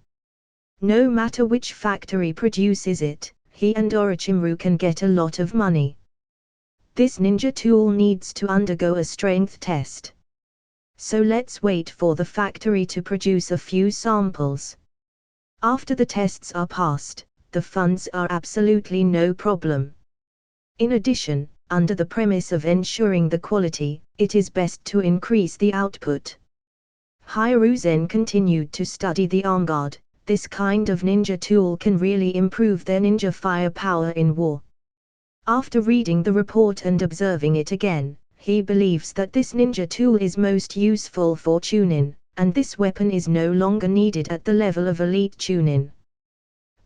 No matter which factory produces it, he and Orochimaru can get a lot of money. This ninja tool needs to undergo a strength test. So let's wait for the factory to produce a few samples. After the tests are passed, the funds are absolutely no problem. In addition, under the premise of ensuring the quality, it is best to increase the output. Hiruzen continued to study the arm guard. This kind of ninja tool can really improve their ninja firepower in war. After reading the report and observing it again, he believes that this ninja tool is most useful for Chunin, and this weapon is no longer needed at the level of elite Chunin.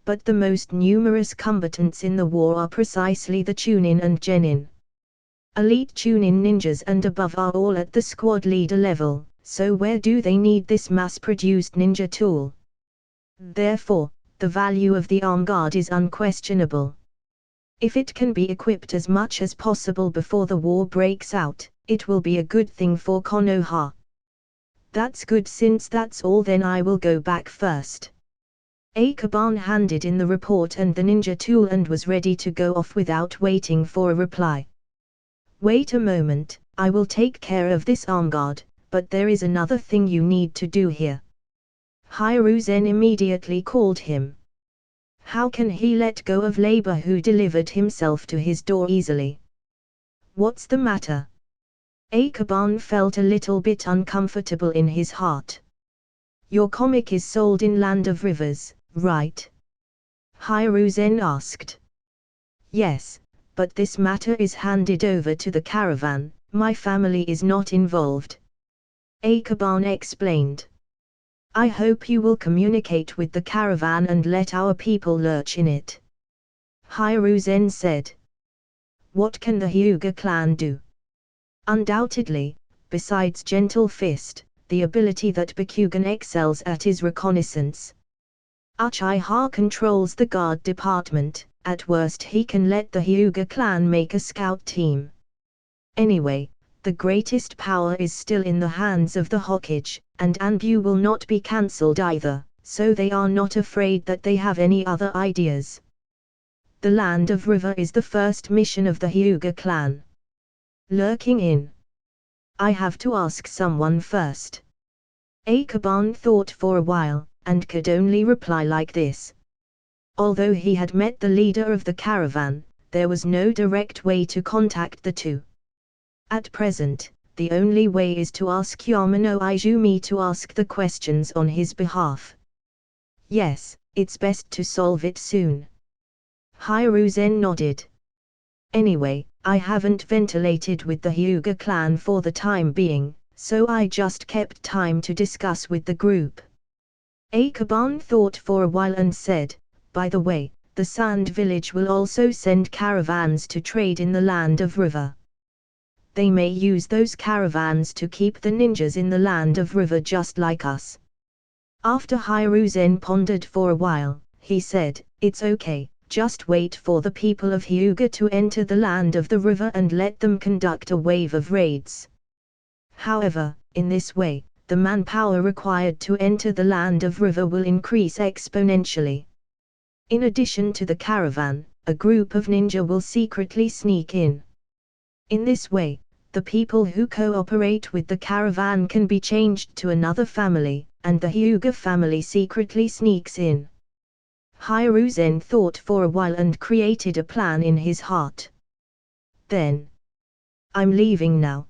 But the most numerous combatants in the war are precisely the Chunin and Genin. Elite Chunin ninjas and above are all at the squad leader level, so where do they need this mass-produced ninja tool? Therefore, the value of the arm guard is unquestionable. If it can be equipped as much as possible before the war breaks out, it will be a good thing for Konoha. That's good. Since that's all, then I will go back first. Akaban handed in the report and the ninja tool and was ready to go off without waiting for a reply. Wait a moment, I will take care of this arm guard, but there is another thing you need to do here. Hiruzen immediately called him. How can he let go of labor who delivered himself to his door easily? What's the matter? Akaban felt a little bit uncomfortable in his heart. Your comic is sold in Land of Rivers, right? Hiruzen asked. Yes, but this matter is handed over to the caravan, my family is not involved. Akaban explained. I hope you will communicate with the caravan and let our people lurch in it. Hiruzen said. What can the Hyuga clan do? Undoubtedly, besides Gentle Fist, the ability that Bakugan excels at is reconnaissance. Uchiha controls the guard department, at worst he can let the Hyuga clan make a scout team. Anyway, the greatest power is still in the hands of the Hokage, and Anbu will not be cancelled either, so they are not afraid that they have any other ideas. The Land of River is the first mission of the Hyuga clan. Lurking in. I have to ask someone first. Akaban thought for a while, and could only reply like this. Although he had met the leader of the caravan, there was no direct way to contact the two. At present, the only way is to ask Yamano Izumi to ask the questions on his behalf. Yes, it's best to solve it soon. Hiruzen nodded. Anyway, I haven't ventilated with the Hyuga clan for the time being, so I just kept time to discuss with the group. Akaban thought for a while and said, by the way, the Sand Village will also send caravans to trade in the Land of River. They may use those caravans to keep the ninjas in the Land of River just like us. After Hiruzen pondered for a while, he said, it's okay, just wait for the people of Hyuga to enter the Land of the River and let them conduct a wave of raids. However, in this way, the manpower required to enter the Land of River will increase exponentially. In addition to the caravan, a group of ninja will secretly sneak in. In this way, the people who cooperate with the caravan can be changed to another family, and the Hyuga family secretly sneaks in. Hiruzen thought for a while and created a plan in his heart. Then, I'm leaving now.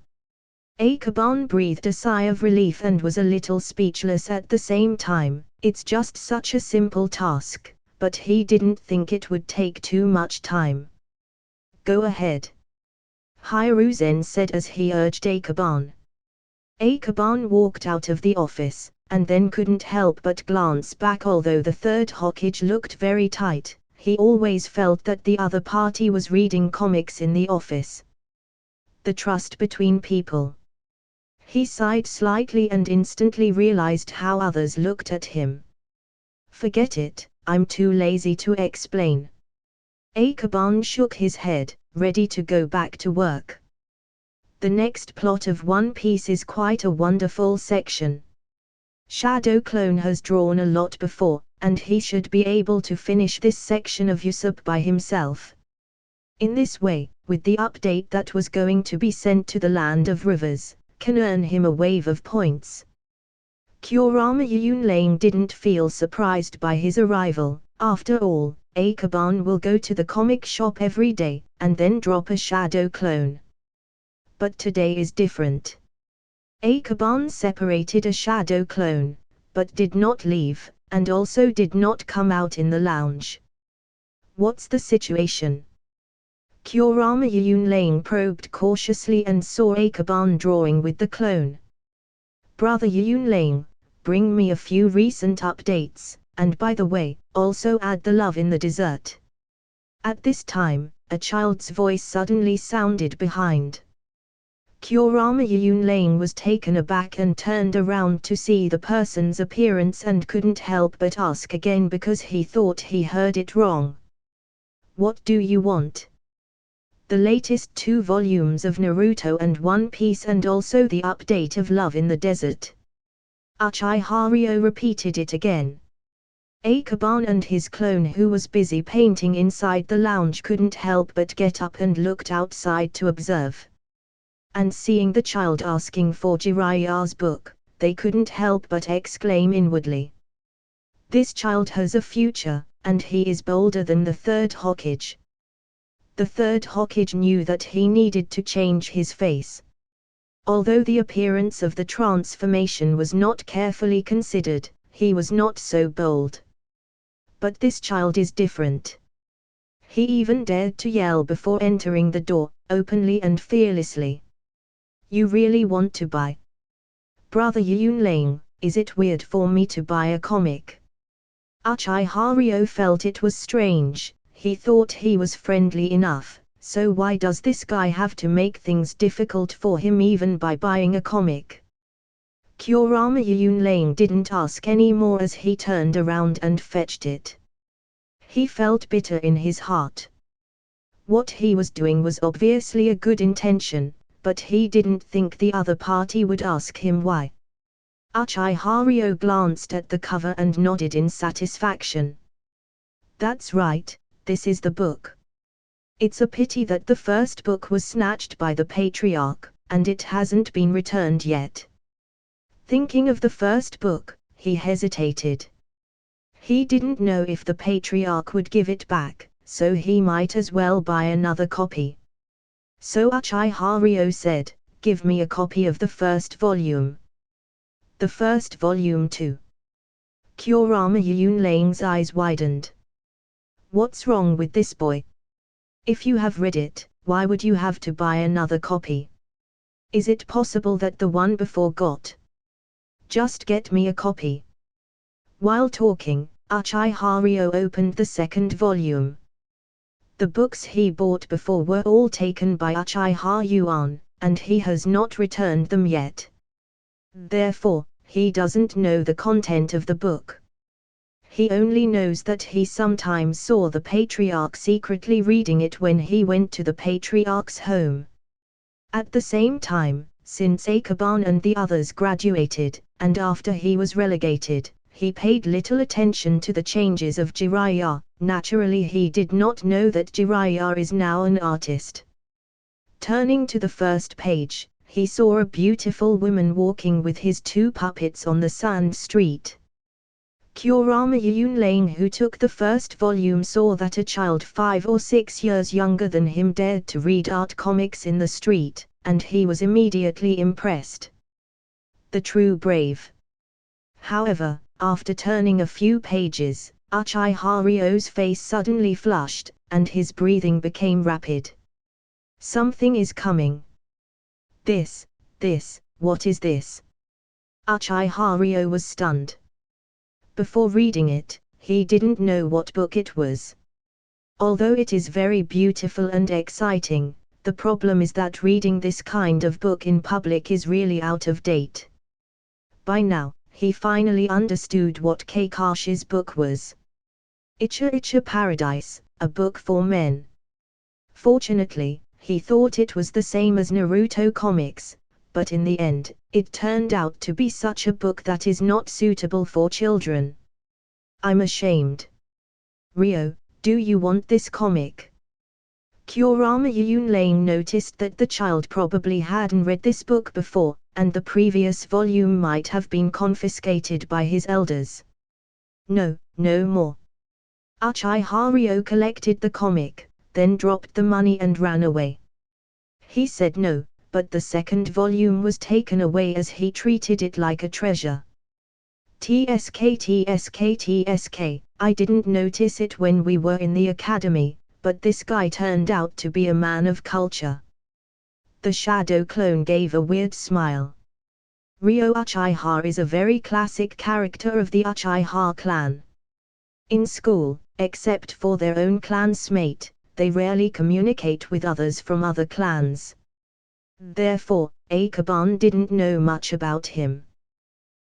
Akaban breathed a sigh of relief and was a little speechless at the same time. It's just such a simple task, but he didn't think it would take too much time. Go ahead, Hiruzen said as he urged Akaban. Akaban walked out of the office, and then couldn't help but glance back. Although the third Hokage looked very tight, he always felt that the other party was reading comics in the office. The trust between people. He sighed slightly and instantly realized how others looked at him. Forget it, I'm too lazy to explain. Akaban shook his head, ready to go back to work. The next plot of One Piece is quite a wonderful section. Shadow Clone has drawn a lot before, and he should be able to finish this section of Usopp by himself. In this way, with the update that was going to be sent to the Land of Rivers, can earn him a wave of points. Kurama Yunlane didn't feel surprised by his arrival. After all, Akaban will go to the comic shop every day, and then drop a Shadow Clone. But today is different. Akaban separated a Shadow Clone, but did not leave, and also did not come out in the lounge. What's the situation? Kurama Yunlane probed cautiously and saw Akaban drawing with the clone. Brother Yunlane, bring me a few recent updates, and by the way, also add the love in the dessert. At this time, a child's voice suddenly sounded behind. Kurama Yunlane was taken aback and turned around to see the person's appearance and couldn't help but ask again because he thought he heard it wrong. What do you want? The latest 2 volumes of Naruto and One Piece, and also the update of Love in the Desert. Haruo repeated it again. Akaban and his clone, who was busy painting inside the lounge, couldn't help but get up and looked outside to observe. And seeing the child asking for Jiraiya's book, they couldn't help but exclaim inwardly. This child has a future, and he is bolder than the third Hokage. The third Hokage knew that he needed to change his face. Although the appearance of the transformation was not carefully considered, he was not so bold. But this child is different. He even dared to yell before entering the door, openly and fearlessly. You really want to buy? Brother Yunlane, is it weird for me to buy a comic? Haruo felt it was strange. He thought he was friendly enough, so why does this guy have to make things difficult for him even by buying a comic? Kurama Yunlane didn't ask any more as he turned around and fetched it. He felt bitter in his heart. What he was doing was obviously a good intention, but he didn't think the other party would ask him why. Haruo glanced at the cover and nodded in satisfaction. That's right. This is the book. It's a pity that the first book was snatched by the patriarch, and it hasn't been returned yet. Thinking of the first book, he hesitated. He didn't know if the patriarch would give it back, so he might as well buy another copy. So Uchiha said, "Give me a copy of the first volume." The first volume too. Kurama Yunlang's eyes widened. What's wrong with this boy? If you have read it, why would you have to buy another copy? Is it possible that the one before got? Just get me a copy. While talking, Uchiha opened the second volume. The books he bought before were all taken by Uchiha Yuan, and he has not returned them yet. Therefore, he doesn't know the content of the book. He only knows that he sometimes saw the patriarch secretly reading it when he went to the patriarch's home. At the same time, since Akaban and the others graduated, and after he was relegated, he paid little attention to the changes of Jiraiya. Naturally, he did not know that Jiraiya is now an artist. Turning to the first page, he saw a beautiful woman walking with his two puppets on the sand street. Kurama Yunlang, who took the first volume, saw that a child 5 or 6 years younger than him dared to read art comics in the street, and he was immediately impressed. The true brave. However, after turning a few pages, Uchiha face suddenly flushed, and his breathing became rapid. Something is coming. This, what is this? Uchiha was stunned. Before reading it, he didn't know what book it was. Although it is very beautiful and exciting, the problem is that reading this kind of book in public is really out of date. By now, he finally understood what Kakashi's book was. Icha Icha Paradise, a book for men. Fortunately, he thought it was the same as Naruto comics, but in the end, it turned out to be such a book that is not suitable for children. I'm ashamed. Ryo, do you want this comic? Kurama Yunlang noticed that the child probably hadn't read this book before, and the previous volume might have been confiscated by his elders. No, no more. Uchiha collected the comic, then dropped the money and ran away. He said no, but the second volume was taken away as he treated it like a treasure. TSK, I didn't notice it when we were in the academy, but this guy turned out to be a man of culture. The shadow clone gave a weird smile. Ryo Uchiha is a very classic character of the Uchiha clan. In school, except for their own clansmate, they rarely communicate with others from other clans. Therefore, Akaban didn't know much about him.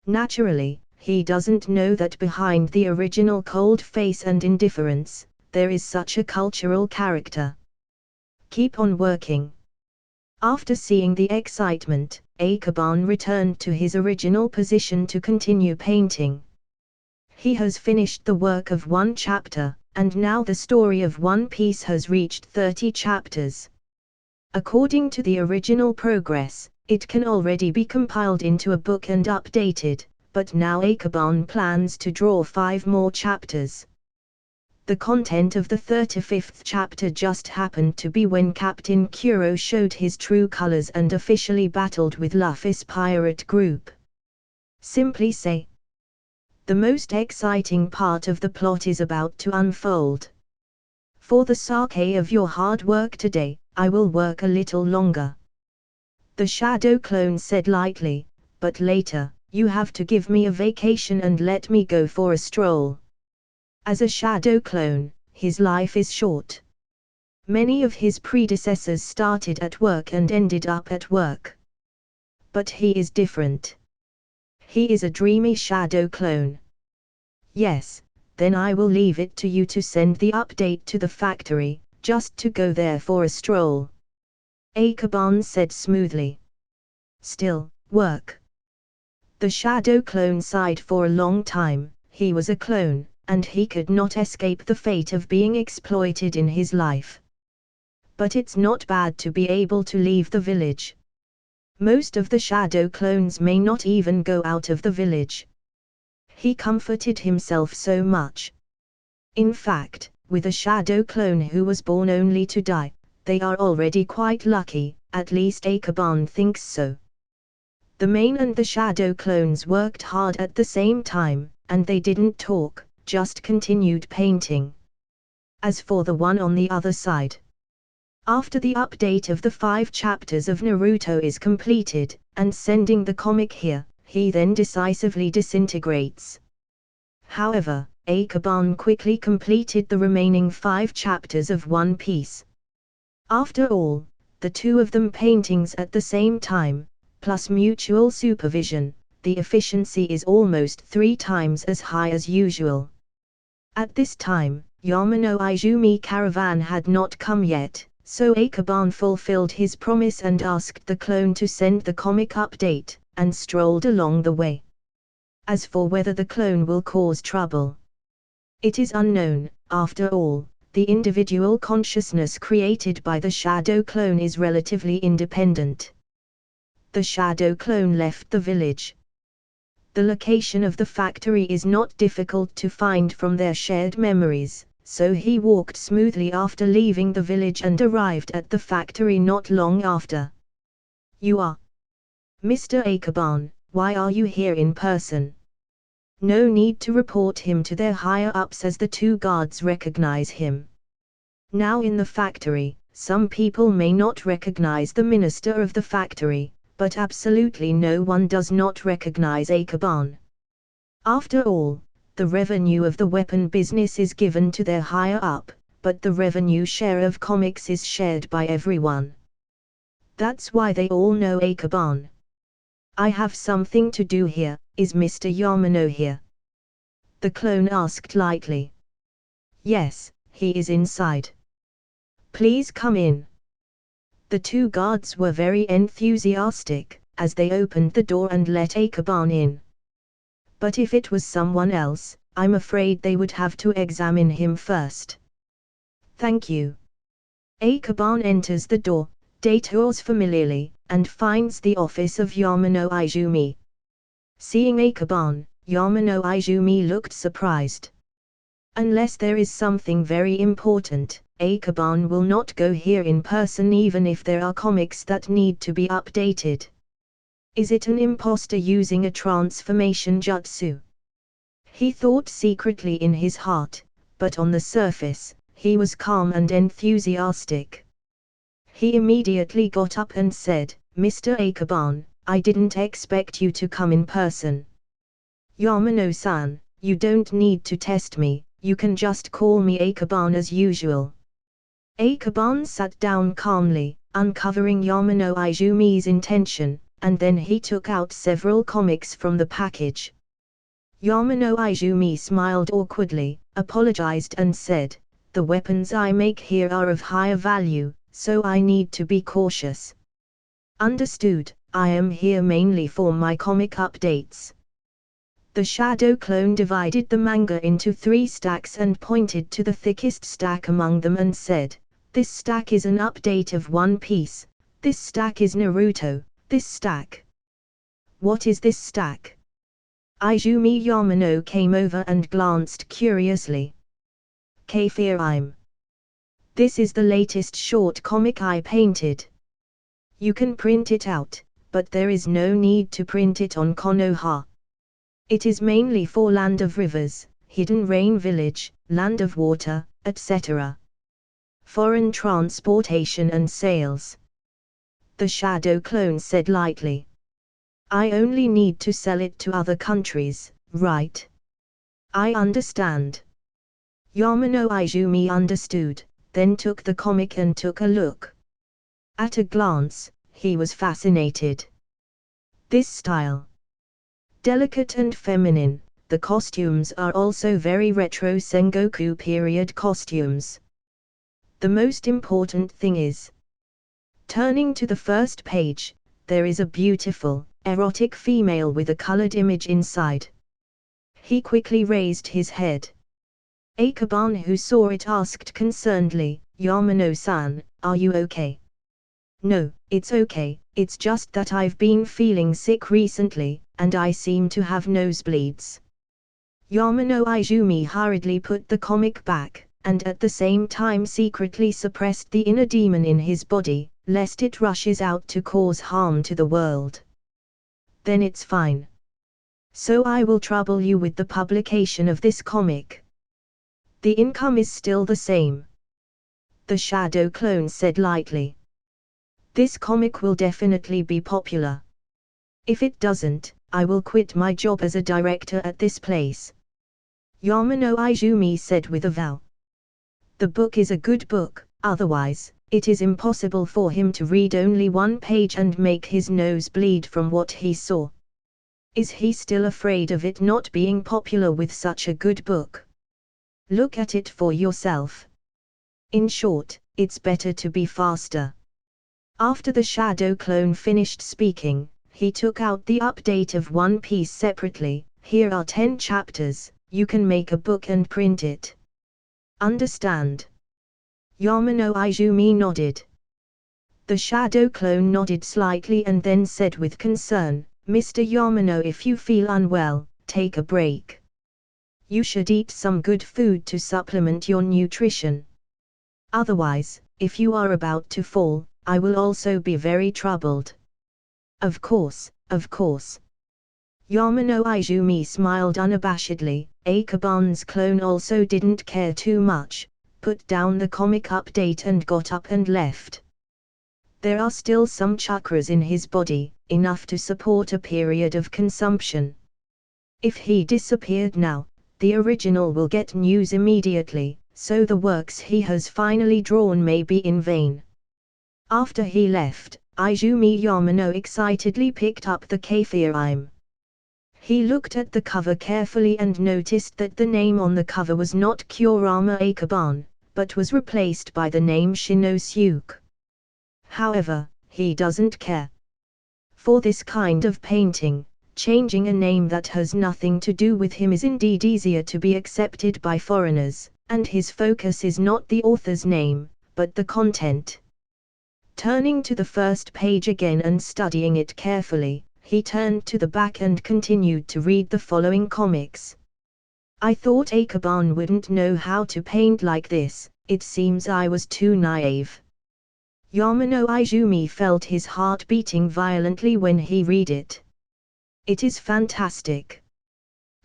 Naturally, he doesn't know that behind the original cold face and indifference, there is such a cultural character. Keep on working. After seeing the excitement, Akaban returned to his original position to continue painting. He has finished the work of one chapter, and now the story of One Piece has reached 30 chapters. According to the original progress, it can already be compiled into a book and updated, but now Akaban plans to draw 5 more chapters. The content of the 35th chapter just happened to be when Captain Kuro showed his true colors and officially battled with Luffy's pirate group. Simply say, the most exciting part of the plot is about to unfold. For the sake of your hard work today, I will work a little longer. The shadow clone said lightly, but later, you have to give me a vacation and let me go for a stroll. As a shadow clone, his life is short. Many of his predecessors started at work and ended up at work. But he is different. He is a dreamy shadow clone. Yes, then I will leave it to you to send the update to the factory, just to go there for a stroll. Akaban said smoothly. Still, work. The shadow clone sighed for a long time. He was a clone, and he could not escape the fate of being exploited in his life. But it's not bad to be able to leave the village. Most of the shadow clones may not even go out of the village. He comforted himself so much. In fact, with a shadow clone who was born only to die, they are already quite lucky, at least Akaban thinks so. The main and the shadow clones worked hard at the same time, and they didn't talk, just continued painting. As for the one on the other side, after the update of the 5 chapters of Naruto is completed, and sending the comic here, he then decisively disintegrates. However, Akaban quickly completed the remaining 5 chapters of One Piece. After all, the 2 of them paintings at the same time, plus mutual supervision, the efficiency is almost 3 times as high as usual. At this time, Yamano Izumi caravan had not come yet, so Akaban fulfilled his promise and asked the clone to send the comic update, and strolled along the way. As for whether the clone will cause trouble, it is unknown. After all, the individual consciousness created by the shadow clone is relatively independent. The shadow clone left the village. The location of the factory is not difficult to find from their shared memories, so he walked smoothly after leaving the village and arrived at the factory not long after. "You are Mr. Akaban, why are you here in person?" No need to report him to their higher-ups as the 2 guards recognize him. Now in the factory, some people may not recognize the minister of the factory, but absolutely no one does not recognize Akaban. After all, the revenue of the weapon business is given to their higher-up, but the revenue share of comics is shared by everyone. That's why they all know Akaban. "I have something to do here, is Mr. Yamano here?" The clone asked lightly. "Yes, he is inside." "Please come in." The 2 guards were very enthusiastic, as they opened the door and let Akaban in. But if it was someone else, I'm afraid they would have to examine him first. "Thank you." Akaban enters the door, detours familiarly, and finds the office of Yamano Izumi. Seeing Akaban, Yamano Izumi looked surprised. Unless there is something very important, Akaban will not go here in person even if there are comics that need to be updated. Is it an imposter using a transformation jutsu? He thought secretly in his heart, but on the surface, he was calm and enthusiastic. He immediately got up and said, "Mr. Akaban, I didn't expect you to come in person." "Yamano-san, you don't need to test me, you can just call me Akaban as usual." Akaban sat down calmly, uncovering Yamano Izumi's intention, and then he took out several comics from the package. Yamano Izumi smiled awkwardly, apologized and said, "The weapons I make here are of higher value, so I need to be cautious." "Understood, I am here mainly for my comic updates." The shadow clone divided the manga into 3 stacks and pointed to the thickest stack among them and said, "This stack is an update of One Piece, this stack is Naruto, this stack." "What is this stack?" Izumi Yamano came over and glanced curiously. "Kafirime. This is the latest short comic I painted. You can print it out, but there is no need to print it on Konoha. It is mainly for Land of Rivers, Hidden Rain Village, Land of Water, etc. Foreign transportation and sales." The shadow clone said lightly. "I only need to sell it to other countries, right?" "I understand." Yamano Izumi understood, then took the comic and took a look. At a glance, he was fascinated. This style, delicate and feminine, the costumes are also very retro Sengoku period costumes. The most important thing is, turning to the first page, there is a beautiful, erotic female with a colored image inside. He quickly raised his head. Akaban, who saw it, asked concernedly, "Yamano-san, are you okay?" No, it's okay, it's just that I've been feeling sick recently, and I seem to have nosebleeds. Yamano Izumi hurriedly put the comic back, and at the same time secretly suppressed the inner demon in his body, lest it rushes out to cause harm to the world. Then it's fine. So I will trouble you with the publication of this comic. The income is still the same. The shadow clone said lightly. This comic will definitely be popular. If it doesn't, I will quit my job as a director at this place. Yamano Izumi said with a vow. The book is a good book, otherwise, it is impossible for him to read only one page and make his nose bleed from what he saw. Is he still afraid of it not being popular with such a good book? Look at it for yourself. In short, it's better to be faster. After the shadow clone finished speaking, he took out the update of One Piece separately. Here are 10 chapters, you can make a book and print it. Understand? Yamano Izumi nodded. The shadow clone nodded slightly and then said with concern, Mr. Yamano, if you feel unwell, take a break. You should eat some good food to supplement your nutrition. Otherwise, if you are about to fall, I will also be very troubled. Of course, of course. Yamano Izumi smiled unabashedly. Akaban's clone also didn't care too much, put down the comic update and got up and left. There are still some chakras in his body, enough to support a period of consumption. If he disappeared now, the original will get news immediately, so the works he has finally drawn may be in vain. After he left, Izumi Yamano excitedly picked up the Kaifirime. He looked at the cover carefully and noticed that the name on the cover was not Kurama Akaban, but was replaced by the name Shinosuke. However, he doesn't care. For this kind of painting, changing a name that has nothing to do with him is indeed easier to be accepted by foreigners, and his focus is not the author's name, but the content. Turning to the first page again and studying it carefully, he turned to the back and continued to read the following comics. I thought Akaban wouldn't know how to paint like this, it seems I was too naive. Yamano Izumi felt his heart beating violently when he read it. It is fantastic.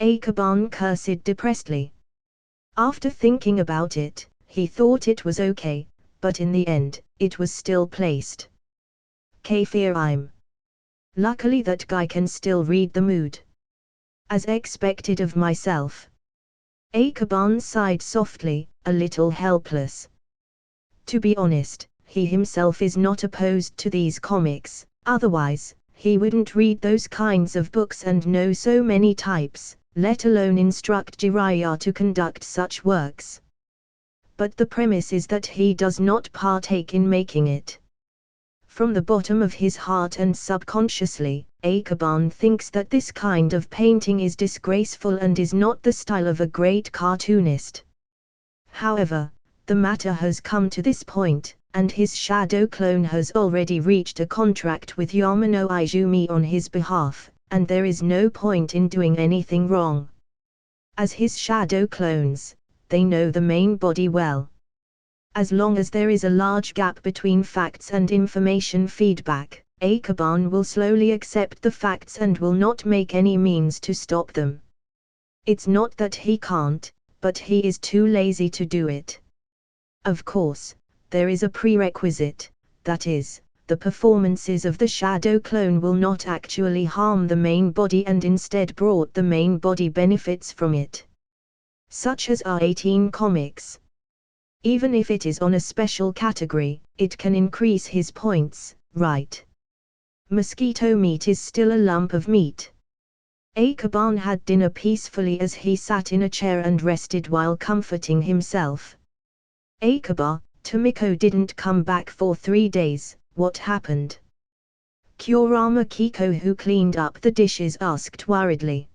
Akaban cursed depressedly. After thinking about it, he thought it was okay, but in the end, it was still placed. Kaifirime. Luckily that guy can still read the mood. As expected of myself. Akaban sighed softly, a little helpless. To be honest, he himself is not opposed to these comics, otherwise, he wouldn't read those kinds of books and know so many types, let alone instruct Jiraiya to conduct such works. But the premise is that he does not partake in making it. From the bottom of his heart and subconsciously, Akaban thinks that this kind of painting is disgraceful and is not the style of a great cartoonist. However, the matter has come to this point, and his shadow clone has already reached a contract with Yamano Izumi on his behalf, and there is no point in doing anything wrong. As his shadow clones, they know the main body well. As long as there is a large gap between facts and information feedback, Akaban will slowly accept the facts and will not make any means to stop them. It's not that he can't, but he is too lazy to do it. Of course, there is a prerequisite, that is, the performances of the shadow clone will not actually harm the main body and instead brought the main body benefits from it. Such as our 18 comics. Even if it is on a special category, it can increase his points, right? Mosquito meat is still a lump of meat. Akaban had dinner peacefully as he sat in a chair and rested while comforting himself. Akaba, Tomiko didn't come back for 3 days, what happened? Kurama Kiko, who cleaned up the dishes, asked worriedly.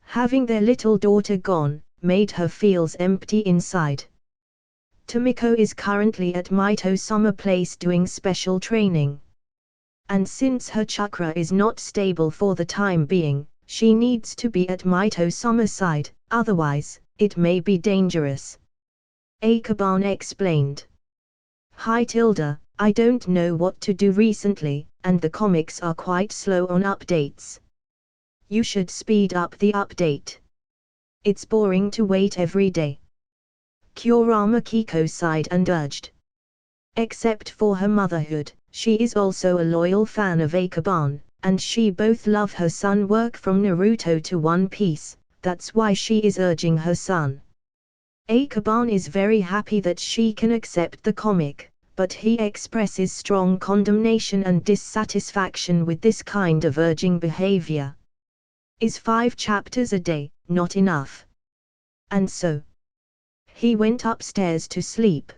Having their little daughter gone, made her feels empty inside. Tomiko is currently at Mito-sama Place doing special training. And since her chakra is not stable for the time being, she needs to be at Mito-sama's side, otherwise, it may be dangerous. Akaban explained. Hi Tilda, I don't know what to do recently, and the comics are quite slow on updates. You should speed up the update. It's boring to wait every day. Kurama Kiko sighed and urged. Except for her motherhood, she is also a loyal fan of Akaban, and she both love her son work from Naruto to One Piece, that's why she is urging her son. Akaban is very happy that she can accept the comic, but he expresses strong condemnation and dissatisfaction with this kind of urging behavior. Is 5 chapters a day not enough? And so he went upstairs to sleep.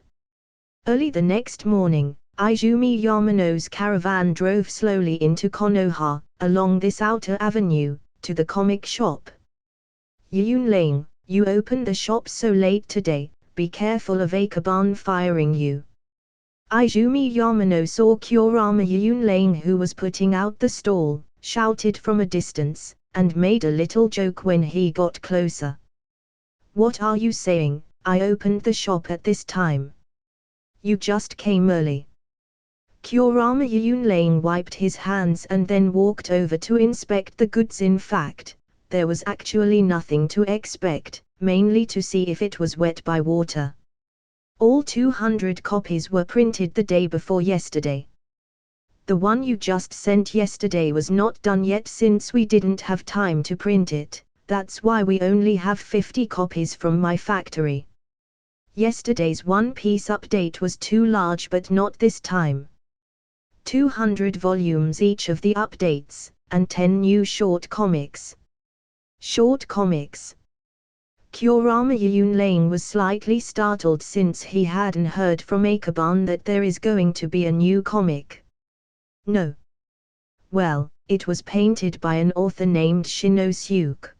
Early the next morning, Izumi Yamano's caravan drove slowly into Konoha, along this outer avenue, to the comic shop. Yunling, you opened the shop so late today, be careful of Akaban firing you. Izumi Yamano saw Kurama Yunling, who was putting out the stall, shouted from a distance, and made a little joke when he got closer. What are you saying? I opened the shop at this time. You just came early. Kurama Yunling wiped his hands and then walked over to inspect the goods. In fact, there was actually nothing to expect, mainly to see if it was wet by water. All 200 copies were printed the day before yesterday. The one you just sent yesterday was not done yet since we didn't have time to print it, that's why we only have 50 copies from my factory. Yesterday's One Piece update was too large, but not this time. 200 volumes each of the updates, and 10 new short comics. Short comics. Kurama Yunling was slightly startled since he hadn't heard from Akaban that there is going to be a new comic. No. Well, it was painted by an author named Shinosuke.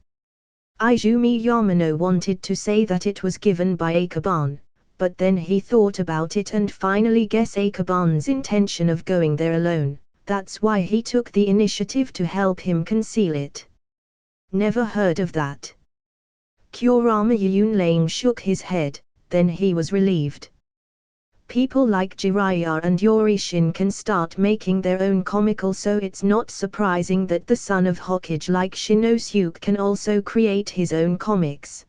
Izumi Yamano wanted to say that it was given by Akaban, but then he thought about it and finally guessed Akaban's intention of going there alone, that's why he took the initiative to help him conceal it. Never heard of that. Kurama Yunling shook his head, then he was relieved. People like Jiraiya and Yorishin can start making their own comical, so it's not surprising that the son of Hokage like Shinosuke can also create his own comics.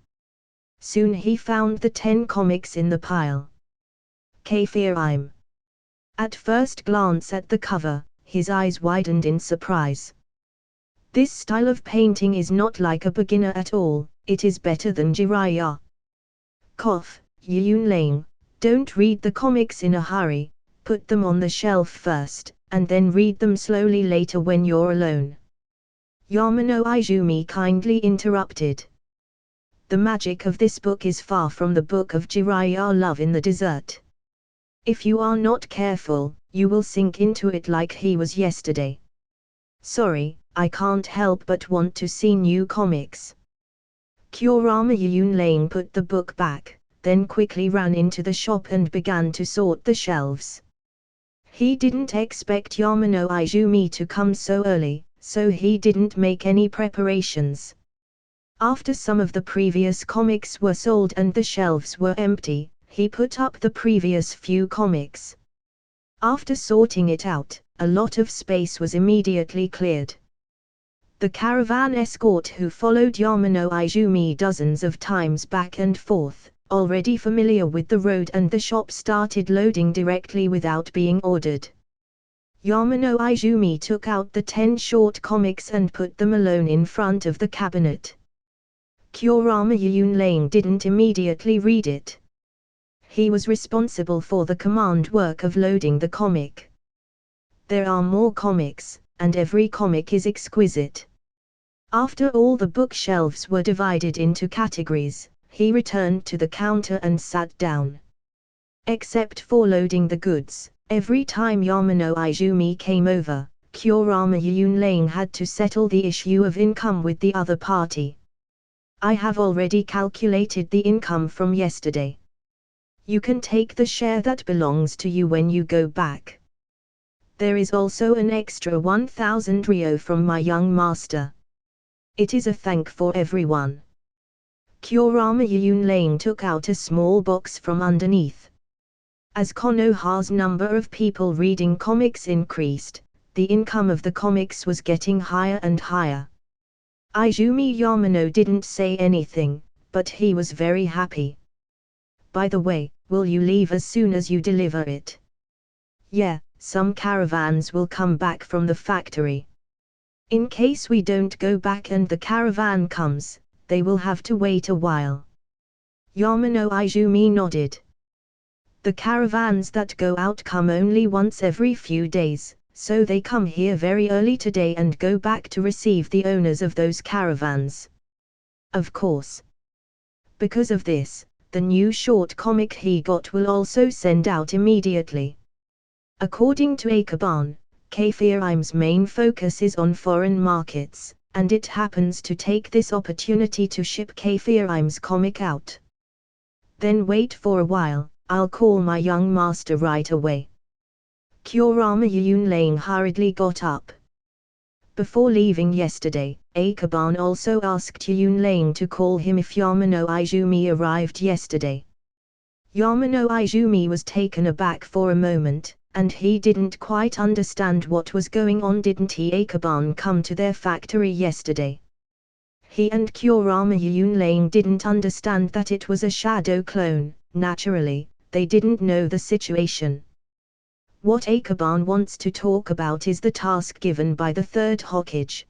Soon he found the 10 comics in the pile. Kafirime. At first glance at the cover, his eyes widened in surprise. This style of painting is not like a beginner at all, it is better than Jiraiya. Cough, Yunling. Don't read the comics in a hurry, put them on the shelf first, and then read them slowly later when you're alone. Yamano Izumi kindly interrupted. The magic of this book is far from the book of Jiraiya Love in the Desert. If you are not careful, you will sink into it like he was yesterday. Sorry, I can't help but want to see new comics. Kurama Yunling put the book back, then quickly ran into the shop and began to sort the shelves. He didn't expect Yamano Izumi to come so early, so he didn't make any preparations. After some of the previous comics were sold and the shelves were empty, he put up the previous few comics. After sorting it out, a lot of space was immediately cleared. The caravan escort who followed Yamano Izumi dozens of times back and forth, already familiar with the road and the shop, started loading directly without being ordered. Yamano Izumi took out the 10 short comics and put them alone in front of the cabinet. Kurama Yunling didn't immediately read it. He was responsible for the command work of loading the comic. There are more comics, and every comic is exquisite. After all the bookshelves were divided into categories, he returned to the counter and sat down. Except for loading the goods, every time Yamano Izumi came over, Kurama Yunling had to settle the issue of income with the other party. I have already calculated the income from yesterday. You can take the share that belongs to you when you go back. There is also an extra 1,000 ryo from my young master. It is a thank for everyone. Kurama Yunlane took out a small box from underneath. As Konoha's number of people reading comics increased, the income of the comics was getting higher and higher. Izumi Yamano didn't say anything, but he was very happy. By the way, will you leave as soon as you deliver it? Yeah, some caravans will come back from the factory. In case we don't go back and the caravan comes, they will have to wait a while. Yamano Izumi nodded. The caravans that go out come only once every few days, so they come here very early today and go back to receive the owners of those caravans. Of course. Because of this, the new short comic he got will also send out immediately. According to Akaban, K-Firm's main focus is on foreign markets, and it happens to take this opportunity to ship K-Firm's comic out. Then wait for a while, I'll call my young master right away. Kurama Yunlane hurriedly got up. Before leaving yesterday, Akaban also asked Yunlane to call him if Yamano Izumi arrived yesterday. Yamano Izumi was taken aback for a moment, and he didn't quite understand what was going on. Didn't he Akaban come to their factory yesterday? He and Kurama Yunlane didn't understand that it was a shadow clone. Naturally, they didn't know the situation. What Akaban wants to talk about is the task given by the third Hokage.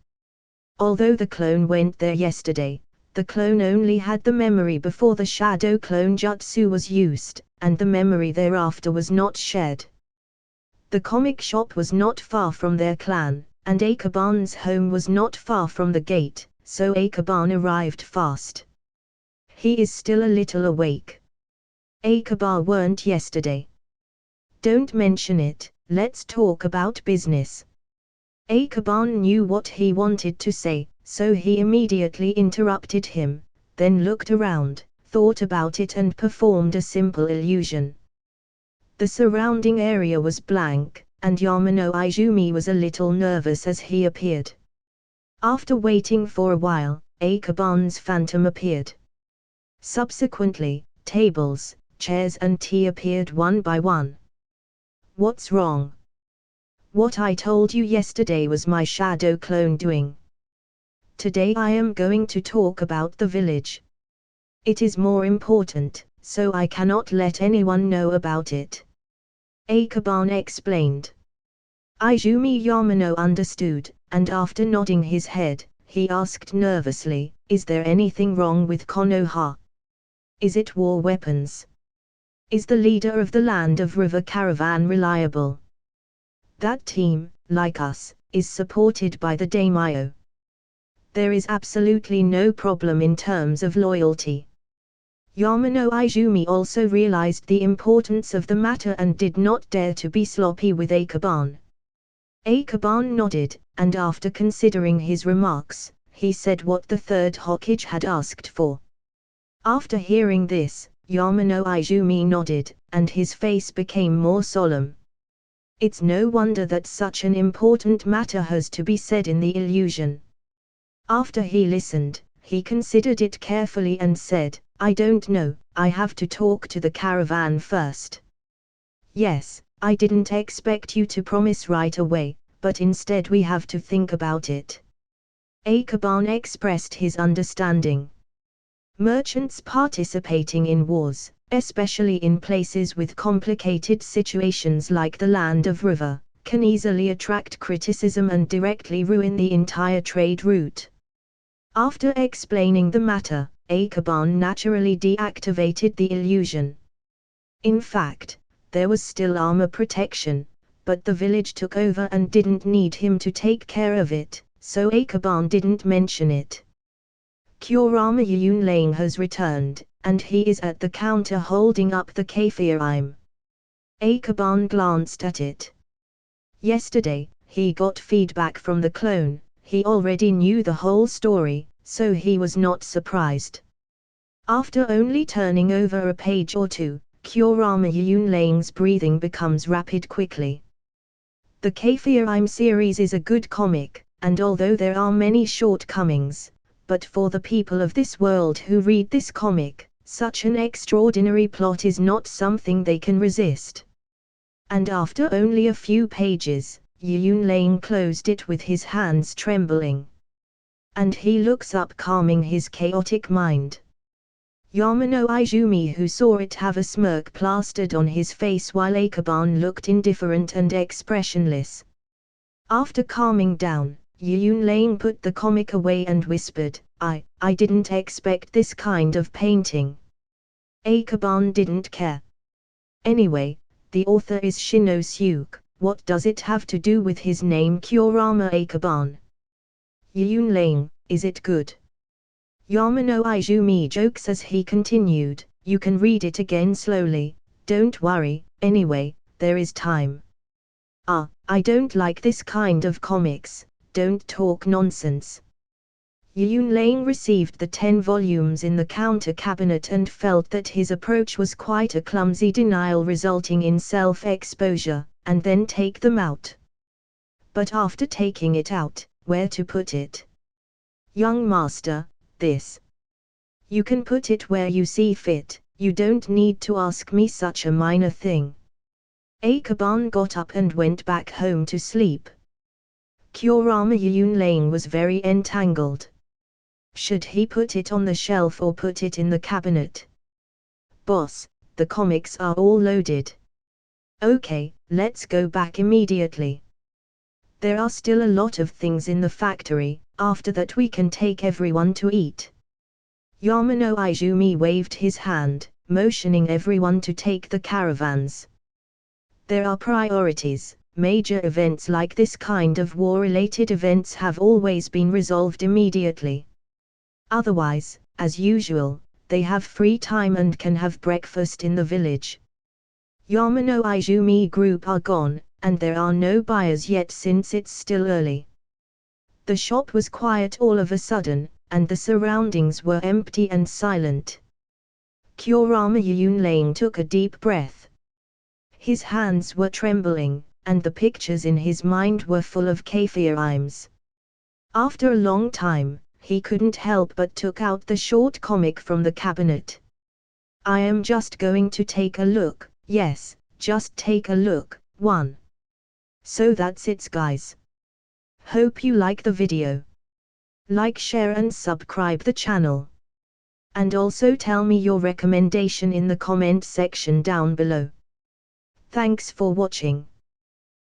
Although the clone went there yesterday, the clone only had the memory before the shadow clone jutsu was used, and the memory thereafter was not shared. The comic shop was not far from their clan, and Akaban's home was not far from the gate, so Akaban arrived fast. He is still a little awake. Akaban weren't yesterday. Don't mention it, let's talk about business. Akaban knew what he wanted to say, so he immediately interrupted him, then looked around, thought about it and performed a simple illusion. The surrounding area was blank, and Yamano Izumi was a little nervous as he appeared. After waiting for a while, Akaban's phantom appeared. Subsequently, tables, chairs and tea appeared one by one. What's wrong? What I told you yesterday was my shadow clone doing. Today I am going to talk about the village. It is more important, so I cannot let anyone know about it. Akaban explained. Izumi Yamano understood, and after nodding his head, he asked nervously, is there anything wrong with Konoha? Is it war weapons? Is the leader of the Land of River Caravan reliable? That team, like us, is supported by the daimyo. There is absolutely no problem in terms of loyalty. Yamano Izumi also realized the importance of the matter and did not dare to be sloppy with Akaban. Akaban nodded, and after considering his remarks, he said what the third Hokage had asked for. After hearing this, Yamano Izumi nodded, and his face became more solemn. It's no wonder that such an important matter has to be said in the illusion. After he listened, he considered it carefully and said, I don't know, I have to talk to the caravan first. Yes, I didn't expect you to promise right away, but instead we have to think about it. Akaban expressed his understanding. Merchants participating in wars, especially in places with complicated situations like the Land of River, can easily attract criticism and directly ruin the entire trade route. After explaining the matter, Akaban naturally deactivated the illusion. In fact, there was still armor protection, but the village took over and didn't need him to take care of it, so Akaban didn't mention it. Kurama Yunlane has returned, and he is at the counter holding up the K-Firm. Akaban glanced at it. Yesterday, he got feedback from the clone. He already knew the whole story, so he was not surprised. After only turning over a page or two, Kurama Yunlang's breathing becomes rapid quickly. The Kaifirime series is a good comic, and although there are many shortcomings, but for the people of this world who read this comic, such an extraordinary plot is not something they can resist. And after only a few pages, Yunlang closed it with his hands trembling. And he looks up, calming his chaotic mind. Yamano Izumi, who saw it, have a smirk plastered on his face, while Akaban looked indifferent and expressionless. After calming down, Yunlang put the comic away and whispered, I didn't expect this kind of painting. Akaban didn't care. Anyway, the author is Shinosuke, what does it have to do with his name Kurama Akaban? Yunlang, is it good? Yamano Izumi jokes as he continued, you can read it again slowly, don't worry, anyway, there is time. I don't like this kind of comics, don't talk nonsense. Yunlang received the 10 volumes in the counter cabinet and felt that his approach was quite a clumsy denial resulting in self-exposure, and then take them out. But after taking it out, where to put it? Young master, this. You can put it where you see fit, you don't need to ask me such a minor thing. Akaban got up and went back home to sleep. Kurama Yunlang was very entangled. Should he put it on the shelf or put it in the cabinet? Boss, the comics are all loaded. Okay, let's go back immediately. There are still a lot of things in the factory, after that we can take everyone to eat. Yamano Izumi waved his hand, motioning everyone to take the caravans. There are priorities. Major events like this kind of war-related events have always been resolved immediately. Otherwise, as usual, they have free time and can have breakfast in the village. Yamano Izumi group are gone, and there are no buyers yet since it's still early. The shop was quiet all of a sudden, and the surroundings were empty and silent. Kurama Yunlang took a deep breath. His hands were trembling, and the pictures in his mind were full of Kaifirimes. After a long time, he couldn't help but took out the short comic from the cabinet. I am just going to take a look, yes, just take a look, one. So that's it guys. Hope you like the video. Like, share and subscribe the channel. And also tell me your recommendation in the comment section down below. Thanks for watching.